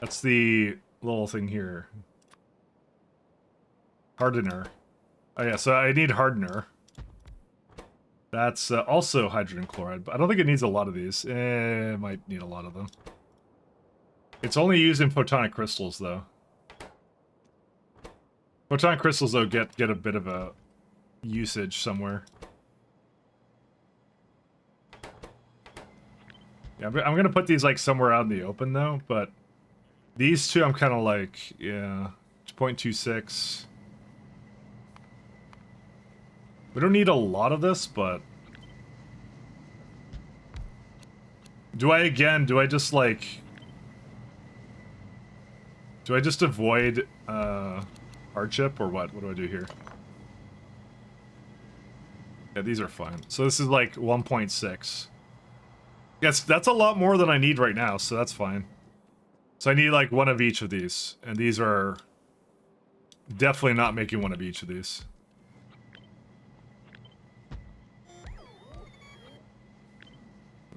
That's the little thing here. Hardener. Oh yeah, so I need hardener. That's also hydrogen chloride, but I don't think it needs a lot of these. It might need a lot of them. It's only used in photonic crystals, though. Photonic crystals, though, get a bit of a usage somewhere. Yeah, I'm gonna put these like somewhere out in the open though, but these two I'm kind of like, yeah, 0.26. We don't need a lot of this, but do I just like, do I just avoid hardship or what? What do I do here? Yeah, these are fine. So this is like 1.6. Yes, that's a lot more than I need right now, so that's fine. So I need like one of each of these, and these are definitely not making one of each of these.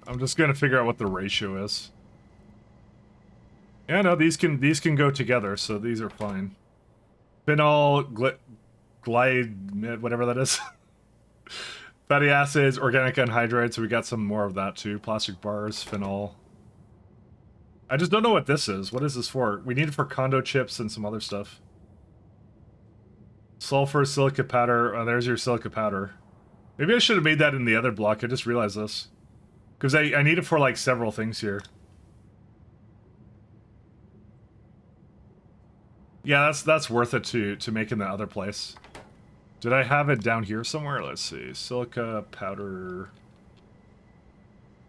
I'm just gonna figure out what the ratio is. Yeah, no, these can go together, so these are fine. Phenol glide, whatever that is. Fatty acids, organic anhydride, so we got some more of that too. Plastic bars, phenol. I just don't know what this is. What is this for? We need it for condo chips and some other stuff. Sulfur, silica powder. Oh, there's your silica powder. Maybe I should have made that in the other block. I just realized this. Because I need it for like several things here. Yeah, that's worth it to make in the other place. Did I have it down here somewhere? Let's see. Silica powder.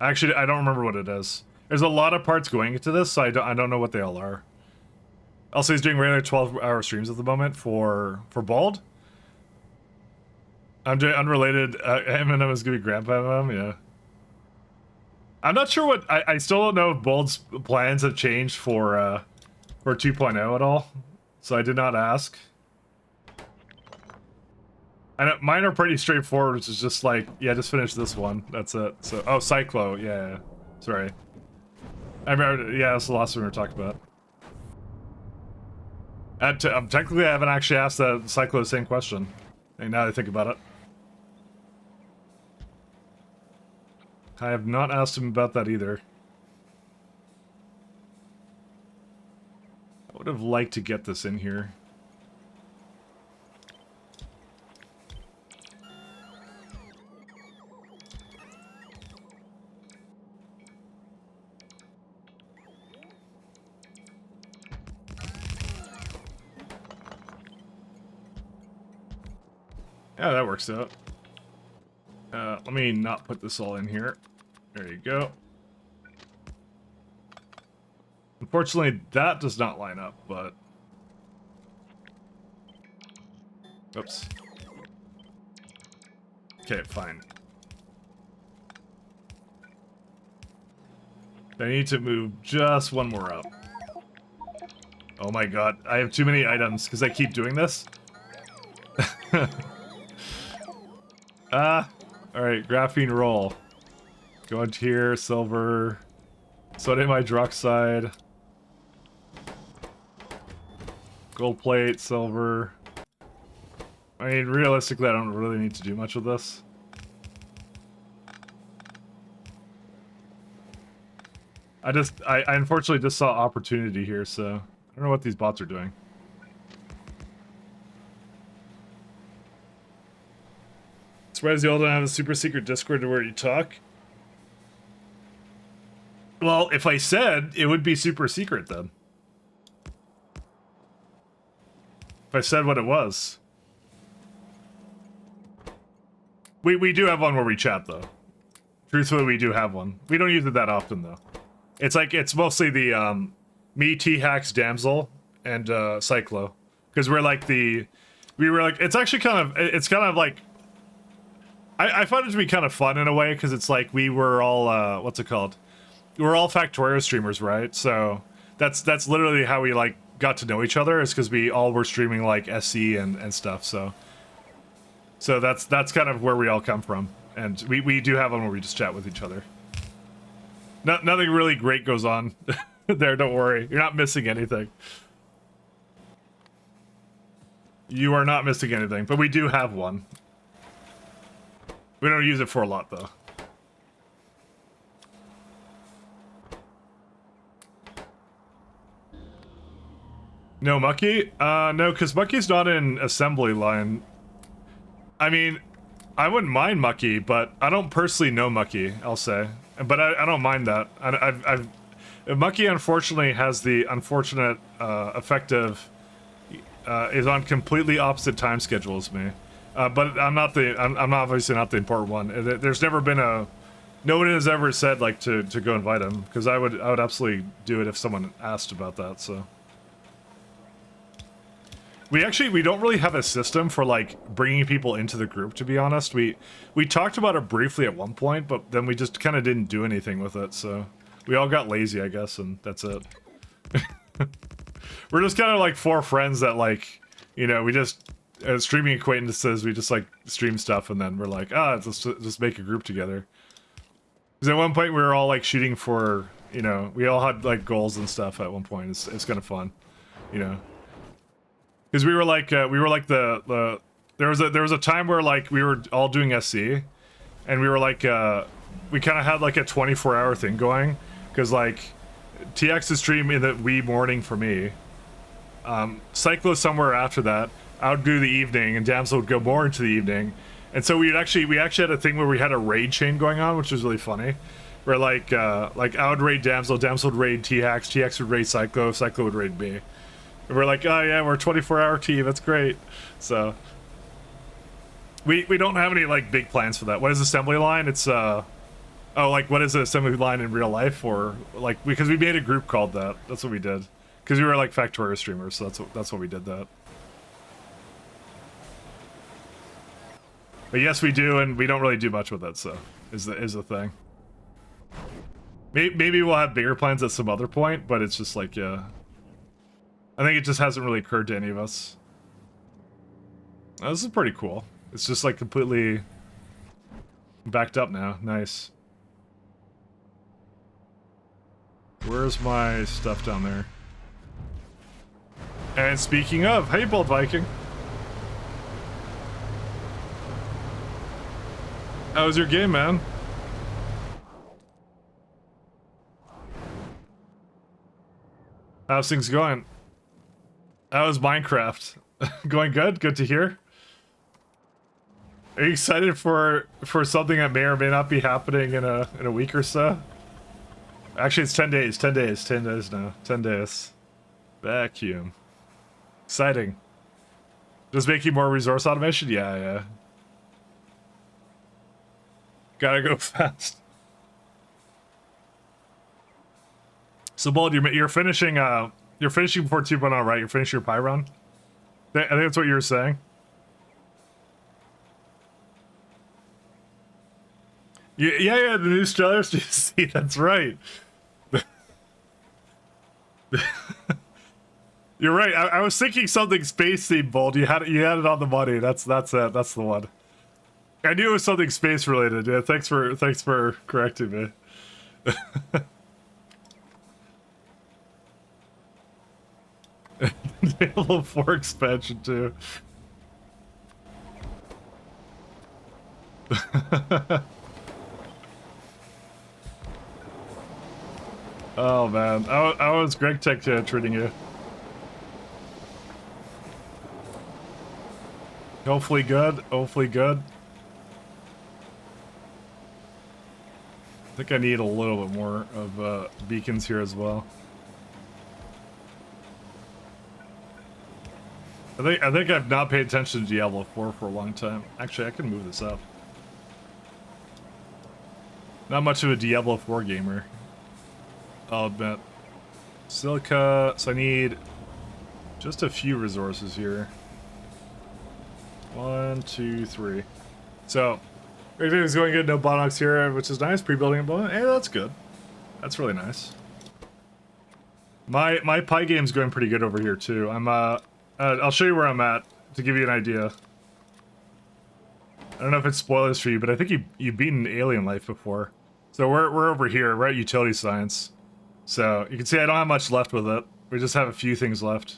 Actually, I don't remember what it is. There's a lot of parts going into this, so I don't know what they all are. Also, he's doing regular 12-hour streams at the moment for Bald. I'm doing unrelated. Eminem is gonna be Grandpa Eminem, yeah. I'm not sure what I still don't know if Bald's plans have changed for 2.0 at all, so I did not ask. I know mine are pretty straightforward, which is just like, yeah, just finish this one. That's it. So, oh, Cyclo, yeah. Sorry. I remember, yeah, that's the last one we were talking about. Technically, I haven't actually asked Cyclo the same question. And now that I think about it. I have not asked him about that either. I would have liked to get this in here. Yeah, that works out. Let me not put this all in here. There you go. Unfortunately, that does not line up, but... Oops. Okay, fine. I need to move just one more up. Oh my god, I have too many items because I keep doing this. Alright, graphene roll. Go into here, silver, sodium hydroxide, gold plate, silver. I mean, realistically, I don't really need to do much with this. I unfortunately just saw opportunity here, so I don't know what these bots are doing. Surprised y'all don't have a super secret Discord to where you talk? Well, if I said, it would be super secret then. If I said what it was. We do have one where we chat, though. Truthfully, we do have one. We don't use it that often, though. It's like, it's mostly the, me, T-Hacks, Damsel, and, Cyclo. Because we're like we were like, it's actually kind of like, I find it to be kind of fun in a way, because it's like we were all, what's it called? We're all Factorio streamers, right? So that's literally how we like got to know each other, is because we all were streaming like SC and stuff. So that's kind of where we all come from, and we do have one where we just chat with each other. Nothing really great goes on there. Don't worry, you're not missing anything. You are not missing anything, but we do have one. We don't use it for a lot, though. No Mucky? No, because Mucky's not in assembly line. I mean, I wouldn't mind Mucky, but I don't personally know Mucky, I'll say. But I don't mind that. Mucky, unfortunately, has the unfortunate effect of... is on completely opposite time schedule as me. But I'm obviously not the important one. There's never been no one has ever said like to go invite him, because I would absolutely do it if someone asked about that. So we don't really have a system for like bringing people into the group, to be honest. We talked about it briefly at one point, but then we just kind of didn't do anything with it. So we all got lazy, I guess, and that's it. We're just kind of like four friends that like, you know, we just streaming acquaintances, we just like stream stuff, and then we're like, let's just make a group together. Because at one point we were all like shooting for, you know, we all had like goals and stuff at one point. It's kind of fun, you know. Because we were like there was a time where like we were all doing SC, and we were like, we kind of had like a 24-hour thing going, because like TX would stream in the wee morning for me, Cyclo somewhere after that. I would do the evening, and Damsel would go more into the evening, and so we actually had a thing where we had a raid chain going on, which was really funny. Where like I would raid Damsel, Damsel would raid TX, TX would raid Cyclo, Cyclo would raid me. And we're like, oh yeah, we're a 24-hour team, that's great. So we don't have any like big plans for that. What is assembly line? It's oh, like what is an assembly line in real life, or like because we made a group called that. That's what we did. Because we were like Factorio streamers, so that's what we did that. But yes, we do, and we don't really do much with it. So is the thing. Maybe we'll have bigger plans at some other point, but it's just like, yeah. I think it just hasn't really occurred to any of us. Oh, this is pretty cool. It's just like completely backed up now. Nice. Where's my stuff down there? And speaking of, hey, Bold Viking. How was your game, man? How's things going? How was Minecraft? Going good? Good to hear. Are you excited for something that may or may not be happening in a week or so? Actually, it's 10 days. 10 days. 10 days now. 10 days. Vacuum. Exciting. Just making more resource automation? Yeah, yeah. Gotta go fast. So Bold, you're finishing before 2.0, right? You're finishing your Pi run? I think that's what you were saying. Yeah, the new Stellar see, that's right. You're right. I was thinking something space themed, Bold. You had it on the money. That's it. That's the one. I knew it was something space related. Yeah, thanks for correcting me. Halo 4 expansion too. Oh man, how was Greg Tech treating you? Hopefully good. Hopefully good. I think I need a little bit more of beacons here as well. I think I've not paid attention to Diablo 4 for a long time. Actually, I can move this up. Not much of a Diablo 4 gamer, I'll admit. Silica, so I need just a few resources here. 1, 2, 3. So, everything's going good, no bottlenecks here, which is nice. Pre-building a bottleneck, hey, that's good. That's really nice. My Pi game's going pretty good over here too. I'll show you where I'm at to give you an idea. I don't know if it's spoilers for you, but I think you've beaten Alien Life before. So we're over here, we're at Utility Science. So you can see I don't have much left with it. We just have a few things left.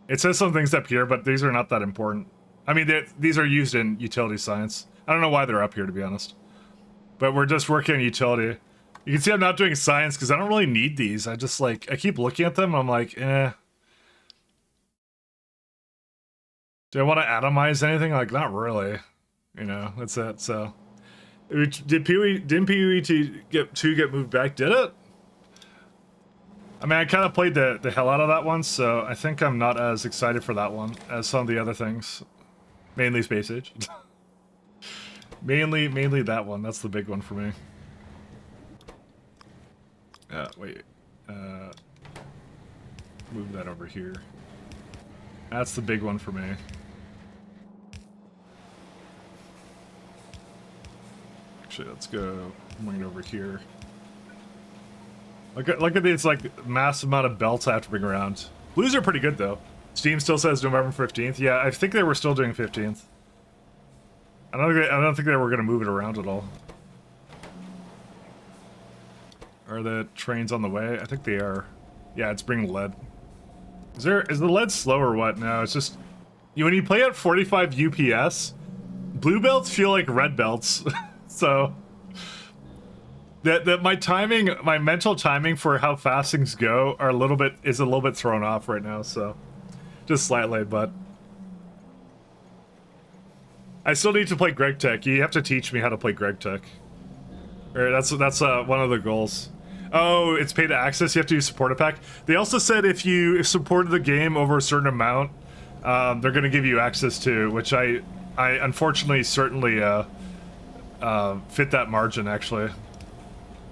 It says some things up here, but these are not that important. I mean, these are used in Utility Science. I don't know why they're up here, to be honest. But we're just working on Utility. You can see I'm not doing Science because I don't really need these. I just like, I keep looking at them and I'm like, eh. Do I want to atomize anything? Like, not really. You know, that's it. So, didn't PoE get moved back? Did it? I mean, I kind of played the hell out of that one, so I think I'm not as excited for that one as some of the other things. Mainly Space Age. mainly that one. That's the big one for me. Wait. Move that over here. That's the big one for me. Actually, let's go bring it over here. Look at these like massive amount of belts I have to bring around. Blues are pretty good though. Steam still says November 15th. Yeah, I think they were still doing 15th. I don't think they were gonna move it around at all. Are the trains on the way? I think they are. Yeah, it's bringing lead. Is the lead slow or what? No, it's just when you play at 45 UPS, blue belts feel like red belts, so that my timing, my mental timing for how fast things go are is a little bit thrown off right now. So just slightly, but I still need to play Greg Tech. You have to teach me how to play Greg Tech. Or that's one of the goals. Oh, it's pay to access. You have to use supporter pack. They also said if you supported the game over a certain amount, they're going to give you access to, which I unfortunately certainly fit that margin. Actually,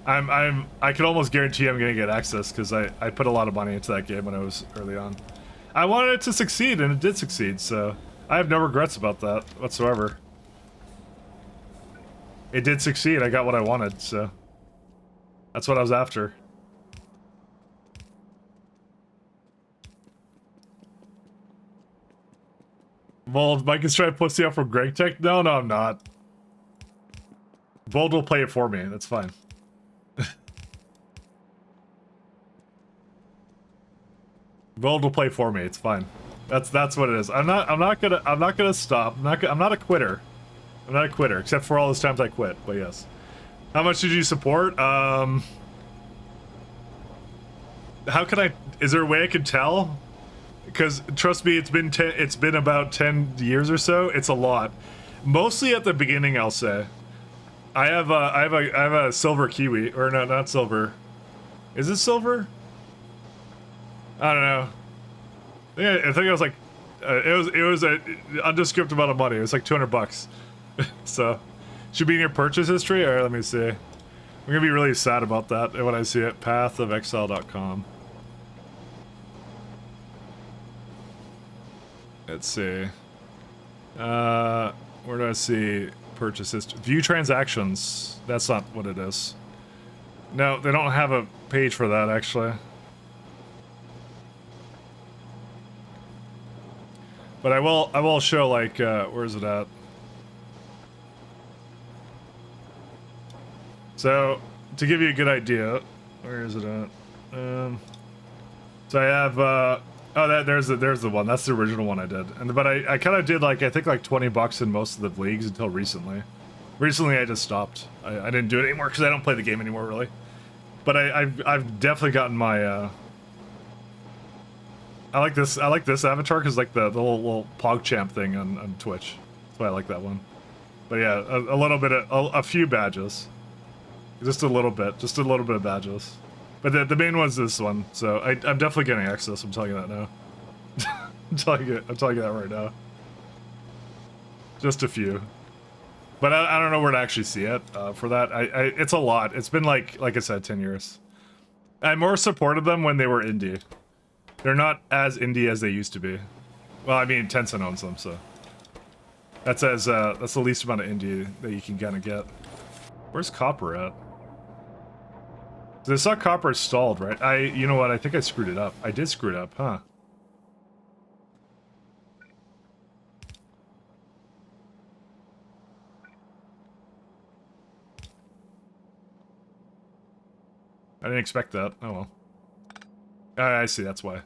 I can almost guarantee I'm going to get access because I put a lot of money into that game when I was early on. I wanted it to succeed, and it did succeed. So I have no regrets about that whatsoever. It did succeed. I got what I wanted, so that's what I was after. Bold, Mike is trying to pussy out from Greg Tech? No, I'm not. Bold will play it for me. That's fine. Bold will play for me. It's fine. That's what it is. I'm not gonna stop. I'm not a quitter. I'm not a quitter, except for all those times I quit. But yes. How much did you support? How can I? Is there a way I can tell? Because trust me, it's been about 10 years or so. It's a lot. Mostly at the beginning, I'll say. I have a silver kiwi, or no, not silver. Is it silver? I don't know. Yeah, I think it was like it was a undescript amount of money. It was like $200. So should be in your purchase history. All right, let me see. I'm gonna be really sad about that when I see it. Pathofexile.com. Let's see. Where do I see purchase history? View transactions. That's not what it is. No, they don't have a page for that actually. But I will show like where is it at? So to give you a good idea, where is it at? So I have there's the one. That's the original one I did. But I kind of did like I think like $20 in most of the leagues until recently. Recently I just stopped. I didn't do it anymore because I don't play the game anymore really. But I've definitely gotten my I like this avatar because like the little PogChamp thing on Twitch. That's why I like that one. But yeah, a little bit of a few badges. Just a little bit of badges. But the main one's this one, so I'm definitely getting access. I'm telling you that now. I'm telling you that right now. Just a few, but I don't know where to actually see it. For that, it's a lot. It's been like I said, 10 years. I more supported them when they were indie. They're not as indie as they used to be. Well, I mean, Tencent owns them, so that's the least amount of indie that you can kind of get. Where's Copper at? I saw Copper stalled, right? You know what? I think I screwed it up. I did screw it up, huh? I didn't expect that. Oh well. I see, that's why.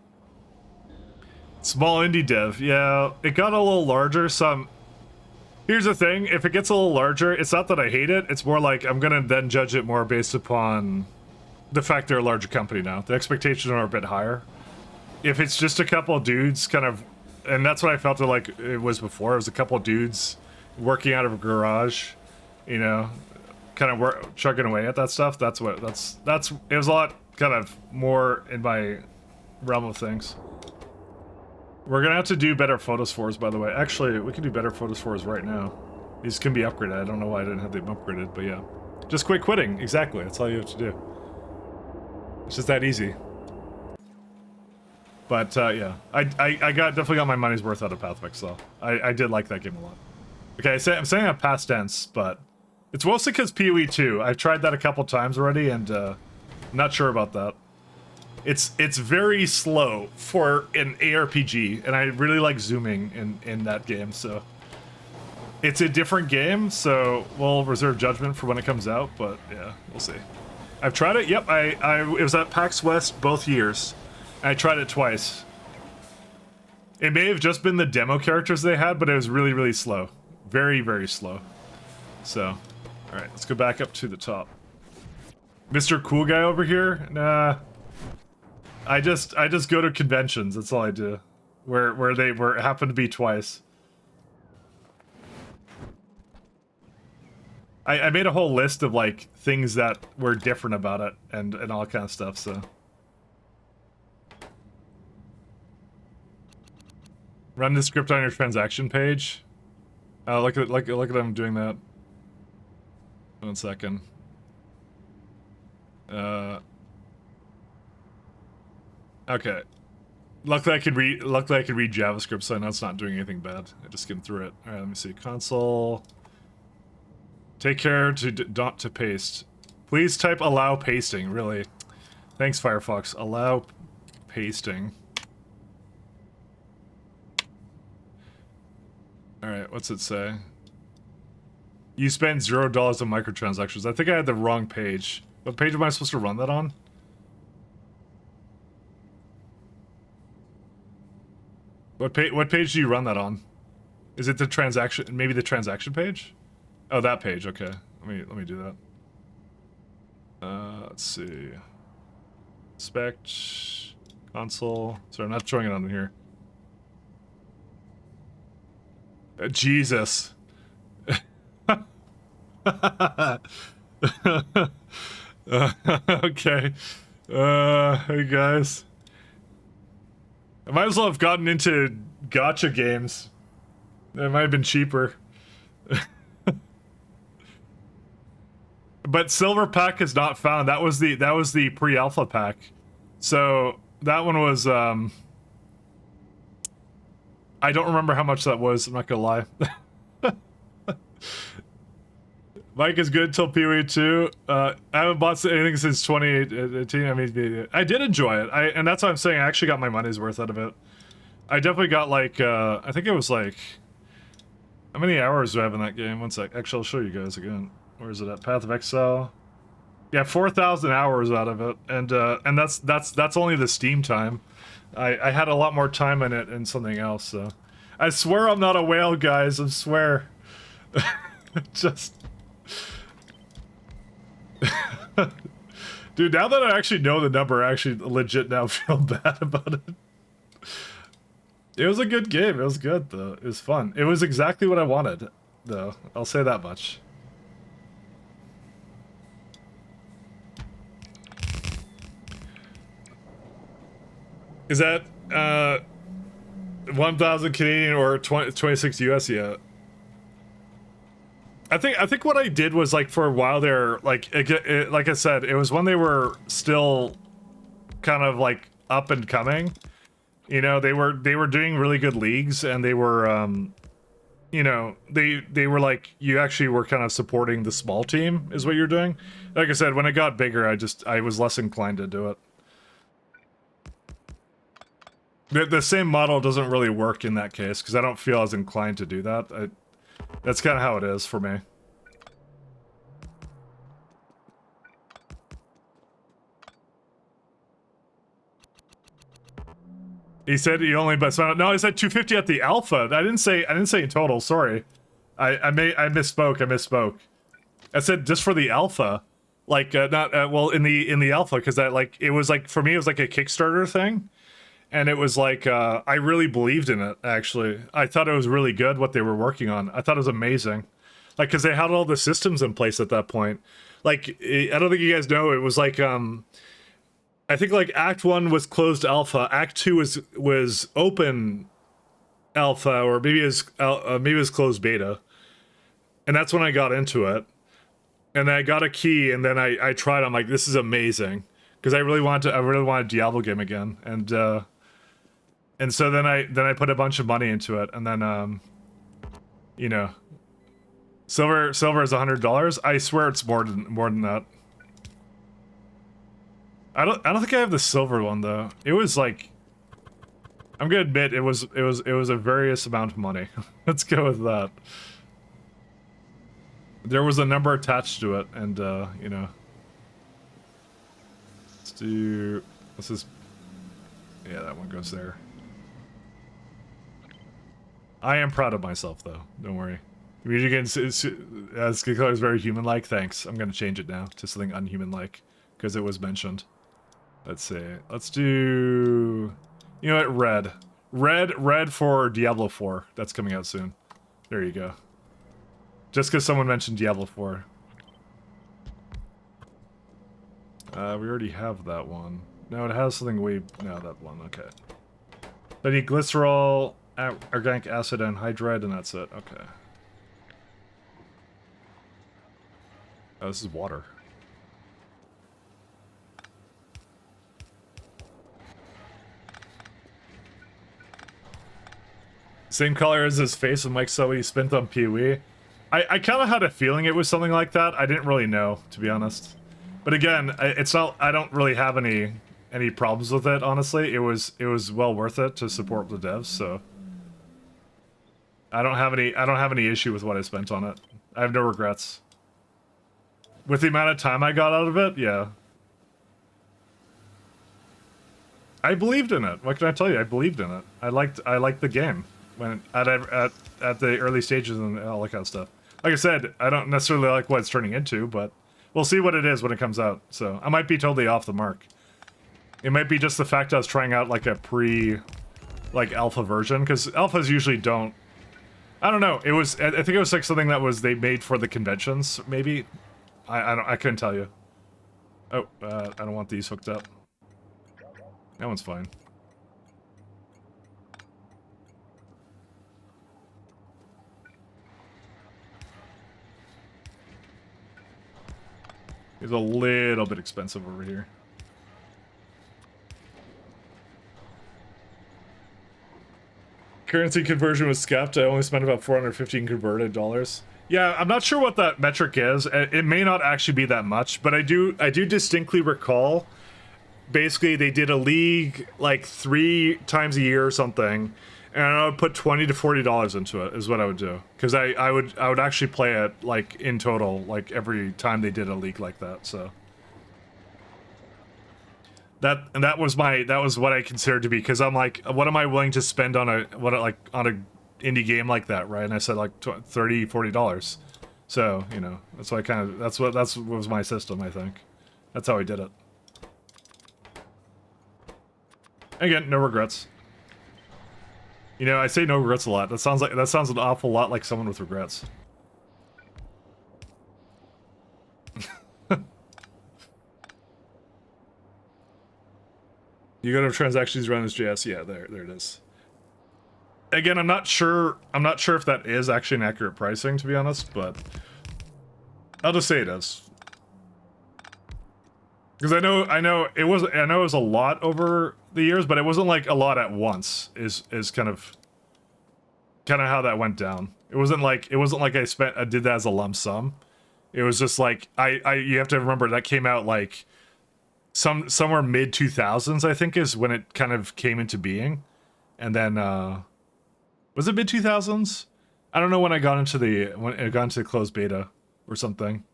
Small indie dev. Yeah, it got a little larger, so here's the thing. If it gets a little larger, it's not that I hate it. It's more like I'm gonna then judge it more based upon the fact they're a larger company now. The expectations are a bit higher. If it's just a couple of dudes kind of, and that's what I felt like it was before. It was a couple of dudes working out of a garage, you know, kind of chugging away at that stuff. It was a lot kind of more in my realm of things. We're gonna have to do better photos for us, by the way. Actually, we can do better photos for us right now. These can be upgraded. I don't know why I didn't have them upgraded, but yeah. Just quit quitting. Exactly. That's all you have to do. It's just that easy. But yeah, I definitely got my money's worth out of Path of Exile. I did like that game a lot. Okay, I'm saying I'm past tense, but it's mostly because PoE 2. I've tried that a couple times already, and I'm not sure about that. It's very slow for an ARPG, and I really like zooming in that game. So it's a different game, so we'll reserve judgment for when it comes out. But yeah, we'll see. I've tried it. Yep, it was at PAX West both years. I tried it twice. It may have just been the demo characters they had, but it was really, really slow. Very, very slow. So, alright, let's go back up to the top. Mr. Cool Guy over here? Nah. I just go to conventions, that's all I do. Where they happen to be twice. I made a whole list of like things that were different about it and all kind of stuff, so. Run the script on your transaction page. Look at them doing that. 1 second. Okay. Luckily I could read JavaScript, so I know it's not doing anything bad. I just skimmed through it. Alright, let me see. Console. Take care to paste. Please type allow pasting, really. Thanks, Firefox. Allow pasting. Alright, what's it say? You spent $0 on microtransactions. I think I had the wrong page. What page am I supposed to run that on? What page do you run that on? Is it the transaction, maybe the transaction page? Oh, that page, okay. Let me do that. Let's see. Inspect, console. Sorry, I'm not showing it on here. Jesus. Okay. Hey guys. I might as well have gotten into gacha games. It might have been cheaper. But silver pack is not found. That was the pre-alpha pack. So that one was I don't remember how much that was, I'm not gonna lie. Mike is good till Pee-wee 2. I haven't bought anything since 2018. I mean, I did enjoy it. And that's what I'm saying. I actually got my money's worth out of it. I definitely got like, I think it was like, how many hours do I have in that game? 1 sec. Actually, I'll show you guys again. Where is it at? Path of Exile. Yeah, 4,000 hours out of it, and that's only the Steam time. I had a lot more time in it and something else. So, I swear I'm not a whale, guys. I swear. Just. Dude, now that I actually know the number, I actually legit now feel bad about it. It was a good game. It was good, though. It was fun. It was exactly what I wanted, though. I'll say that much. Is that, 1,000 Canadian or 26 US yet? I think what I did was, like, for a while there, like, like I said, it was when they were still kind of, like, up and coming. You know, they were doing really good leagues, and they were, you know, they were like, you actually were kind of supporting the small team, is what you're doing. Like I said, when it got bigger, I was less inclined to do it. The same model doesn't really work in that case, because I don't feel as inclined to do that. That's kind of how it is for me. He said he only but no, he said 250 at the alpha. I didn't say in total, sorry. I misspoke. I said just for the alpha. Like not well in the alpha, because that, like, it was like, for me it was like a Kickstarter thing. And it was like, I really believed in it, actually. I thought it was really good what they were working on. I thought it was amazing. Like, because they had all the systems in place at that point. Like, I don't think you guys know, it was like, I think like Act 1 was closed alpha, Act 2 was open alpha, or maybe it was closed beta. And that's when I got into it. And I got a key, and then I tried, I'm like, this is amazing. Because I really wanted a Diablo game again. And so then I put a bunch of money into it, and then you know, silver is $100. I swear it's more than that. I don't think I have the silver one though. It was like, I'm gonna admit it was a various amount of money. Let's go with that. There was a number attached to it, and you know. Let's just, yeah, that one goes there. I am proud of myself, though. Don't worry. Skin color is very human-like. Thanks. I'm gonna change it now to something unhuman-like because it was mentioned. Let's see. Let's do. You know what? Red. Red for Diablo 4. That's coming out soon. There you go. Just because someone mentioned Diablo 4. We already have that one. No, it has something we... No, that one. Okay. I need glycerol, organic acid, and hydride, and that's it. Okay. Oh, this is water. Same color as his face when Mike saw what he spent on PoE. I kind of had a feeling it was something like that. I didn't really know, to be honest. But again, it's not. I don't really have any problems with it. Honestly, it was well worth it to support the devs. So I don't have any issue with what I spent on it. I have no regrets. With the amount of time I got out of it, yeah. I believed in it. What can I tell you? I believed in it. I liked the game when at the early stages and all that kind of stuff. Like I said, I don't necessarily like what it's turning into, but we'll see what it is when it comes out. So I might be totally off the mark. It might be just the fact I was trying out like a alpha version, because alphas usually don't. I don't know. It was. I think it was like something that was they made for the conventions. Maybe. I couldn't tell you. Oh, I don't want these hooked up. That one's fine. It's a little bit expensive over here. Currency conversion was scuffed. I only spent about 415 converted dollars. Yeah, I'm not sure what that metric is. It may not actually be that much, but I do distinctly recall. Basically, they did a league like 3 times a year or something, and I would put $20 to $40 into it. Is what I would do, because I would actually play it like in total, like every time they did a league like that. So that was what I considered to be, because I'm like, what am I willing to spend on a indie game like that, right? And I said like $30, $40. So you know, that's why that was my system. I think that's how I did it. Again, no regrets. You know, I say no regrets a lot. That sounds an awful lot like someone with regrets. You go to transactions around this JS. Yeah, there it is. Again, I'm not sure if that is actually an accurate pricing, to be honest, but I'll just say it is. Because I know it was a lot over the years, but it wasn't like a lot at once. Is kind of how that went down. It wasn't like I did that as a lump sum. It was just like you have to remember that came out like somewhere mid 2000s, I think, is when it kind of came into being. And then was it mid 2000s? I don't know when it got into the closed beta or something.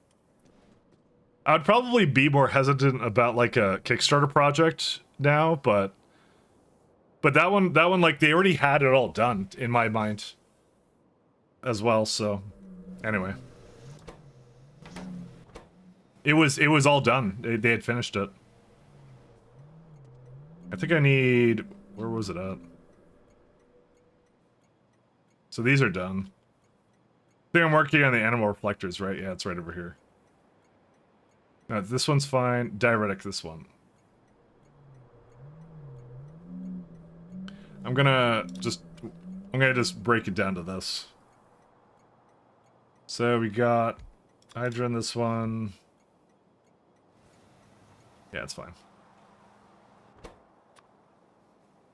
I'd probably be more hesitant about like a Kickstarter project now, but that one like they already had it all done in my mind as well. So anyway, it was all done. They had finished it. I think I need, where was it at? So these are done. I think I'm working on the animal reflectors, right? Yeah, it's right over here. No, this one's fine. Diuretic, this one. I'm gonna just break it down to this. So we got Hydra in this one. Yeah, it's fine.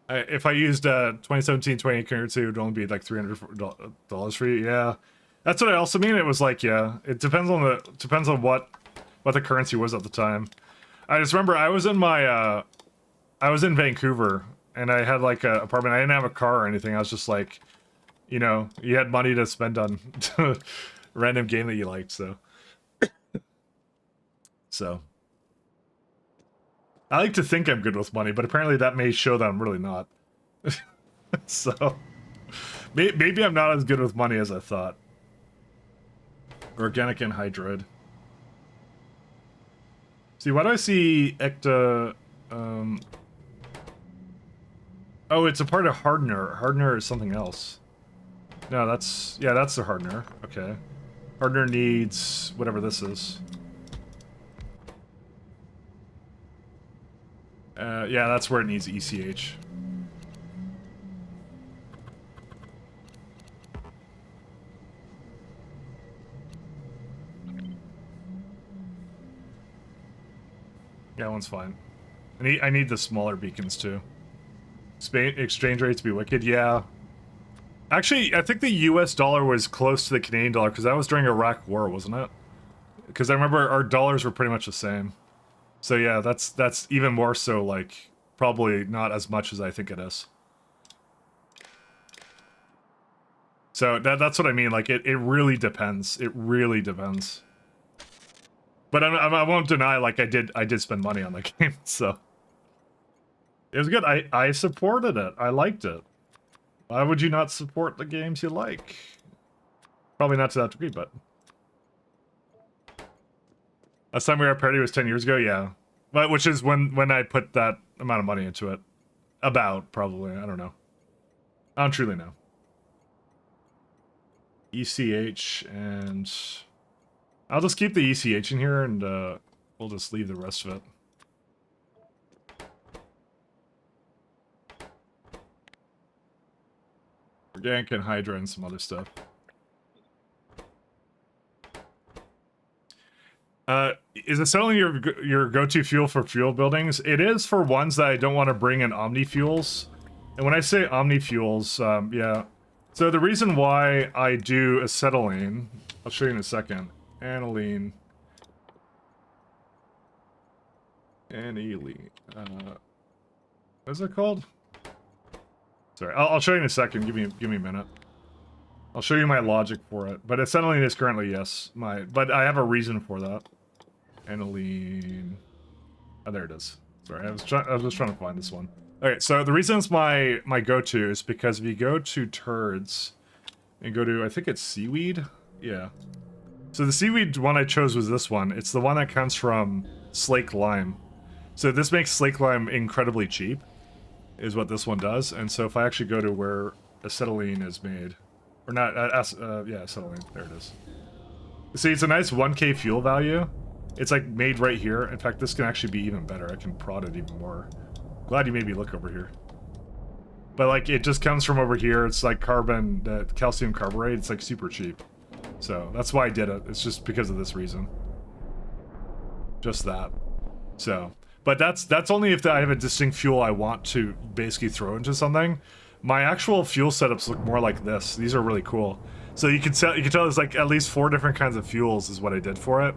If I used 2017 28 currency, it would only be like $300 for you. Yeah, that's what I also mean. It was like, yeah, it depends on what the currency was at the time. I just remember I was in Vancouver, and I had like an apartment. I didn't have a car or anything. I was just like, you know, you had money to spend on random game that you liked, so. So. I like to think I'm good with money, but apparently that may show that I'm really not. So. Maybe I'm not as good with money as I thought. Organic anhydride. See, why do I see ecta... Oh, it's a part of hardener. Hardener is something else. No, that's... Yeah, that's the hardener. Okay. Hardener needs whatever this is. Yeah, that's where it needs ECH. Yeah, that one's fine. I need the smaller beacons too. Spain exchange rates be wicked, yeah. Actually, I think the US dollar was close to the Canadian dollar because that was during Iraq War, wasn't it? Because I remember our dollars were pretty much the same. So yeah, that's even more so, like, probably not as much as I think it is. So that's what I mean, like, it really depends. It really depends. But I won't deny, like, I did spend money on the game, so... It was good. I supported it. I liked it. Why would you not support the games you like? Probably not to that degree, but... Last time we were at party was 10 years ago, yeah. But which is when I put that amount of money into it. About, probably. I don't know. I don't truly know. ECH and... I'll just keep the ECH in here and we'll just leave the rest of it. Organic and Hydra and some other stuff. Is acetylene your go-to fuel for fuel buildings? It is for ones that I don't want to bring in omni-fuels. And when I say omni-fuels, yeah. So the reason why I do acetylene, I'll show you in a second. Aniline. Aniline. What is it called? Sorry, I'll show you in a second. Give me a minute. I'll show you my logic for it. But acetylene is currently yes. But I have a reason for that. Aniline. Oh, there it is. Sorry, I was just trying to find this one. Okay, so the reason it's my go-to is because if you go to turds and go to, I think it's seaweed. Yeah. So the seaweed one I chose was this one. It's the one that comes from slake lime. So this makes slake lime incredibly cheap, is what this one does. And so if I actually go to where acetylene is made, or not, yeah, acetylene, there it is. See, it's a nice 1k fuel value. It's like made right here. In fact, this can actually be even better. I can prod it even more. Glad you made me look over here. But like, it just comes from over here. It's like carbon, calcium carburet. It's like super cheap. So that's why I did it. It's just because of this reason. Just that. So, but that's only if I have a distinct fuel I want to basically throw into something. My actual fuel setups look more like this. These are really cool. So you can tell there's like at least 4 different kinds of fuels is what I did for it.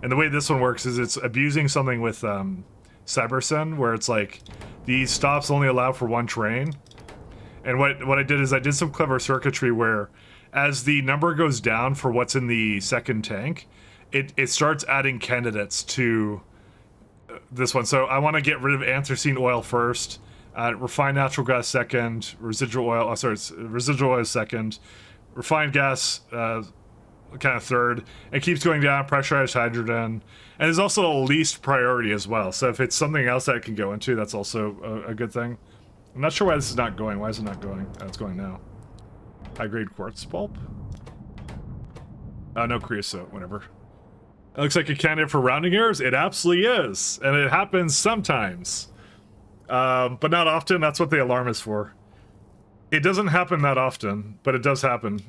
And the way this one works is it's abusing something with Cybersyn, where it's like these stops only allow for 1 train. And what I did is I did some clever circuitry where as the number goes down for what's in the second tank, it starts adding candidates to this one. So I want to get rid of anthracene oil first, refined natural gas second, residual oil, residual oil second, refined gas kind of third. It keeps going down, pressurized hydrogen, and there's also a least priority as well. So if it's something else that it can go into, that's also a good thing. I'm not sure why this is not going. Why is it not going? Oh, it's going now. High-grade quartz pulp? No creosote, whatever. It looks like a candidate for rounding errors. It absolutely is, and it happens sometimes. But not often. That's what the alarm is for. It doesn't happen that often, but it does happen.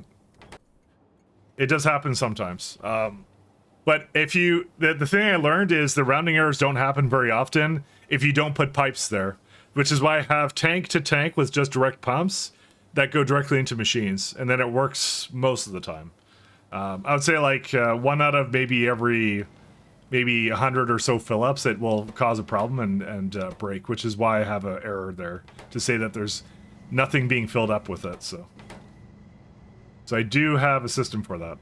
It does happen sometimes. But if you... The thing I learned is the rounding errors don't happen very often if you don't put pipes there. Which is why I have tank to tank with just direct pumps that go directly into machines. And then it works most of the time. I would say like 1 out of maybe every... maybe 100 or so fill-ups, it will cause a problem and break. Which is why I have an error there. To say that there's nothing being filled up with it, so... So I do have a system for that.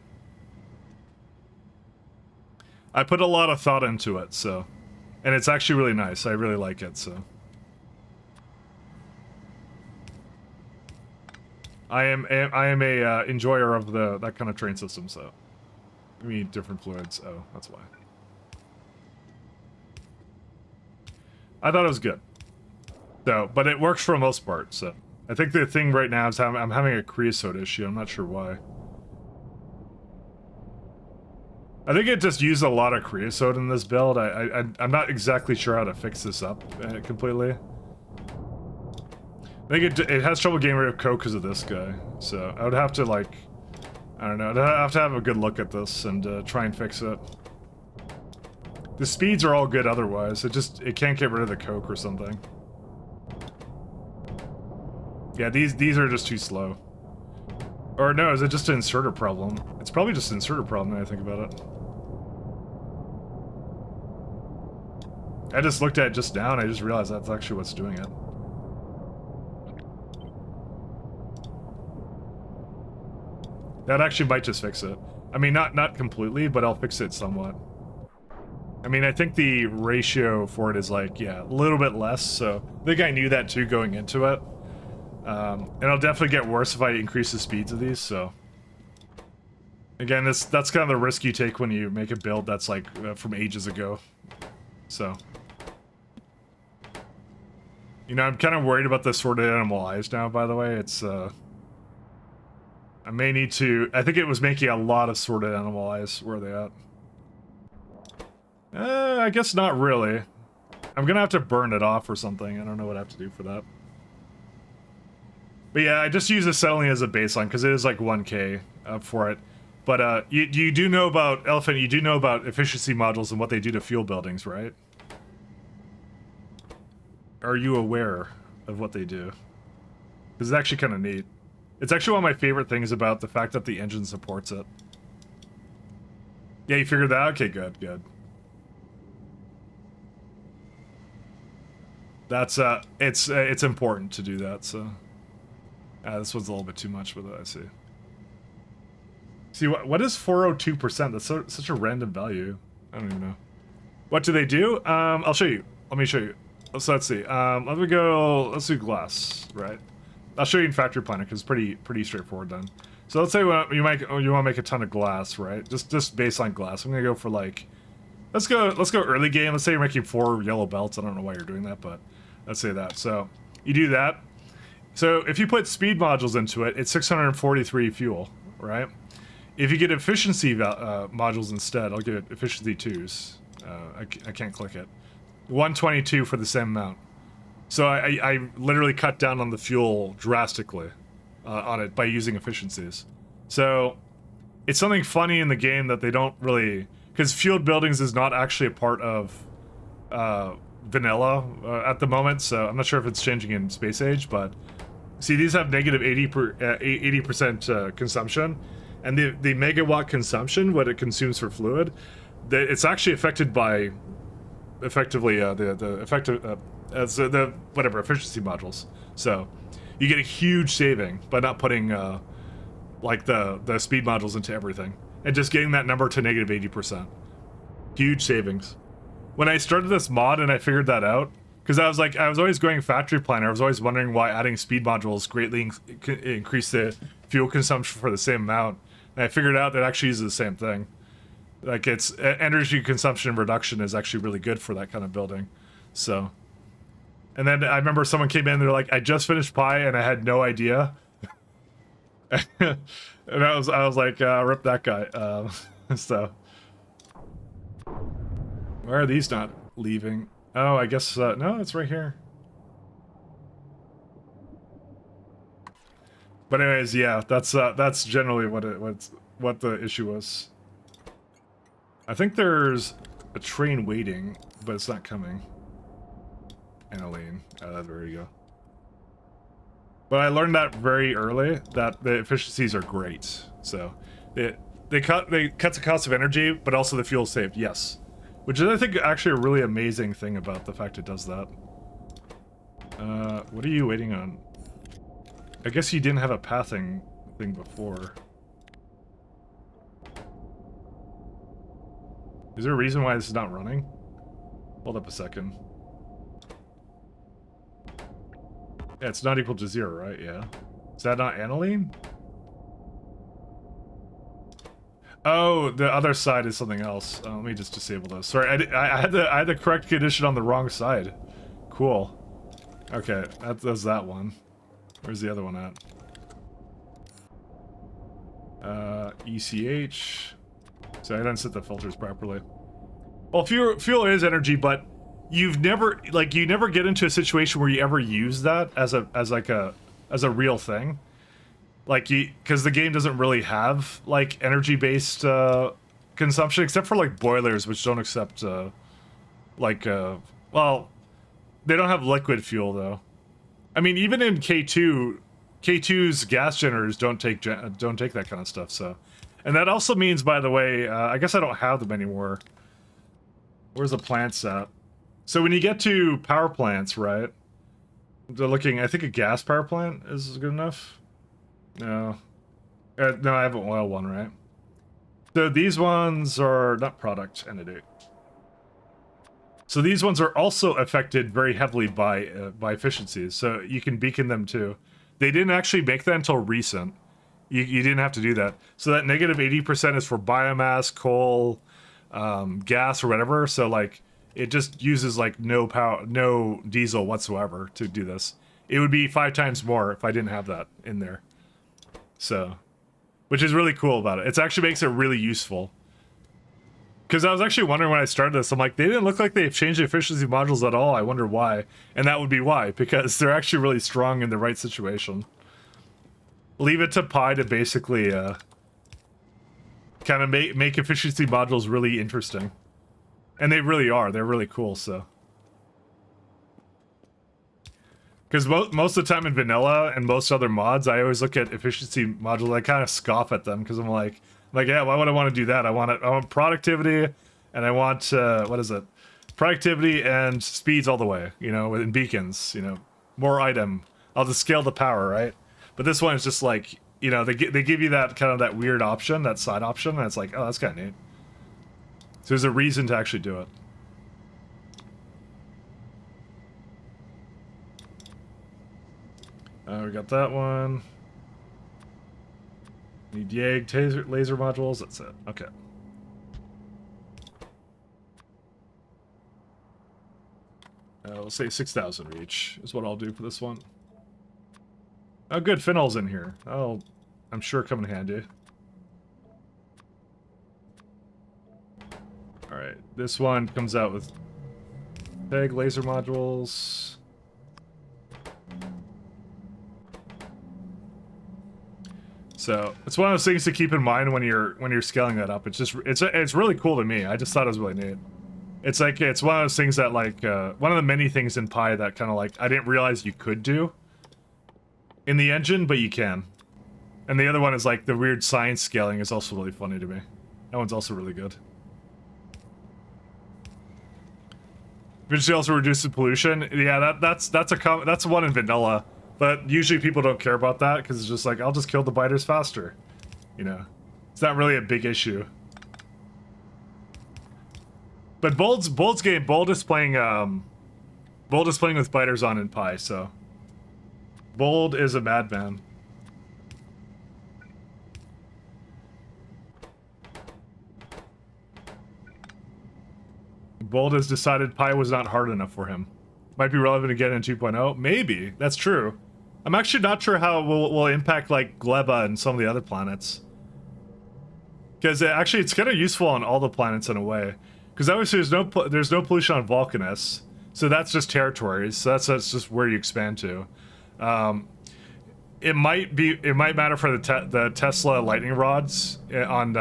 I put a lot of thought into it, so... And it's actually really nice. I really like it, so... I am a enjoyer of that kind of train system, so... I mean, different fluids. Oh, that's why. I thought it was good. So, but it works for the most part, so. I think the thing right now is I'm having a creosote issue. I'm not sure why. I think it just used a lot of creosote in this build. I'm not exactly sure how to fix this up completely. I think it has trouble getting rid of coke because of this guy. So I would have to like, I don't know, I'd have to have a good look at this and try and fix it. The speeds are all good otherwise. It can't get rid of the coke or something. Yeah, these are just too slow. Or no, is it just an inserter problem? It's probably just an inserter problem when I think about it. I just looked at it just now and I just realized that's actually what's doing it. That actually might just fix it. I mean, not completely, but I'll fix it somewhat. I mean, I think the ratio for it is like, yeah, a little bit less, so I think I knew that too going into it. And it'll definitely get worse if I increase the speeds of these, so... Again, that's kind of the risk you take when you make a build that's like from ages ago. So... You know, I'm kind of worried about the sorted animal eyes now, by the way. It's, I may need to... I think it was making a lot of sorted animal eyes. Where are they at? I guess not really. I'm gonna have to burn it off or something. I don't know what I have to do for that. But yeah, I just use the settling as a baseline, because it is like 1k for it. But you do know about... Elephant, you do know about efficiency modules and what they do to fuel buildings, right? Are you aware of what they do? This is actually kind of neat. It's actually one of my favorite things about the fact that the engine supports it. Yeah, you figured that out? Okay, good, good. That's, it's important to do that, so... this one's a little bit too much with it, I see. See, what is 402%? That's such a random value. I don't even know. What do they do? I'll show you. Let me show you. So let's see. Let's do glass, right? I'll show you in Factory Planner because it's pretty straightforward then. So let's say you want to make a ton of glass, right? Just baseline glass. I'm gonna go for like, let's go early game. Let's say you're making 4 yellow belts. I don't know why you're doing that, but let's say that. So you do that. So if you put speed modules into it, it's 643 fuel, right? If you get efficiency modules instead, I'll get efficiency 2s. I can't click it. 122 for the same amount. So I literally cut down on the fuel drastically on it by using efficiencies. So it's something funny in the game that they don't really... Because fueled buildings is not actually a part of vanilla at the moment, so I'm not sure if it's changing in Space Age, but... See, these have negative 80% consumption, and the megawatt consumption, what it consumes for fluid, it's actually affected by... effectively the whatever efficiency modules. So you get a huge saving by not putting like the speed modules into everything and just getting that number to negative 80%. Huge savings. When I started this mod and I figured that out, because I was always going Factory Planner, I was always wondering why adding speed modules greatly increased the fuel consumption for the same amount, and I figured out that it actually uses the same thing. Like, it's energy consumption reduction is actually really good for that kind of building. So, and then I remember someone came in and they're like, I just finished Pi and I had no idea. And I was like, rip that guy. So, why are these not leaving? Oh, I guess, no, it's right here. But anyways, yeah, that's generally what the issue was. I think there's a train waiting, but it's not coming. Aniline. There you go. But I learned that very early, that the efficiencies are great. So they cut the cost of energy, but also the fuel saved. Yes, which is, I think, actually a really amazing thing about the fact it does that. What are you waiting on? I guess you didn't have a pathing thing before. Is there a reason why this is not running? Hold up a second. Yeah, it's not equal to 0, right? Yeah. Is that not aniline? Oh, the other side is something else. Let me just disable this. Sorry, I had the correct condition on the wrong side. Cool. Okay, that's that one. Where's the other one at? ECH. So I didn't set the filters properly. Well, fuel is energy, but you never get into a situation where you ever use that as a real thing. Like, because the game doesn't really have, like, energy-based, consumption, except for, like, boilers, which don't accept, well, they don't have liquid fuel, though. I mean, even in K2's gas generators don't take that kind of stuff, so. And that also means, by the way, I guess I don't have them anymore. Where's the plants at? So when you get to power plants, right? They're looking, I think a gas power plant is good enough. No. No, I have an oil one, right? So these ones are not product entity. So these ones are also affected very heavily by efficiencies. So you can beacon them too. They didn't actually make that until recent. You didn't have to do that. So that negative 80% is for biomass, coal, gas, or whatever. So like it just uses like no power, no diesel whatsoever to do this. It would be 5 times more if I didn't have that in there. So, which is really cool about it. It actually makes it really useful. Because I was actually wondering when I started this, I'm like, they didn't look like they've changed the efficiency modules at all. I wonder why. And that would be why, because they're actually really strong in the right situation. Leave it to Pi to basically kind of make efficiency modules really interesting. And they really are. They're really cool, so. Because most of the time in vanilla and most other mods, I always look at efficiency modules. I kind of scoff at them because I'm like, yeah, why would I want to do that? I want productivity, and I want what is it? Productivity and speeds all the way. You know, and beacons. You know, more item. I'll just scale the power, right? But this one is just like, you know, they give you that kind of that weird option, that side option, and it's like, oh, that's kind of neat. So there's a reason to actually do it. We got that one. Need YAG laser modules. That's it. Okay. We'll say 6,000 each is what I'll do for this one. Oh, good. Phenol's in here. Oh, I'm sure come in handy. All right. This one comes out with PEG laser modules. So it's one of those things to keep in mind when you're scaling that up. It's just it's really cool to me. I just thought it was really neat. It's like it's one of those things that like one of the many things in Pi that kind of like I didn't realize you could do in the engine, but you can. And the other one is like the weird science scaling is also really funny to me. That one's also really good. Efficiency also reduces pollution. Yeah, that's one in vanilla. But usually people don't care about that because it's just like, I'll just kill the biters faster. You know? It's not really a big issue. But Bold's game, Bold is playing with biters on in Pi, so. Bold is a madman. Bold has decided Pi was not hard enough for him. Might be relevant again in 2.0. Maybe. That's true. I'm actually not sure how it will impact, like, Gleba and some of the other planets. Because actually, it's kind of useful on all the planets in a way. Because obviously, there's no pollution on Vulcanus. So that's just territories. So that's just where you expand to. It might matter for the Tesla lightning rods on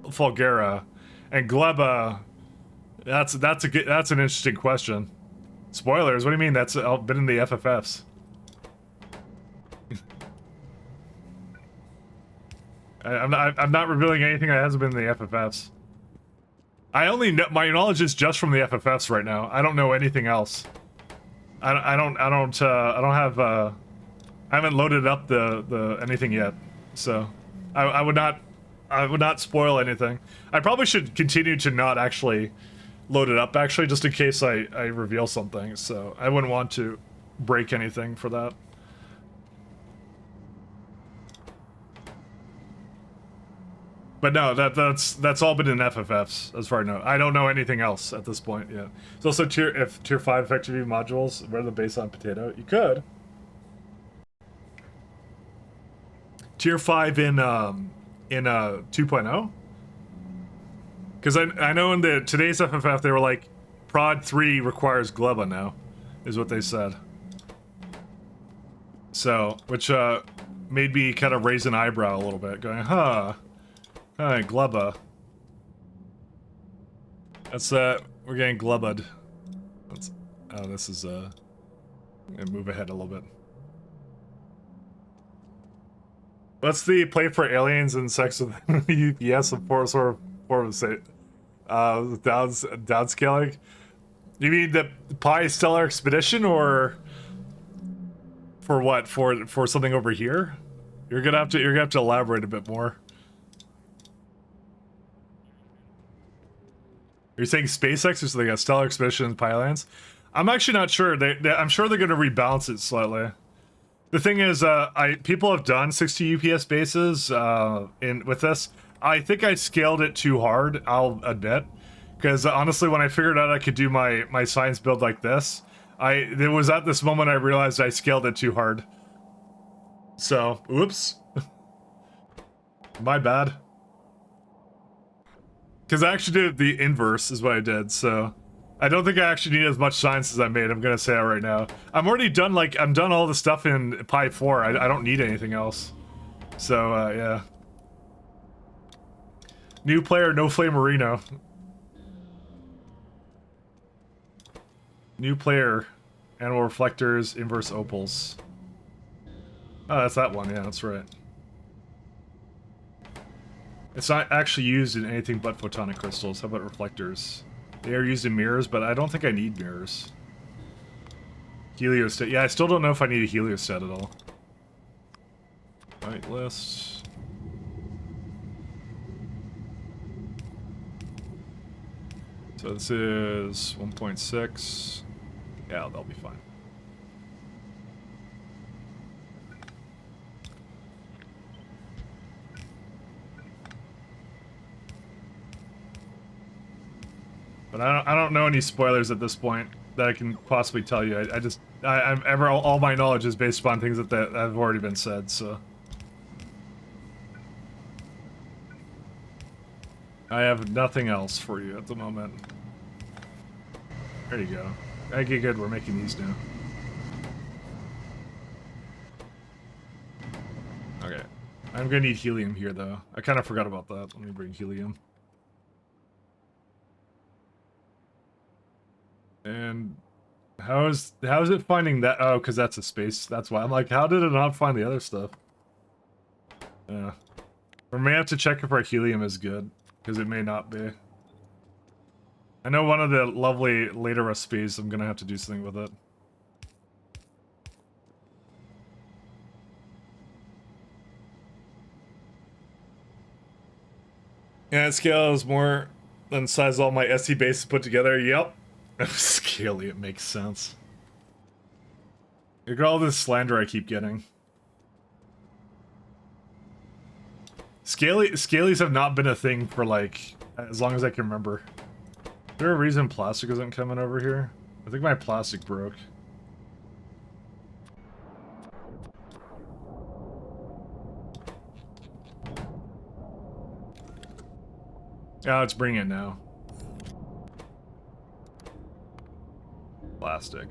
Fulgara. And Gleba, that's an interesting question. Spoilers, what do you mean? That's been in the FFFs. I'm not revealing anything that hasn't been in the FFFs. I only know, my knowledge is just from the FFFs right now. I don't know anything else. I haven't loaded up the anything yet, so I would not spoil anything. I probably should continue to not actually load it up actually, just in case I reveal something. So I wouldn't want to break anything for that. But no, that's all been in FFFs as far as I know. I don't know anything else at this point yet. It's also tier 5 effective view modules rather based on potato. You could. Tier 5 in 2.0? Because I know in today's FFF they were like, Prod 3 requires Gleba now, is what they said. So, which made me kind of raise an eyebrow a little bit, going, huh, Gleba. That's we're getting Gleba'd. Oh, this is gonna move ahead a little bit. What's the play for aliens and sex with UPS of form of say downscaling? You mean the Pi Stellar Expedition, or for what? For something over here? You're gonna have to elaborate a bit more. You're saying SpaceX or something? A Stellar Expedition and Pi Lands? I'm actually not sure. I'm sure they're gonna rebalance it slightly. The thing is, people have done 60 UPS bases with this. I think I scaled it too hard, I'll admit. Because honestly, when I figured out I could do my science build like this, it was at this moment I realized I scaled it too hard. So, oops. My bad. Because I actually did the inverse is what I did, so... I don't think I actually need as much science as I made, I'm gonna say that right now. I'm already done, I'm done all the stuff in Pi 4, I don't need anything else. So, yeah. New player, no flame Marino. New player, animal reflectors, inverse opals. Oh, that's that one, yeah, that's right. It's not actually used in anything but photonic crystals. How about reflectors? They are used in mirrors, but I don't think I need mirrors. Heliostat. Yeah, I still don't know if I need a heliostat at all. Right, list. So this is 1.6. Yeah, that'll be fine. But I don't know any spoilers at this point that I can possibly tell you. All my knowledge is based upon things that have already been said, so. I have nothing else for you at the moment. There you go. Okay, good, we're making these now. Okay. I'm gonna need helium here, though. I kind of forgot about that. Let me bring helium. And how is it finding that? Oh, because that's a space. That's why I'm like, how did it not find the other stuff? Yeah. We may have to check if our helium is good, because it may not be. I know one of the lovely later recipes, I'm gonna have to do something with it. Yeah, scale is more than the size of all my SC bases put together. Yep. Scaly, it makes sense. Look at all this slander I keep getting. Scalies have not been a thing for, like, as long as I can remember. Is there a reason plastic isn't coming over here? I think my plastic broke. Oh, it's bringing it now. Plastic.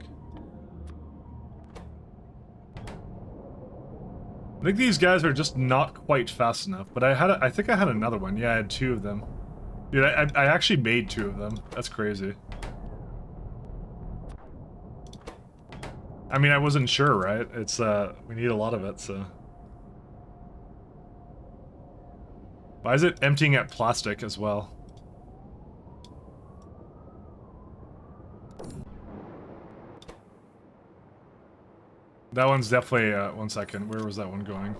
I think these guys are just not quite fast enough, but I think I had another one. Yeah, I had 2 of them. Dude, I actually made 2 of them. That's crazy. I mean, I wasn't sure, right? It's, we need a lot of it, so. Why is it emptying at plastic as well? That one's definitely, 1 second. Where was that one going?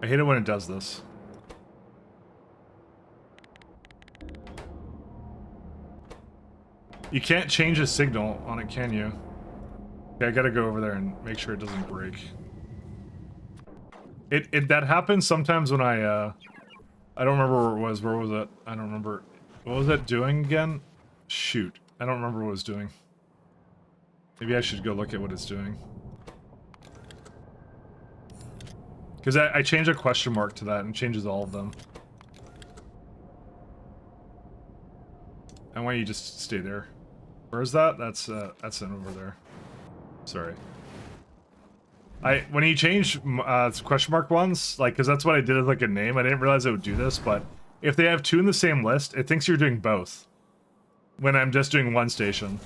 I hate it when it does this. You can't change a signal on it, can you? Okay, I gotta go over there and make sure it doesn't break. That happens sometimes when I don't remember where it was. Where was it? I don't remember. What was that doing again? Shoot. I don't remember what it was doing. Maybe I should go look at what it's doing. Because I changed a question mark to that and it changes all of them. And why don't you just stay there? Where is that? That's in over there. Sorry. When you change question mark ones, like, because that's what I did as like a name. I didn't realize it would do this, but if they have two in the same list, it thinks you're doing both. When I'm just doing one station,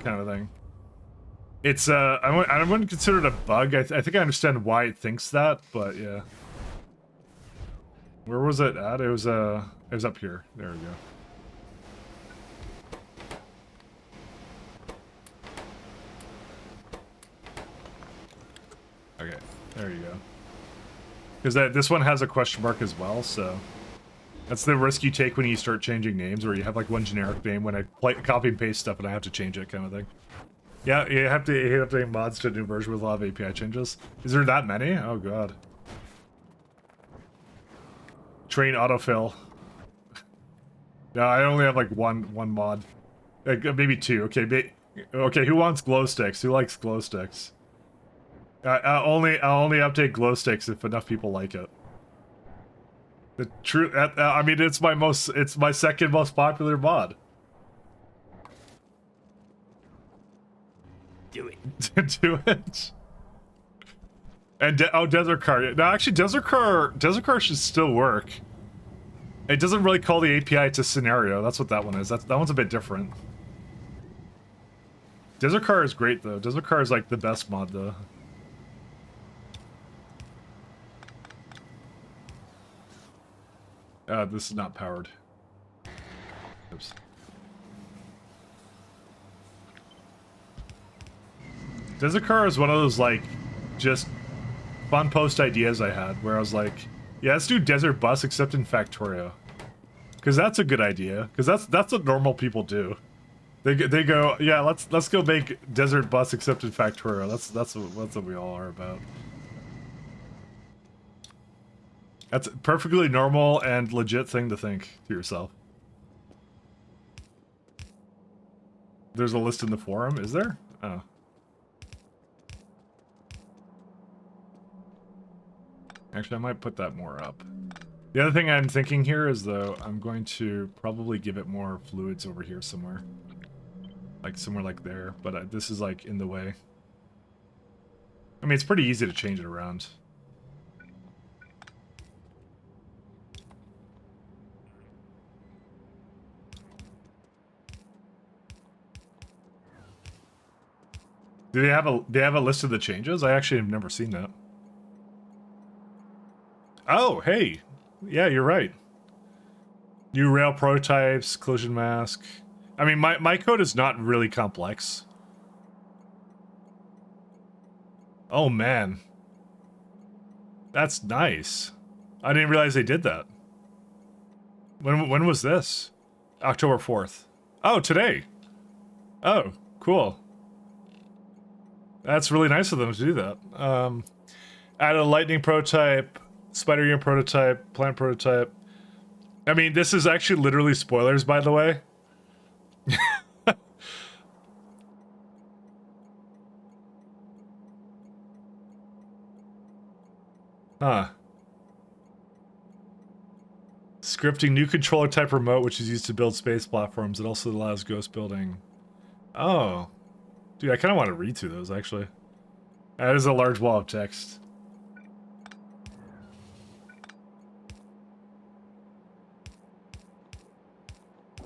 kind of thing. It's I wouldn't consider it a bug. I think I understand why it thinks that, but yeah. Where was it at? It was up here. There we go. Okay, there you go. Because this one has a question mark as well, so that's the risk you take when you start changing names, where you have like one generic name when I copy and paste stuff and I have to change it, kind of thing. Yeah, you have to make mods to a new version with a lot of API changes. Is there that many? Oh god. Train autofill. No, I only have like one mod, like maybe two. Okay, okay. Who wants glow sticks? Who likes glow sticks? I'll only update glow sticks if enough people like it. The true, I mean, it's my second most popular mod. Do it. Do it. And Desert Car. No, actually, Desert Car should still work. It doesn't really call the API to scenario. That's what that one is. That one's a bit different. Desert Car is great though. Desert Car is like the best mod though. This is not powered. Oops. Desert Car is one of those, like, just fun post ideas I had, where I was like, yeah, let's do Desert Bus except in Factorio. Because that's a good idea. Because that's what normal people do. They go, yeah, let's go make Desert Bus except in Factorio. That's what we all are about. That's a perfectly normal and legit thing to think to yourself. There's a list in the forum, is there? Oh. Actually, I might put that more up. The other thing I'm thinking here is, though, I'm going to probably give it more fluids over here somewhere. Like, somewhere like there, but this is, like, in the way. I mean, it's pretty easy to change it around. Do they have a list of the changes? I actually have never seen that. Oh, hey. Yeah, you're right. New rail prototypes, collision mask. I mean, my code is not really complex. Oh, man. That's nice. I didn't realize they did that. When was this? October 4th. Oh, today. Oh, cool. That's really nice of them to do that. Add a lightning prototype, spider unit prototype, plant prototype. I mean, this is actually literally spoilers, by the way. Huh. Scripting new controller type remote, which is used to build space platforms. It also allows ghost building. Oh. Dude, I kind of want to read through those, actually. That is a large wall of text.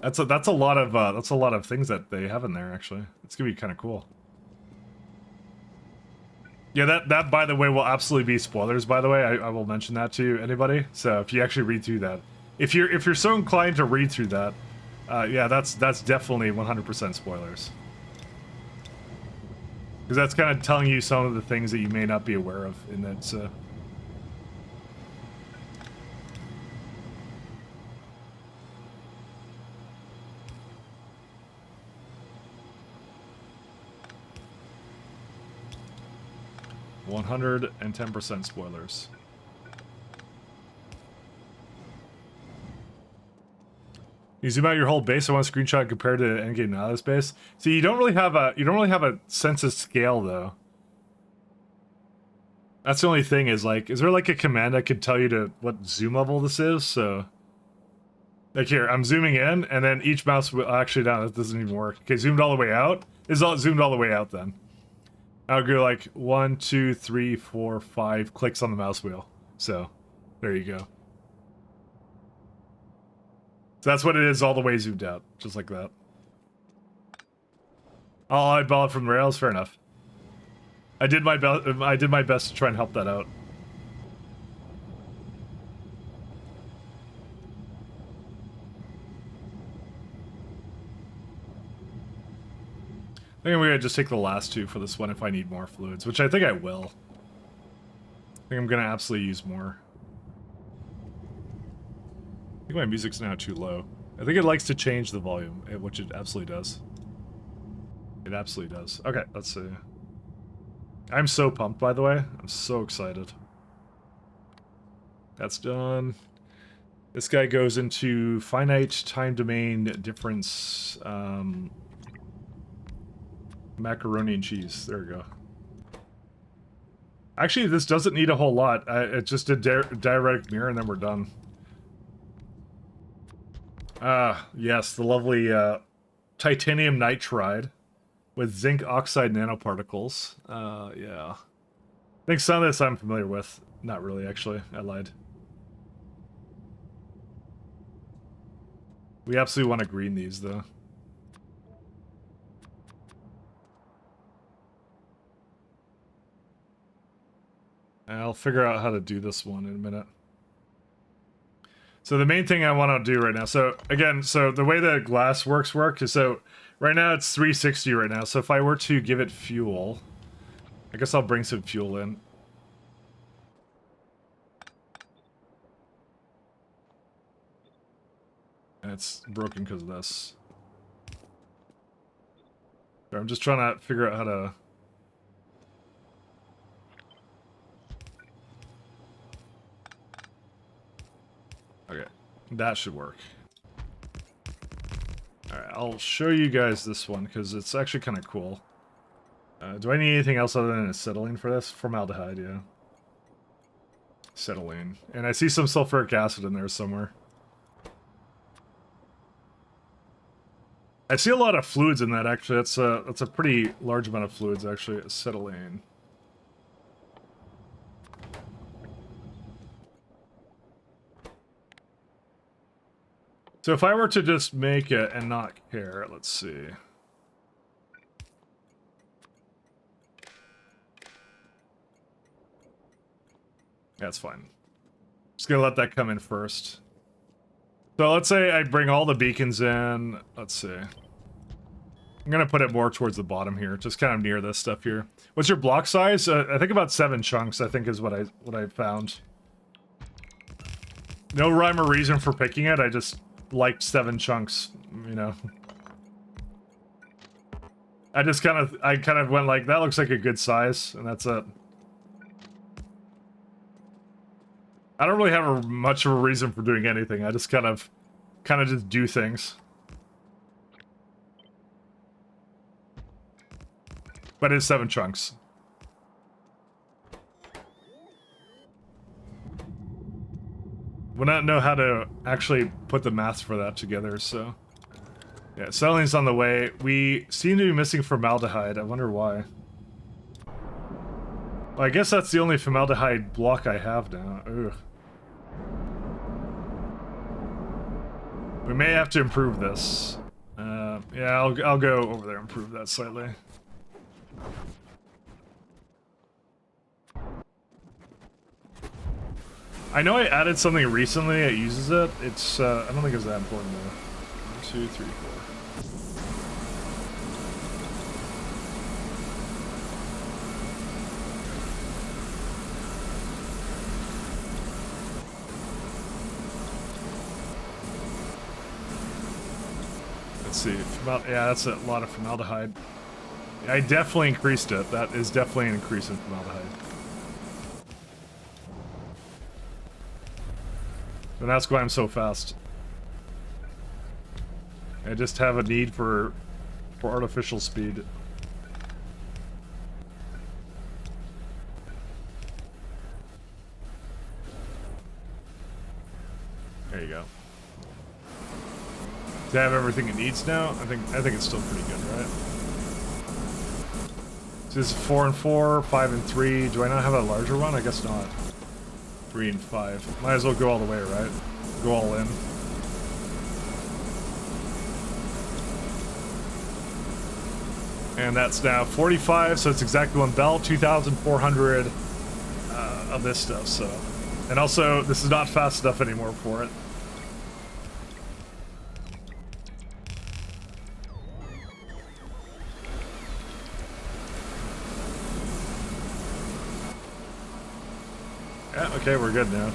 That's a lot of things that they have in there, actually. It's gonna be kind of cool. Yeah, that by the way will absolutely be spoilers. By the way, I will mention that to anybody. So if you actually read through that, if you're so inclined to read through that, yeah, that's definitely 100% spoilers. Because that's kind of telling you some of the things that you may not be aware of in that. So. 110% spoilers. You zoom out your whole base in one screenshot compared to endgame Nihilus base. See, you don't really have a sense of scale though. That's the only thing is like, is there like a command that could tell you to what zoom level this is? So, like here, I'm zooming in, and then each mouse will actually down. That doesn't even work. Okay, zoomed all the way out. Is all zoomed all the way out then? I'll go like 1, 2, 3, 4, 5 clicks on the mouse wheel. So, there you go. So that's what it is, all the way zoomed out, just like that. I'll eyeball it from the rails. Fair enough. I did my best to try and help that out. I think I'm gonna just take the last two for this one if I need more fluids, which I think I will. I think I'm gonna absolutely use more. I think my music's now too low. I think it likes to change the volume, which it absolutely does. It absolutely does. Okay, let's see. I'm so pumped, by the way. I'm so excited. That's done. This guy goes into finite time domain difference, macaroni and cheese. There we go. Actually, this doesn't need a whole lot. It's just a diuretic mirror, and then we're done. Ah, yes, the lovely titanium nitride with zinc oxide nanoparticles. Yeah. I think some of this I'm familiar with. Not really, actually. I lied. We absolutely want to green these, though. I'll figure out how to do this one in a minute. So the main thing I want to do right now, so again, so the way the glass works is, so right now it's 360 right now, so if I were to give it fuel, I guess I'll bring some fuel in. And it's broken because of this. So I'm just trying to figure out how to... Okay, that should work. Alright, I'll show you guys this one, because it's actually kind of cool. Do I need anything else other than acetylene for this? Formaldehyde, yeah. Acetylene. And I see some sulfuric acid in there somewhere. I see a lot of fluids in that, actually. That's a pretty large amount of fluids, actually. Acetylene. So if I were to just make it and not care, let's see. That's fine. Just gonna let that come in first. So let's say I bring all the beacons in. Let's see. I'm gonna put it more towards the bottom here, just kind of near this stuff here. What's your block size? I think about 7 chunks. I think is what I found. No rhyme or reason for picking it. I just liked 7 chunks, you know. I kind of went like, that looks like a good size, and that's it. I don't really have much of a reason for doing anything. I just kind of just do things. But it's 7 chunks. Would not know how to actually put the maths for that together, so... Yeah, acetylene's on the way. We seem to be missing formaldehyde. I wonder why. Well, I guess that's the only formaldehyde block I have now. Ugh. We may have to improve this. Yeah, I'll go over there and improve that slightly. I know I added something recently that uses it. It's, I don't think it's that important though. 1, 2, 3, 4. Let's see. Yeah, that's a lot of formaldehyde. I definitely increased it. That is definitely an increase in formaldehyde. And that's why I'm so fast. I just have a need for artificial speed. There you go. Does it have everything it needs now? I think it's still pretty good, right? So this is 4 and 4, 5 and 3. Do I not have a larger one? I guess not. 3 and 5. Might as well go all the way, right? Go all in. And that's now 45, so it's exactly one belt, 2,400 of this stuff, so. And also, this is not fast enough anymore for it. Yeah, okay, we're good now. I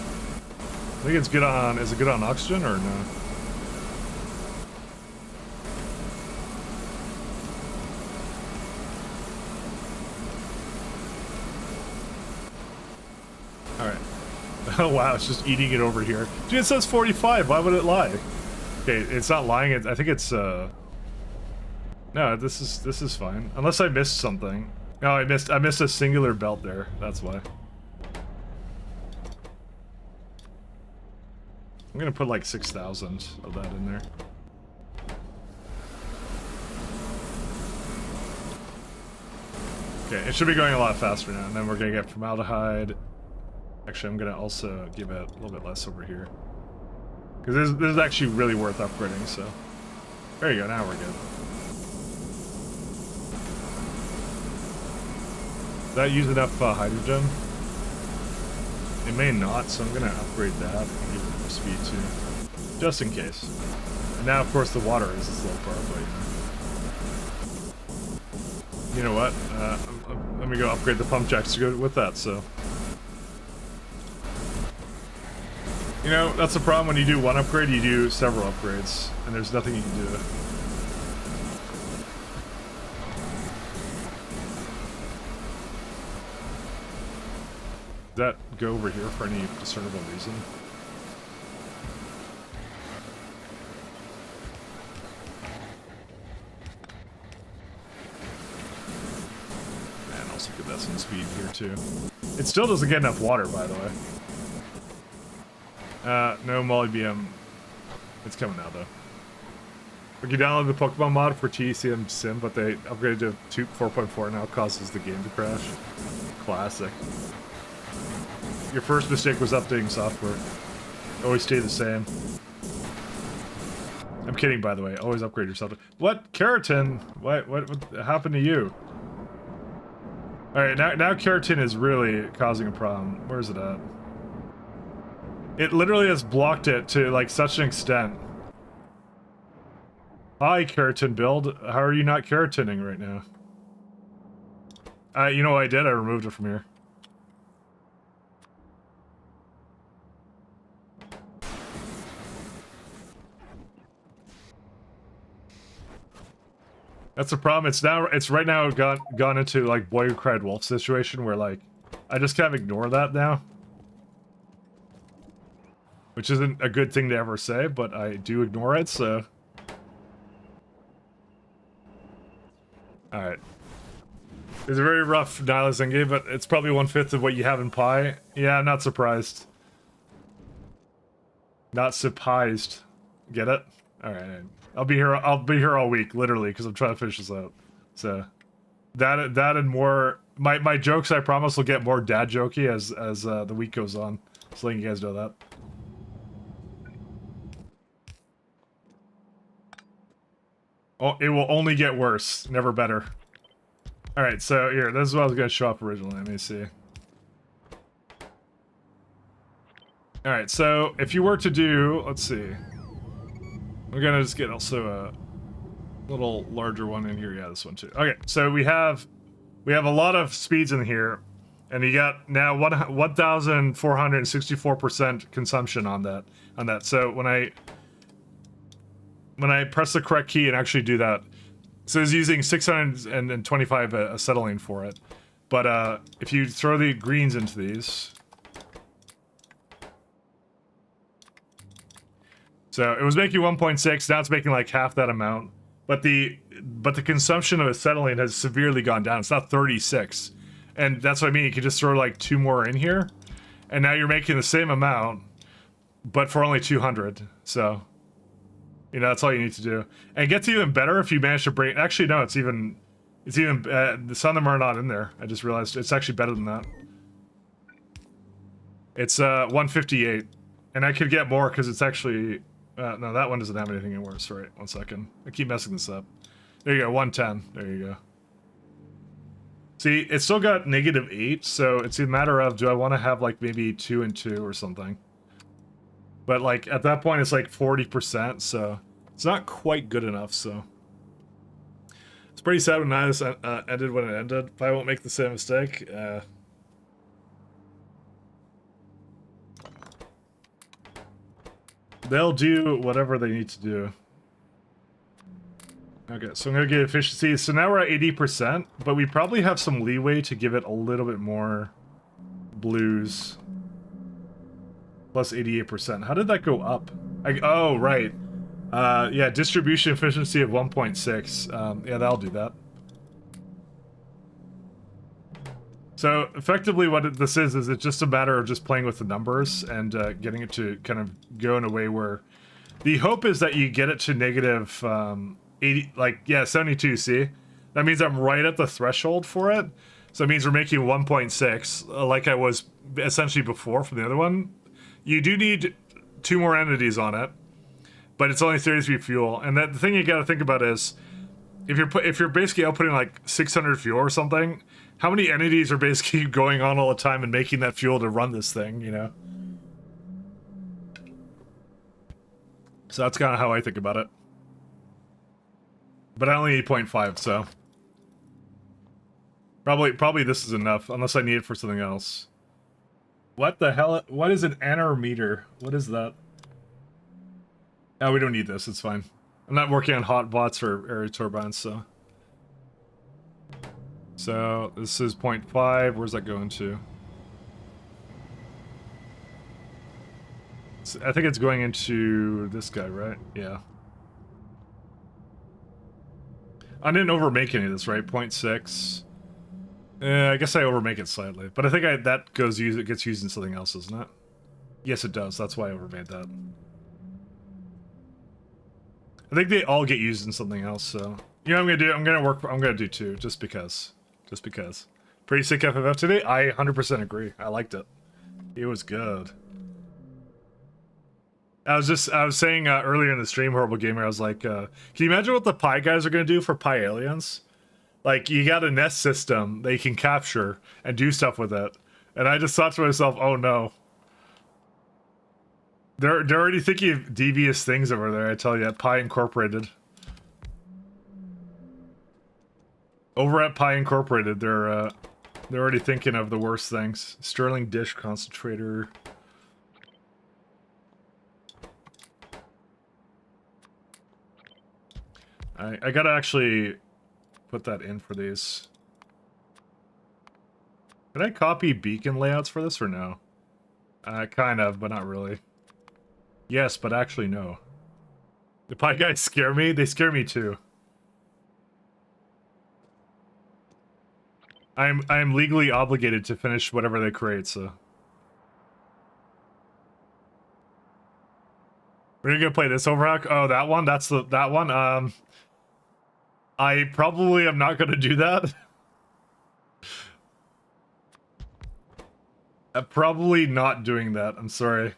think it's good on, is it good on oxygen or no? Alright. Oh wow, it's just eating it over here. Dude, it says 45, why would it lie? Okay, it's not lying, I think it's, no, this is fine. Unless I missed something. No, I missed a singular belt there, that's why. I'm gonna put like 6,000 of that in there. Okay, it should be going a lot faster now, and then we're gonna get formaldehyde. Actually, I'm gonna also give it a little bit less over here. Because this is actually really worth upgrading, so. There you go, now we're good. Does that use enough hydrogen? It may not, so I'm gonna upgrade that and give it more speed too. Just in case. And now, of course, the water is this low carb, but you know what? Let me go upgrade the pump jacks to go with that, so. You know, that's the problem when you do one upgrade, you do several upgrades, and there's nothing you can do. Does that go over here for any discernible reason? And also get that some speed here too. It still doesn't get enough water, by the way. No molybdenum. It's coming out though. Like you download the Pokemon mod for TCM Sim, but they upgraded to 4.4 now, causes the game to crash. Classic. Your first mistake was updating software. Always stay the same. I'm kidding, by the way. Always upgrade your software. What? Keratin? What happened to you? Alright, now Keratin is really causing a problem. Where's it at? It literally has blocked it to, like, such an extent. Hi, Keratin build. How are you not keratining right now? You know what I did? I removed it from here. That's the problem. It's right now gone into, like, Boy Who Cried Wolf situation where, like, I just can't ignore that now. Which isn't a good thing to ever say, but I do ignore it, so. Alright. It's a very rough nihilism game, but it's probably 1/5 of what you have in Pi. Yeah, I'm not surprised. Not surprised. Get it? Alright. I'll be here all week, literally, because I'm trying to finish this out. So that and more my jokes, I promise, will get more dad jokey as the week goes on. Just letting you guys know that. Oh, it will only get worse, never better. Alright, so here, this is what I was gonna show up originally. Let me see. Alright, so if you were to do, let's see. We're gonna just get also a little larger one in here. Yeah, this one too. Okay, so we have a lot of speeds in here, and you got now 1,464% consumption on that. So when I press the correct key and actually do that, so it's using 625 acetylene for it. But if you throw the greens into these, So it was making 1.6, now it's making like half that amount. But the consumption of acetylene has severely gone down. It's not 36. And that's what I mean, you can just throw like 2 more in here, and now you're making the same amount, but for only 200. So, you know, that's all you need to do. And it gets even better if you manage to bring, actually no, it's even, some of them are not in there. I just realized it's actually better than that. It's 158, and I could get more because it's actually, no, that one doesn't have anything worse. Right, 1 second. I keep messing this up. There you go, 110. There you go. See, it's still got -8, so it's a matter of, do I want to have like maybe 2 and 2 or something? But like at that point, it's like 40%, so it's not quite good enough. So it's pretty sad when this ended when it ended. If I won't make the same mistake. They'll do whatever they need to do. Okay, so I'm gonna get efficiency. So now we're at 80%, but we probably have some leeway to give it a little bit more blues. Plus 88%. How did that go up? Oh, right. Yeah, distribution efficiency of 1.6. Yeah, that'll do that. So effectively what this is it's just a matter of just playing with the numbers and getting it to kind of go in a way where the hope is that you get it to negative 80, like, yeah, 72, see? That means I'm right at the threshold for it. So it means we're making 1.6, like I was essentially before from the other one. You do need 2 more entities on it, but it's only 33 fuel. And the thing you gotta think about is, if you're basically outputting like 600 fuel or something, how many entities are basically going on all the time and making that fuel to run this thing, you know? So that's kind of how I think about it. But I only need 0.5, so probably this is enough, unless I need it for something else. What the hell? What is an anerometer? What is that? Oh, we don't need this. It's fine. I'm not working on hot bots or air turbines, so. So this is 0.5. Where's that going to? I think it's going into this guy, right? Yeah. I didn't overmake any of this, right? 0.6. I guess I overmake it slightly, but I think that gets used in something else, isn't it? Yes, it does. That's why I overmade that. I think they all get used in something else. So you know what I'm gonna do? I'm gonna do 2, just because. Pretty sick FFF today. I 100% agree. I liked it. It was good. I was saying earlier in the stream, Horrible Gamer, I was like, can you imagine what the Pi guys are gonna do for Pi aliens? Like, you got a nest system that you can capture and do stuff with it. And I just thought to myself, oh no. They're already thinking of devious things over there, I tell you, at Pi Incorporated. Over at Pi Incorporated, they're already thinking of the worst things. Sterling Dish Concentrator. I gotta actually put that in for these. Did I copy beacon layouts for this or no? Kind of, but not really. Yes, but actually no. The Pi guys scare me? They scare me too. I'm legally obligated to finish whatever they create, so. We're gonna play this overhack? Oh, that one? That one? I probably am not gonna do that. I'm probably not doing that, I'm sorry.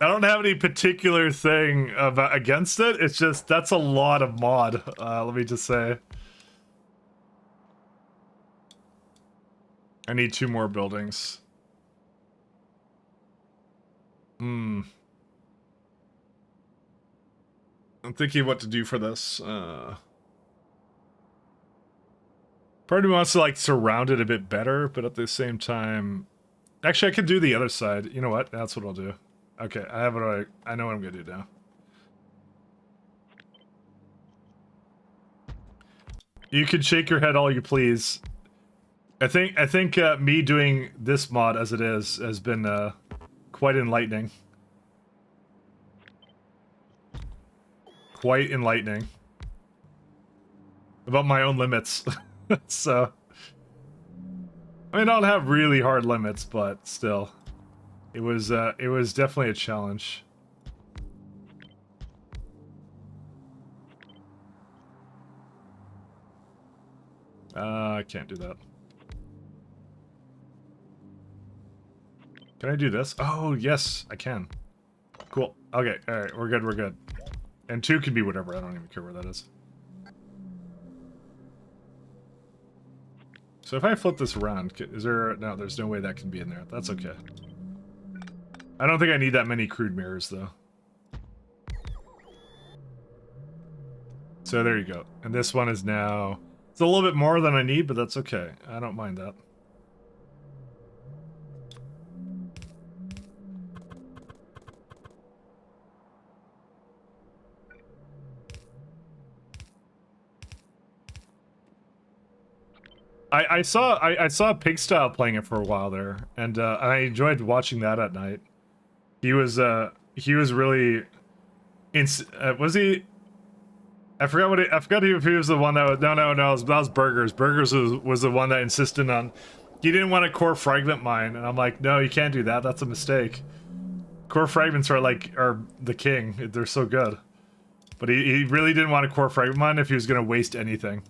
I don't have any particular thing against it, it's just, that's a lot of mod, let me just say. I need 2 more buildings. I'm thinking what to do for this. Part of me wants to like surround it a bit better, but at the same time, actually I could do the other side. You know what? That's what I'll do. Okay, I have it. I know what I'm gonna do now. You can shake your head all you please. I think me doing this mod as it is has been quite enlightening. Quite enlightening. About my own limits. So, I mean, I don't have really hard limits, but still, it was definitely a challenge. I can't do that. Can I do this? Oh, yes, I can. Cool. Okay, alright, we're good, we're good. And 2 can be whatever, I don't even care where that is. So if I flip this around, is there... No, there's no way that can be in there. That's okay. I don't think I need that many crude mirrors, though. So there you go. And this one is now... It's a little bit more than I need, but that's okay. I don't mind that. I saw Pigstyle playing it for a while there, and I enjoyed watching that at night. He was really, was he? I forgot if he was the one that was, no, that was Burgers. Burgers was the one that insisted on, he didn't want a core fragment mine, and I'm like, no, you can't do that. That's a mistake. Core fragments are the king. They're so good. But he really didn't want a core fragment mine if he was gonna waste anything.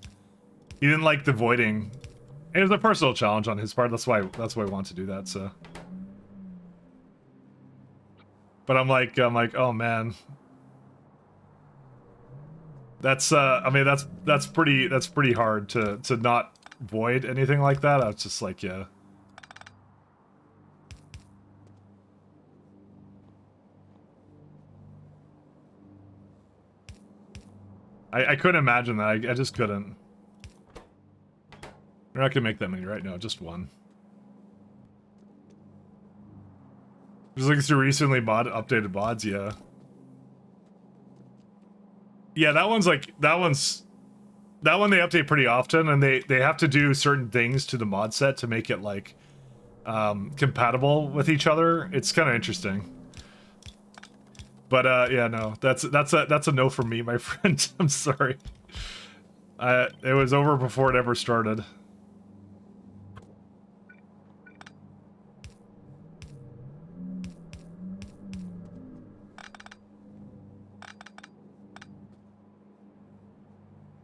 He didn't like the voiding. It was a personal challenge on his part. That's why I want to do that. So, but I'm like, oh man, that's I mean that's pretty hard to not void anything like that. I was just like, yeah. I couldn't imagine that. I just couldn't. We're not gonna make that many right now, just one. Just looking through recently updated mods, yeah. Yeah, that one they update pretty often, and they have to do certain things to the mod set to make it like compatible with each other. It's kind of interesting. But yeah, no, that's a no from me, my friend. I'm sorry. It was over before it ever started.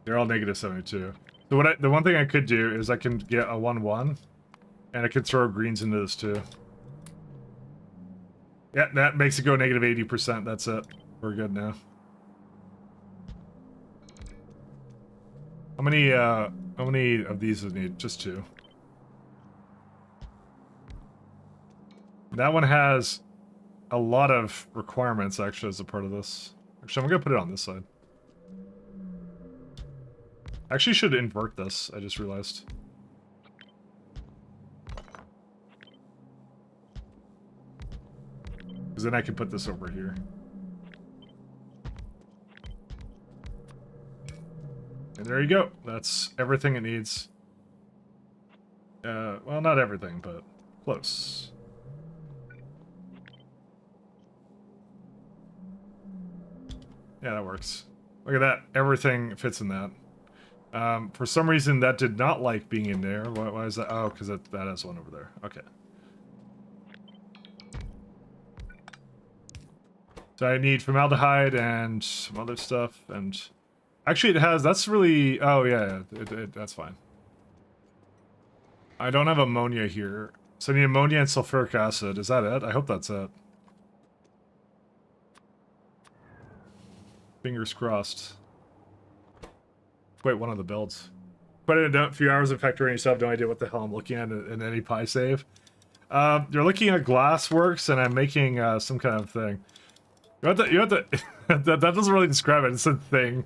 They're all negative 72. So the one thing I could do is I can get a 1-1, and I could throw greens into this too. Yeah, that makes it go negative 80%. That's it. We're good now. How many of these does it need? Just 2. That one has a lot of requirements actually as a part of this. Actually, I'm gonna put it on this side. Actually, should invert this. I just realized. Because then I can put this over here. And there you go. That's everything it needs. Well, not everything, but close. Yeah, that works. Look at that. Everything fits in that. For some reason, that did not like being in there. Why is that? Oh, because that has one over there. Okay. So I need formaldehyde and some other stuff. And actually, it has. That's really. Oh yeah, that's fine. I don't have ammonia here, so I need ammonia and sulfuric acid. Is that it? I hope that's it. Fingers crossed. Wait, one of the builds. Put in a few hours in Factorio and you still have no idea what the hell I'm looking at in any pie save. You're looking at Glassworks, and I'm making some kind of thing. You have to that doesn't really describe it. It's a thing.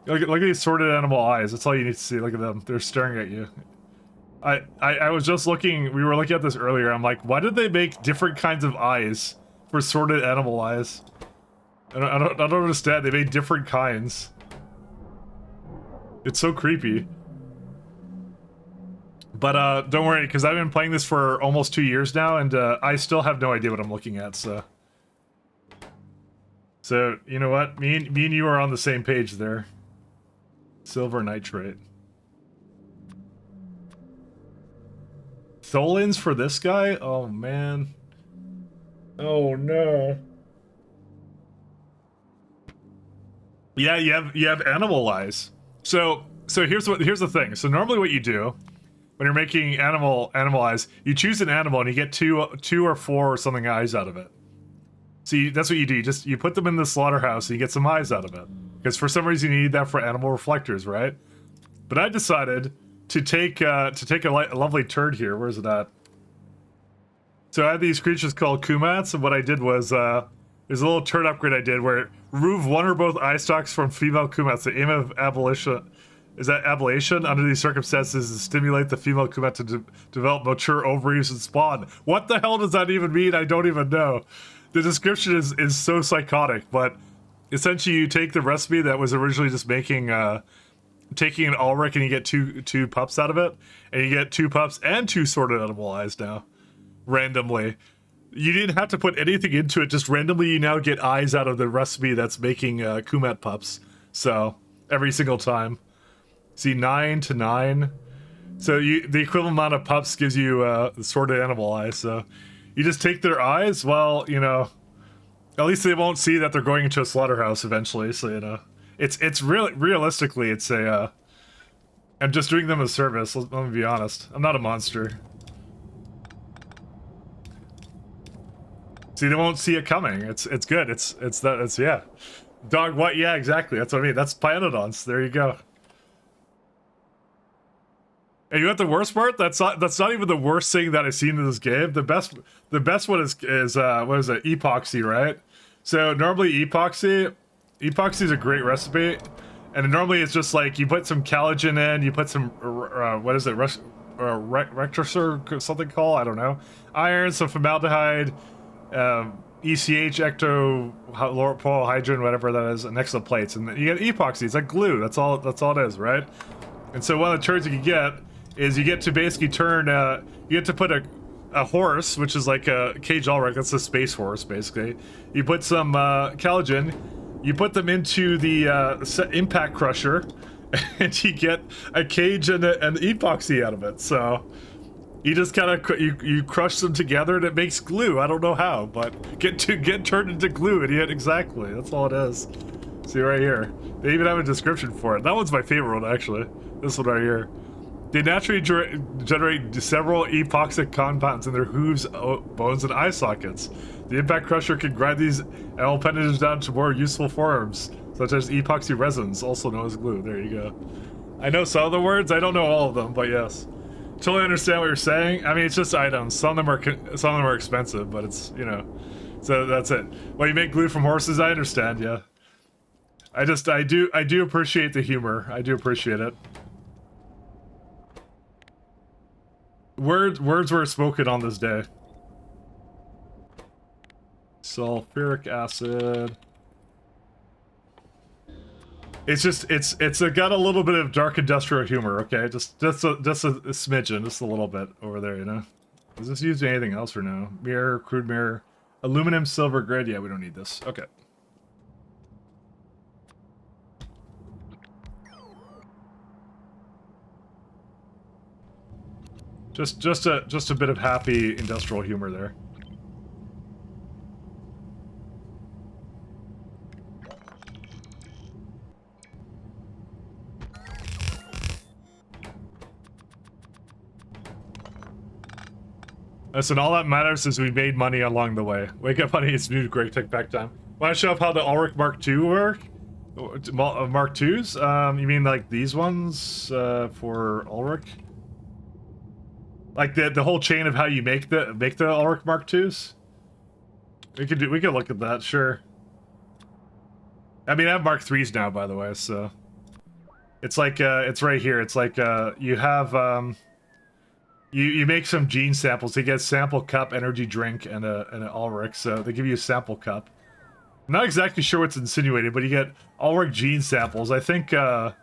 Look at these sorted animal eyes. That's all you need to see. Look at them. They're staring at you. I was just looking. We were looking at this earlier. I'm like, why did they make different kinds of eyes for sorted animal eyes? I don't understand. They made different kinds. It's so creepy. But don't worry, because I've been playing this for almost 2 years now, and I still have no idea what I'm looking at, so... So, you know what? Me and you are on the same page there. Silver nitrate. Tholins for this guy? Oh, man. Oh, no. Yeah, you have animal eyes. So here's the thing. So normally what you do when you're making animal eyes, you choose an animal and you get two or four or something eyes out of it. See, that's what you do. You put them in the slaughterhouse and you get some eyes out of it. Because for some reason you need that for animal reflectors, right? But I decided to take a lovely turd here. Where's it at? So I had these creatures called kumats, and what I did was there's a little turd upgrade I did where remove one or both eye stalks from female kumats. The aim of ablation under these circumstances is to stimulate the female kumat to develop mature ovaries and spawn. What the hell does that even mean? I don't even know. The description is so psychotic, but essentially you take the recipe that was originally just making taking an Ulrich and you get two pups out of it, and you get 2 pups and 2 sorted animal eyes now, randomly. You didn't have to put anything into it, just randomly you now get eyes out of the recipe that's making Kumat pups. So, every single time. See, 9 to 9. So the equivalent amount of pups gives you the sorted animal eyes, so... You just take their eyes, well, you know... At least they won't see that they're going into a slaughterhouse eventually, so, you know... It's really... Realistically, it's a, I'm just doing them a service, let me be honest. I'm not a monster. See, they won't see it coming. It's good. It's yeah. Dog what? Yeah, exactly. That's what I mean. That's Pyanodons. There you go. And you know what the worst part? That's not even the worst thing that I've seen in this game. The best one is what is it? Epoxy, right? So normally epoxy is a great recipe, and normally it's just like you put some collagen in, you put some what is it? Rectrosur something called, I don't know. Iron, some formaldehyde, ECH, ectopolohydrin, whatever that is, next to the plates, and then you get epoxy. It's like glue. That's all it is, right? And so one of the turns you can get is you get to basically turn, you get to put a horse, which is like a cage Ulrich, that's a space horse, basically. You put some collagen, you put them into the impact crusher, and you get a cage and an epoxy out of it. So you just kind of you crush them together and it makes glue. I don't know how, but get turned into glue, idiot. Exactly, that's all it is. See right here. They even have a description for it. That one's my favorite one, actually. This one right here. They naturally generate several epoxic compounds in their hooves, bones, and eye sockets. The impact crusher can grind these appendages down to more useful forms, such as epoxy resins, also known as glue. There you go. I know some of the words. I don't know all of them, but yes. Totally understand what you're saying. I mean, it's just items. Some of them are expensive, but it's, you know. So that's it. Well, you make glue from horses. I understand. Yeah. I do appreciate the humor. I do appreciate it. Words were spoken on this day. Sulfuric acid. It's got a little bit of dark industrial humor, okay? Just a smidgen, just a little bit over there, you know? Is this used in anything else or no? Mirror, crude mirror, aluminum, silver grid. Yeah, we don't need this. Okay. Just a bit of happy industrial humor there. Listen, all that matters is we made money along the way. Wake up, honey, it's new Great Tech Pack time. Want to show up how the Ulrich Mark II work? Mark IIs? You mean like these ones for Ulrich? Like the whole chain of how you make the Ulrich Mark IIs? We could look at that, sure. I mean, I have Mark IIIs now, by the way, so it's like it's right here. It's like you have you make some gene samples. You get a sample cup, energy drink, and an Ulrich. So they give you a sample cup. I'm not exactly sure what's insinuated, but you get Ulrich gene samples. I think a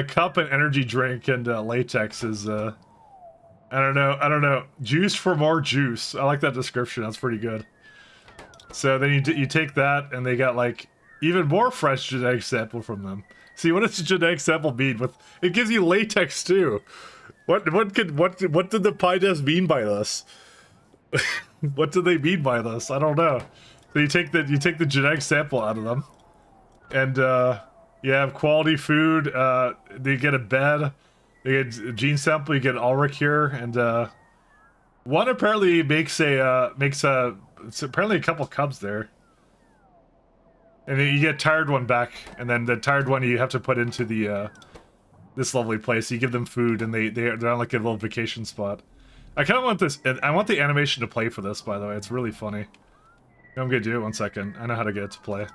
cup, and energy drink, and latex is I don't know. I don't know. Juice for more juice. I like that description. That's pretty good. So then you take that, and they got like even more fresh genetic sample from them. See, what does a genetic sample mean? With it gives you latex too. What did the pie test mean by this? What do they mean by this? I don't know. So you take the genetic sample out of them, and you have quality food. They get a bed. They get a gene sample. You get an Ulrich here, and one apparently makes it's apparently a couple cubs there. And then you get tired one back, and then the tired one you have to put into the this lovely place. You give them food, and they're on like a little vacation spot. I kind of want this. I want the animation to play for this. By the way, it's really funny. I'm gonna do it 1 second. I know how to get it to play.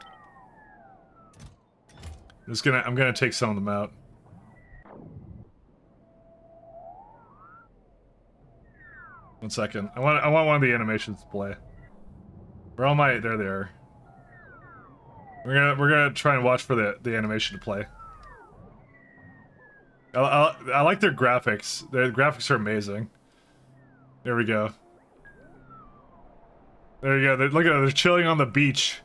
I'm gonna take some of them out. One second. I want one of the animations to play. Where all my there they are. We're gonna try and watch for the animation to play. I like their graphics. Their graphics are amazing. There we go. There you go. Look at it. They're chilling on the beach.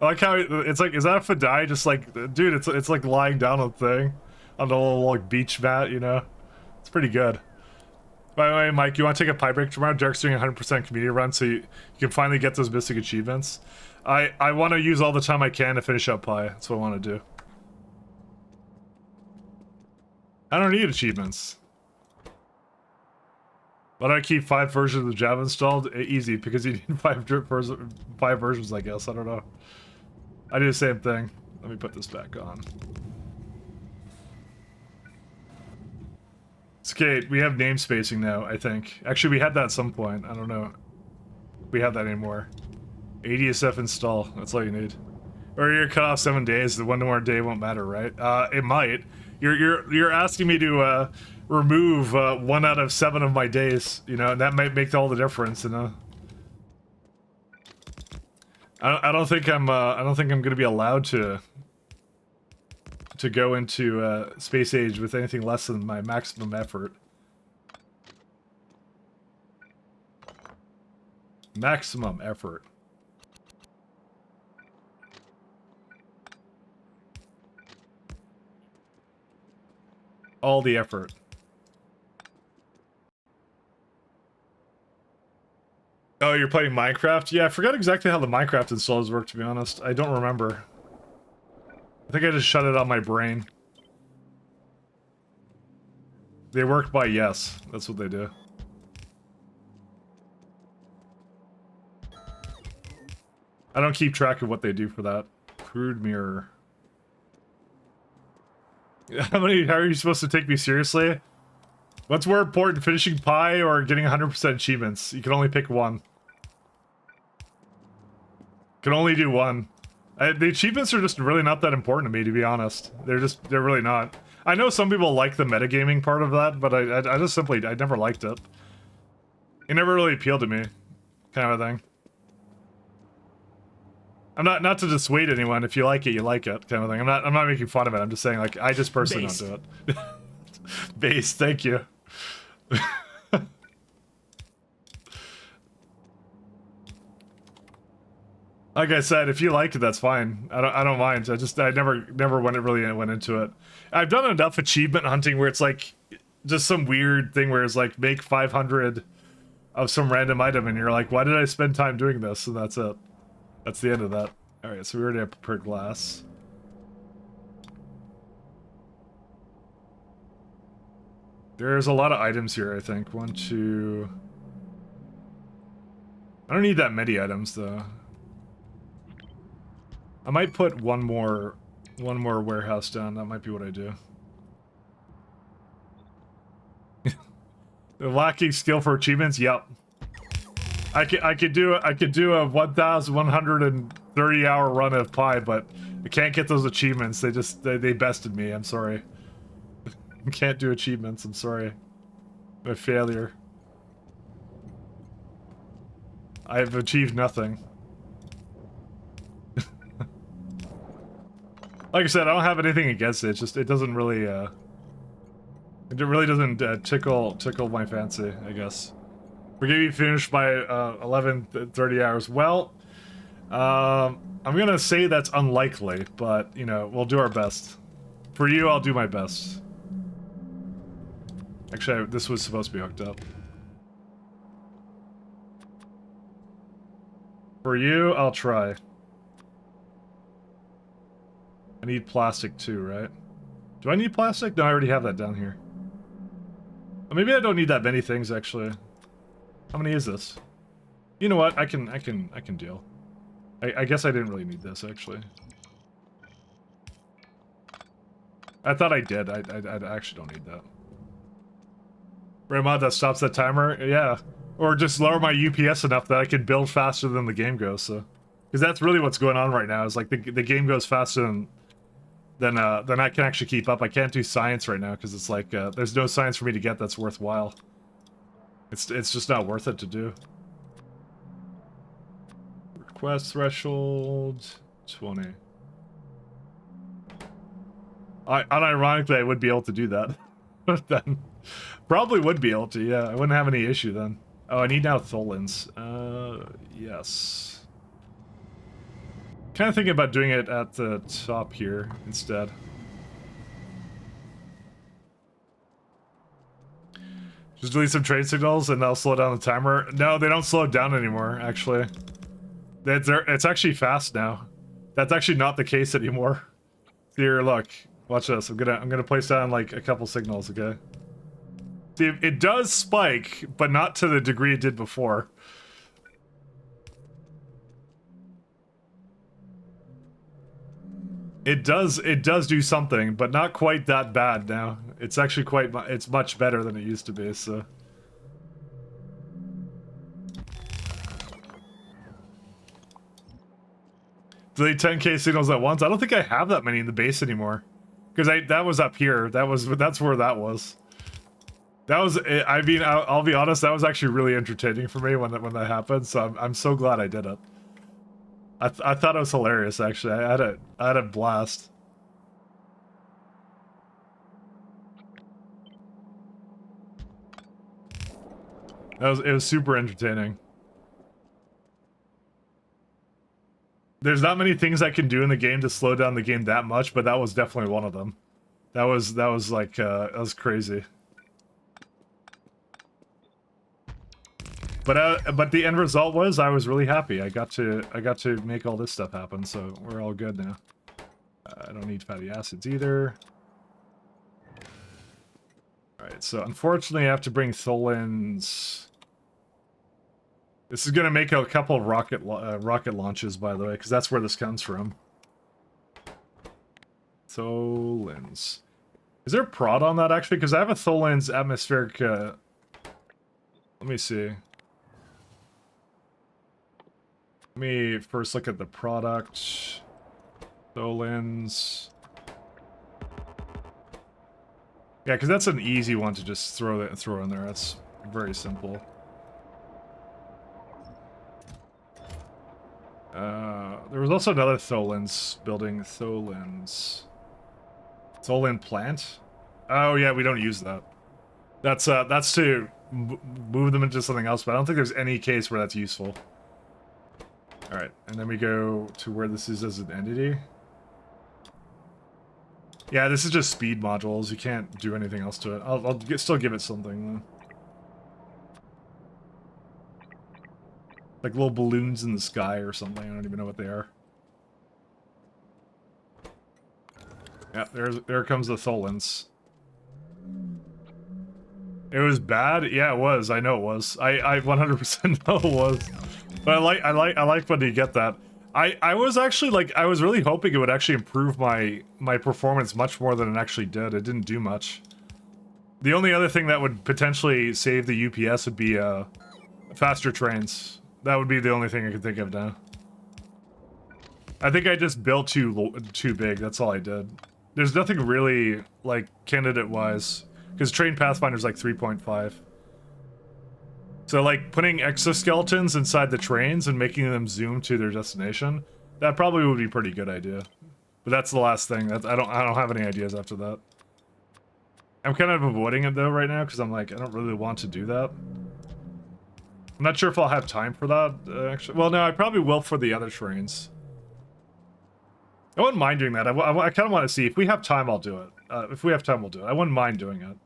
I like how it's like. Is that a Fadai? Just like, dude, it's like lying down on the thing, on the little like beach mat. You know, it's pretty good. By the way, Mike, you want to take a pie break tomorrow? Derek's doing 100% community run, so you can finally get those missing achievements. I want to use all the time I can to finish up pie. That's what I want to do. I don't need achievements. Why do I keep 5 versions of Java installed? Easy, because you need 5 versions, I guess. I don't know. I do the same thing. Let me put this back on. It's okay, we have name spacing now, I think. Actually, we had that at some point. I don't know. We have that anymore. ADSF install. That's all you need. Or you're cut off 7 days. The 1 more day won't matter, right? It might. You're asking me to remove 1 out of 7 of my days. You know, and that might make all the difference. You know. I don't think I'm gonna be allowed to go into space age with anything less than my maximum effort. Maximum effort. All the effort. Oh, you're playing Minecraft? Yeah, I forgot exactly how the Minecraft installs work, to be honest. I don't remember. I think I just shut it on my brain. They work by yes. That's what they do. I don't keep track of what they do for that. Crude mirror. How are you supposed to take me seriously? What's more important, finishing pie or getting 100% achievements? You can only pick one. Can only do one. The achievements are just really not that important to me, to be honest. They're really not. I know some people like the metagaming part of that, but I just simply, I never liked it. It never really appealed to me, kind of a thing. I'm not to dissuade anyone. If you like it, kind of thing. I'm not making fun of it. I'm just saying, like, I just personally don't do it. Base, thank you. Like I said, if you like it, that's fine. I don't mind. I never went into it. I've done enough achievement hunting where it's like just some weird thing where it's like make 500 of some random item, and you're like, why did I spend time doing this? And that's it. That's the end of that. All right, so we already have prepared glass. There's a lot of items here, I think. 1, 2. I don't need that many items though. I might put one more warehouse down. That might be what I do. The lacking skill for achievements. Yep. I could do a 1,130 hour run of pie, but I can't get those achievements. They bested me. I'm sorry. I can't do achievements. I'm sorry. I'm a failure. I've achieved nothing. Like I said, I don't have anything against it. It's just, it doesn't really, It really doesn't tickle my fancy, I guess. We're gonna be finished by 11:30 hours. Well, I'm gonna say that's unlikely, but you know, we'll do our best. For you, I'll do my best. Actually, this was supposed to be hooked up. For you, I'll try. I need plastic too, right? Do I need plastic? No, I already have that down here. Maybe I don't need that many things, actually. How many is this? You know what? I can deal. I guess I didn't really need this, actually. I thought I did. I actually don't need that. Mod that stops that timer? Yeah. Or just lower my UPS enough that I can build faster than the game goes, so. Because that's really what's going on right now, is like the game goes faster than I can actually keep up. I can't do science right now, because it's like, there's no science for me to get that's worthwhile. It's just not worth it to do. Request threshold 20. Unironically, I would be able to do that. Then probably would be able to. Yeah, I wouldn't have any issue then. Oh, I need now Tholins. Yes. Kind of thinking about doing it at the top here instead. Just delete some trade signals and they'll slow down the timer. No, they don't slow it down anymore, actually. It's actually fast now. That's actually not the case anymore. Here, look. Watch this. I'm gonna place down like a couple signals, okay? See, it does spike, but not to the degree it did before. It does do something, but not quite that bad now. It's actually it's much better than it used to be, so. Delete 10k signals at once? I don't think I have that many in the base anymore. Because that was up here. That's where that was. That was, I mean, I'll be honest, that was actually really entertaining for me when that happened, so I'm so glad I did it. I thought it was hilarious, actually. I had a blast. It was super entertaining. There's not many things I can do in the game to slow down the game that much, but that was definitely one of them. That was like that was crazy. But the end result was I was really happy. I got to make all this stuff happen, so we're all good now. I don't need fatty acids either. All right, so unfortunately I have to bring Tholins. This is gonna make a couple of rocket launches, by the way, because that's where this comes from. Tholins. Is there a prod on that actually? Because I have a Tholins atmospheric. Let me see. Let me first look at the product. Tholins. Yeah, because that's an easy one to just throw in there. That's very simple. There was also another Tholins building. Tholins plant? Oh yeah, we don't use that. That's to move them into something else, but I don't think there's any case where that's useful. Alright, and then we go to where this is as an entity. Yeah, this is just speed modules. You can't do anything else to it. I'll still give it something, though. Like little balloons in the sky or something. I don't even know what they are. Yeah, there comes the Tholins. It was bad? Yeah, it was. I know it was. I 100% know it was. But I like when you get that. I was actually like, I was really hoping it would actually improve my performance much more than it actually did. It didn't do much. The only other thing that would potentially save the UPS would be faster trains. That would be the only thing I could think of now. I think I just built too big. That's all I did. There's nothing really like candidate-wise, because Train Pathfinder's like 3.5. So like putting exoskeletons inside the trains and making them zoom to their destination, that probably would be a pretty good idea. But that's the last thing. I don't have any ideas after that. I'm kind of avoiding it though right now because I'm like, I don't really want to do that. I'm not sure if I'll have time for that, actually. Well, no, I probably will for the other terrains. I wouldn't mind doing that. I kind of want to see. If we have time, I'll do it. If we have time, we'll do it. I wouldn't mind doing it.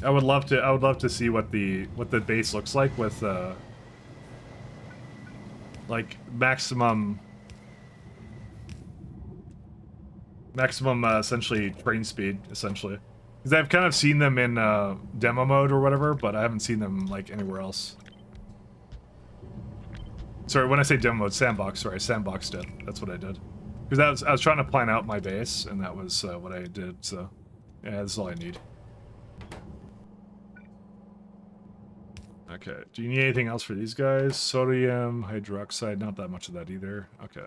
I would love to see what the base looks like with like maximum essentially train speed essentially, because I've kind of seen them in demo mode or whatever, but I haven't seen them like anywhere else. Sorry, when I say demo mode, sandbox. Sorry, sandboxed it. That's what I did, because I was trying to plan out my base, and that was what I did. So yeah, that's all I need. Okay, do you need anything else for these guys? Sodium, hydroxide, not that much of that either. Okay.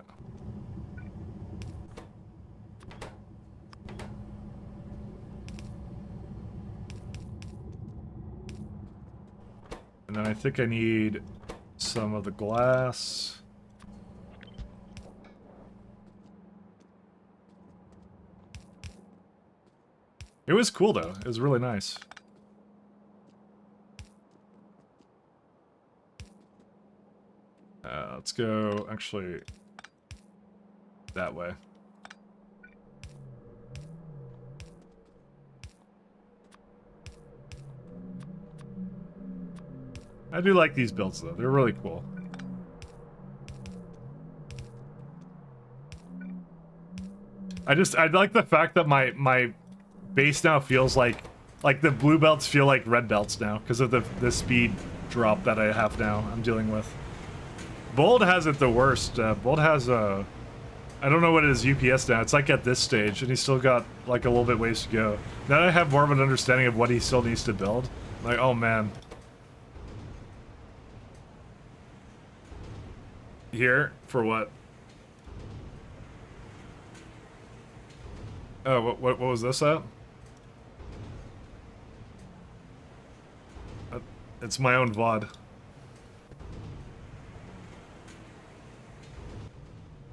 And then I think I need some of the glass. It was cool though, it was really nice. Let's go, actually, that way. I do like these builds, though. They're really cool. I like the fact that my base now feels like the blue belts feel like red belts now, because of the speed drop that I have now I'm dealing with. Bold has it the worst. Bold has I don't know what it is UPS now. It's like at this stage, and he's still got like a little bit ways to go. Now that I have more of an understanding of what he still needs to build, I'm like, oh man. Here for what? Oh, what was this at? It's my own VOD.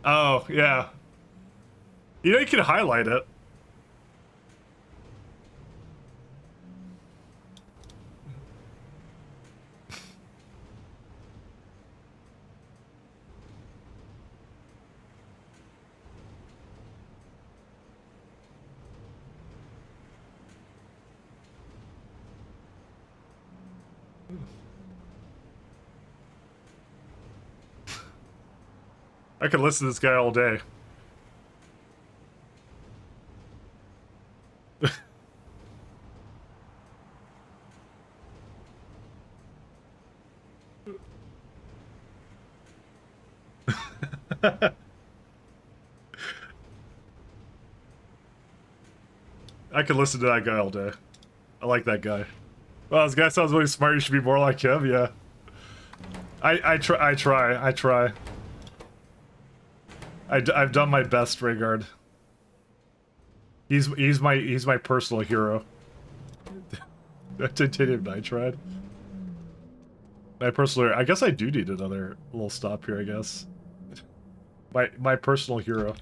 Oh, yeah. You know, you can highlight it. I could listen to this guy all day. I could listen to that guy all day. I like that guy. Well, this guy sounds really smart. You should be more like him. Yeah. I try. I've done my best, Rhaegar. He's my personal hero. Titanium nitride. My personal. I guess I do need another little stop here. I guess. My personal hero.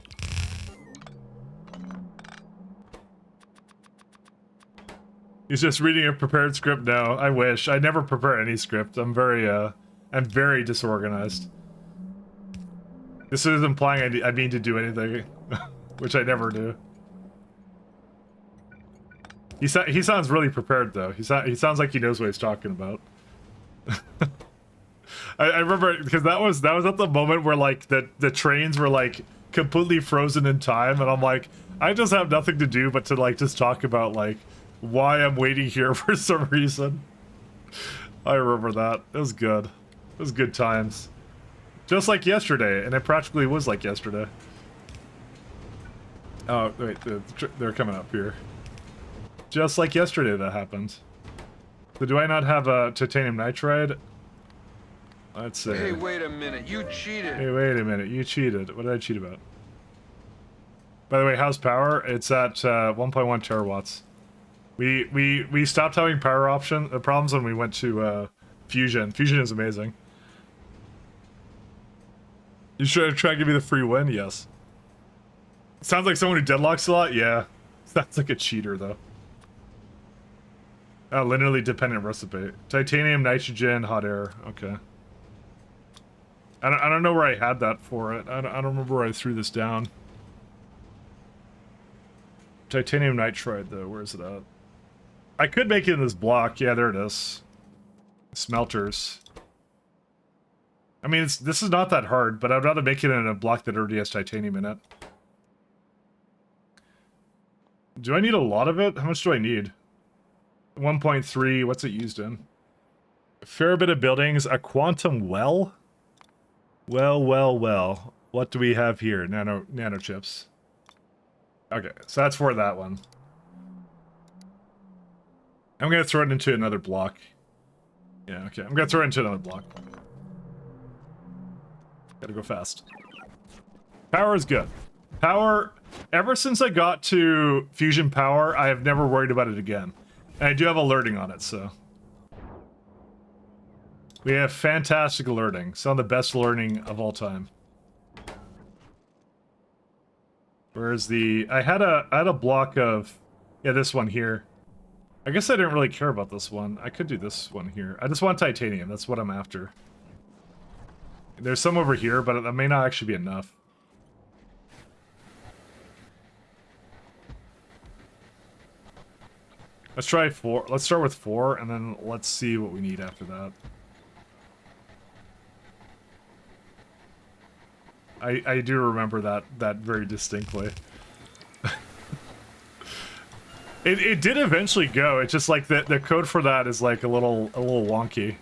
He's just reading a prepared script now. I wish. I never prepare any script. I'm very disorganized. This is implying I mean to do anything, which I never do. He sounds really prepared though. He sounds like he knows what he's talking about. I remember because that was at the moment where like the trains were like completely frozen in time, and I'm like, I just have nothing to do but to like just talk about like why I'm waiting here for some reason. I remember that. It was good. It was good times. Just like yesterday, and it practically was like yesterday. Oh, wait, they're coming up here. Just like yesterday that happened. So do I not have a titanium nitride? Let's see. Hey, wait a minute, you cheated. Hey, wait a minute, you cheated. What did I cheat about? By the way, how's power? It's at 1.1 terawatts. We stopped having power problems when we went to Fusion. Fusion is amazing. You should try to give me the free win? Yes. Sounds like someone who deadlocks a lot? Yeah. Sounds like a cheater, though. Linearly dependent recipe. Titanium, nitrogen, hot air. Okay. I don't know where I had that for it. I don't remember where I threw this down. Titanium nitride, though. Where is it at? I could make it in this block. Yeah, there it is. Smelters. I mean, this is not that hard, but I'd rather make it in a block that already has titanium in it. Do I need a lot of it? How much do I need? 1.3. What's it used in? A fair bit of buildings. A quantum well? Well. What do we have here? Nano chips. Okay, so that's for that one. I'm gonna throw it into another block. Yeah, okay. I'm gonna throw it into another block. Gotta go fast. Power is good. Power, ever since I got to fusion power, I have never worried about it again. And I do have alerting on it, so. We have fantastic alerting. Some of the best alerting of all time. Where's the... I had a block of... Yeah, this one here. I guess I didn't really care about this one. I could do this one here. I just want titanium. That's what I'm after. There's some over here, but that may not actually be enough. Let's try 4. Let's start with 4, and then let's see what we need after that. I do remember that very distinctly. It did eventually go. It's just like the code for that is like a little wonky.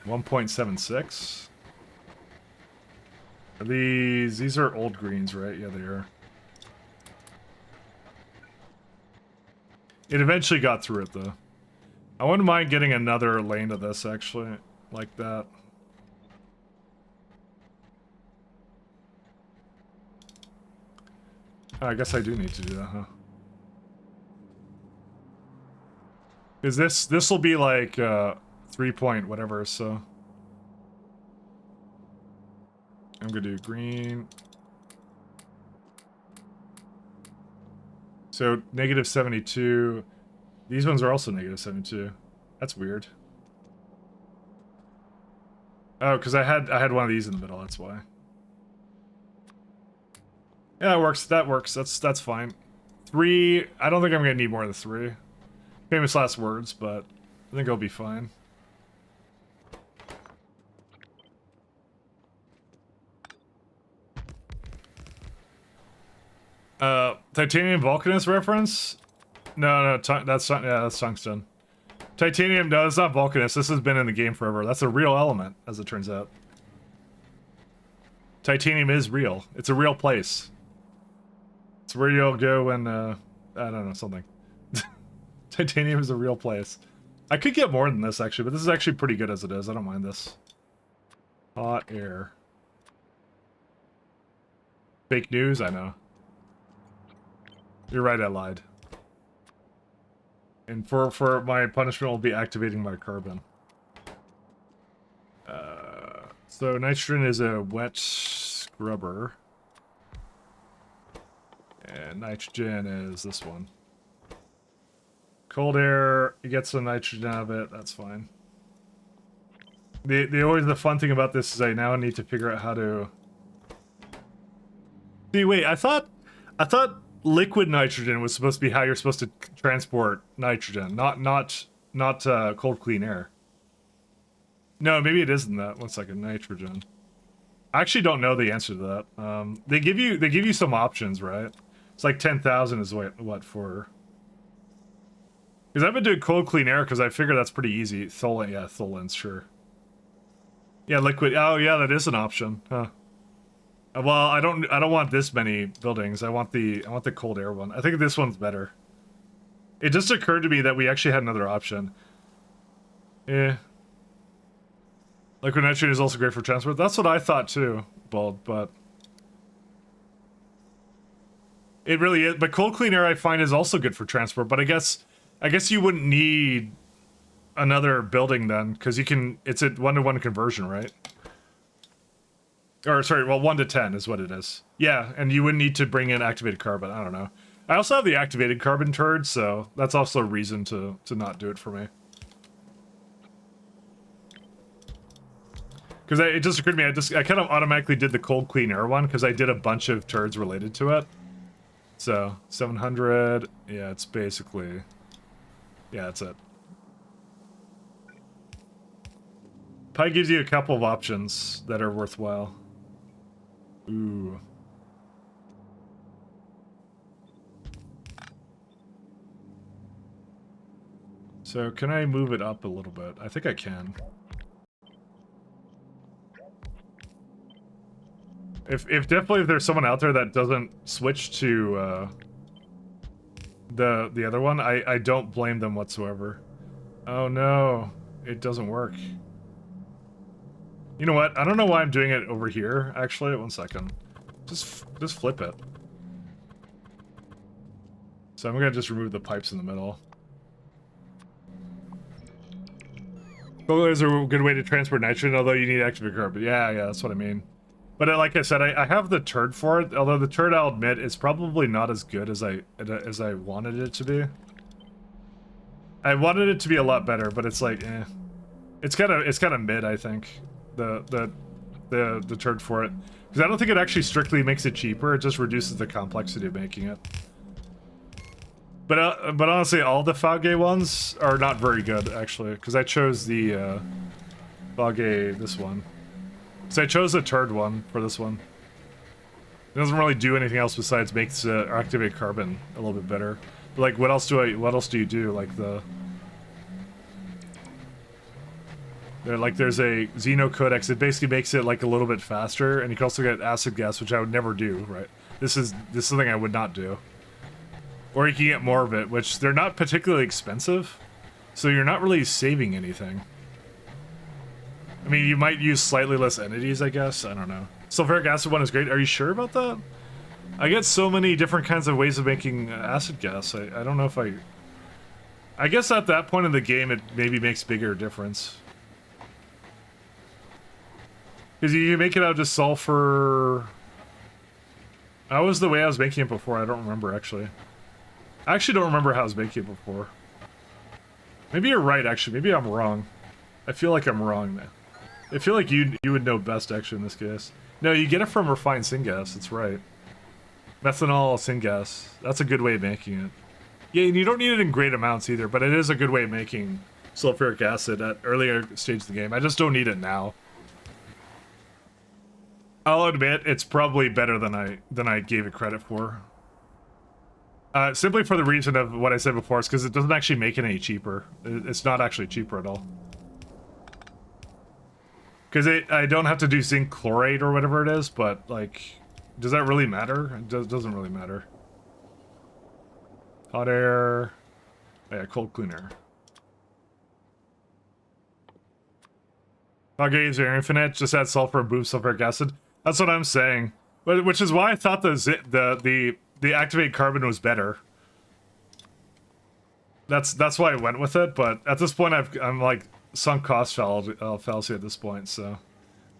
1.76. Are these are old greens, right? Yeah, they are. It eventually got through it though. I wouldn't mind getting another lane to this actually, like that. Oh, I guess I do need to do that, huh? Because this will be like 3 point whatever, so I'm gonna do green. So negative 72. These ones are also negative 72. That's weird. Oh, because I had one of these in the middle. That's why. Yeah, that works. That works. That's fine. 3. I don't think I'm gonna need more than 3. Famous last words, but I think I'll be fine. Titanium Vulcanus reference? No, that's tungsten. Titanium, no, it's not Vulcanus. This has been in the game forever. That's a real element, as it turns out. Titanium is real. It's a real place. It's where you'll go when, I don't know, something. Titanium is a real place. I could get more than this, actually, but this is actually pretty good as it is. I don't mind this. Hot air. Fake news? I know. You're right, I lied. And for my punishment, will be activating my carbon. So nitrogen is a wet scrubber. And nitrogen is this one. Cold air, you get some nitrogen out of it, that's fine. The fun thing about this is I now need to figure out how to... See, wait, I thought liquid nitrogen was supposed to be how you're supposed to transport nitrogen, not cold clean air. No, maybe it isn't that. 1 second, nitrogen. I actually don't know the answer to that. They give you some options, right? It's like 10,000 is what for? Because I've been doing cold clean air because I figure that's pretty easy. Tholin, yeah, Tholins, sure. Yeah, liquid. Oh yeah, that is an option, huh? Well, I don't want this many buildings. I want the cold air one. I think this one's better. It just occurred to me that we actually had another option. Yeah. Liquid nitrogen is also great for transport. That's what I thought too, Bald, but it really is. But cold clean air I find is also good for transport, but I guess you wouldn't need another building then, because you can, it's a 1-to-1 conversion, right? Or sorry, well, 1 to 10 is what it is. Yeah, and you wouldn't need to bring in activated carbon. I don't know. I also have the activated carbon turd, so that's also a reason to not do it for me. Because it just occurred to me, I kind of automatically did the cold clean air one because I did a bunch of turds related to it. So 700, yeah, it's basically, yeah, that's it. Probably gives you a couple of options that are worthwhile. Ooh. So can I move it up a little bit? I think I can. If definitely if there's someone out there that doesn't switch to the other one, I don't blame them whatsoever. Oh no, it doesn't work. You know what? I don't know why I'm doing it over here. Actually, 1 second. Just flip it. So I'm gonna just remove the pipes in the middle. Coolers are a good way to transport nitrogen, although you need activated carbon. Yeah, that's what I mean. But like I said, I have the turd for it. Although the turd, I'll admit, is probably not as good as I wanted it to be. I wanted it to be a lot better, but it's like, eh. It's kind of mid, I think. The turd for it, because I don't think it actually strictly makes it cheaper. It just reduces the complexity of making it. But honestly, all the Fauge ones are not very good actually, because I chose the Fauge this one. So I chose the turd one for this one. It doesn't really do anything else besides makes activate carbon a little bit better. But like, what else do you do? Like there's a Xeno Codex. It basically makes it like a little bit faster, and you can also get acid gas, which I would never do. Right? This is something I would not do. Or you can get more of it, which they're not particularly expensive, so you're not really saving anything. I mean, you might use slightly less entities, I guess. I don't know. Sulfuric acid one is great. Are you sure about that? I get so many different kinds of ways of making acid gas. I don't know if I guess at that point in the game, it maybe makes bigger difference. Because you make it out of just sulfur... How was the way I was making it before? I don't remember, actually. I actually don't remember how I was making it before. Maybe you're right, actually. Maybe I'm wrong. I feel like I'm wrong, man. I feel like you would know best, actually, in this case. No, you get it from refined syngas. That's right. Methanol syngas. That's a good way of making it. Yeah, and you don't need it in great amounts either, but it is a good way of making sulfuric acid at earlier stage of the game. I just don't need it now. I'll admit, it's probably better than I gave it credit for. Simply for the reason of what I said before, is because it doesn't actually make it any cheaper. It's not actually cheaper at all. Because I don't have to do zinc chlorate or whatever it is, but, like, does that really matter? It doesn't really matter. Hot air... Oh, yeah, cold clean air. Fauges are infinite, just add sulfur and boost sulfuric acid. That's what I'm saying. Which is why I thought the activated carbon was better. That's why I went with it, but at this point I'm like sunk cost fallacy at this point, so.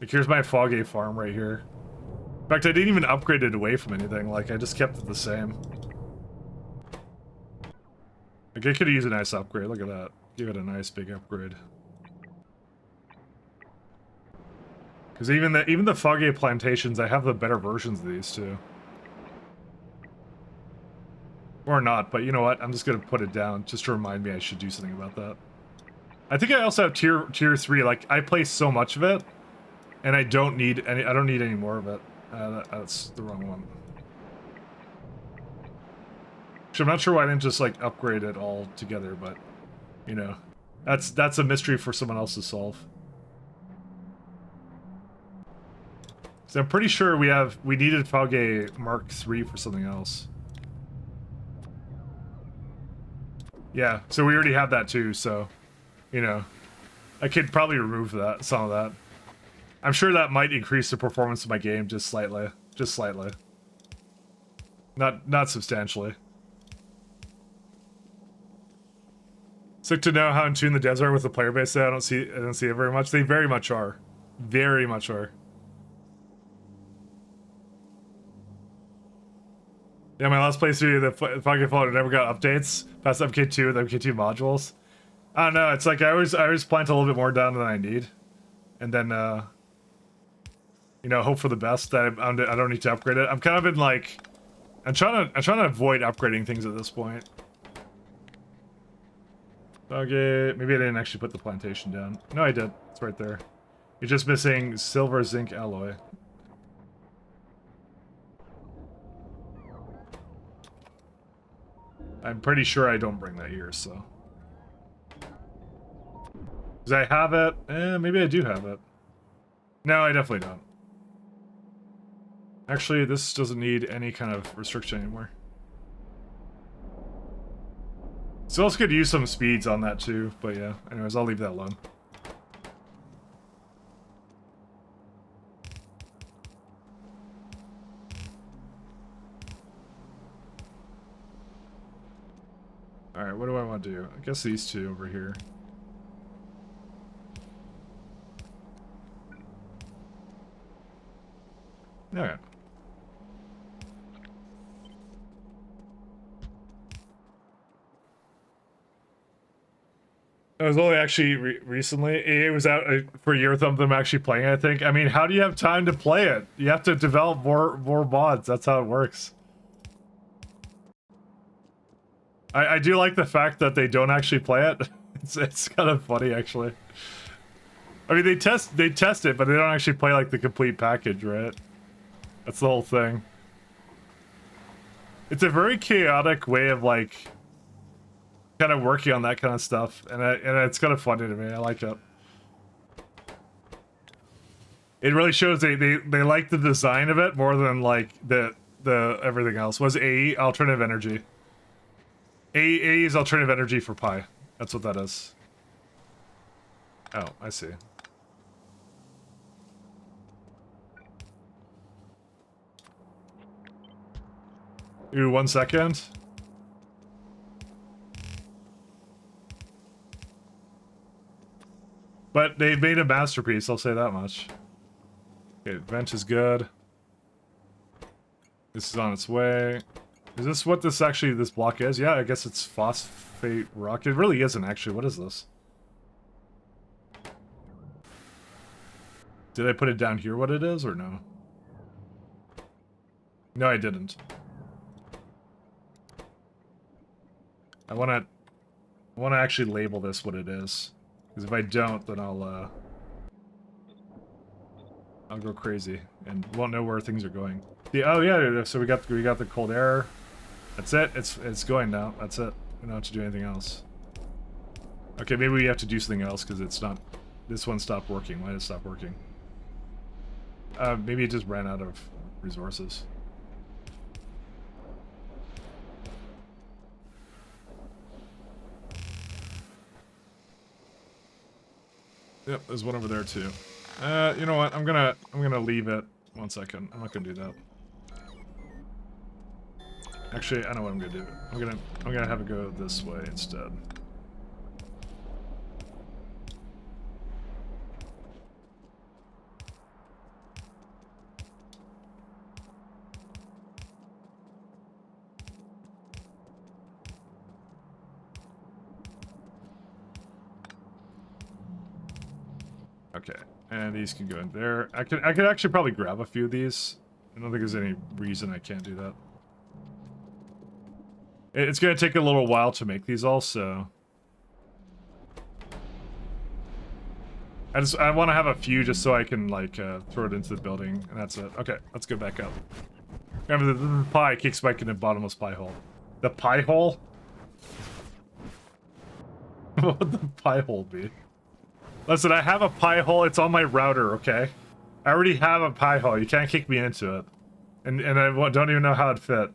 Like, here's my Fauge farm right here. In fact, I didn't even upgrade it away from anything, like I just kept it the same. Like, I could use a nice upgrade, look at that. Give it a nice big upgrade. Because even the Fauge plantations, I have the better versions of these too. Or not, but you know what? I'm just gonna put it down just to remind me I should do something about that. I think I also have tier 3. Like, I play so much of it, and I don't need any more of it. That's the wrong one. So I'm not sure why I didn't just like upgrade it all together, but you know, that's a mystery for someone else to solve. So I'm pretty sure we needed Fauge Mark III for something else. Yeah, so we already have that too, so, you know, I could probably remove some of that. I'm sure that might increase the performance of my game just slightly. Just slightly. Not substantially. Sick to know how in tune the devs are with the player base. I don't see it very much. They very much are. Very much are. Yeah, my last playthrough, the fucking phone never got updates past MK2 and MK2 modules. I don't know. It's like I always plant a little bit more down than I need, and then you know, hope for the best that I don't need to upgrade it. I'm kind of in like, I'm trying to avoid upgrading things at this point. Okay, maybe I didn't actually put the plantation down. No, I did. It's right there. You're just missing silver zinc alloy. I'm pretty sure I don't bring that here, so. Does I have it? Maybe I do have it. No, I definitely don't. Actually, this doesn't need any kind of restriction anymore. So also could use some speeds on that too, but yeah. Anyways, I'll leave that alone. Alright, what do I want to do? I guess these two over here. Okay. It was only actually recently. It was out for a year with them actually playing it, I think. I mean, how do you have time to play it? You have to develop more mods. That's how it works. I do like the fact that they don't actually play it. It's kind of funny, actually. I mean, they test it, but they don't actually play like the complete package, right? That's the whole thing. It's a very chaotic way of like kind of working on that kind of stuff, and it's kind of funny to me. I like it. It really shows they like the design of it more than like the everything else. Was AE alternative energy? AE is alternative energy for pi. That's what that is. Oh, I see. Ooh, 1 second. But they made a masterpiece, I'll say that much. Okay, vent is good. This is on its way. Is this what this block is? Yeah, I guess it's phosphate rock. It really isn't, actually. What is this? Did I put it down here what it is, or no? No, I didn't. I wanna actually label this what it is. Because if I don't, then I'll go crazy and won't know where things are going. Oh yeah, so we got the cold air. That's it. It's going now. That's it. We don't have to do anything else. Okay, maybe we have to do something else because it's not. This one stopped working. Why did it stop working? Maybe it just ran out of resources. Yep, there's one over there too. You know what? I'm gonna leave it. 1 second. I'm not gonna do that. Actually, I know what I'm gonna do. I'm gonna have it go this way instead. Okay, and these can go in there. I could actually probably grab a few of these. I don't think there's any reason I can't do that. It's gonna take a little while to make these all, so I want to have a few just so I can like throw it into the building, and that's it. Okay, let's go back up. Remember the pie kicks back in the bottomless pie hole. The pie hole? What would the pie hole be? Listen, I have a pie hole. It's on my router, okay? I already have a pie hole. You can't kick me into it. And I don't even know how it fit.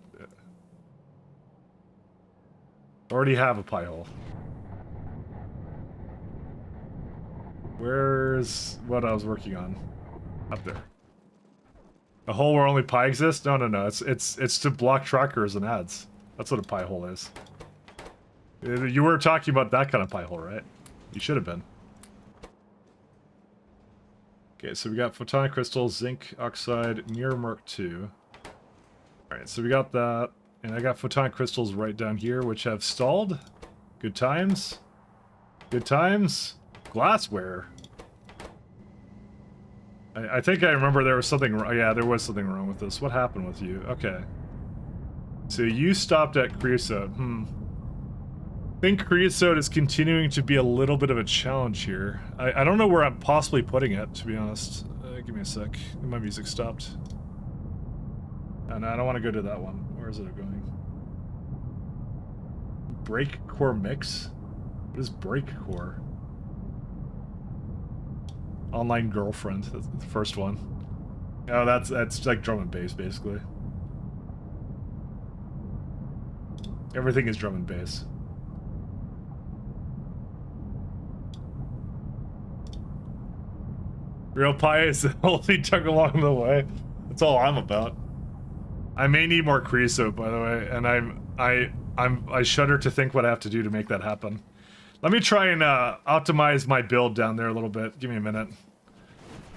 Already have a pie hole. Where's what I was working on? Up there. A hole where only pie exists? No. It's to block trackers and ads. That's what a pie hole is. You were talking about that kind of pie hole, right? You should have been. Okay, so we got photonic crystals, zinc oxide, near Mark II. Alright, so we got that. And I got photonic crystals right down here, which have stalled. Good times. Good times. Glassware. I think I remember there was something wrong. Yeah, there was something wrong with this. What happened with you? Okay. So you stopped at creosote. I think creosote is continuing to be a little bit of a challenge here. I don't know where I'm possibly putting it, to be honest. Give me a sec. My music stopped. And I don't want to go to that one. Where is it going? Break core mix? What is break core? Online girlfriend. That's the first one. Oh, that's like drum and bass, basically. Everything is drum and bass. Real pie is the only tug along the way. That's all I'm about. I may need more creosote, by the way, and I shudder to think what I have to do to make that happen. Let me try and optimize my build down there a little bit. Give me a minute.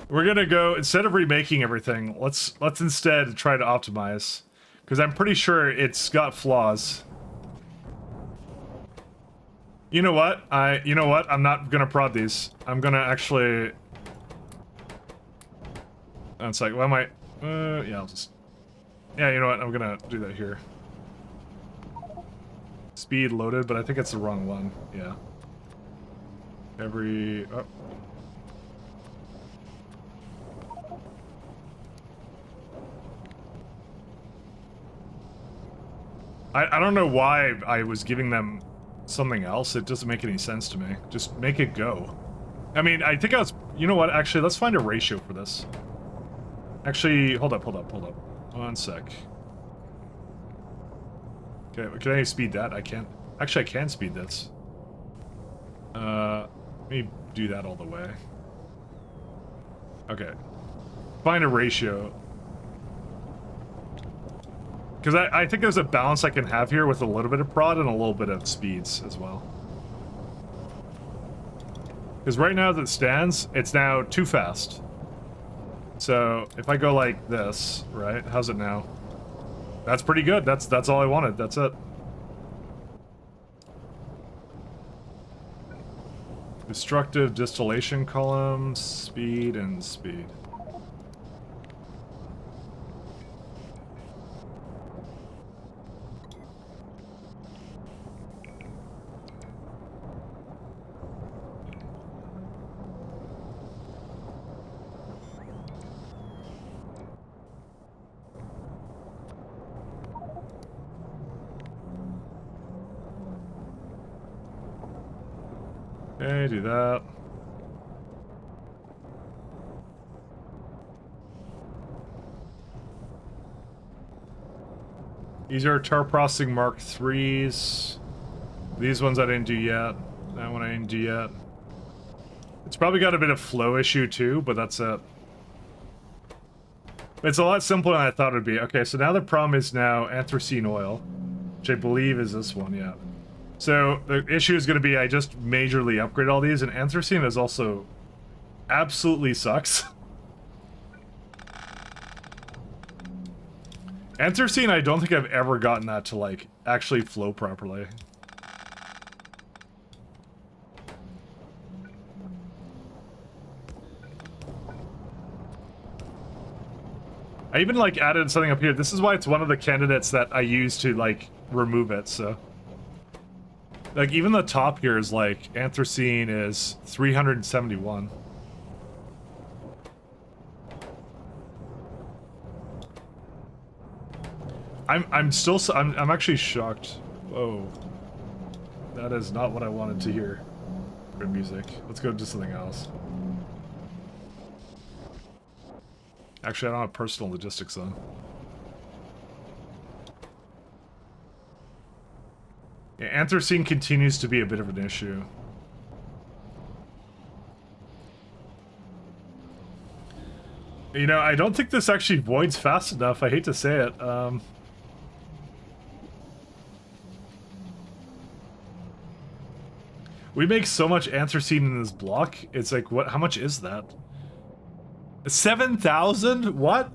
We're gonna go, instead of remaking everything, let's instead try to optimize, because I'm pretty sure it's got flaws. You know what? I'm not gonna prod these. I'm gonna actually. It's like, well, yeah, I'll just. Yeah, you know what? I'm gonna do that here. Speed loaded, but I think it's the wrong one. Yeah. Oh. I don't know why I was giving them something else. It doesn't make any sense to me. Just make it go. I mean, I think I was... You know what? Actually, let's find a ratio for this. Actually, hold up. 1 sec. Okay, can I speed that? I can't. Actually, I can speed this. Let me do that all the way. Okay. Find a ratio. Because I think there's a balance I can have here with a little bit of prod and a little bit of speeds as well. Because right now as it stands, it's now too fast. So if I go like this, right? How's it now? That's pretty good. That's all I wanted. That's it. Destructive distillation column, speed and speed. Okay, do that. These are tar processing Mark 3s. These ones I didn't do yet. That one I didn't do yet. It's probably got a bit of flow issue too, but that's it. It's a lot simpler than I thought it would be. Okay, so now the problem is now anthracene oil, which I believe is this one, yeah. So the issue is going to be I just majorly upgrade all these, and anthracene is also absolutely sucks. Anthracene, I don't think I've ever gotten that to like actually flow properly. I even like added something up here. This is why it's one of the candidates that I use to like remove it, so. Like, even the top here is, like, anthracene is 371. I'm actually shocked. Whoa. That is not what I wanted to hear for music. Let's go to something else. Actually, I don't have personal logistics, though. Yeah, anthracene continues to be a bit of an issue. You know, I don't think this actually voids fast enough. I hate to say it. We make so much anthracene in this block. It's like, what? How much is that? 7,000? What?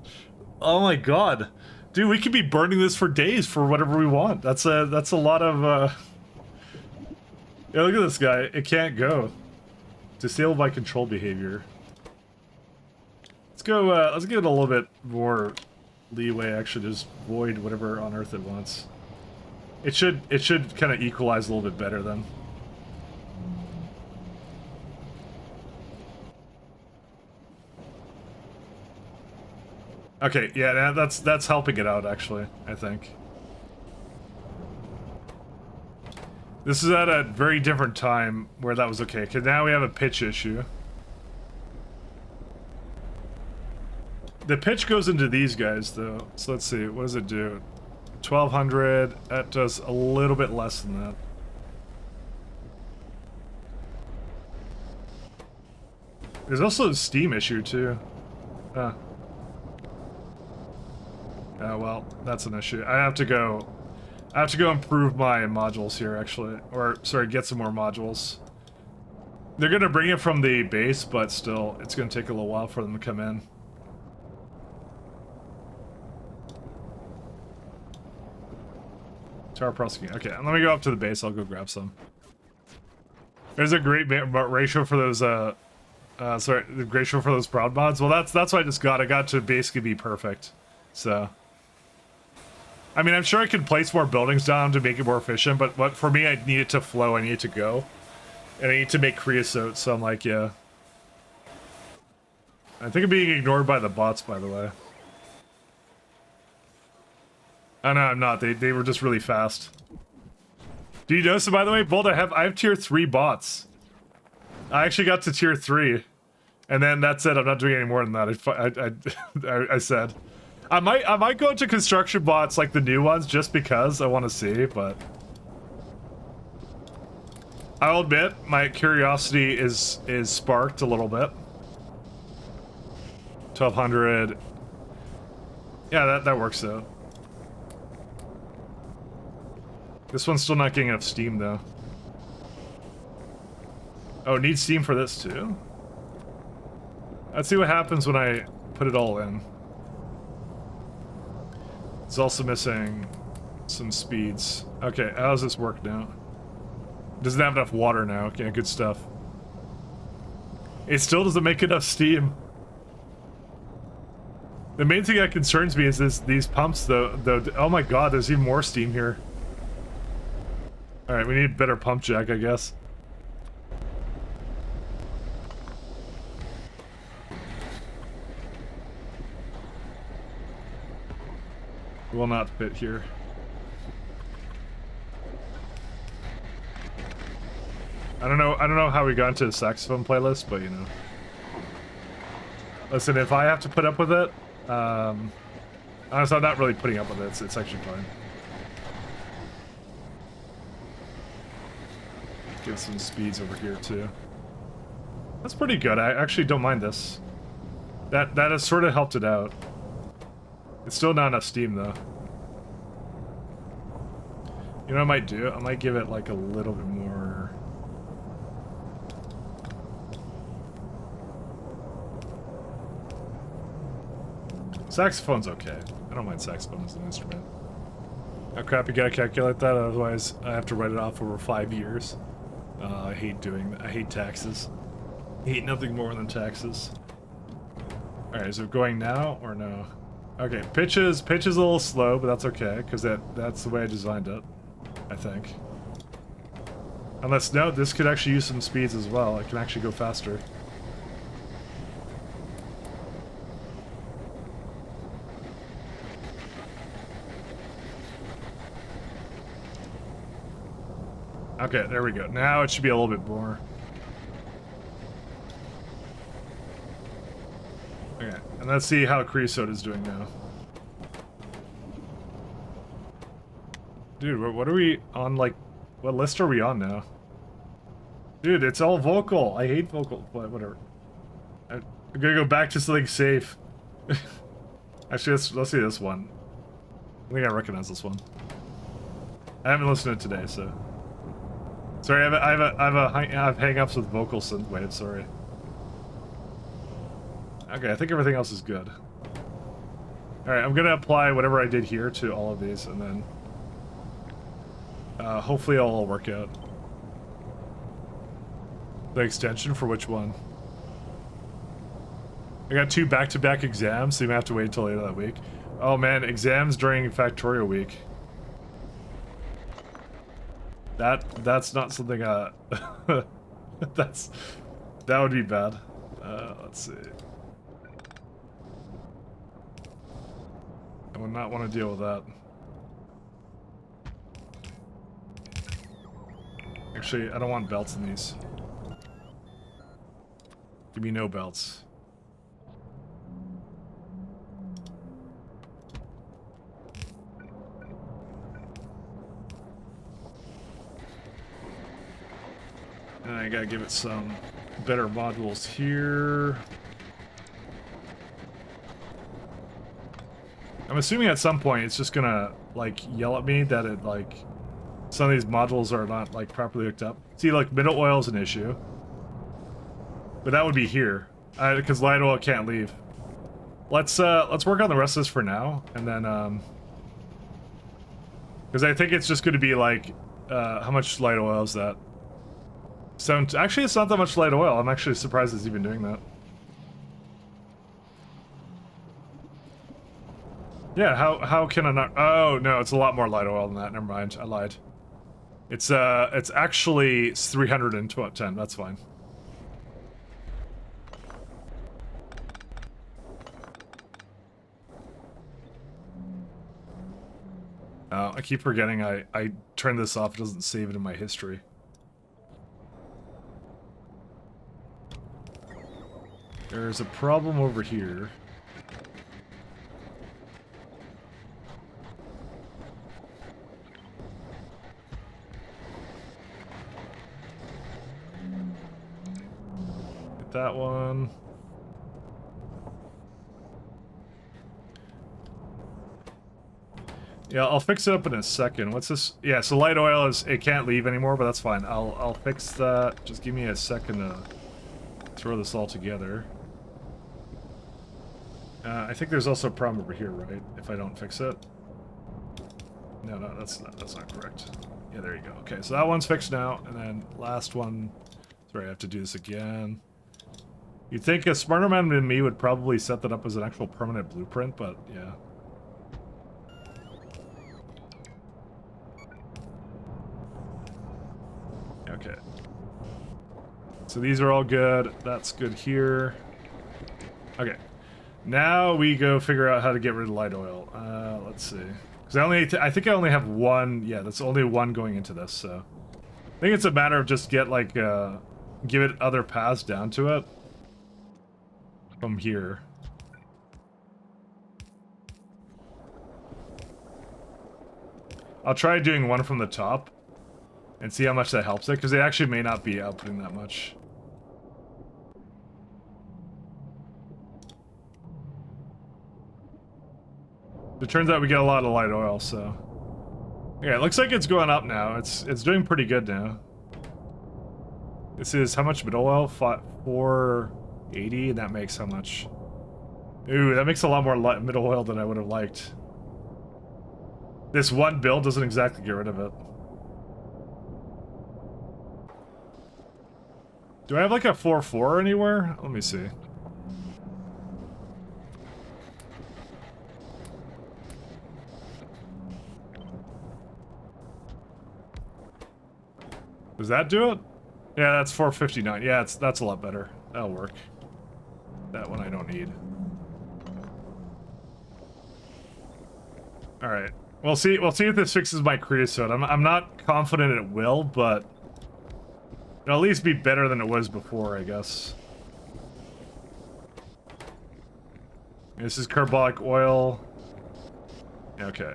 Oh my god. Dude, we could be burning this for days for whatever we want. That's a lot of yeah, look at this guy. It can't go. Disabled by control behavior. Let's go let's give it a little bit more leeway, actually just void whatever on earth it wants. It should kind of equalize a little bit better then. Okay, yeah, that's helping it out actually, I think. This is at a very different time where that was okay, because now we have a pitch issue. The pitch goes into these guys though, so let's see, what does it do? 1200, that does a little bit less than that. There's also a steam issue too. Oh well, that's an issue. I have to go improve my modules here actually, or sorry, get some more modules. They're gonna bring it from the base, but still, it's gonna take a little while for them to come in. Tower prosecuting. Okay, let me go up to the base. I'll go grab some. There's a great ratio for those. Sorry, the ratio for those proud mods. Well, that's what I just got. I got to basically be perfect. So, I mean, I'm sure I could place more buildings down to make it more efficient, but for me, I need it to flow. I need it to go, and I need to make creosote. So I'm like, yeah. I think I'm being ignored by the bots, by the way. Oh no, I'm not. They were just really fast. Do you notice it, by the way, Bolt? I have tier 3 bots. I actually got to tier 3, and then that's it. I'm not doing any more than that. I said, I might go into construction bots like the new ones just because I want to see, but I'll admit my curiosity is sparked a little bit. 1200. Yeah, that works out. This one's still not getting enough steam, though. Oh, it needs steam for this, too? Let's see what happens when I put it all in. It's also missing some speeds. Okay, how does this work now? Doesn't have enough water now. Okay, good stuff. It still doesn't make enough steam. The main thing that concerns me is these pumps, though. Oh my god, there's even more steam here. Alright, we need better pump jack, I guess. Will not fit here. I don't know how we got into the saxophone playlist, but you know. Listen, if I have to put up with it, honestly, I'm not really putting up with it. It's actually fine. Get some speeds over here too. That's pretty good. I actually don't mind this. That has sort of helped it out. It's still not enough steam though. You know what I might do? I might give it like a little bit more. Saxophone's okay. I don't mind saxophone as an instrument. Oh crap, you gotta calculate that, otherwise I have to write it off over 5 years. I hate doing that. I hate taxes. I hate nothing more than taxes. Alright, is it going now or no? Okay, pitch is a little slow, but that's okay, because that's the way I designed it, I think. Unless, no, this could actually use some speeds as well. It can actually go faster. Okay, there we go. Now it should be a little bit more. Okay, and let's see how creosote is doing now. Dude, what are we on, like, what list are we on now? Dude, it's all vocal. I hate vocal, but whatever. I'm gonna go back to something safe. Actually, let's see this one. I think I recognize this one. I haven't listened to it today, so. Sorry, I have hang-ups with vocal synthwave, sorry. Okay, I think everything else is good. Alright, I'm gonna apply whatever I did here to all of these, and then... hopefully it'll all work out. The extension for which one? I got 2 back-to-back exams, so you might have to wait until later that week. Oh man, exams during Factorio week. That's not something, that would be bad. Let's see. I would not want to deal with that. Actually, I don't want belts in these. Give me no belts. And I gotta give it some better modules here. I'm assuming at some point it's just gonna, like, yell at me that it, like, some of these modules are not, like, properly hooked up. See, like, middle oil is an issue. But that would be here. Because light oil can't leave. Let's work on the rest of this for now, and then, because I think it's just gonna be, like, how much light oil is that? So, actually, it's not that much light oil. I'm actually surprised it's even doing that. Yeah, how can I not... Oh, no, it's a lot more light oil than that. Never mind, I lied. It's actually 310. That's fine. I keep forgetting I turned this off. It doesn't save it in my history. There's a problem over here. Get that one. Yeah, I'll fix it up in a second. What's this? Yeah, so light oil is, it can't leave anymore, but that's fine. I'll fix that. Just give me a second to throw this all together. I think there's also a problem over here, right? If I don't fix it. No, that's not correct. Yeah, there you go. Okay, so that one's fixed now, and then last one. Sorry, I have to do this again. You'd think a smarter man than me would probably set that up as an actual permanent blueprint, but yeah. Okay. So these are all good. That's good here. Okay. Now we go figure out how to get rid of light oil. Let's see. Because I think I only have one. Yeah, that's only one going into this. So I think it's a matter of just get like give it other paths down to it from here. I'll try doing one from the top and see how much that helps it, because they actually may not be outputting that much. It turns out we get a lot of light oil, so... Yeah, it looks like it's going up now. It's doing pretty good now. This is how much middle oil? 480, and that makes how much? Ooh, that makes a lot more middle oil than I would have liked. This one build doesn't exactly get rid of it. Do I have like a 4.4 anywhere? Let me see. Does that do it? Yeah, that's 459. Yeah, that's a lot better. That'll work. That one I don't need. All right. We'll see if this fixes my creosote. I'm not confident it will, but it'll at least be better than it was before, I guess. This is carbolic oil. Okay.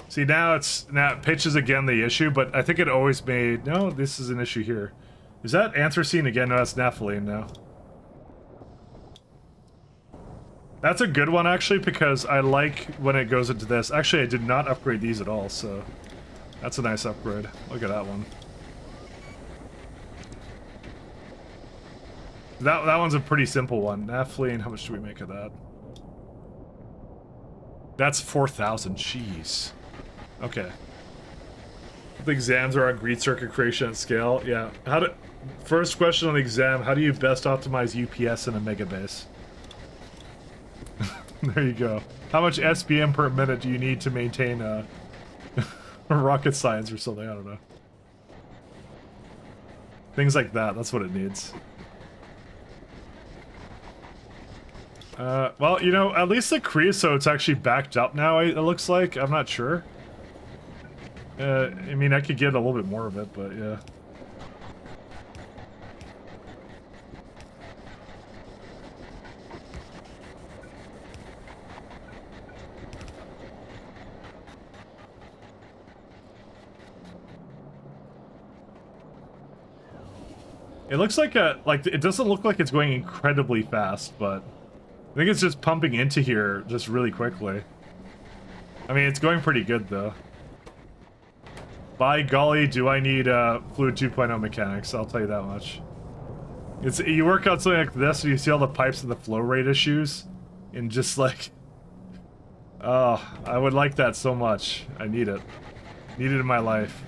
See, now pitch is again the issue, but I think it always made... No, this is an issue here. Is that anthracene again? No, that's naphthalene now. That's a good one, actually, because I like when it goes into this. Actually, I did not upgrade these at all, so... That's a nice upgrade. Look at that one. That one's a pretty simple one. Naphthalene, how much do we make of that? That's 4,000. Jeez. Okay. The exams are on greed circuit creation at scale. Yeah. First question on the exam: how do you best optimize UPS in a megabase? There you go. How much SPM per minute do you need to maintain rocket science or something? I don't know. Things like that. That's what it needs. Well, you know, at least the creosote's actually backed up now, it looks like. I'm not sure. I mean, I could get a little bit more of it, but yeah. It looks like it doesn't look like it's going incredibly fast, but I think it's just pumping into here just really quickly. I mean, it's going pretty good though. By golly, do I need Fluid 2.0 mechanics, I'll tell you that much. You work out something like this and you see all the pipes and the flow rate issues, and just like, oh, I would like that so much. I need it. Need it in my life.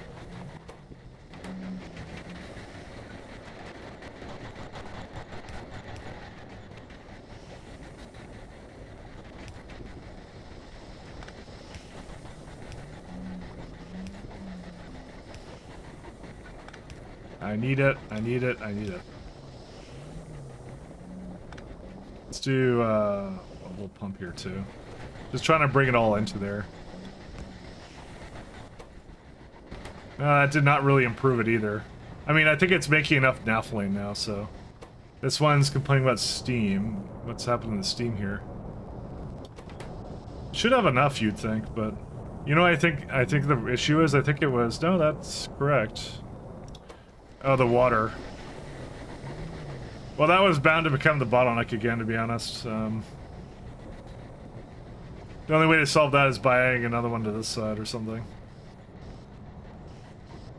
I need it, I need it, I need it. Let's do a little pump here too. Just trying to bring it all into there. That did not really improve it either. I mean, I think it's making enough naphthalene now, so. This one's complaining about steam. What's happening to steam here? Should have enough, you'd think, but you know, I think the issue is, I think it was, no, that's correct. Oh, the water. Well, that was bound to become the bottleneck again, to be honest. The only way to solve that is by adding another one to this side or something.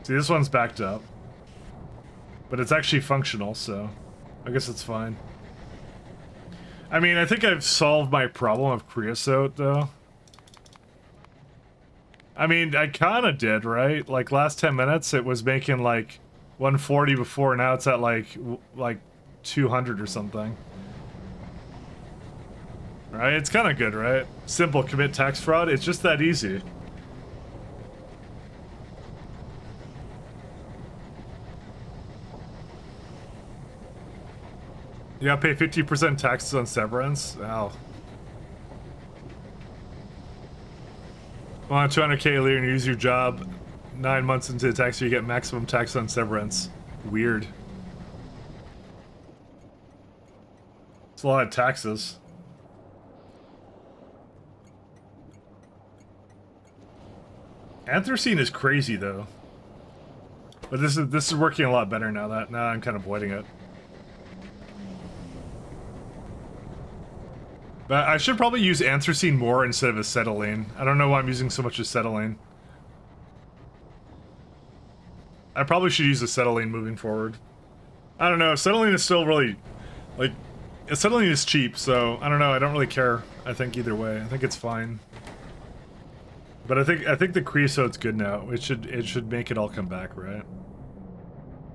See, this one's backed up. But it's actually functional, so I guess it's fine. I mean, I think I've solved my problem of creosote, though. I mean, I kinda did, right? Like, last 10 minutes, it was making, like, 140 before, now it's at like 200 or something. Right? It's kind of good, right? Simple, commit tax fraud. It's just that easy. You gotta pay 50% taxes on severance? Wow. Well, on 200K a year and you use your job 9 months into the tax year, you get maximum tax on severance. Weird. It's a lot of taxes. Anthracene is crazy though. But this is working a lot better now that I'm kind of avoiding it. But I should probably use anthracene more instead of acetylene. I don't know why I'm using so much acetylene. I probably should use acetylene moving forward. I don't know, acetylene is still really, like, acetylene is cheap, so I don't know, I don't really care, I think, either way. I think it's fine. But I think the creosote's good now. It should make it all come back, right?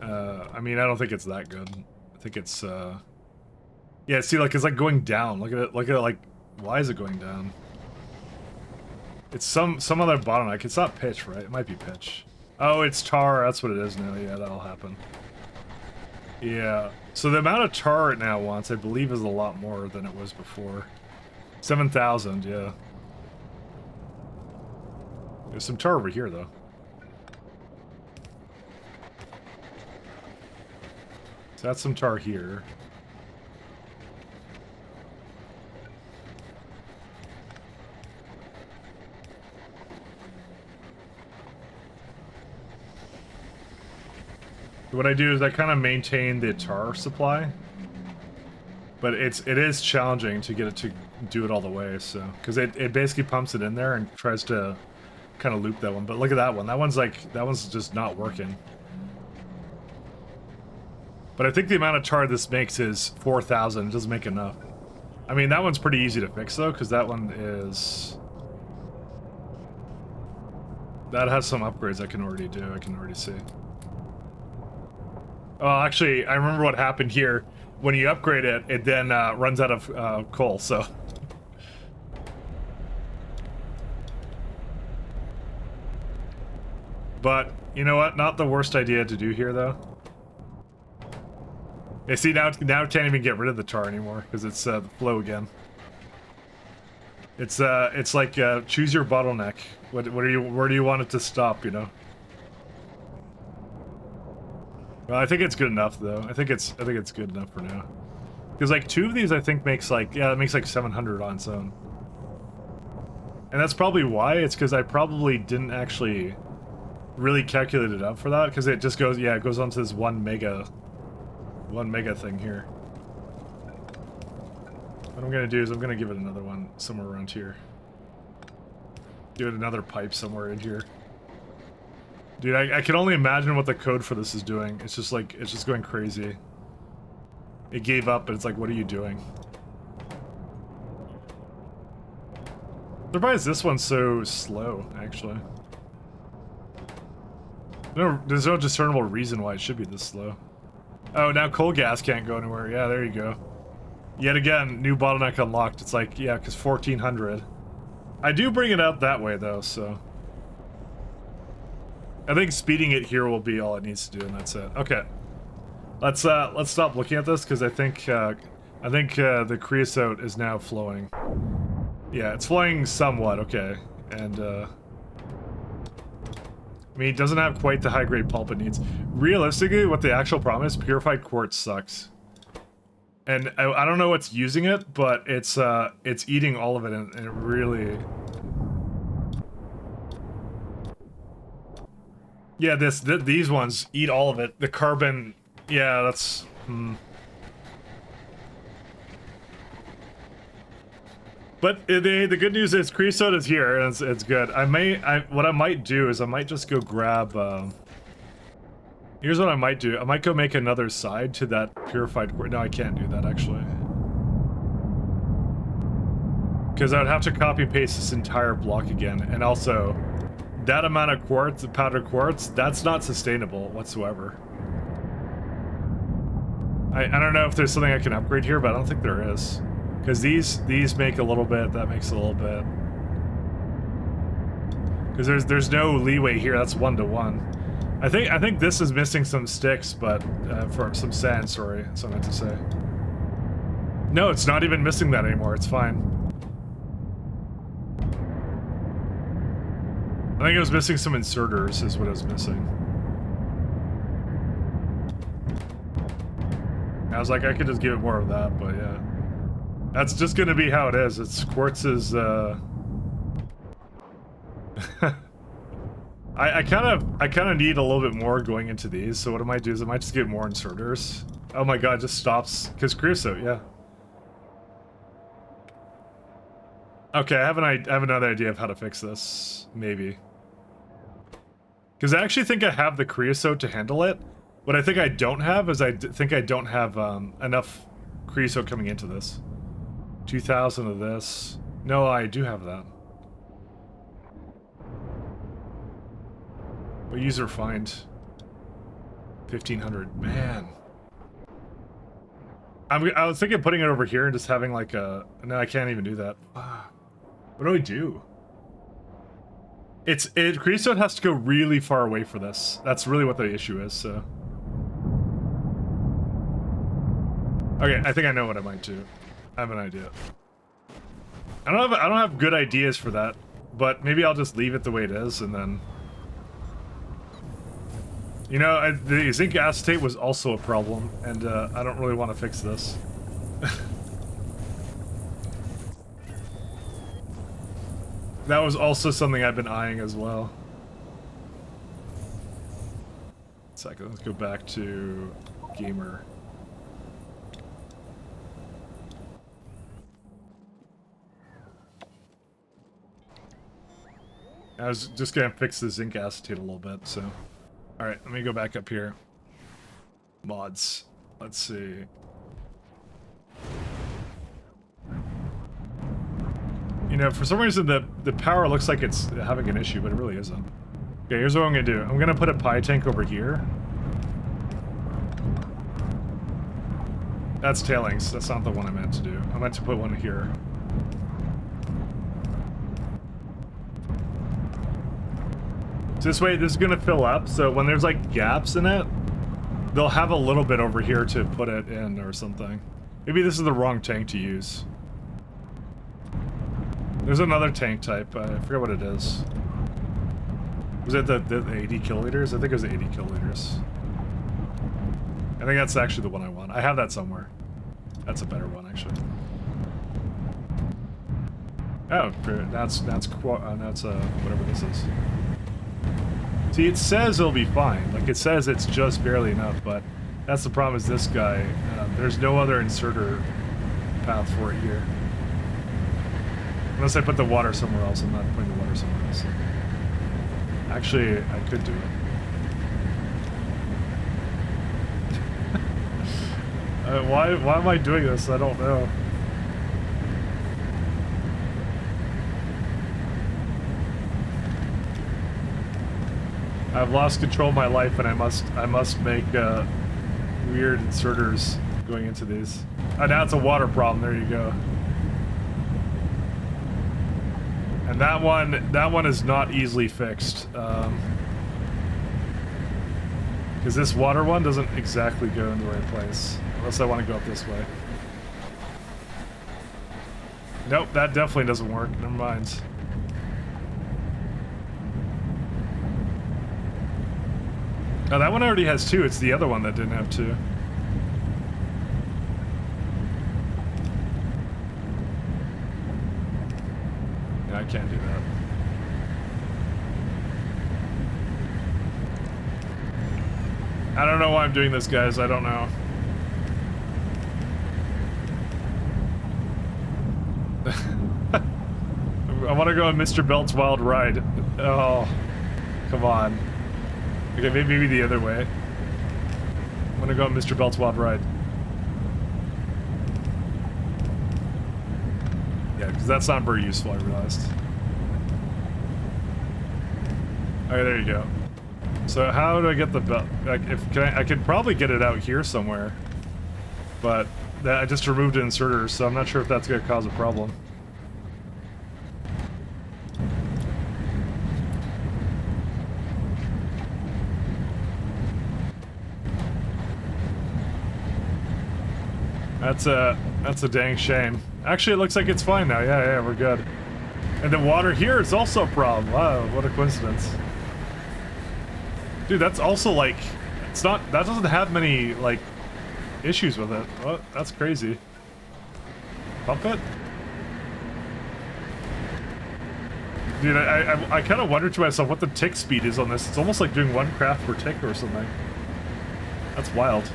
I mean, I don't think it's that good. I think it's, yeah, see, like, it's like going down. Look at it, like, why is it going down? It's some other bottleneck. It's not pitch, right? It might be pitch. Oh, it's tar. That's what it is now. Yeah, that'll happen. Yeah. So the amount of tar it now wants, I believe, is a lot more than it was before. 7,000, yeah. There's some tar over here, though. So that's some tar here. What I do is I kind of maintain the tar supply, but it is challenging to get it to do it all the way. So because it basically pumps it in there and tries to kind of loop that one. But look at that one. That one's just not working. But I think the amount of tar this makes is 4,000. It doesn't make enough. I mean, that one's pretty easy to fix, though, because that one is... That has some upgrades I can already do, I can already see. Oh, actually, I remember what happened here. When you upgrade it, it then runs out of coal, so... But, you know what? Not the worst idea to do here, though. Yeah, see, now it can't even get rid of the tar anymore, because it's the flow again. It's like, choose your bottleneck. Where do you want it to stop, you know? Well, I think it's good enough, though. I think it's good enough for now. Because, like, 2 of these, I think, makes, like, yeah, it makes, like, 700 on its own. And that's probably why. It's because I probably didn't actually really calculate it up for that, because it just goes, yeah, it goes on to this 1 mega thing here. What I'm gonna do is I'm gonna give it another one somewhere around here. Give it another pipe somewhere in here. Dude, I can only imagine what the code for this is doing. It's just like, it's just going crazy. It gave up, but it's like, what are you doing? Surprised this one's so slow, actually. No, there's no discernible reason why it should be this slow. Oh, now coal gas can't go anywhere. Yeah, there you go. Yet again, new bottleneck unlocked. It's like, yeah, because 1400. I do bring it up that way, though, so... I think speeding it here will be all it needs to do, and that's it. Okay. Let's stop looking at this, because I think the creosote is now flowing. Yeah, it's flowing somewhat, okay. And, I mean, it doesn't have quite the high-grade pulp it needs. Realistically, what the actual problem is, purified quartz sucks. And I don't know what's using it, but it's eating all of it, and it really... Yeah, these ones eat all of it. The carbon... Yeah, that's... But the good news is creosote is here, and it's good. What I might do is I might just go grab, here's what I might do. I might go make another side to that purified quartz. No, I can't do that, actually. Because I would have to copy paste this entire block again, and also, that amount of quartz, powdered quartz, that's not sustainable whatsoever. I don't know if there's something I can upgrade here, but I don't think there is. Because these make a little bit, that makes a little bit. Because there's no leeway here, that's 1-to-1. I think this is missing some sticks, but for some sand, sorry, that's what I meant to say. No, it's not even missing that anymore, it's fine. I think it was missing some inserters is what it was missing. I was like, I could just give it more of that, but yeah. That's just gonna be how it is. It's quartz's, I kind of need a little bit more going into these, so what I might do is I might just get more inserters. Oh my god, it just stops, because creosote, yeah. Okay, I have another idea of how to fix this, maybe. Because I actually think I have the creosote to handle it. What I think I don't have is I think I don't have enough creosote coming into this. 2,000 of this. No, I do have that. What user find? 1,500. Man. I was thinking of putting it over here and just having like a... No, I can't even do that. What do we do? Creosote has to go really far away for this. That's really what the issue is, so... Okay, I think I know what I might do. I have an idea. I don't have good ideas for that, but maybe I'll just leave it the way it is, and then... You know, the zinc acetate was also a problem, and I don't really want to fix this. That was also something I've been eyeing as well. Second, let's go back to gamer. I was just gonna fix the zinc acetate a little bit, so... Alright, let me go back up here. Mods. Let's see. You know, for some reason the power looks like it's having an issue, but it really isn't. Okay, here's what I'm gonna do. I'm gonna put a pie tank over here. That's tailings. That's not the one I meant to do. I meant to put one here. So this way, this is gonna fill up, so when there's like gaps in it, they'll have a little bit over here to put it in or something. Maybe this is the wrong tank to use. There's another tank type, I forget what it is. Was it the 80 kiloliters? I think it was 80 kiloliters. I think that's actually the one I want. I have that somewhere. That's a better one, actually. Oh, that's whatever this is. See, it says it'll be fine. Like, it says it's just barely enough, but that's the problem is this guy. There's no other inserter path for it here. Unless I put the water somewhere else. I'm not putting the water somewhere else. Actually, I could do it. Why am I doing this? I don't know. I've lost control of my life, and I must make weird inserters going into these. Oh, now it's a water problem. There you go. And that one is not easily fixed. Because this water one doesn't exactly go in the right place. Unless I want to go up this way. Nope, that definitely doesn't work. Never mind. Oh, that one already has two. It's the other one that didn't have two. Yeah, I can't do that. I don't know why I'm doing this, guys. I don't know. I want to go on Mr. Belt's Wild Ride. Oh, come on. Okay, maybe the other way. I'm gonna go on Mr. Belt's Wild Ride. Yeah, because that's not very useful, I realized. Okay, there you go. So how do I get the belt? Like, I could probably get it out here somewhere, but I just removed an inserter, so I'm not sure if that's gonna cause a problem. That's a dang shame. Actually, it looks like it's fine now. Yeah, we're good. And the water here is also a problem. Wow, what a coincidence. Dude, that's also like, that doesn't have many like issues with it. Oh, that's crazy. Pump it? Dude, I kind of wondered to myself what the tick speed is on this. It's almost like doing 1 craft per tick or something. That's wild.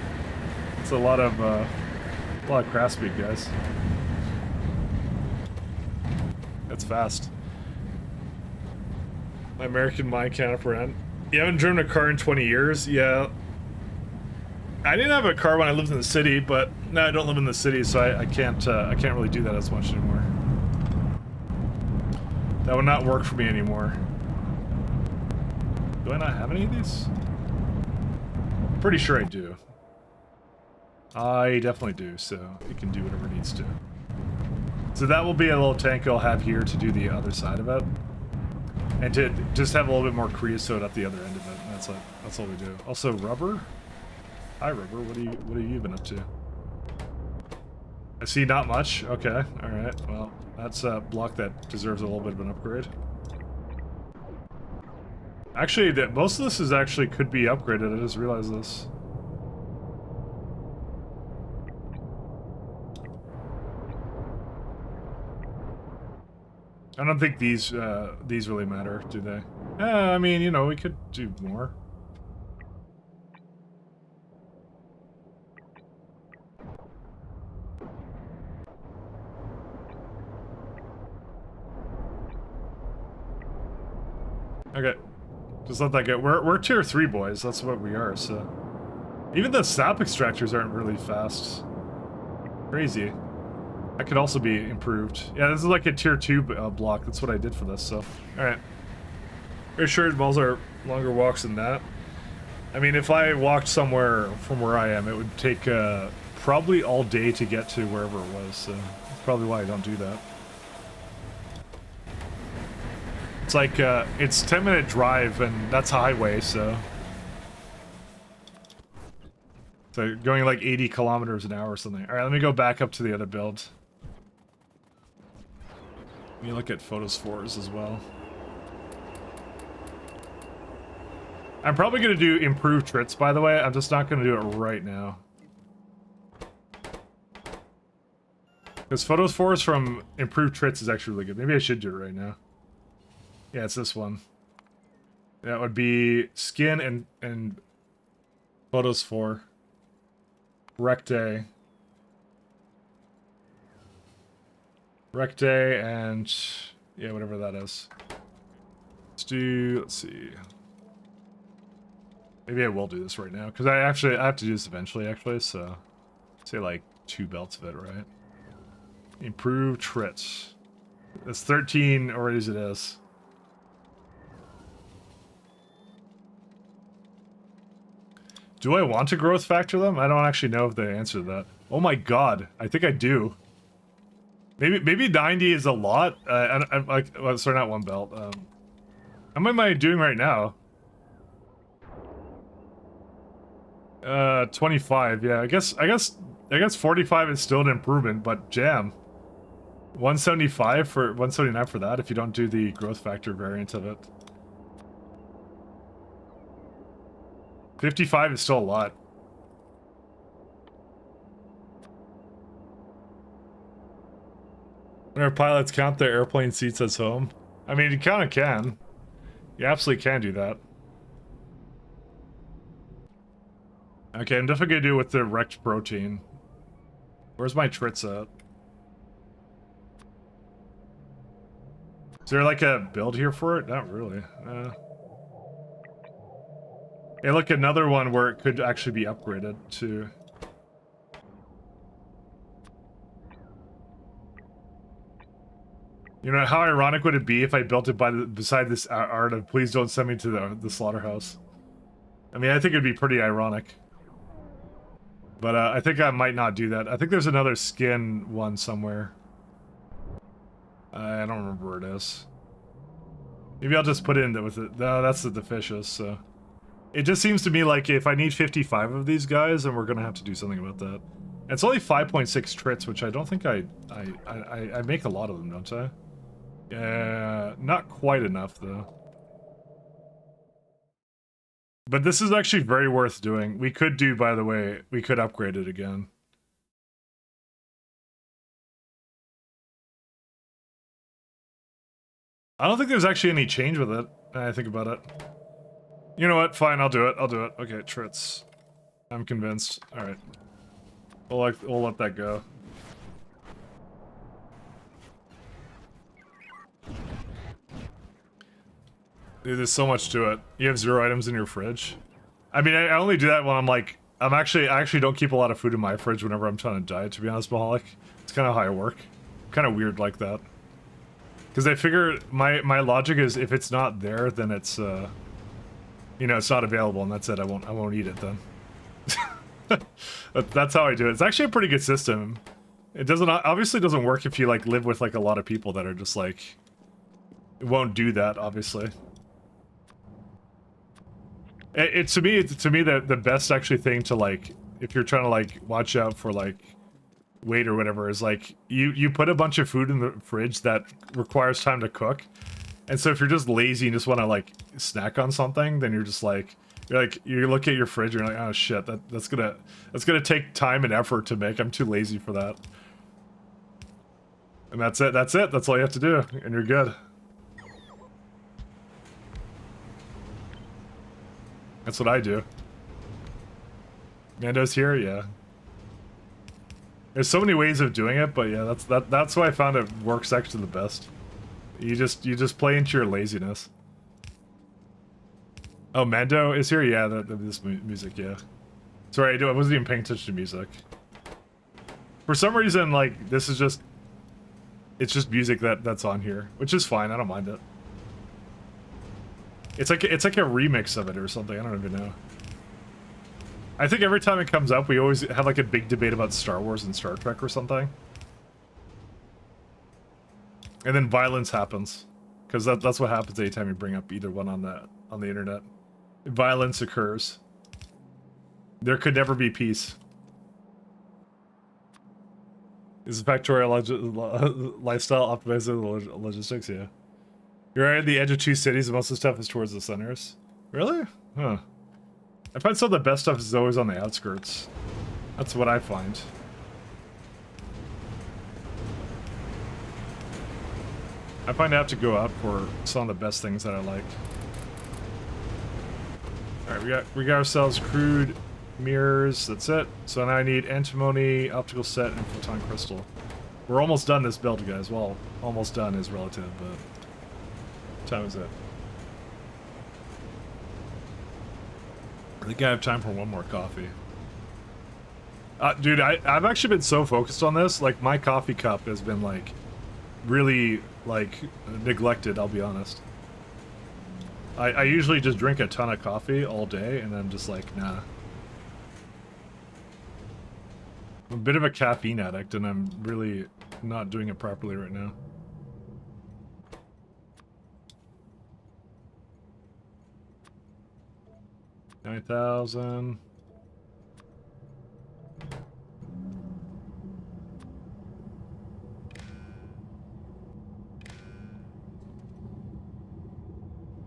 It's a lot of craft speed, guys. That's fast. My American mind can't rent. You haven't driven a car in 20 years? Yeah. I didn't have a car when I lived in the city, but now I don't live in the city, so I can't really do that as much anymore. That would not work for me anymore. Do I not have any of these? Pretty sure I do. I definitely do, so it can do whatever it needs to. So that will be a little tank I'll have here to do the other side of it. And to just have a little bit more creosote at the other end of it. That's all we do. Also, rubber? Hi, rubber. What have you been up to? I see not much. Okay, alright. Well, that's a block that deserves a little bit of an upgrade. Actually, most of this is actually could be upgraded. I just realized this. I don't think these really matter, do they? I mean, you know, we could do more. Okay, just let that go. We're tier 3 boys. That's what we are. So, Even the sap extractors aren't really fast. Crazy. That could also be improved. Yeah, this is like a tier 2 block. That's what I did for this, so. Alright. Pretty sure malls are longer walks than that. I mean, if I walked somewhere from where I am, it would take probably all day to get to wherever it was, so that's probably why I don't do that. It's like, it's 10-minute drive, and that's highway, so... So going like 80 kilometers an hour or something. Alright, let me go back up to the other build. Let me look at photospores as well. I'm probably going to do improved trits, by the way. I'm just not going to do it right now. Because photospores from improved trits is actually really good. Maybe I should do it right now. Yeah, it's this one. That would be skin and photospore. Recte and yeah, whatever that is. Let's see. Maybe I will do this right now because I have to do this eventually actually, so say like 2 belts of it, right? Improve trits. That's 13 already as it is. Do I want to growth factor them? I don't actually know if they answer that. Oh my god, I think I do. Maybe 90 is a lot. I'm like, well, sorry, not 1 belt. How am I doing right now? 25. Yeah, I guess 45 is still an improvement, but jam. 175 for 179 for that if you don't do the growth factor variant of it. 55 is still a lot. When our pilots count their airplane seats as home. I mean, you kind of can. You absolutely can do that. Okay, I'm definitely gonna do it with the wrecked protein. Where's my trits at? Is there like a build here for it? Not really. Hey, look, another one where it could actually be upgraded to... You know, how ironic would it be if I built it beside this art of please don't send me to the slaughterhouse? I mean, I think it'd be pretty ironic. But I think I might not do that. I think there's another skin one somewhere. I don't remember where it is. Maybe I'll just put it in with it. No, that's the fishes, so... It just seems to me like if I need 55 of these guys, then we're gonna have to do something about that. It's only 5.6 trits, which I don't think I make a lot of them, don't I? Yeah, not quite enough though. But this is actually very worth doing. We could do, by the way, we could upgrade it again. I don't think there's actually any change with it, when I think about it. You know what? Fine, I'll do it. I'll do it. Okay, trits. I'm convinced. Alright. We'll let that go. Dude, there's so much to it. You have 0 items in your fridge. I mean, I only do that when I'm like... I actually don't keep a lot of food in my fridge whenever I'm trying to diet, to be honest, Mahalik. It's kind of how I work. Kind of weird like that. Because I figure my logic is if it's not there, then it's, you know, it's not available, and that's it. I won't eat it then. That's how I do it. It's actually a pretty good system. It doesn't obviously doesn't work if you like live with like a lot of people that are just like it won't do that. Obviously, to me the best actually thing to like if you're trying to like watch out for like weight or whatever is like you put a bunch of food in the fridge that requires time to cook. And so if you're just lazy and just want to like snack on something, then you're just like you look at your fridge and you're like, oh shit, that's gonna take time and effort to make. I'm too lazy for that. And that's it. That's all you have to do, and you're good. That's what I do. Mando's here, yeah. There's so many ways of doing it, but yeah, that's why I found it works actually the best. You just play into your laziness. Oh, Mando is here? Yeah, this music, yeah. Sorry, I wasn't even paying attention to music. For some reason, like, this is just... It's just music that's on here, which is fine. I don't mind it. It's like a remix of it or something. I don't even know. I think every time it comes up, we always have like a big debate about Star Wars and Star Trek or something. And then violence happens, because that's what happens anytime you bring up either one on the internet. Violence occurs. There could never be peace. Is Factorio lifestyle optimizing logistics? Yeah. You're right at the edge of two cities, and most of the stuff is towards the centers. Really? Huh. I find some of the best stuff is always on the outskirts. That's what I find. I find I have to go out for some of the best things that I like. Alright, we got ourselves crude mirrors, that's it. So now I need antimony, optical set, and photon crystal. We're almost done this build, guys. Well, almost done is relative, but... What time is it? I think I have time for one more coffee. Dude, I've actually been so focused on this, like, my coffee cup has been, like, really, like, neglected, I'll be honest. I usually just drink a ton of coffee all day, and then just like, nah. I'm a bit of a caffeine addict, and I'm really not doing it properly right now. $9,000.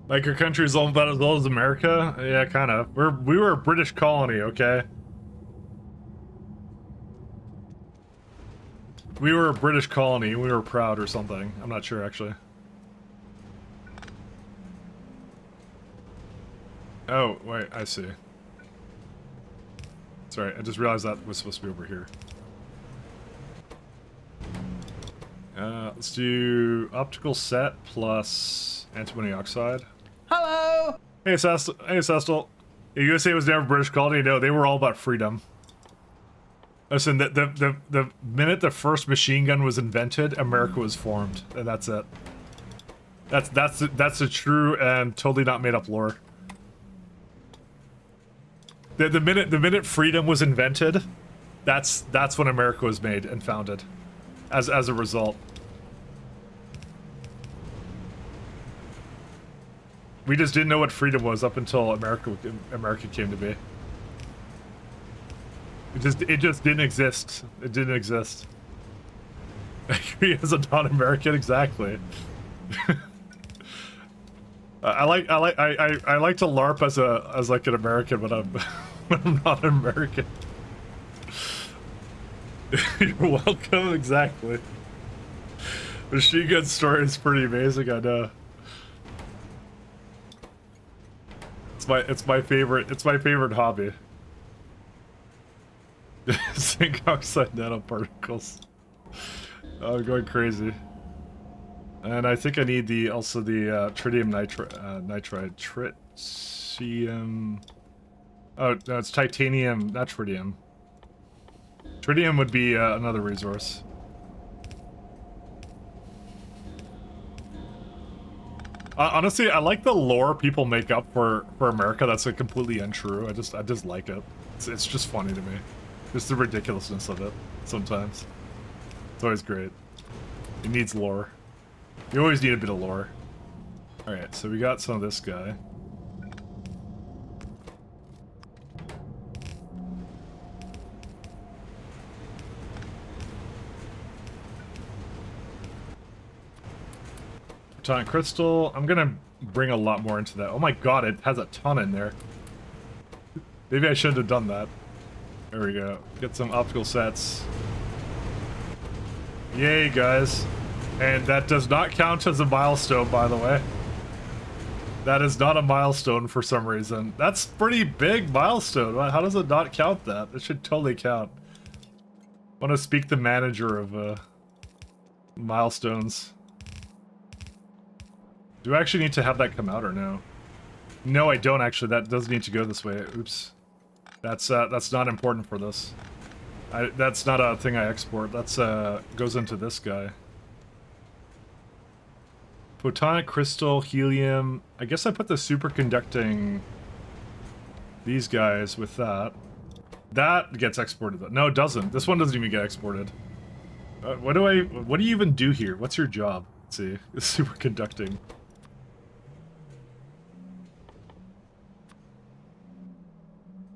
Like your country is all about as well as America? Yeah, kind of. We were a British colony, okay? We were a British colony, we were proud or something. I'm not sure, actually. Oh, wait, I see. Sorry, I just realized that was supposed to be over here. Let's do optical set plus antimony oxide. Hello! Hey, Sestel. You gonna say it was never a British colony? No, they were all about freedom. Listen, the minute the first machine gun was invented, America was formed, and that's it. That's a true and totally not made up lore. The minute freedom was invented, that's when America was made and founded, as a result. We just didn't know what freedom was up until America came to be. It just didn't exist. It didn't exist. As a non-American, exactly. I like to LARP as like an American, but I'm not an American. You're welcome, exactly. Machine gun story is pretty amazing, I know. It's my favorite hobby. Zinc oxide nanoparticles. Oh, I'm going crazy. And I think I need the tritium nitride. Tritium. Oh no, it's titanium, not tritium. Tritium would be another resource. Honestly, I like the lore people make up for America. That's like completely untrue. I just like it. It's just funny to me. Just the ridiculousness of it sometimes. It's always great. It needs lore. You always need a bit of lore. Alright, so we got some of this guy. Photon crystal. I'm gonna bring a lot more into that. Oh my god, it has a ton in there. Maybe I shouldn't have done that. There we go. Get some optical sets. Yay, guys. And that does not count as a milestone, by the way. That is not a milestone for some reason. That's pretty big milestone. How does it not count that? It should totally count. I want to speak the manager of milestones. Do I actually need to have that come out or no? No, I don't actually. That does need to go this way. Oops. That's not important for this. That's not a thing I export. That's goes into this guy. Photonic crystal, helium. I guess I put the superconducting these guys with that. That gets exported. No, it doesn't. This one doesn't even get exported. What do you even do here? What's your job? Let's see. Superconducting.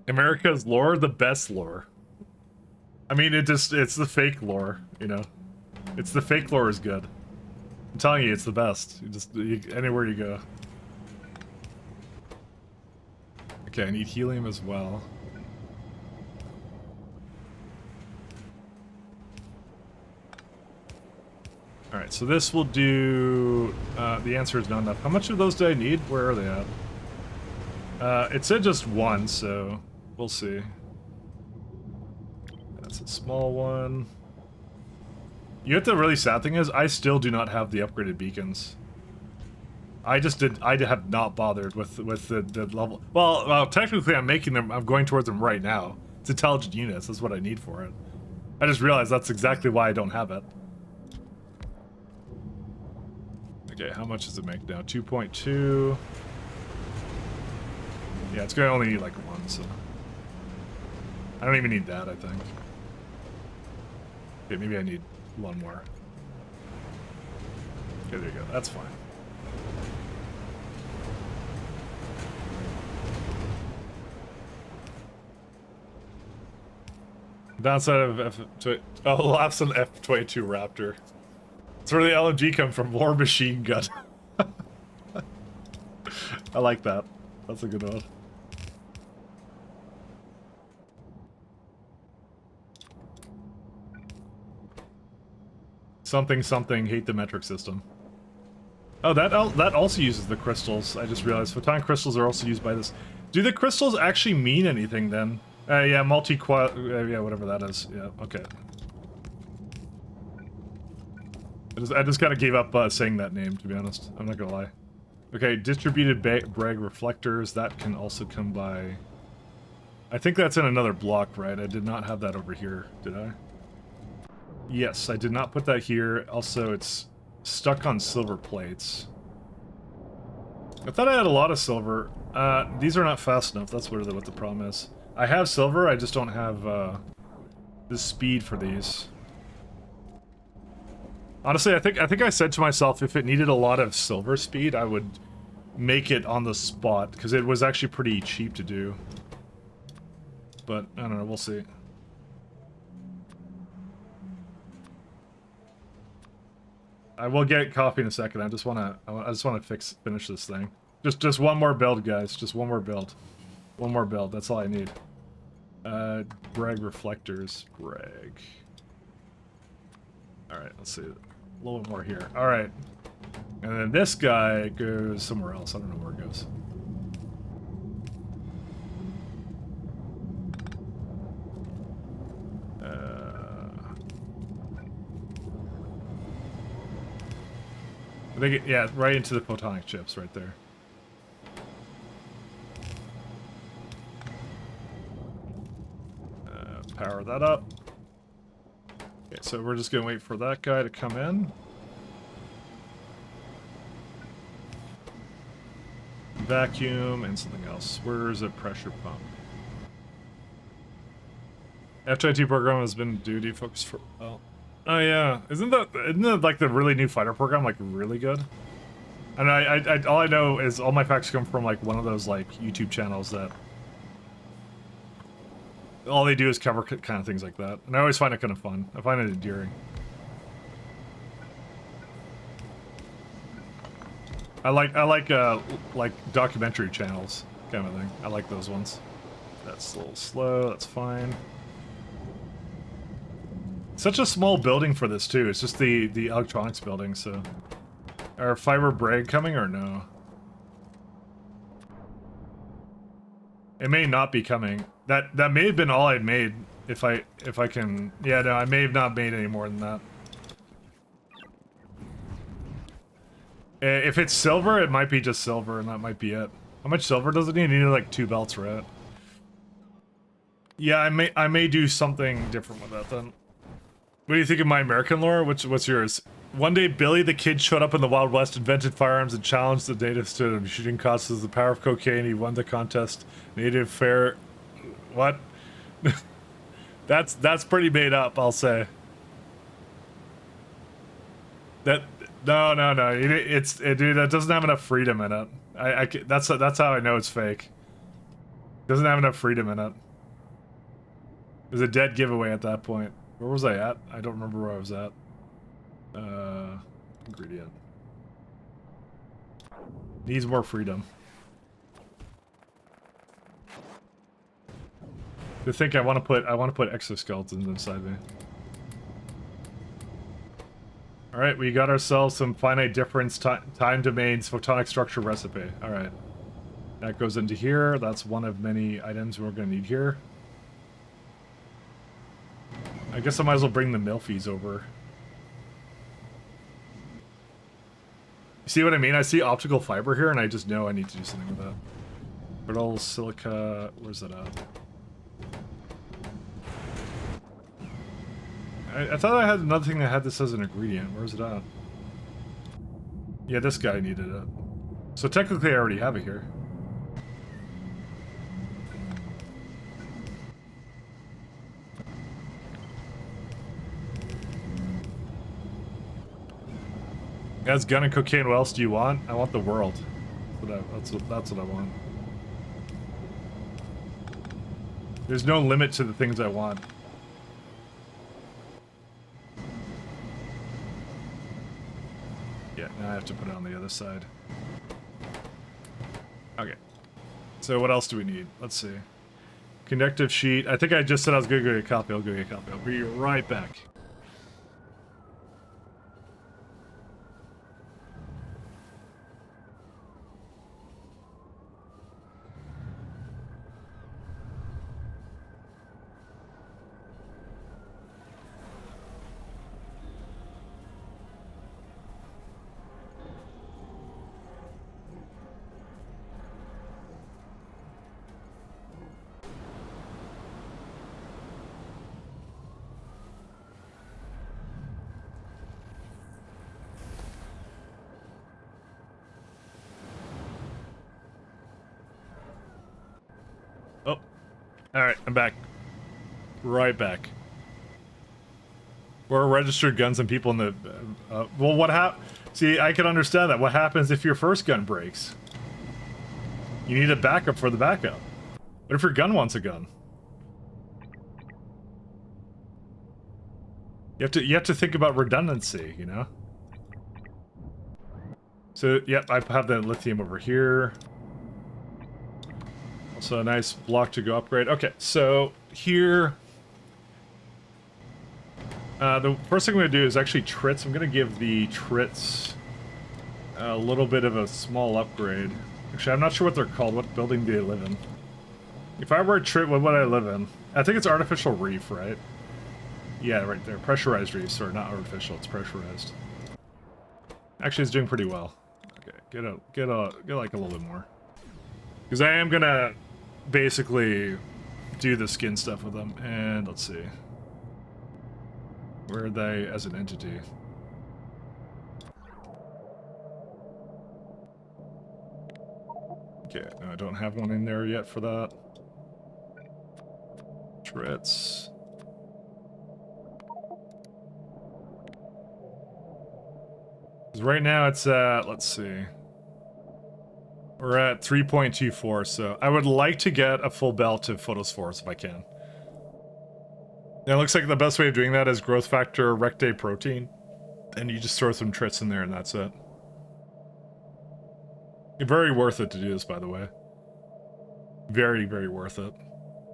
America's lore, the best lore. I mean, it's the fake lore, you know. It's the fake lore is good. I'm telling you, it's the best. Anywhere you go. Okay, I need helium as well. Alright, so this will do... the answer is not enough. How much of those do I need? Where are they at? It said just one, so we'll see. That's a small one. You know what the really sad thing is? I still do not have the upgraded beacons. I have not bothered with the level. Well, technically I'm making them, I'm going towards them right now. It's intelligent units, that's what I need for it. I just realized that's exactly why I don't have it. Okay, how much does it make now? 2.2. Yeah, it's gonna only need like one, so. I don't even need that, I think. Okay, maybe I need one more. Okay, there you go. That's fine. Downside of F22. Oh, laughs on F22 Raptor. That's where the LMG come from. War machine gun. I like that. That's a good one. Something, hate the metric system. Oh, that also uses the crystals. I just realized photonic crystals are also used by this. Do the crystals actually mean anything then? Yeah, yeah, whatever that is. Yeah, okay. I just kind of gave up saying that name, to be honest. I'm not gonna lie. Okay, distributed Bragg reflectors. That can also come by... I think that's in another block, right? I did not have that over here, did I? Yes, I did not put that here. Also, it's stuck on silver plates. I thought I had a lot of silver. These are not fast enough. That's what the problem is. I have silver, I just don't have the speed for these. Honestly, I think I said to myself if it needed a lot of silver speed, I would make it on the spot, because it was actually pretty cheap to do. But, I don't know, we'll see. I will get coffee in a second. I just wanna finish this thing. Just one more build, guys. Just one more build. One more build. That's all I need. Bragg reflectors. Bragg. All right. Let's see. A little bit more here. All right. And then this guy goes somewhere else. I don't know where it goes. I think yeah, right into the photonic chips right there. Power that up. Okay, so we're just gonna wait for that guy to come in. Vacuum and something else. Where's a pressure pump? F-22 program has been duty focused for oh yeah, isn't that like the really new fighter program like really good? And I all I know is all my facts come from like one of those like YouTube channels that all they do is cover kind of things like that, and I always find it kind of fun. I find it endearing. I like documentary channels kind of thing. I like those ones. That's a little slow. That's fine. Such a small building for this too. It's just the electronics building. So, are fiber Bragg coming or no? It may not be coming. That may have been all I made. If I can, yeah, no, I may have not made any more than that. If it's silver, it might be just silver, and that might be it. How much silver does it need? It needed like 2 belts, right? Yeah, I may do something different with that then. What do you think of my American lore? What's yours? One day, Billy the Kid showed up in the Wild West, invented firearms, and challenged the natives to him. Shooting causes the power of cocaine. He won the contest. Native fair. What? That's pretty made up, I'll say. That no. Dude, that doesn't have enough freedom in it. That's how I know it's fake. Doesn't have enough freedom in it. It was a dead giveaway at that point. Where was I at? I don't remember where I was at. Ingredient. Needs more freedom. To think I want to put exoskeletons inside me. All right, we got ourselves some finite difference time domains photonic structure recipe. All right, that goes into here. That's one of many items we're gonna need here. I guess I might as well bring the Milfies over. You see what I mean? I see optical fiber here, and I just know I need to do something with that. Brittle silica, where's that at? I thought I had another thing that had this as an ingredient. Where's it at? Yeah, this guy needed it. So technically I already have it here. As gun and cocaine, what else do you want? I want the world. That's what I want. There's no limit to the things I want. Yeah, now I have to put it on the other side. Okay. So what else do we need? Let's see. Conductive sheet. I think I just said I was going to go get a copy. I'll go get a copy. I'll be right back. Oh. Alright, I'm back. Right back. We're registered guns and people in the... well, what See, I can understand that. What happens if your first gun breaks? You need a backup for the backup. What if your gun wants a gun? You have to think about redundancy, you know? So, yep, I have the lithium over here. Also a nice block to go upgrade. Okay, so here... the first thing I'm going to do is actually trits. I'm going to give the trits a little bit of a small upgrade. Actually, I'm not sure what they're called. What building do they live in? If I were a trit, what would I live in? I think it's artificial reef, right? Yeah, right there. Pressurized reefs, or not artificial, it's pressurized. Actually, it's doing pretty well. Okay, get like a little bit more. Because I am gonna basically do the skin stuff with them. And let's see. Where are they as an entity? Okay, no, I don't have one in there yet for that. Trits. Right now it's at, let's see. We're at 3.24, so I would like to get a full belt of Photospores if I can. And it looks like the best way of doing that is growth factor recte protein. And you just throw some trits in there and that's it. Very worth it to do this, by the way. Very, very worth it.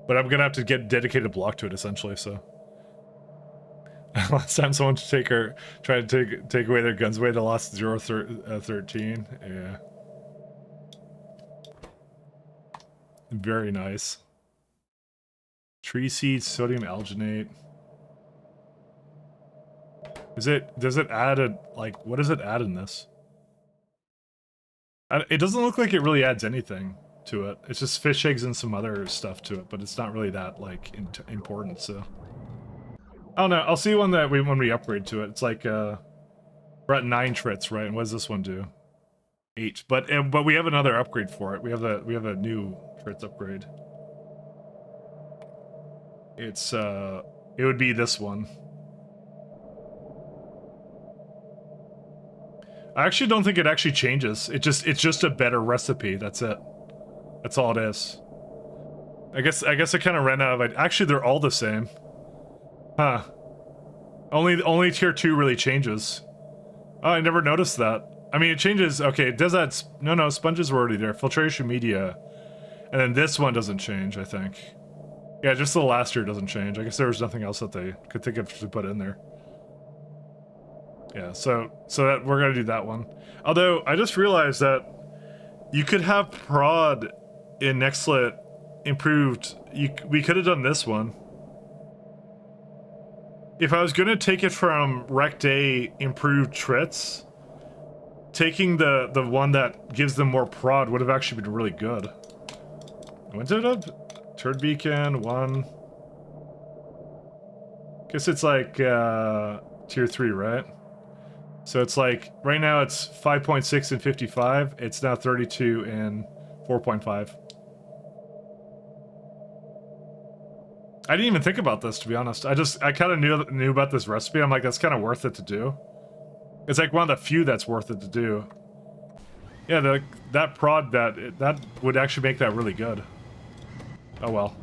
But I'm gonna have to get a dedicated block to it, essentially, so. Last time someone tried to take away their guns away, they lost 0-13. Yeah. Very nice. Tree seeds, sodium alginate. Does it add a, like, what does it add in this? It doesn't look like it really adds anything to it. It's just fish eggs and some other stuff to it, but it's not really that like important. So I don't know. I'll see when we upgrade to it. It's like we're at 9 trits, right? And what does this one do? 8. But we have another upgrade for it. We have a new trits upgrade. It's it would be this one. I actually don't think it actually changes. It's just a better recipe. That's it. That's all it is. I guess I kind of ran out of it. Actually, they're all the same. Huh. Only tier 2 really changes. Oh, I never noticed that. I mean, it changes. Okay, it does that. No, sponges were already there. Filtration media. And then this one doesn't change, I think. Yeah, just the last tier doesn't change. I guess there was nothing else that they could think of to put in there. Yeah, so that we're gonna do that one. Although I just realized that you could have prod in Nextlit improved. We could have done this one. If I was gonna take it from Rect A improved trits, taking the one that gives them more prod would have actually been really good. When did it? Turd beacon 1. Guess it's like tier 3, right? So it's like, right now it's 5.6 and 55. It's now 32 and 4.5. I didn't even think about this, to be honest. I kind of knew about this recipe. I'm like, that's kind of worth it to do. It's like one of the few that's worth it to do. Yeah, that prod, that would actually make that really good. Oh well.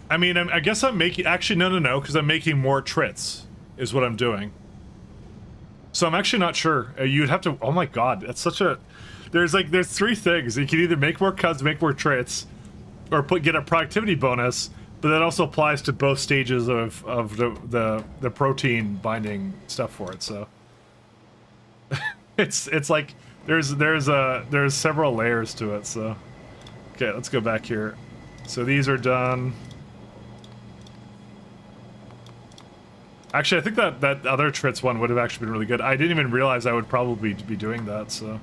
I mean, I guess I'm making... Actually, no, because I'm making more trits, is what I'm doing. So I'm actually not sure. You'd have to... Oh my god, that's such a... There's 3 things. You can either make more cuts, make more trits, or get a productivity bonus, but that also applies to both stages of the protein binding stuff for it, so... it's like... There's several layers to it, so... Okay, let's go back here. So these are done... Actually, I think that other trits one would have actually been really good. I didn't even realize I would probably be doing that, so...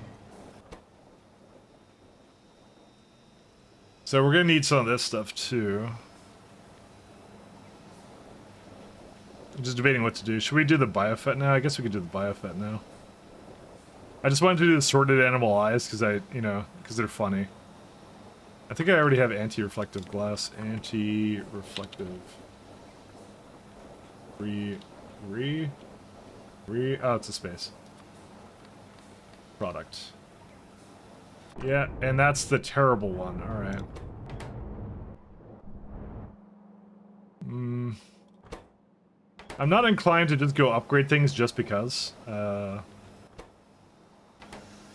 So we're gonna need some of this stuff, too. I'm just debating what to do. Should we do the biofet now? I guess we could do the biofet now. I just wanted to do the sorted animal eyes, because because they're funny. I think I already have anti-reflective glass. Anti-reflective... Oh, it's a space. Product. Yeah, and that's the terrible one. Alright. I'm not inclined to just go upgrade things just because. And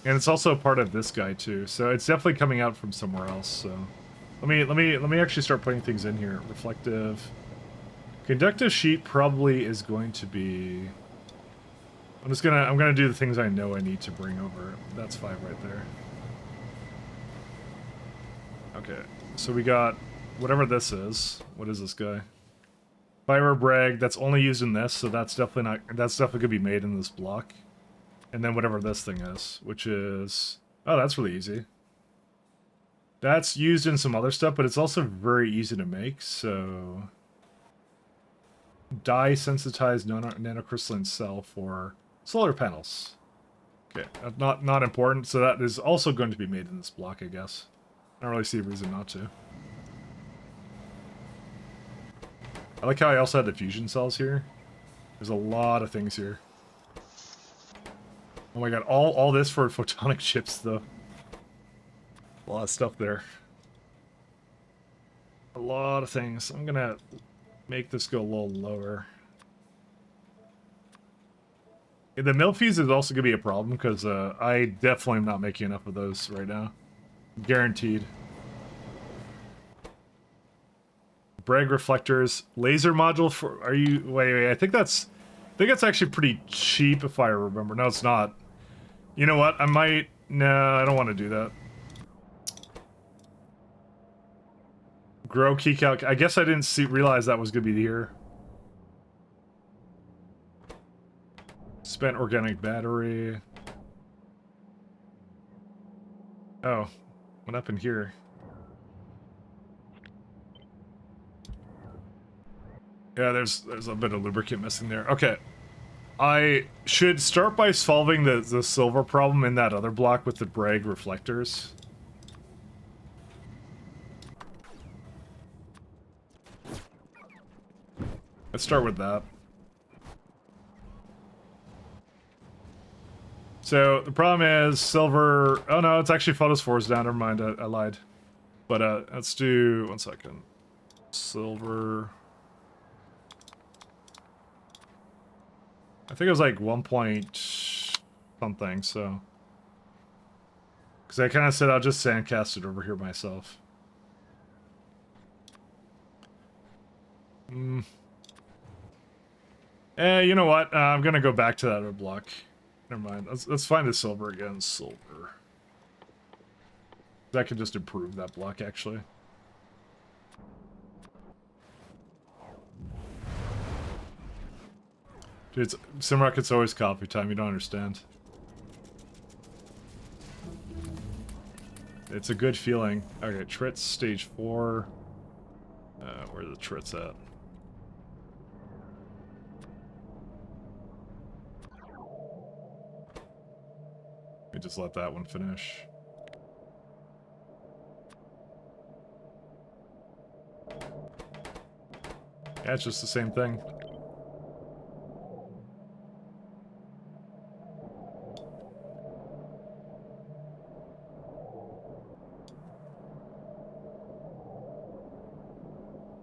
it's also part of this guy too, so it's definitely coming out from somewhere else, so. Let me actually start putting things in here. Reflective. Conductive sheet probably is going to be... I'm gonna do the things I know I need to bring over. That's 5 right there. Okay, so we got whatever this is. What is this guy? Fiber brag, that's only used in this, so that's definitely gonna be made in this block. And then whatever this thing is, which is... Oh, that's really easy. That's used in some other stuff, but it's also very easy to make, so... Dye sensitized nanocrystalline cell for solar panels. Okay, not important, so that is also going to be made in this block, I guess. I don't really see a reason not to. I like how I also had the fusion cells here. There's a lot of things here. Oh my god, all this for photonic chips, though. A lot of stuff there. A lot of things. I'm gonna make this go a little lower. Yeah, the mill fees is also gonna be a problem, because I definitely am not making enough of those right now. Guaranteed. Bragg reflectors, laser module for... Are you... Wait, I think that's actually pretty cheap if I remember. No, it's not. You know what? I might... No, I don't want to do that. Grow key calc... I guess I didn't realize that was going to be here. Spent organic battery. Oh, what happened here? Yeah, there's a bit of lubricant missing there. Okay. I should start by solving the silver problem in that other block with the Bragg reflectors. Let's start with that. So, the problem is silver... Oh no, it's actually photospores down. Never mind, I lied. But, let's do... 1 second. Silver... I think it was like 1 point something, so... Because I kind of said I'll just sandcast it over here myself. You know what? I'm gonna go back to that other block. Never mind. Let's find the silver again. Silver. That could just improve that block, actually. Dude, Simrocket's always coffee time. You don't understand. It's a good feeling. Okay, Trits, stage 4. Where are the Trits at? Let me just let that one finish. Yeah, it's just the same thing.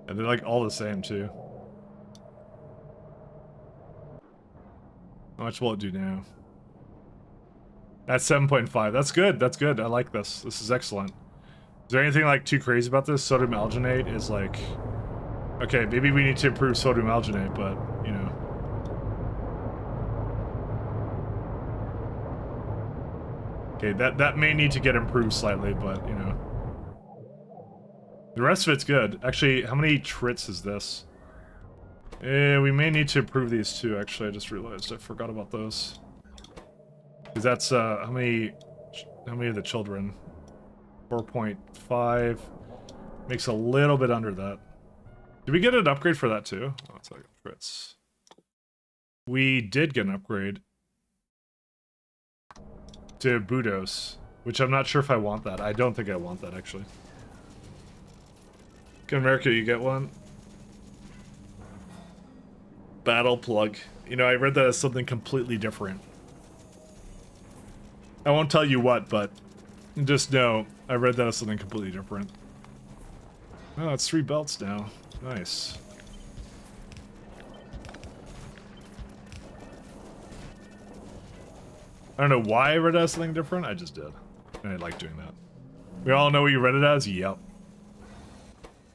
And they're like all the same too. How much will it do now? That's 7.5. That's good. That's good. I like this. This is excellent. Is there anything like too crazy about this? Sodium alginate is like... Okay, maybe we need to improve sodium alginate, but, you know. Okay, that may need to get improved slightly, but, you know. The rest of it's good. Actually, how many Trits is this? We may need to improve these too, actually. I just realized I forgot about those. Because that's, how many of the children? 4.5. Makes a little bit under that. Did we get an upgrade for that too? Oh, it's like Trits. We did get an upgrade to Budos, which I'm not sure if I want that. I don't think I want that, actually. Can America, you get one? Battle plug. You know, I read that as something completely different. I won't tell you what, but just know I read that as something completely different. Oh, it's 3 belts now. Nice. I don't know why I read it as something different, I just did. And I like doing that. We all know what you read it as? Yep.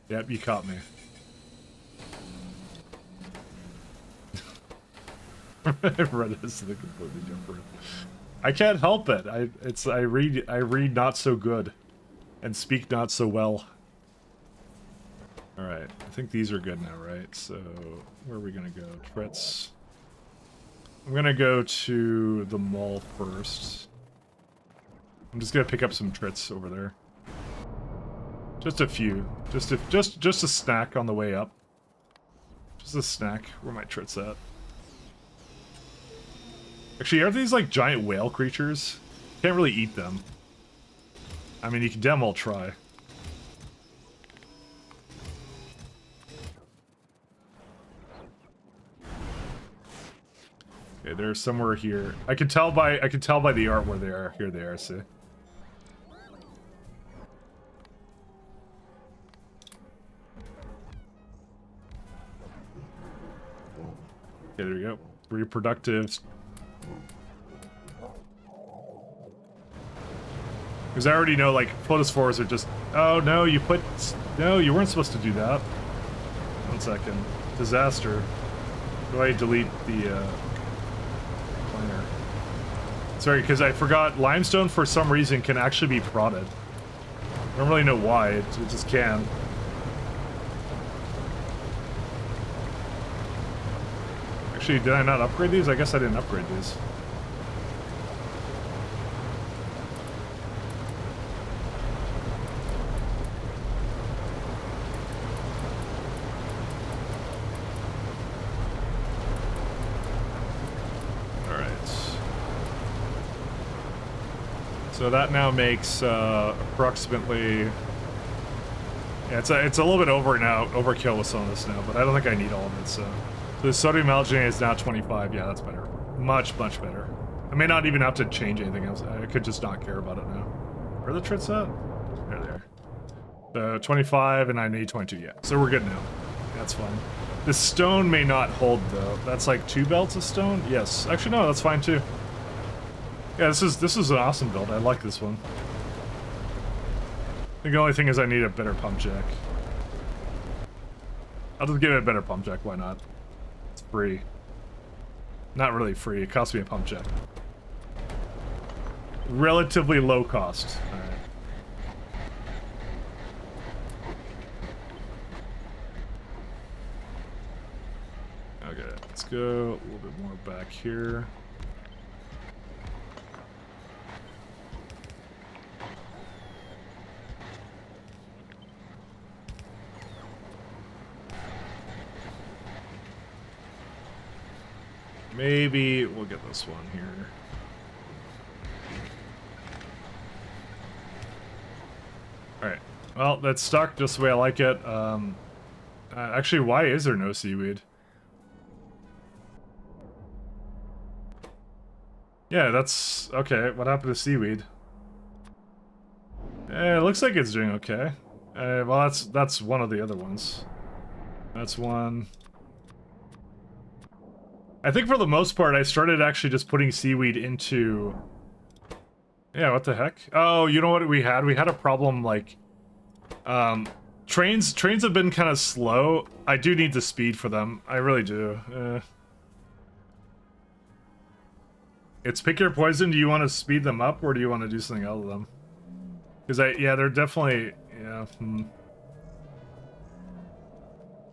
Yep, you caught me. I read it as something completely different. I can't help it. I read not so good and speak not so well. Alright, I think these are good now, right? So, where are we gonna go? Trits. I'm gonna go to the mall first. I'm just gonna pick up some Trits over there. Just a few. Just a snack on the way up. Just a snack. Where are my Trits at? Actually, aren't these like giant whale creatures? Can't really eat them. I mean, you can damn well try. Okay, they're somewhere here. I can tell by the art where they are. Here they are, see? Okay, there we go. Reproductive. Because I already know, like, photospores are just... Oh, no, you put... No, you weren't supposed to do that. 1 second. Disaster. Do I delete the, planer? Sorry, because I forgot limestone, for some reason, can actually be prodded. I don't really know why, it just can. Actually, Actually, did I not upgrade these? I guess I didn't upgrade these. So that now makes approximately, yeah, it's a little bit over now, overkill with some of this now, but I don't think I need all of it. So the sodium alginate is now 25. Yeah, that's better, much better. I may not even have to change anything else. I could just not care about it now. Where are the trits at? There they are. So 25 and I need 22. Yeah, so we're good now. That's fine. The stone may not hold though. That's like 2 belts of stone. Yes, actually no, that's fine too. Yeah, this is an awesome build. I like this one. I think the only thing is I need a better pump jack. I'll just give it a better pump jack, why not? It's free. Not really free, it costs me a pump jack. Relatively low cost. Alright. Okay, let's go a little bit more back here. Maybe we'll get this one here. Alright. Well, that's stuck just the way I like it. Actually, why is there no seaweed? Yeah, that's... okay, what happened to seaweed? It looks like it's doing okay. Well, that's one of the other ones. That's one... I think for the most part, I started actually just putting seaweed into... Yeah, what the heck? Oh, you know what we had? We had a problem, like... Trains have been kind of slow. I do need the speed for them. I really do. It's pick your poison. Do you want to speed them up, or do you want to do something else with them? Because yeah, they're definitely... yeah,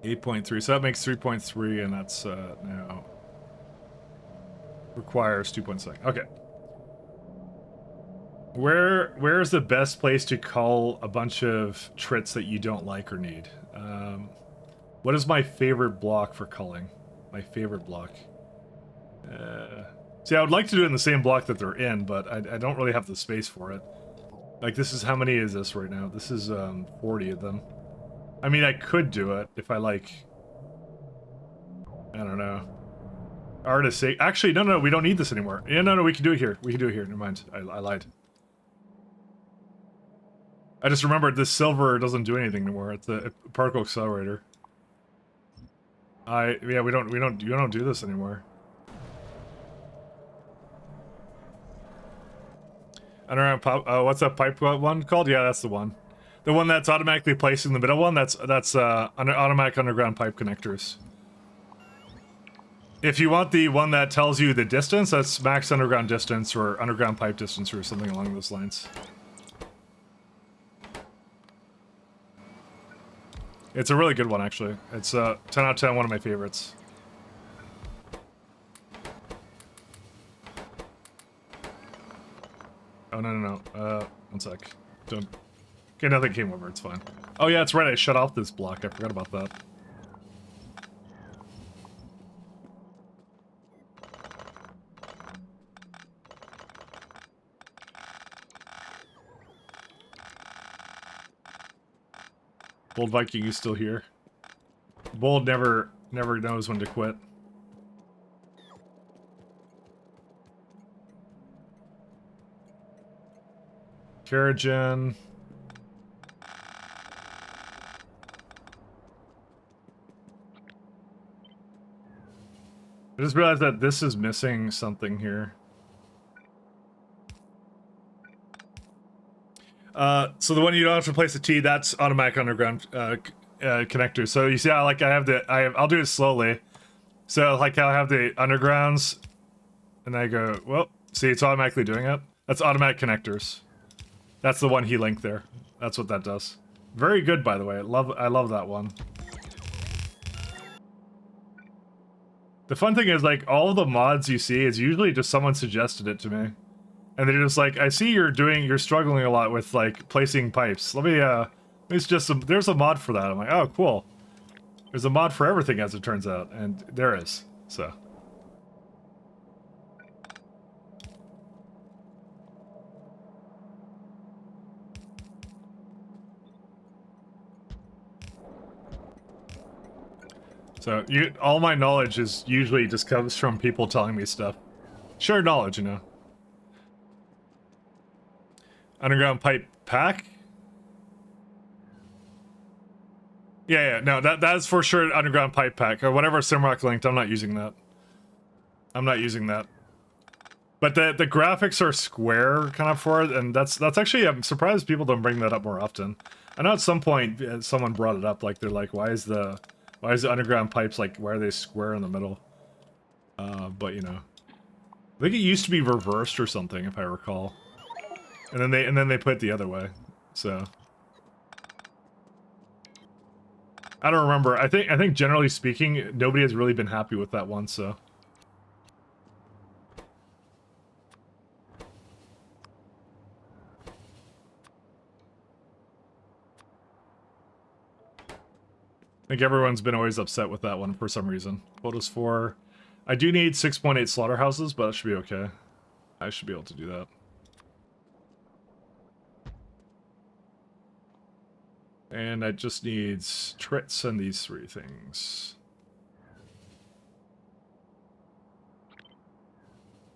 8.3, so that makes 3.3, and that's, now... requires 2.6. Okay. Where's the best place to cull a bunch of trits that you don't like or need? What is my favorite block for culling? My favorite block. See, I would like to do it in the same block that they're in, but I don't really have the space for it. Like, this is, how many is this right now? This is 40 of them. I mean, I could do it if I like... I don't know. Artist sake. Actually, no, we don't need this anymore. Yeah, no, we can do it here. We can do it here. Never mind. I lied. I just remembered this silver doesn't do anything anymore. It's a particle accelerator. Yeah, we don't do this anymore. Underground pop. Oh, what's that pipe one called? Yeah, that's the one. The one that's automatically placed in the middle one. That's automatic underground pipe connectors. If you want the one that tells you the distance, that's max underground distance or underground pipe distance or something along those lines. It's a really good one, actually. It's 10 out of 10, one of my favorites. Oh, no. One sec. Don't... Okay, nothing came over, it's fine. Oh yeah, that's right, I shut off this block. I forgot about that. Bold Viking is still here. Bold never knows when to quit. Keragen. I just realized that this is missing something here. So the one you don't have to replace the T, that's automatic underground connector. So you see how like I'll do it slowly. So like how I have the undergrounds, and I go, well, see, it's automatically doing it. That's automatic connectors. That's the one he linked there. That's what that does. Very good, by the way. I love that one. The fun thing is, like, all of the mods you see is usually just someone suggested it to me. And they're just like, I see you're struggling a lot with, like, placing pipes. Let me suggest there's a mod for that. I'm like, oh, cool. There's a mod for everything, as it turns out. And there is, so. So, all my knowledge is usually just comes from people telling me stuff. Shared knowledge, you know. Underground pipe pack? Yeah, no, that's for sure underground pipe pack. Or whatever Simrock linked, I'm not using that. I'm not using that. But the graphics are square kind of for it, and that's actually, I'm surprised people don't bring that up more often. I know at some point someone brought it up, like they're like, why is the underground pipes, like, why are they square in the middle? But you know. I think it used to be reversed or something, if I recall. And then they put it the other way. So I don't remember. I think generally speaking, nobody has really been happy with that one, so. I think everyone's been always upset with that one for some reason. Quotas 4. I do need 6.8 slaughterhouses, but that should be okay. I should be able to do that. And I just need trits and these 3 things.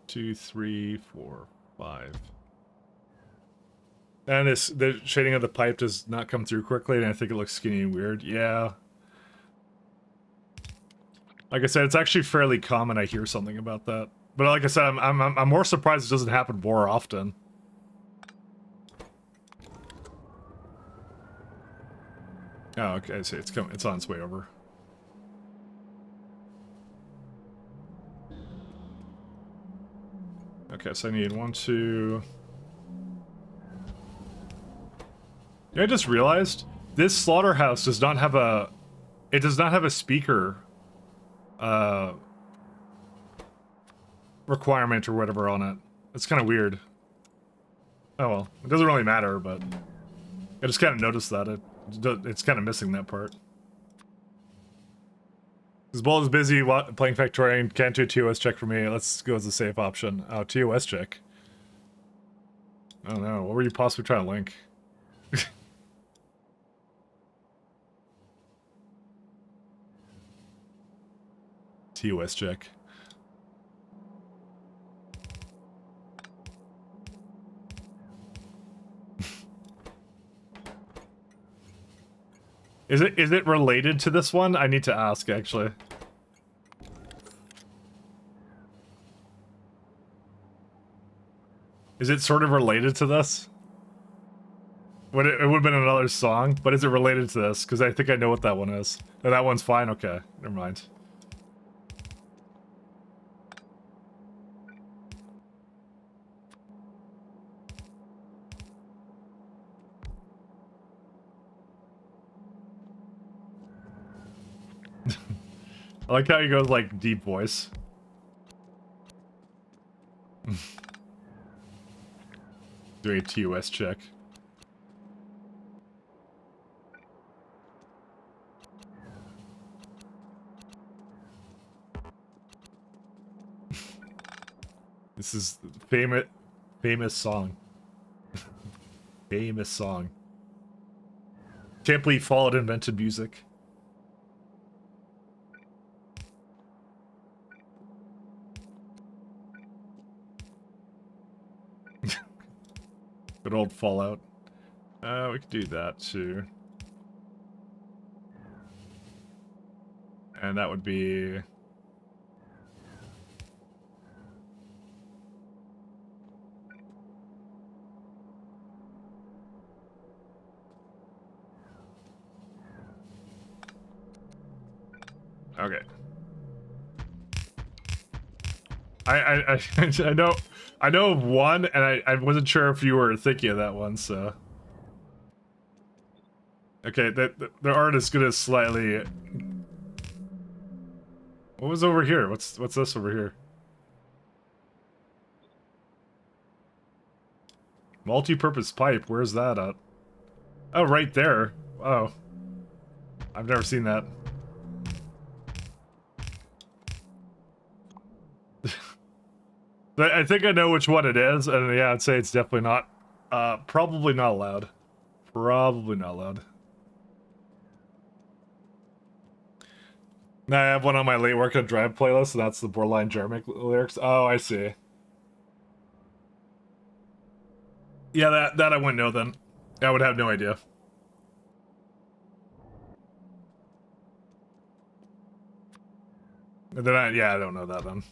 2, 3, 4, 5. And the shading of the pipe does not come through quickly, and I think it looks skinny and weird. Yeah. Like I said, it's actually fairly common. I hear something about that, but like I said, I'm more surprised it doesn't happen more often. Oh, okay. I see. It's coming. It's on its way over. Okay, so I need 1, 2. Yeah, I just realized this slaughterhouse does not have a. It does not have a speaker. Requirement or whatever on it. It's kind of weird. Oh well, it doesn't really matter, but I just kind of noticed that it's kind of missing that part. This ball is busy playing Factorio and can't do a TOS check for me. Let's go as a safe option. Oh, TOS check. I don't know. What were you possibly trying to link? TOS check. Is it related to this one? I need to ask, actually. Is it sort of related to this? It would have been another song, but is it related to this? Because I think I know what that one is. Oh, that one's fine? Okay, never mind. I like how he goes like deep voice. Doing a TOS check. This is famous song. Famous song. Can't believe Fallout invented music. Good old Fallout. We could do that too. And that would be... Okay. I know of one, and I wasn't sure if you were thinking of that one, so. Okay, the art is gonna slightly. What was over here? What's this over here? Multi-purpose pipe. Where's that at? Oh, right there. Oh. I've never seen that. I think I know which one it is, and yeah, I'd say it's definitely not, probably not allowed. Probably not allowed. Now I have one on my late workout drive playlist, and that's the Borderline Jarmic lyrics. Oh, I see. Yeah, that I wouldn't know then. I would have no idea. And then I don't know that then.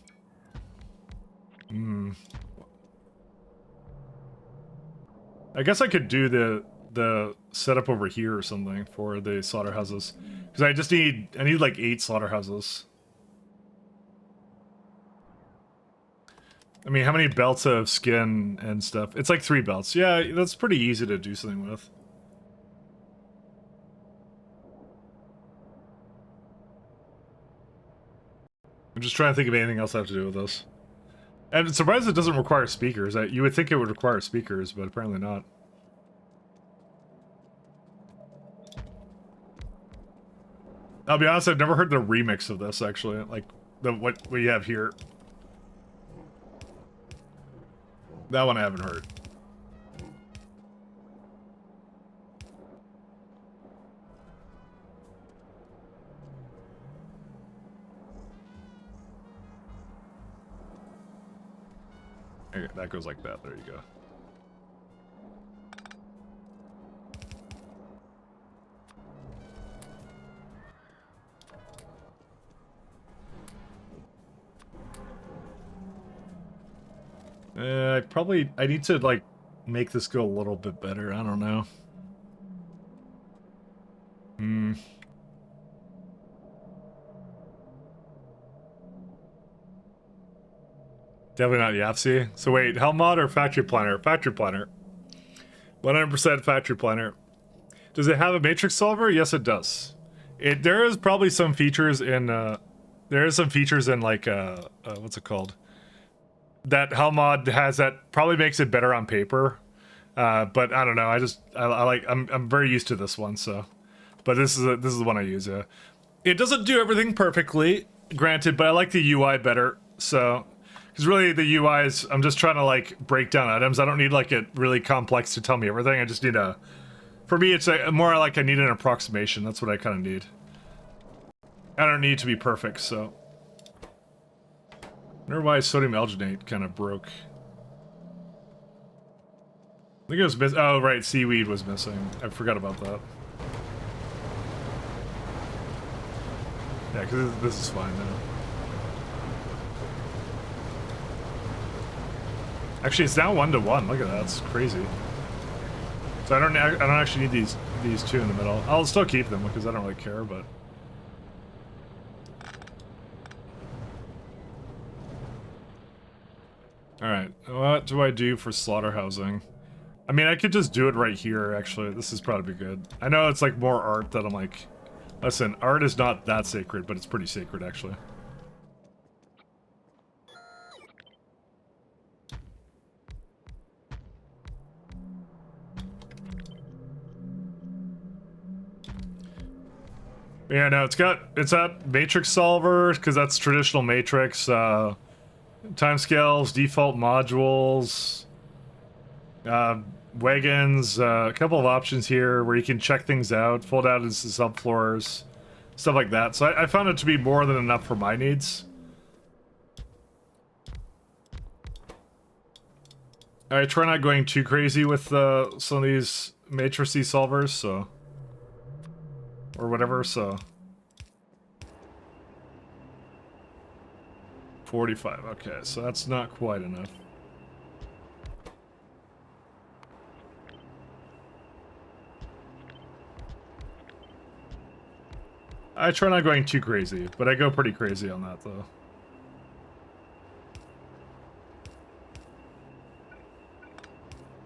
I guess I could do the setup over here or something for the slaughterhouses, because I need like 8 slaughterhouses. I mean, how many belts of skin and stuff? It's like 3 belts. Yeah, that's pretty easy to do something with. I'm just trying to think of anything else I have to do with this. And I'm surprised it doesn't require speakers. You would think it would require speakers, but apparently not. I'll be honest, I've never heard the remix of this, actually. Like, what we have here. That one I haven't heard. Okay, that goes like that. There you go. I need to, like, make this go a little bit better. I don't know. Definitely not Yapsy. So wait, Helmod or Factory Planner? Factory Planner. 100% Factory Planner. Does it have a matrix solver? Yes, it does. There is probably some features in, like, what's it called? That Helmod has that probably makes it better on paper. But I don't know. I'm very used to this one, so. But this is the one I use. It doesn't do everything perfectly, granted, but I like the UI better. So, because really the UI is, I'm just trying to like break down items. I don't need like it really complex to tell me everything. I just need for me, it's more like I need an approximation. That's what I kind of need. I don't need it to be perfect, so. I wonder why sodium alginate kind of broke. I think it was missing. Oh, right, seaweed was missing. I forgot about that. Yeah, because this is fine now. Actually, it's now 1-to-1. Look at that. That's crazy. So I don't actually need these 2 in the middle. I'll still keep them because I don't really care, but. Alright, what do I do for slaughterhousing? I mean, I could just do it right here, actually. This is probably good. I know it's like more art that I'm like... Listen, art is not that sacred, but it's pretty sacred, actually. Yeah, no, it's that matrix solver, because that's traditional matrix, timescales, default modules, wagons, a couple of options here where you can check things out, fold out into subfloors, stuff like that. So I found it to be more than enough for my needs. I try not going too crazy with some of these matrixy solvers, so. Or whatever, so. 45, okay, so that's not quite enough. I try not going too crazy, but I go pretty crazy on that, though.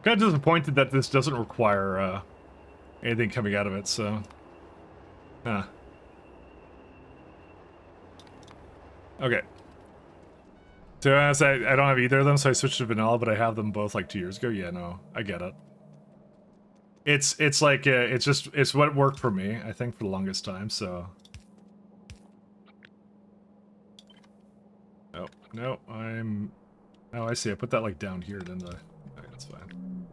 Kind of disappointed that this doesn't require anything coming out of it, so. Huh. Okay. To be honest, I don't have either of them, so I switched to vanilla, but I have them both like 2 years ago. Yeah, no, I get it. It's like it's what worked for me, I think, for the longest time. So. Oh no, Oh, I see. I put that like down here, didn't I? Okay, that's fine.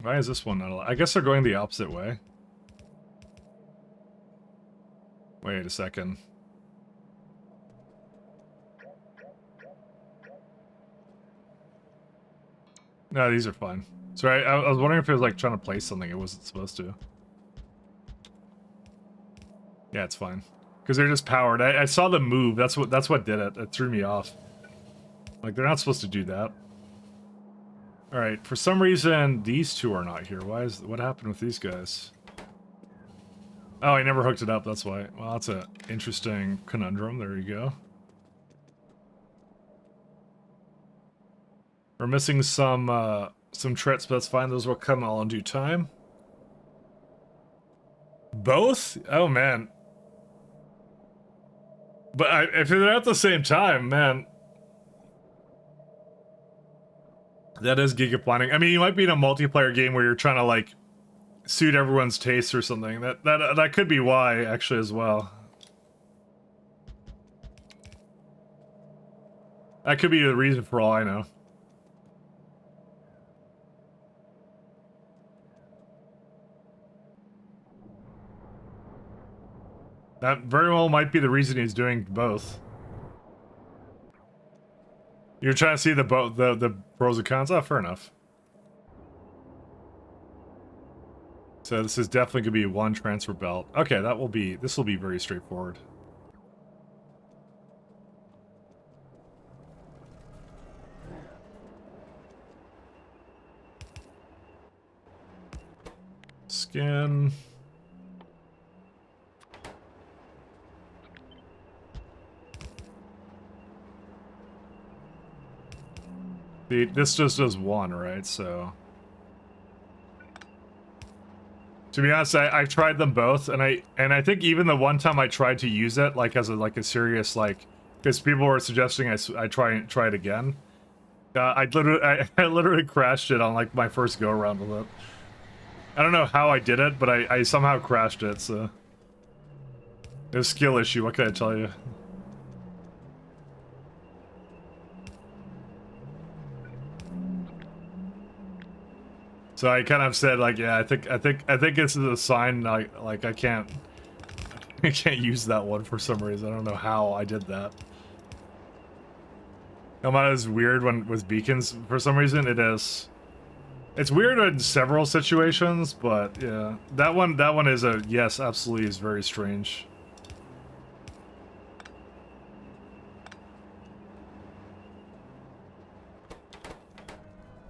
Why is this one not allowed? I guess they're going the opposite way. Wait a second. No, these are fine. Sorry, I was wondering if it was like trying to place something it wasn't supposed to. Yeah, it's fine. Because they're just powered. I saw them move. That's what did it. It threw me off. Like, they're not supposed to do that. Alright, for some reason, these two are not here. What happened with these guys? Oh, I never hooked it up, that's why. Well, that's an interesting conundrum. There you go. We're missing some trits, but that's fine. Those will come all in due time. Both? Oh, man. But if they're at the same time, man... That is giga-planning. I mean, you might be in a multiplayer game where you're trying to, like, suit everyone's taste or something. That could be why, actually, as well. That could be the reason for all I know. That very well might be the reason he's doing both. You're trying to see the pros and cons? Oh, fair enough. So this is definitely gonna be one transfer belt. Okay, this will be very straightforward. Skin. This just does one, right? So, to be honest, I tried them both, and I think even the one time I tried to use it, like as a serious like, because people were suggesting I try it again. I literally crashed it on like my first go around with it. I don't know how I did it, but I somehow crashed it. So, it was a skill issue. What can I tell you? So I kind of said like, yeah, I think this is a sign like I can't use that one for some reason. I don't know how I did that. Elmada is weird with beacons for some reason. It is. It's weird in several situations, but yeah, that one is yes, absolutely is very strange.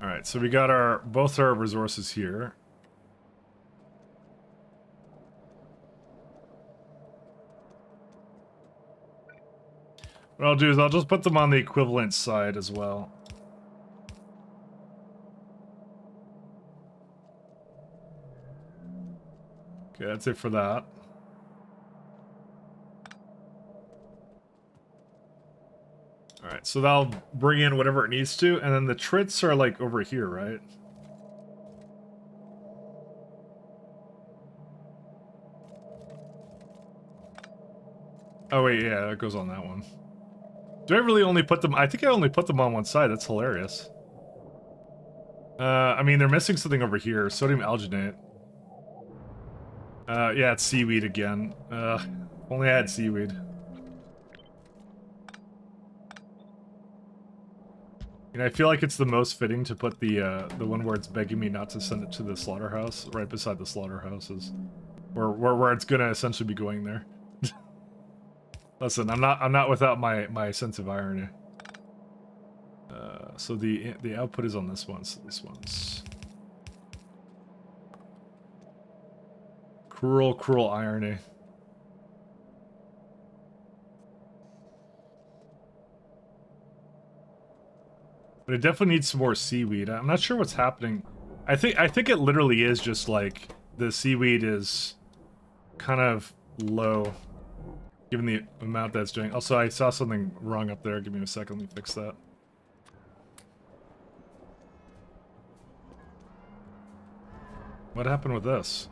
All right, so we got both our resources here. What I'll do is I'll just put them on the equivalent side as well. Okay, that's it for that. Alright, so that'll bring in whatever it needs to, and then the trits are like over here, right? Oh wait, yeah, that goes on that one. Do I really only put them? I think I only put them on one side. That's hilarious. I mean, they're missing something over here. Sodium alginate. Yeah, it's seaweed again. Only I had seaweed. And I feel like it's the most fitting to put the one where it's begging me not to send it to the slaughterhouse, right beside the slaughterhouses, where it's gonna essentially be going there. Listen, I'm not without my sense of irony. So the output is on this one. So this one's cruel irony. But it definitely needs some more seaweed. I'm not sure what's happening. I think it literally is just like the seaweed is kind of low given the amount that's doing. Also, I saw something wrong up there. Give me a second, let me fix that. What happened with this?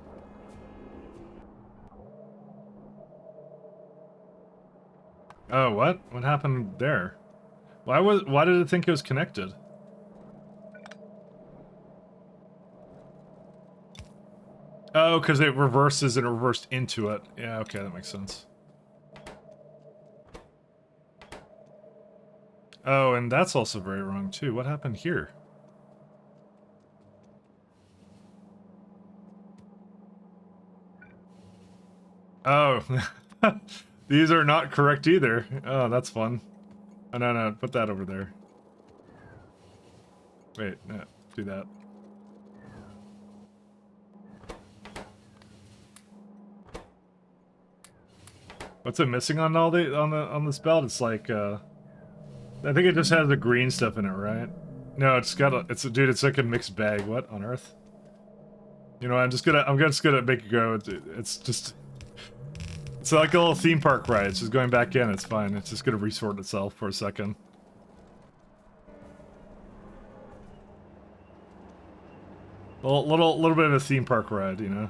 Oh, what? What happened there? Why did it think it was connected? Oh, because it reverses and it reversed into it. Yeah, okay, that makes sense. Oh, and that's also very wrong too. What happened here? Oh, these are not correct either. Oh, that's fun. Oh, no, put that over there. Wait, no, do that. What's it missing on all the on this belt? It's like I think it just has the green stuff in it, right? No, it's got a dude, it's like a mixed bag. What on earth? You know, I'm just gonna make it go. It's like a little theme park ride. It's just going back in. It's fine. It's just gonna resort itself for a second. Little bit of a theme park ride, you know.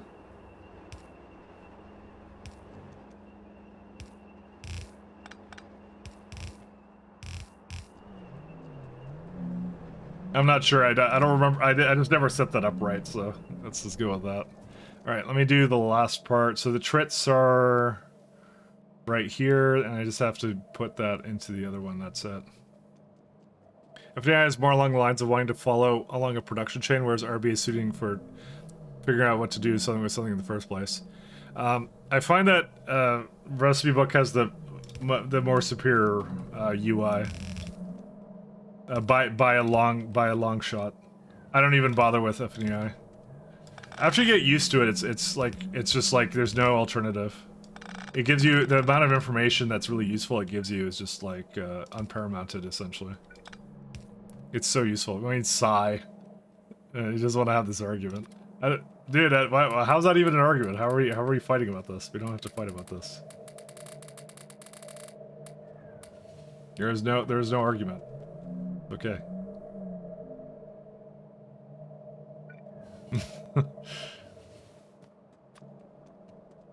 I'm not sure. I don't remember. I just never set that up right. So let's just go with that. All right, let me do the last part. So the trits are right here, and I just have to put that into the other one. That's it. FDI is more along the lines of wanting to follow along a production chain, whereas RB is suiting for figuring out what to do something with something in the first place. I find that Recipe Book has the more superior UI by a long shot. I don't even bother with FDI. After you get used to it, it's just like there's no alternative. It gives you the amount of information that's really useful. It gives you is just like unparamounted essentially. It's so useful. I mean, sigh. He doesn't want to have this argument. Dude, how's that even an argument? How are we fighting about this? We don't have to fight about this. There is no argument. Okay.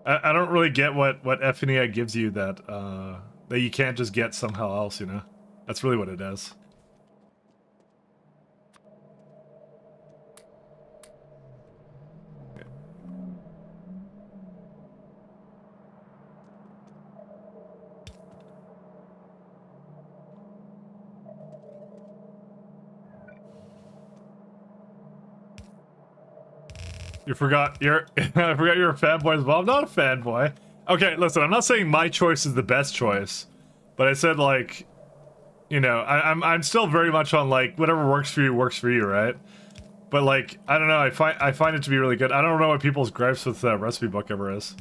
I don't really get what FNEI gives you that that you can't just get somehow else, you know? That's really what it is. You forgot you're I forgot you're a fanboy as well. I'm not a fanboy. Okay, listen, I'm not saying my choice is the best choice, but I said like, you know, I'm still very much on like whatever works for you, right? But like, I don't know, I find it to be really good. I don't know what people's gripes with Recipe Book ever is.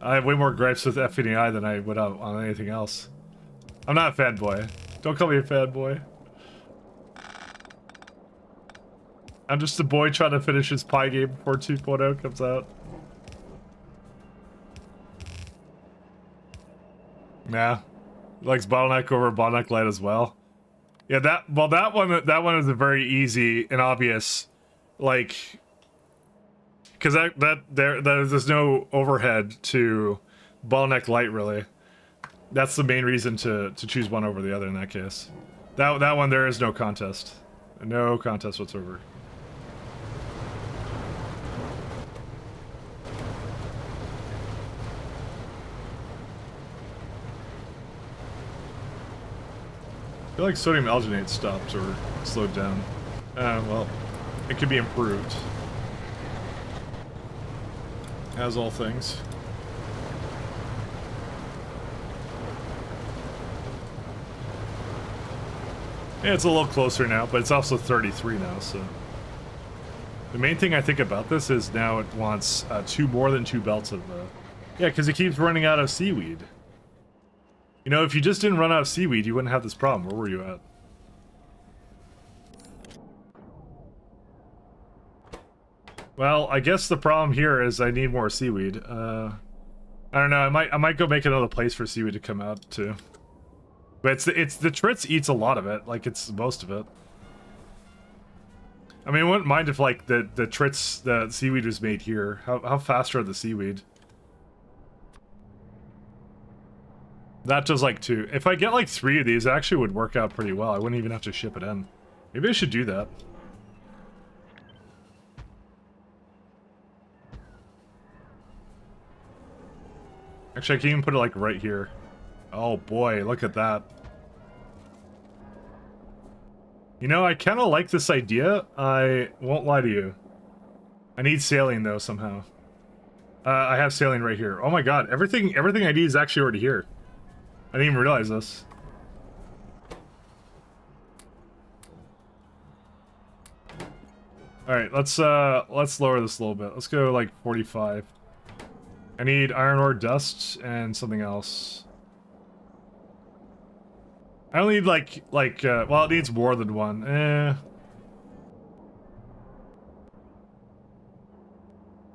I have way more gripes with FNEI than I would have on anything else. I'm not a fanboy. Don't call me a fanboy. I'm just a boy trying to finish his pie game before 2.0 comes out. Nah. Likes Bottleneck over Bottleneck Light as well. Yeah, that one is a very easy and obvious, like, because there's no overhead to Bottleneck Light really. That's the main reason to choose one over the other in that case. That one there is no contest. No contest whatsoever. I feel like sodium alginate stopped or slowed down. Well, it could be improved. As all things. Yeah, it's a little closer now, but it's also 33 now, so. The main thing I think about this is now it wants more than two belts of yeah, because it keeps running out of seaweed. You know, if you just didn't run out of seaweed, you wouldn't have this problem. Where were you at? Well, I guess the problem here is I need more seaweed. I don't know. I might go make another place for seaweed to come out too. But it's the Tritz eats a lot of it. Like it's most of it. I mean, I wouldn't mind if like the Tritz the seaweed was made here. How fast are the seaweed? That does like 2. If I get like 3 of these, it actually would work out pretty well. I wouldn't even have to ship it in. Maybe I should do that. Actually, I can even put it like right here. Oh boy, look at that. You know, I kind of like this idea. I won't lie to you. I need saline though somehow. I have saline right here. Oh my god, everything I need is actually already here. I didn't even realize this. All right, let's lower this a little bit. Let's go like 45. I need iron ore dust and something else. I only need well, it needs more than one. Let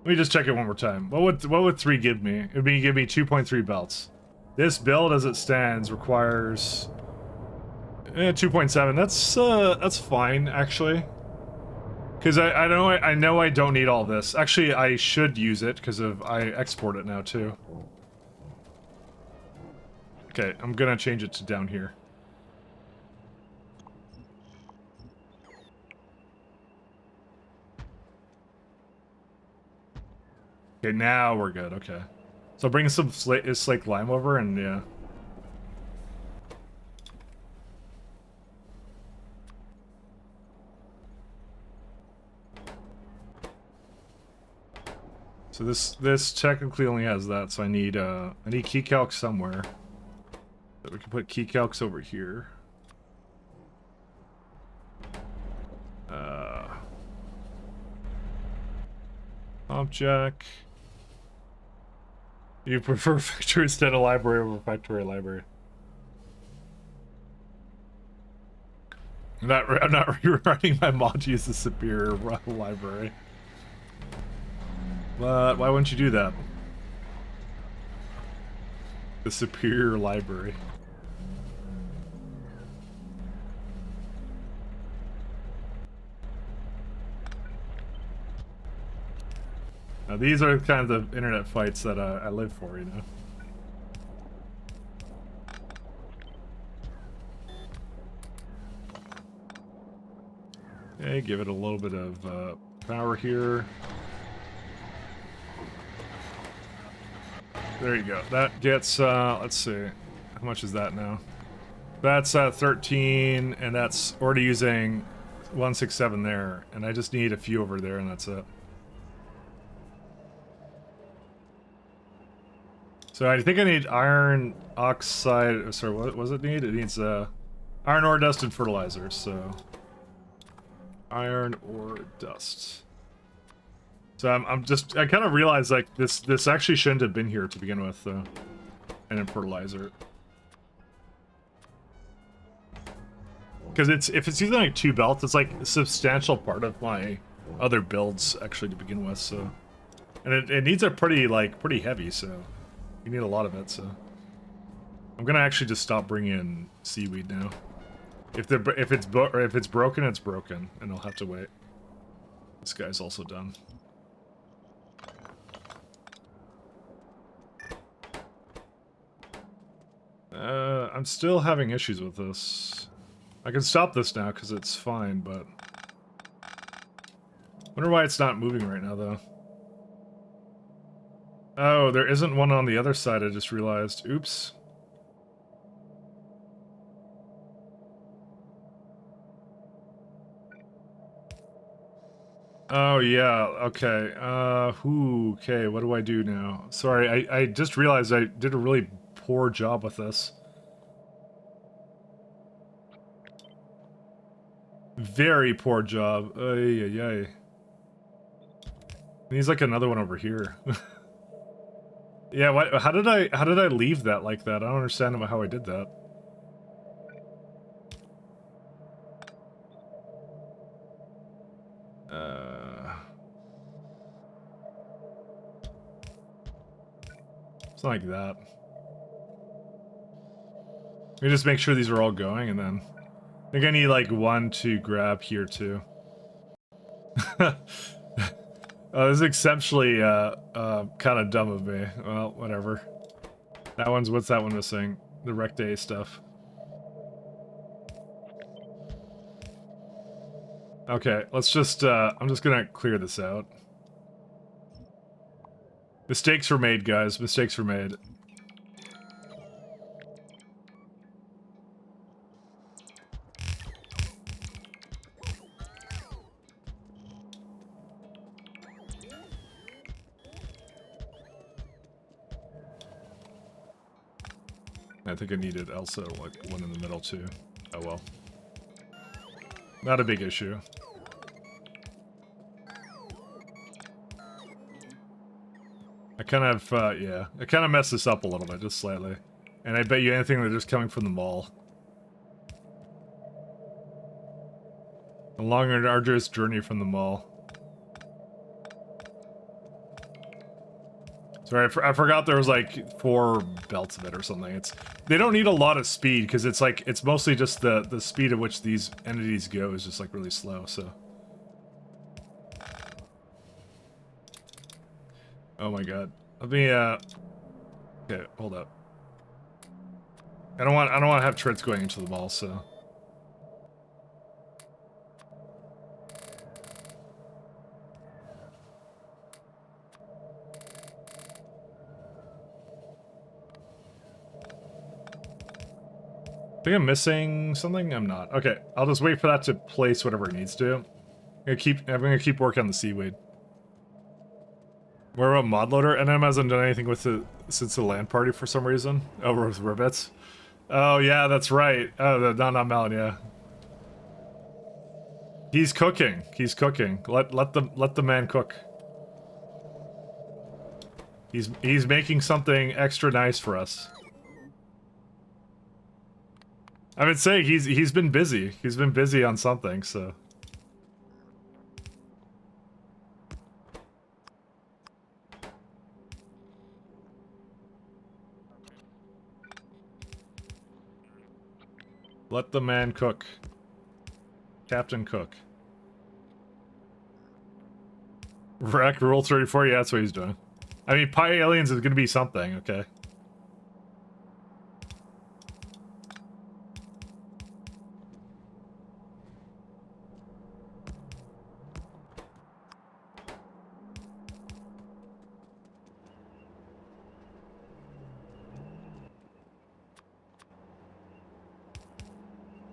me just check it one more time. What would 3 give me? It would give me 2.3 belts. This build as it stands requires 2.7. That's fine actually. Because I know I don't need all this. Actually, I should use it because I export it now too. Okay, I'm gonna change it to down here. Okay, now we're good. Okay, so bring some slake lime over and yeah. So this technically only has that, so I need key calcs somewhere. So we can put key calcs over here. Object. You prefer Factorio instead of library over Factorio library? I'm not rewriting my mod to use the superior library. But why wouldn't you do that? The superior library. Now these are kind of the internet fights that I live for, you know. Okay, give it a little bit of power here. There you go. That gets, let's see. How much is that now? That's 13, and that's already using 167 there. And I just need a few over there, and that's it. So I think I need iron oxide. Sorry, what does it need? It needs iron ore dust and fertilizer, so... Iron ore dust. So I kind of realized like this actually shouldn't have been here to begin with though. And then fertilizer. Because if it's using like 2 belts, it's like a substantial part of my other builds actually to begin with, so. And it needs a pretty heavy, so you need a lot of it, so. I'm gonna actually just stop bringing in seaweed now. If it's broken, it's broken, and I'll have to wait. This guy's also done. I'm still having issues with this. I can stop this now because it's fine, but... Wonder why it's not moving right now, though. Oh, there isn't one on the other side, I just realized. Oops. Oh, yeah, okay. Okay, what do I do now? Sorry, I just realized I did a really poor job with this. Very poor job. Ay, ay, ay. Needs like another one over here. Yeah, what? How did I leave that like that? I don't understand how I did that. It's not like that. Let me just make sure these are all going, and then I think I need like one to grab here too. This is exceptionally kind of dumb of me. Well, whatever. That one's, what's that one missing? The Rec Day stuff. Okay, let's just, I'm just gonna clear this out. Mistakes were made, guys. Mistakes were made. I think I needed also like one in the middle too. Oh well. Not a big issue. I kind of, yeah. I kind of messed this up a little bit, just slightly. And I bet you anything they're just coming from the mall. A long and arduous journey from the mall. Sorry, I forgot there was like 4 belts of it or something. They don't need a lot of speed because it's like it's mostly just the speed at which these entities go is just like really slow. So, oh my god, let me okay, hold up. I don't want to have trits going into the mall. So. I think I'm missing something? I'm not. Okay, I'll just wait for that to place whatever it needs to. I'm gonna keep working on the seaweed. Where about mod loader? NM hasn't done anything with it since the LAN party for some reason. Oh, with Ribbits. Oh yeah, that's right. Oh, not Melon, yeah. He's cooking. He's cooking. Let the man cook. He's making something extra nice for us. I would say he's been busy. He's been busy on something, so. Let the man cook. Captain Cook. Wreck Rule 34, yeah, that's what he's doing. I mean, Pie Aliens is gonna be something, okay.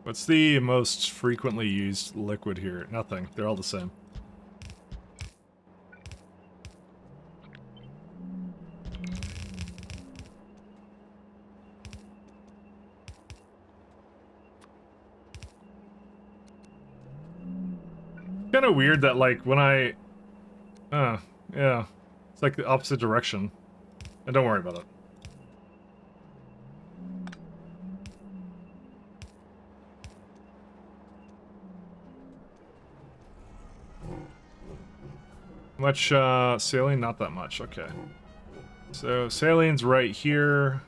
What's the most frequently used liquid here? Nothing. They're all the same. Kind of weird that, like, when I... yeah. It's like the opposite direction. And don't worry about it. Much, saline? Not that much, okay. So, saline's right here.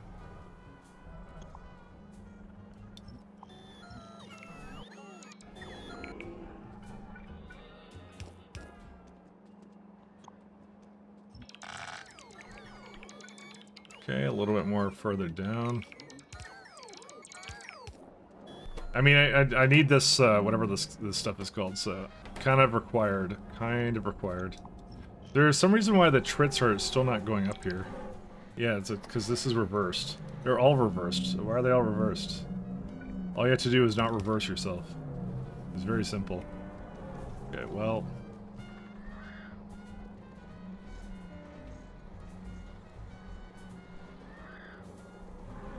Okay, a little bit more further down. I mean, I need this, whatever this stuff is called, so... Kind of required. Kind of required. There's some reason why the trits are still not going up here. Yeah, it's because this is reversed. They're all reversed. So why are they all reversed? All you have to do is not reverse yourself. It's very simple. Okay, well...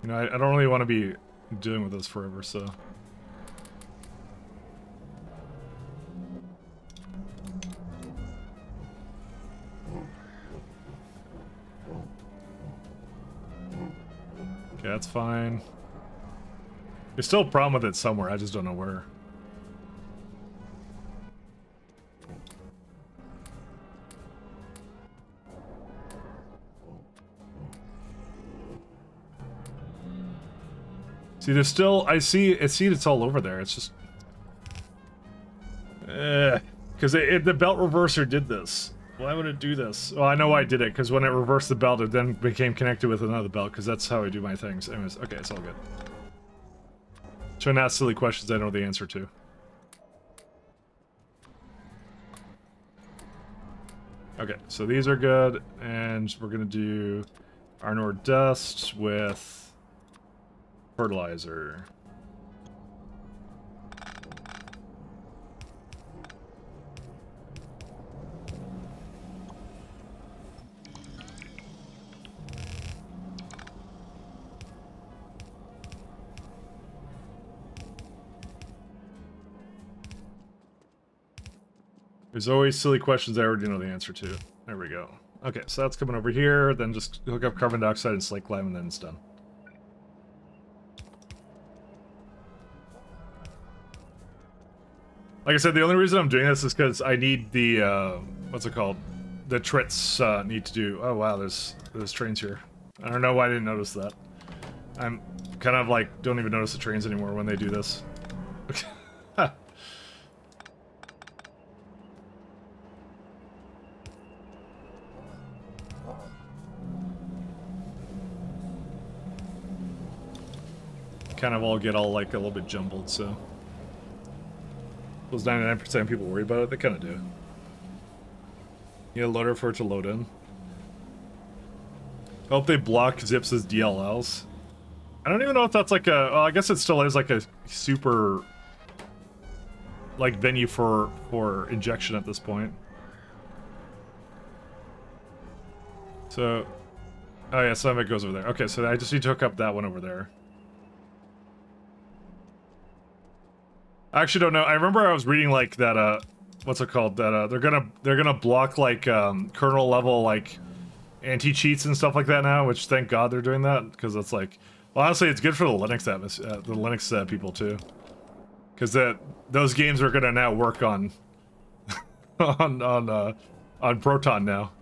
You know, I don't really want to be dealing with this forever, so... Okay, that's fine. There's still a problem with it somewhere, I just don't know where. See, there's still, I see it's all over there. It's just, because the belt reverser did this. Why would it do this? Well, I know why I did it, because when it reversed the belt, it then became connected with another belt, because that's how I do my things. Anyways, okay, it's all good. Trying to ask silly questions I know the answer to. Okay, so these are good, and we're gonna do iron ore dust with fertilizer. There's always silly questions I already know the answer to. There we go. Okay, so that's coming over here, then just hook up carbon dioxide and slate lime, and then it's done. Like I said, the only reason I'm doing this is because I need the, what's it called? The trits need to do... Oh wow, there's trains here. I don't know why I didn't notice that. I'm kind of like, don't even notice the trains anymore when they do this. Kind of all get all like a little bit jumbled, so... Those 99% of people worry about it, they kind of do. You need a loader for it to load in. I hope they block Zips as DLLs. I don't even know if that's like a... Well, I guess it still is like a super... like venue for injection at this point. So... Oh yeah, some of it goes over there. Okay, so I just need to hook up that one over there. I actually don't know. I remember I was reading like that, what's it called? That they're gonna block like kernel level like anti-cheats and stuff like that now. Which thank God they're doing that, because it's like, well, honestly, it's good for the Linux the Linux people too, because those games are gonna now work on on Proton now.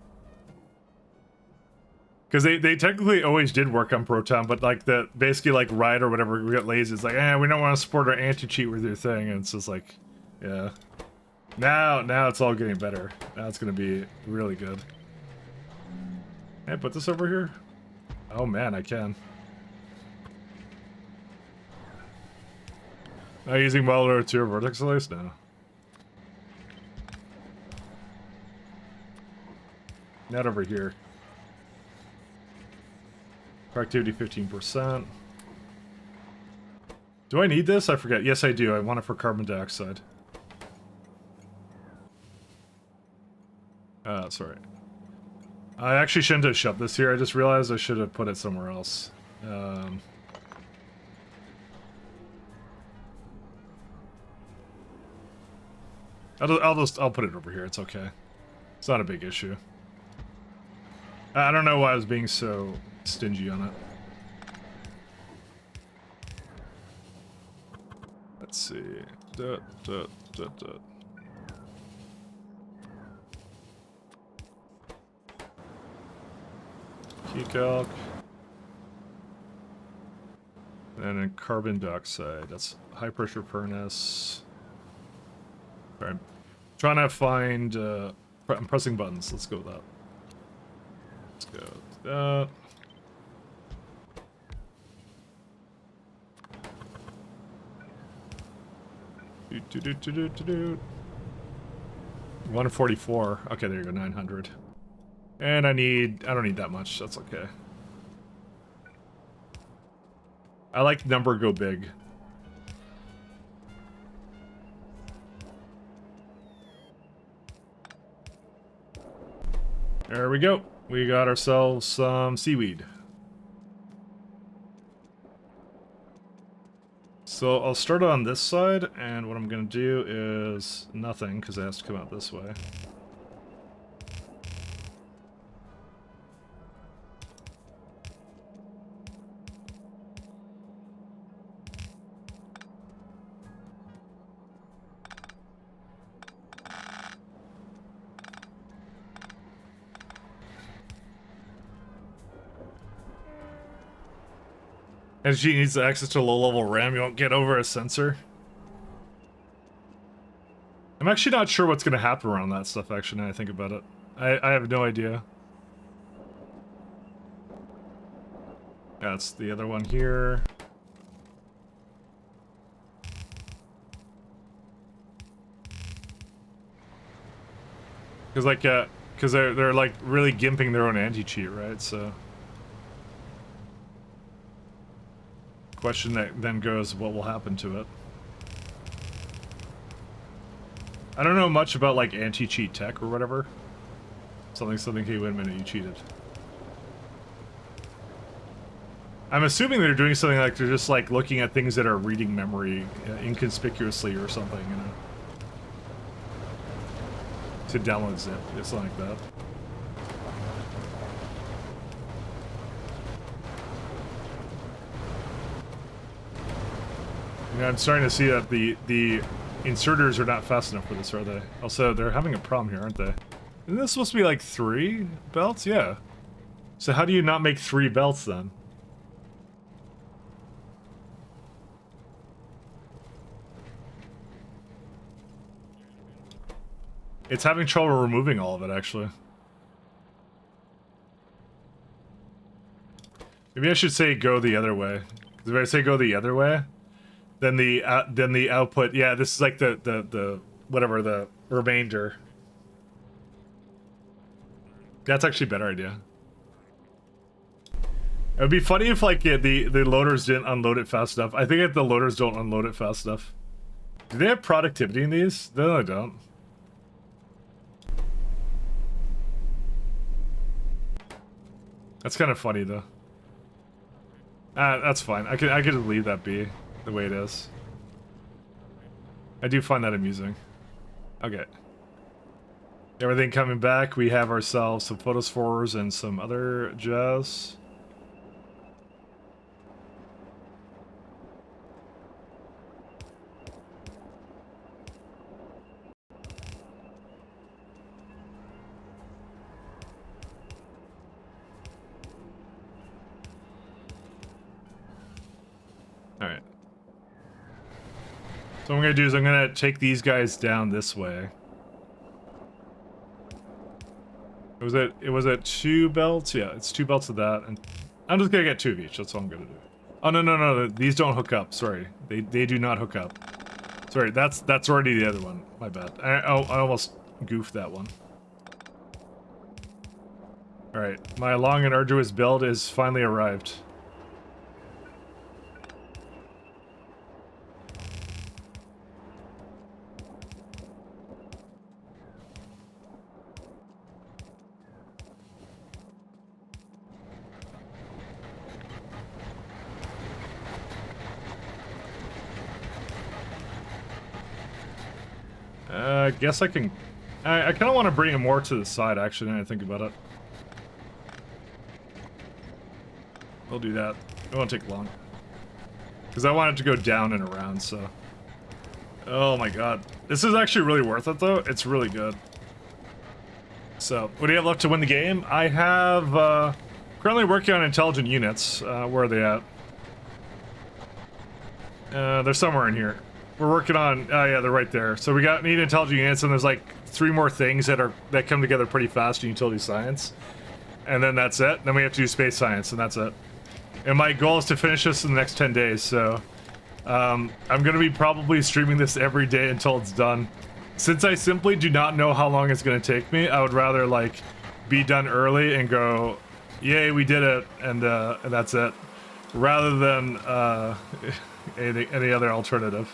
Because they technically always did work on Proton, but like basically like Riot or whatever, we got lazy. It's like, we don't want to support our anti-cheat with your thing, and it's just like, yeah. Now it's all getting better. Now it's gonna be really good. Can I put this over here? Oh man, I can. Am I using Modeler 2 or Vertex Slice? No. Not over here. Productivity 15%. Do I need this? I forget. Yes, I do. I want it for carbon dioxide. Sorry. I actually shouldn't have shoved this here. I just realized I should have put it somewhere else. I'll put it over here. It's okay. It's not a big issue. I don't know why I was being so stingy on it. Let's see. Key calc. And then carbon dioxide. That's high pressure furnace. Sorry, I'm trying to find. I'm pressing buttons. Let's go with that. Let's go with that. Do. 144. Okay, there you go. 900. And I don't need that much. That's okay. I like number go big. There we go. We got ourselves some seaweed. So I'll start on this side, and what I'm going to do is nothing, because it has to come out this way. And she needs access to low-level RAM. You won't get over a sensor. I'm actually not sure what's going to happen around that stuff, actually, now I think about it. I have no idea. That's the other one here. Because, like, because they're, like, really gimping their own anti-cheat, right? So... question that then goes, what will happen to it? I don't know much about like anti-cheat tech or whatever. Something came in a minute you cheated. I'm assuming they're doing something like they're just like looking at things that are reading memory inconspicuously or something, you know. To download zip, something like that. Yeah, I'm starting to see that the inserters are not fast enough for this, are they? Also, they're having a problem here, aren't they? Isn't this supposed to be like 3 belts? Yeah. So how do you not make 3 belts then? It's having trouble removing all of it, actually. Maybe I should say go the other way. 'Cause if I say go the other way, then the output, yeah, this is like the whatever, the remainder. That's actually a better idea. It would be funny if like the loaders didn't unload it fast enough. I think if the loaders don't unload it fast enough. Do they have productivity in these? No, they don't. That's kind of funny though. That's fine. I could leave that be the way it is. I do find that amusing. Okay. Everything coming back. We have ourselves some photophores and some other jazz. Alright. So what I'm gonna do is I'm gonna take these guys down this way. It was at 2 belts? Yeah, it's 2 belts of that, and I'm just gonna get 2 of each, that's all I'm gonna do. Oh no, these don't hook up, sorry. They do not hook up. Sorry, that's already the other one. My bad. I almost goofed that one. Alright, my long and arduous build is finally arrived. I guess I can... I kind of want to bring it more to the side, actually, now I think about it. We'll do that. It won't take long. Because I want it to go down and around, so... Oh my god. This is actually really worth it, though. It's really good. So, what do you have left to win the game? I have, currently working on intelligent units. Where are they at? They're somewhere in here. We're working on, oh yeah, they're right there. So we need intelligent units, and there's like 3 more things that come together pretty fast in utility science. And then that's it. Then we have to do space science, and that's it. And my goal is to finish this in the next 10 days, so... I'm gonna be probably streaming this every day until it's done. Since I simply do not know how long it's gonna take me, I would rather, like, be done early and go, yay, we did it, and that's it. Rather than, any other alternative.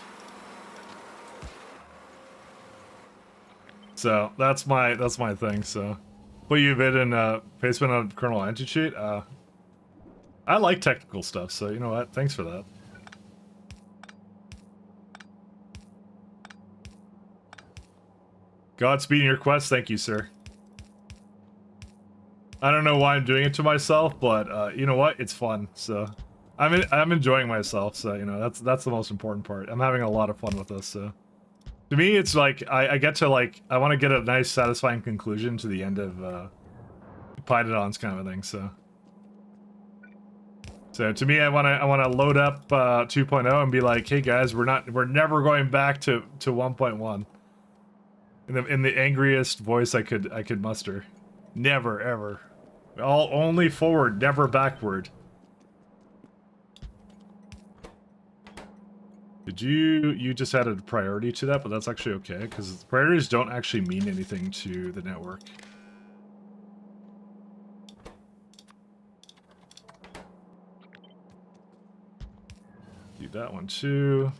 So that's my thing. So, what you've been in basement on kernel anti-cheat. I like technical stuff, so you know what? Thanks for that. Godspeed in your quest. Thank you, sir. I don't know why I'm doing it to myself, but you know what? It's fun. So I'm enjoying myself. So you know that's the most important part. I'm having a lot of fun with this. So. To me, it's like, I get to, like, I want to get a nice, satisfying conclusion to the end of, Pyanodons kind of a thing, so. So to me, I wanna load up 2.0 and be like, hey guys, we're never going back to 1.1. In the angriest voice I could muster. Never ever. All only forward, never backward. Did you just added priority to that, but that's actually okay, because priorities don't actually mean anything to the network. Do that one too.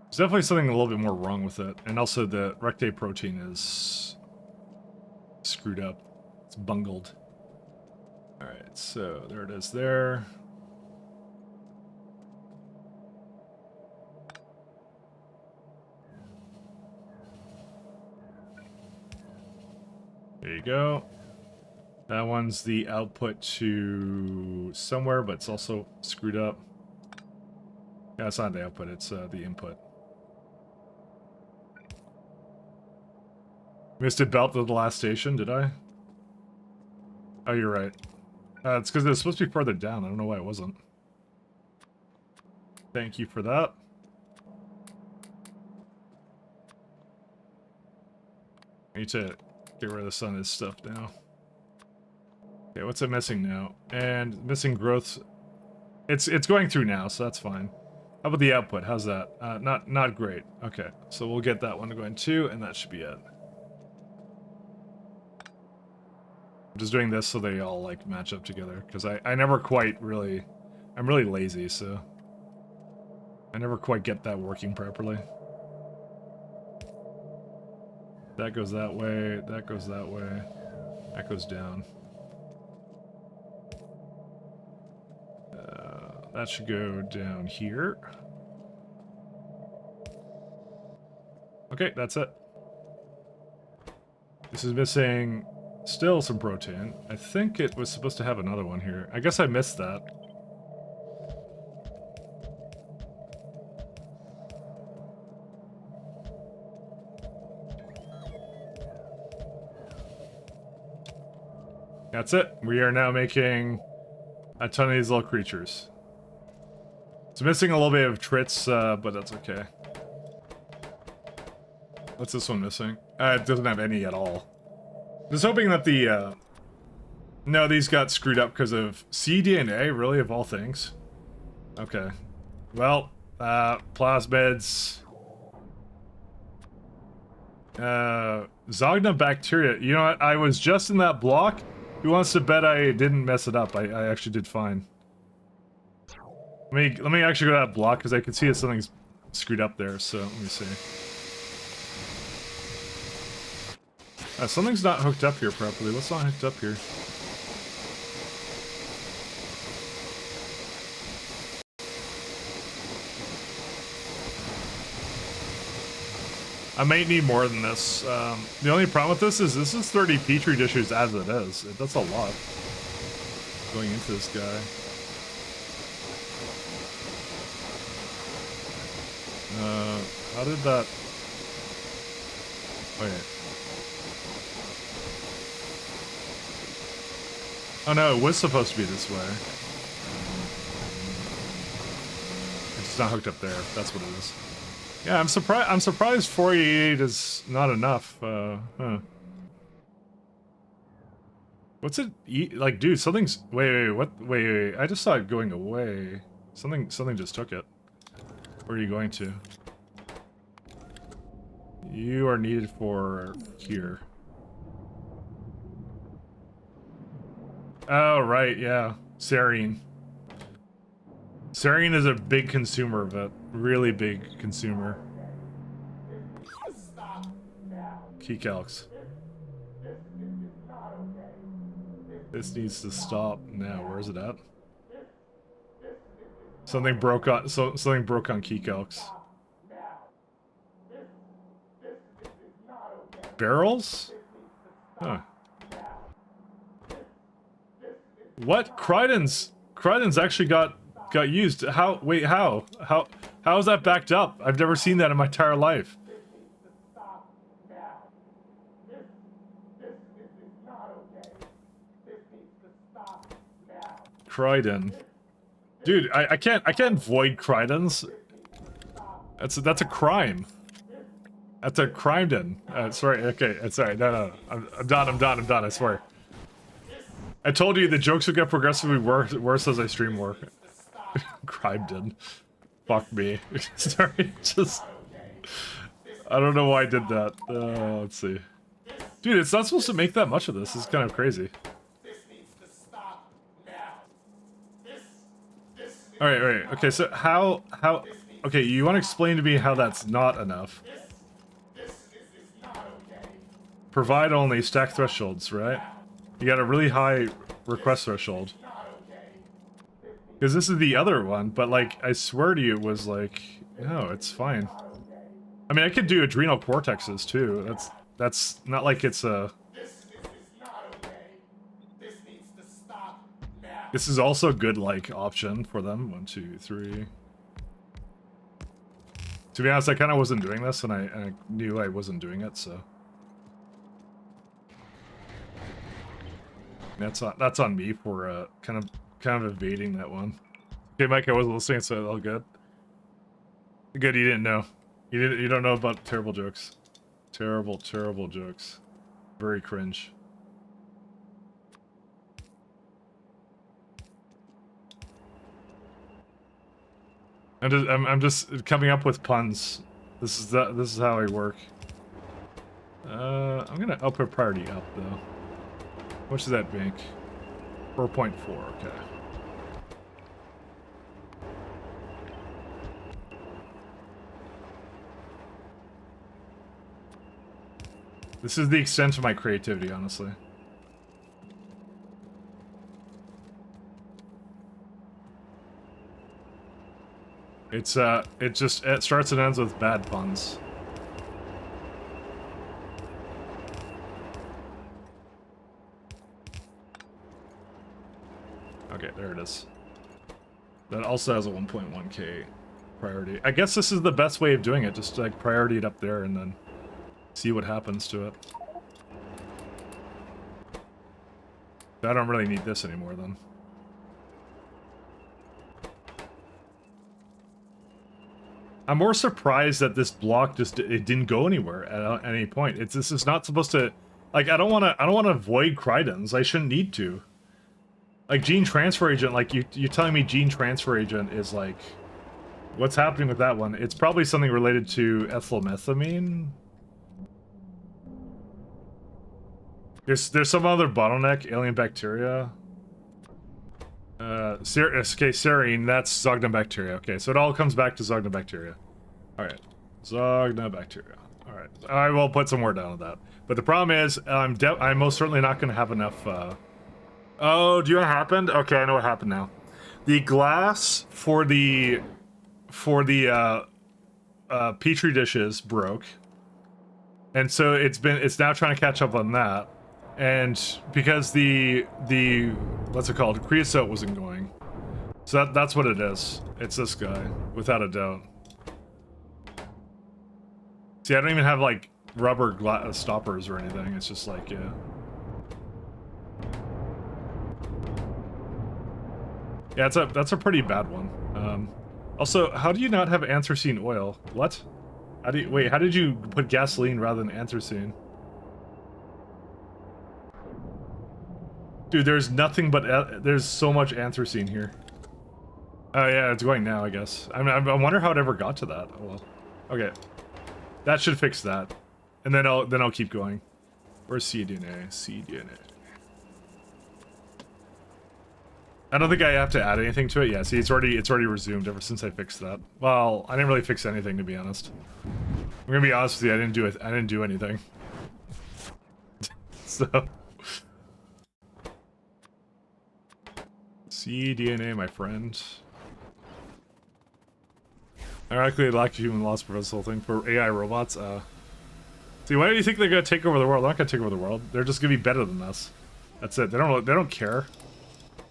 There's definitely something a little bit more wrong with it. And also the rectate protein is screwed up. It's bungled. Alright, so there it is there. There you go. That one's the output to somewhere, but it's also screwed up. Yeah, it's not the output, it's the input. Missed a belt at the last station, did I? Oh, you're right. It's because it was supposed to be further down. I don't know why it wasn't. Thank you for that. I need to get rid of some of this stuff now. Okay, what's it missing now? And missing growth. It's going through now, so that's fine. How about the output? How's that? Not great. Okay, so we'll get that one going too, and that should be it. I'm just doing this so they all like match up together, because I never quite really, I'm really lazy, so I never quite get that working properly. That goes that way, that goes that way, that goes down. That should go down here. Okay, that's it. This is missing still some protein. I think it was supposed to have another one here. I guess I missed that. That's it. We are now making a ton of these little creatures. It's missing a little bit of trits, but that's okay. What's this one missing? It doesn't have any at all. Just hoping that the, no, these got screwed up because of cDNA, really, of all things? Okay. Well, plasmids. Zogna bacteria. You know what? I was just in that block. Who wants to bet I didn't mess it up? I actually did fine. Let me actually go to that block, because I can see that something's screwed up there, so let me see. Something's not hooked up here properly. What's not hooked up here? I might need more than this. The only problem with this is 30 petri dishes as it is. That's a lot going into this guy. How did that... Okay. Oh no, it was supposed to be this way. It's not hooked up there. That's what it is. Yeah, I'm surprised 488 is not enough. Huh. What's it eat? Like, dude, something's... Wait, what? Wait. I just saw it going away. Something just took it. Where are you going to? You are needed for here. Oh, right, yeah. Serine. Serine is a big consumer of it. Really big consumer. Key calcs. This needs to stop now. Where is it at? Something broke on key calcs. Barrels? Huh. What? Crichton's... Crydons actually got used. How? Wait, how? How is that backed up? I've never seen that in my entire life. Crydon. Dude, I can't void Crydons. That's a crime. That's a crime den. Sorry, okay, sorry, no. I'm done, I swear. I told you the jokes would get progressively worse as I stream more. Crime den. Fuck me. Sorry, just... I don't know why I did that. Let's see. Dude, it's not supposed to make that much of this. It's kind of crazy. Alright. Okay, so how... Okay, you want to explain to me how that's not enough. Provide only stack thresholds, right? You got a really high request threshold. Because this is the other one, but like, I swear to you it was like... No, it's fine. I mean, I could do adrenal cortexes too. That's not like it's a... This is also a good, like, option for them. 1, 2, 3. To be honest, I kind of wasn't doing this, and I knew I wasn't doing it, so... That's on me for kind of evading that one. Okay, Mike, I wasn't listening, so it's all good. Good, you didn't know. You don't know about terrible jokes. Terrible jokes. Very cringe. I'm just coming up with puns. This is how I work. I'm gonna output priority up though. How much does that bank? 4.4. Okay. This is the extent of my creativity, honestly. It starts and ends with bad puns. Okay, there it is. That also has a 1.1k priority. I guess this is the best way of doing it, just like priority it up there and then see what happens to it. I don't really need this anymore then. I'm more surprised that this block it didn't go anywhere at any point. This is not supposed to, like, I don't want to avoid Crydons. I shouldn't need to. Like, gene transfer agent, like, you're telling me gene transfer agent is like, what's happening with that one? It's probably something related to ethylenethamine. There's some other bottleneck, alien bacteria. Okay, serine, that's Zognobacteria. Okay, so it all comes back to Zognobacteria. Alright. Zognobacteria. Alright. I will put some more down on that. But the problem is, I'm most certainly not going to have enough, Oh, do you know what happened? Okay, I know what happened now. The glass for the Petri dishes broke. And so it's now trying to catch up on that. And because the what's it called? Creosote wasn't going. So that's what it is. It's this guy, without a doubt. See, I don't even have like rubber stoppers or anything. It's just like, yeah. Yeah, that's a pretty bad one. Also, how do you not have anthracene oil? What? How did you put gasoline rather than anthracene? Dude, there's nothing but there's so much anthracene here. Oh yeah, it's going now, I guess. I wonder how it ever got to that. Oh well. Okay, that should fix that, and then I'll keep going. Where's cDNA? cDNA. I don't think I have to add anything to it. Yeah, see, it's already resumed ever since I fixed that. Well, I didn't really fix anything, to be honest. I'm gonna be honest with you. I didn't do anything. So. cDNA, my friend. Ironically, lack of human loss prevents the whole thing for AI robots. See, why do you think they're gonna take over the world? They're not gonna take over the world. They're just gonna be better than us. That's it. They don't care.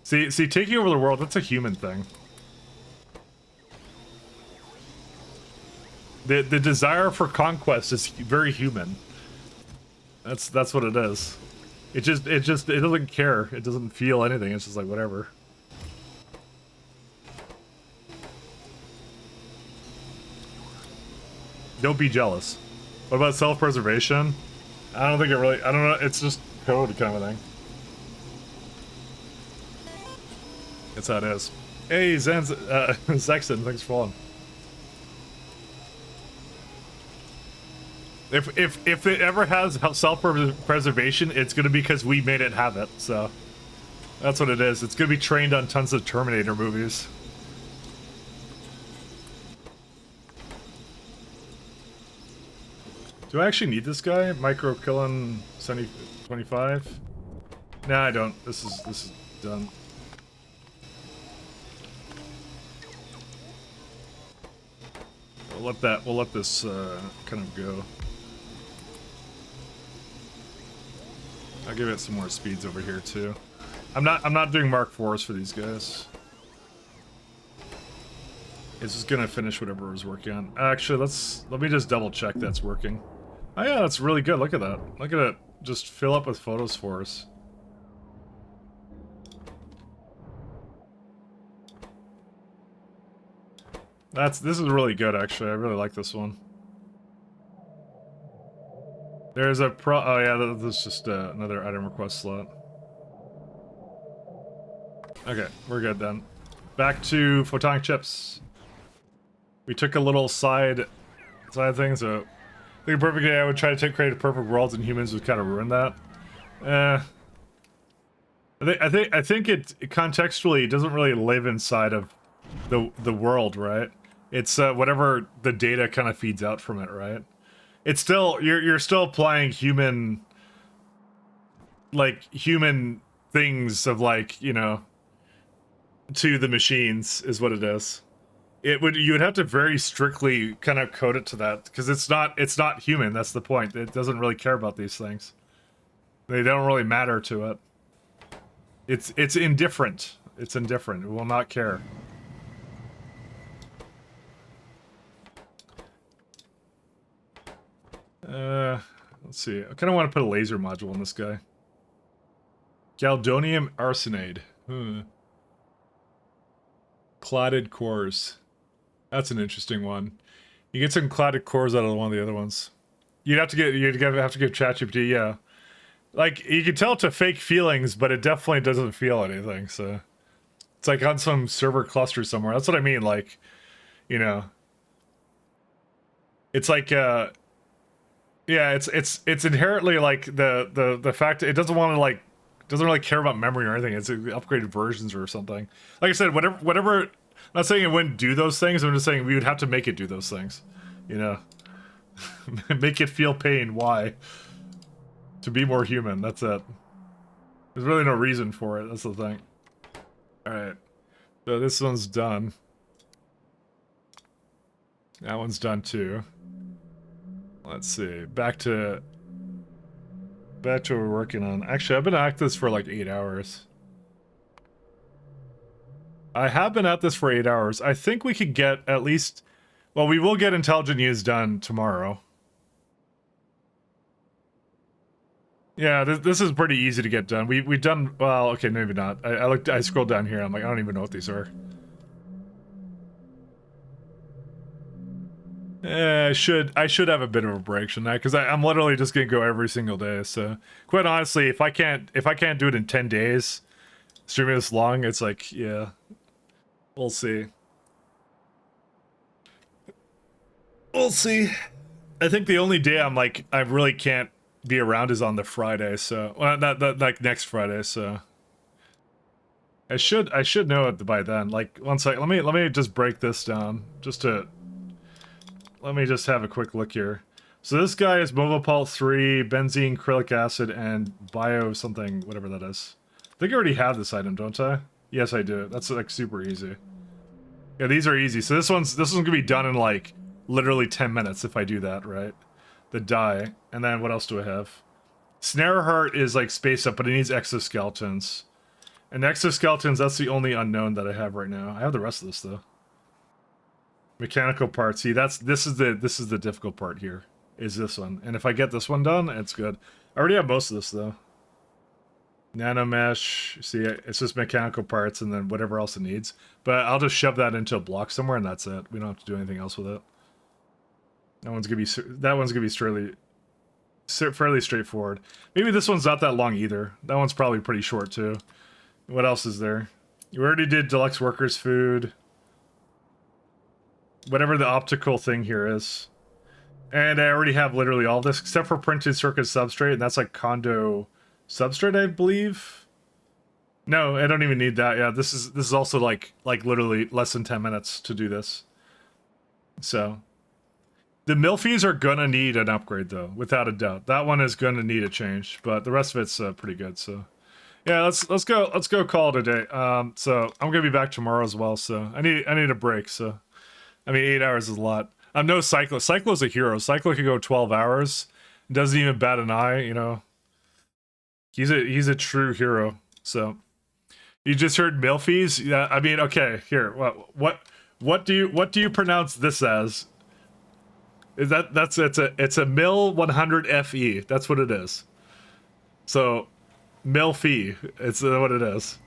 See, taking over the world, that's a human thing. The desire for conquest is very human. That's what it is. It doesn't care. It doesn't feel anything. It's just like whatever. Don't be jealous. What about self-preservation? I don't think it really. I don't know. It's just code kind of a thing. That's how it is. Hey, Zexon, thanks for following. If it ever has self-preservation, it's gonna be because we made it have it. So that's what it is. It's gonna be trained on tons of Terminator movies. Do I actually need this guy? Micro killing 25? Nah, I don't. This is done. We'll let this kind of go. I'll give it some more speeds over here too. I'm not doing Mark IVs for these guys. It's just gonna finish whatever I was working on. Actually, let me just double check that's working. Oh yeah, that's really good. Look at that. Look at it. Just fill up with photos for us. This is really good actually. I really like this one. There's a oh yeah, that's just another item request slot. Okay, we're good then. Back to photonic chips. We took a little side thing, so I think perfectly I would try to create a perfect world and humans would kind of ruin that. I think it contextually doesn't really live inside of the world, right? It's whatever the data kind of feeds out from it, right? It's still you're still applying human things of like, you know, to the machines is what it is. You would have to very strictly kind of code it to that because it's not human. That's the point. It doesn't really care about these things. They don't really matter to it. It's indifferent. It's indifferent. It will not care. Let's see. I kind of want to put a laser module on this guy. Galdonium arsenide. Clotted cores. That's an interesting one. You get some clotted cores out of one of the other ones. You'd have to give ChatGPT, yeah. Like, you can tell it to fake feelings, but it definitely doesn't feel anything, so. It's like on some server cluster somewhere. That's what I mean, like, you know. It's like, yeah, it's inherently like the fact it doesn't want to like, doesn't really care about memory or anything. It's upgraded versions or something. Like I said, whatever, I'm not saying it wouldn't do those things, I'm just saying we would have to make it do those things, you know. Make it feel pain. Why? To be more human, that's it. There's really no reason for it, that's the thing. Alright. So this one's done. That one's done too. Let's see. Back to what we're working on. Actually, I've been at this for like 8 hours. I have been at this for 8 hours. I think we could get at least... Well, we will get intelligent use done tomorrow. Yeah, this is pretty easy to get done. We've done... Well, okay, maybe not. I scrolled down here. I'm like, I don't even know what these are. I should have a bit of a break, shouldn't I? Because I'm literally just gonna go every single day. So, quite honestly, if I can't do it in 10 days, streaming this long, it's like, yeah, we'll see. We'll see. I think the only day I'm like, I really can't be around is on the Friday. So, well, not like next Friday. So, I should know it by then. Like, one sec. Let me just break this down just to. Let me just have a quick look here. So this guy is Movapol 3, benzene, acrylic acid, and bio something, whatever that is. I think I already have this item, don't I? Yes, I do. That's like super easy. Yeah, these are easy. So this one's gonna be done in like literally 10 minutes if I do that, right? The dye. And then what else do I have? Snare Heart is like spaced up, but it needs exoskeletons. And exoskeletons, that's the only unknown that I have right now. I have the rest of this though. Mechanical parts. See, this is the difficult part here. Is this one. And if I get this one done, it's good. I already have most of this though. Nanomesh. See, it's just mechanical parts and then whatever else it needs. But I'll just shove that into a block somewhere and that's it. We don't have to do anything else with it. That one's gonna be fairly straightforward. Maybe this one's not that long either. That one's probably pretty short too. What else is there? You already did deluxe workers food. Whatever the optical thing here is. And I already have literally all this except for printed circuit substrate, and that's like condo substrate, I believe. No, I don't even need that. Yeah, this is also like literally less than 10 minutes to do this. So the mill fees are gonna need an upgrade though, without a doubt. That one is gonna need a change, but the rest of it's pretty good. So yeah, let's go call it a day. So I'm gonna be back tomorrow as well. So I need a break. So I mean, 8 hours is a lot. I'm no Cyclo. Cyclo's a hero. Cyclo could go 12 hours. Doesn't even bat an eye. You know, he's a true hero. So you just heard mill fees. Yeah, I mean, okay. Here, what do you pronounce this as? Is it's a mill 100 FE. That's what it is. So mill fee. It's what it is.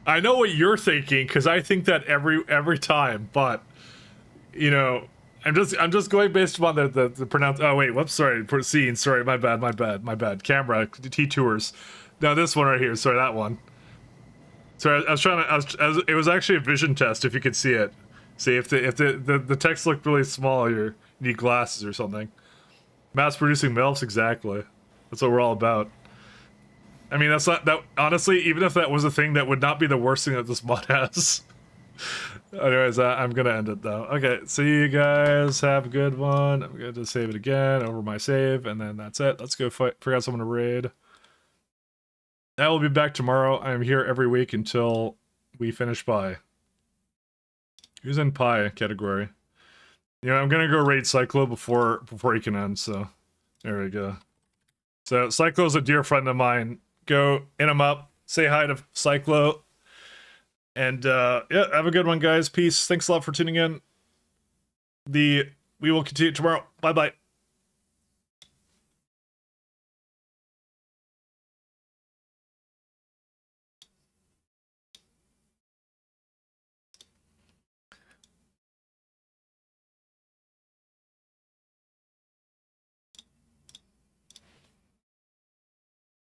I know what you're thinking because I think that every time, but you know, I'm just going based upon the pronounce. Oh wait, whoops, sorry, scene. Sorry, my bad. Camera T tours. No, this one right here. Sorry, that one. Sorry, it was actually a vision test. If you could see it, see if the text looked really small. You need glasses or something. Mass producing MILFs, exactly. That's what we're all about. I mean, that's not that. Honestly, even if that was a thing, that would not be the worst thing that this mod has. Anyways, I'm gonna end it though. Okay, see you guys. Have a good one. I'm going to save it again over my save, and then that's it. Let's go figure out someone to raid. I will be back tomorrow. I'm here every week until we finish Pi. Who's in Pi category? You know, I'm gonna go raid Cyclo before he can end. So there we go. So Cyclo's a dear friend of mine. Go in him up. Say hi to Cyclo. And yeah, have a good one, guys. Peace. Thanks a lot for tuning in. We will continue tomorrow. Bye bye.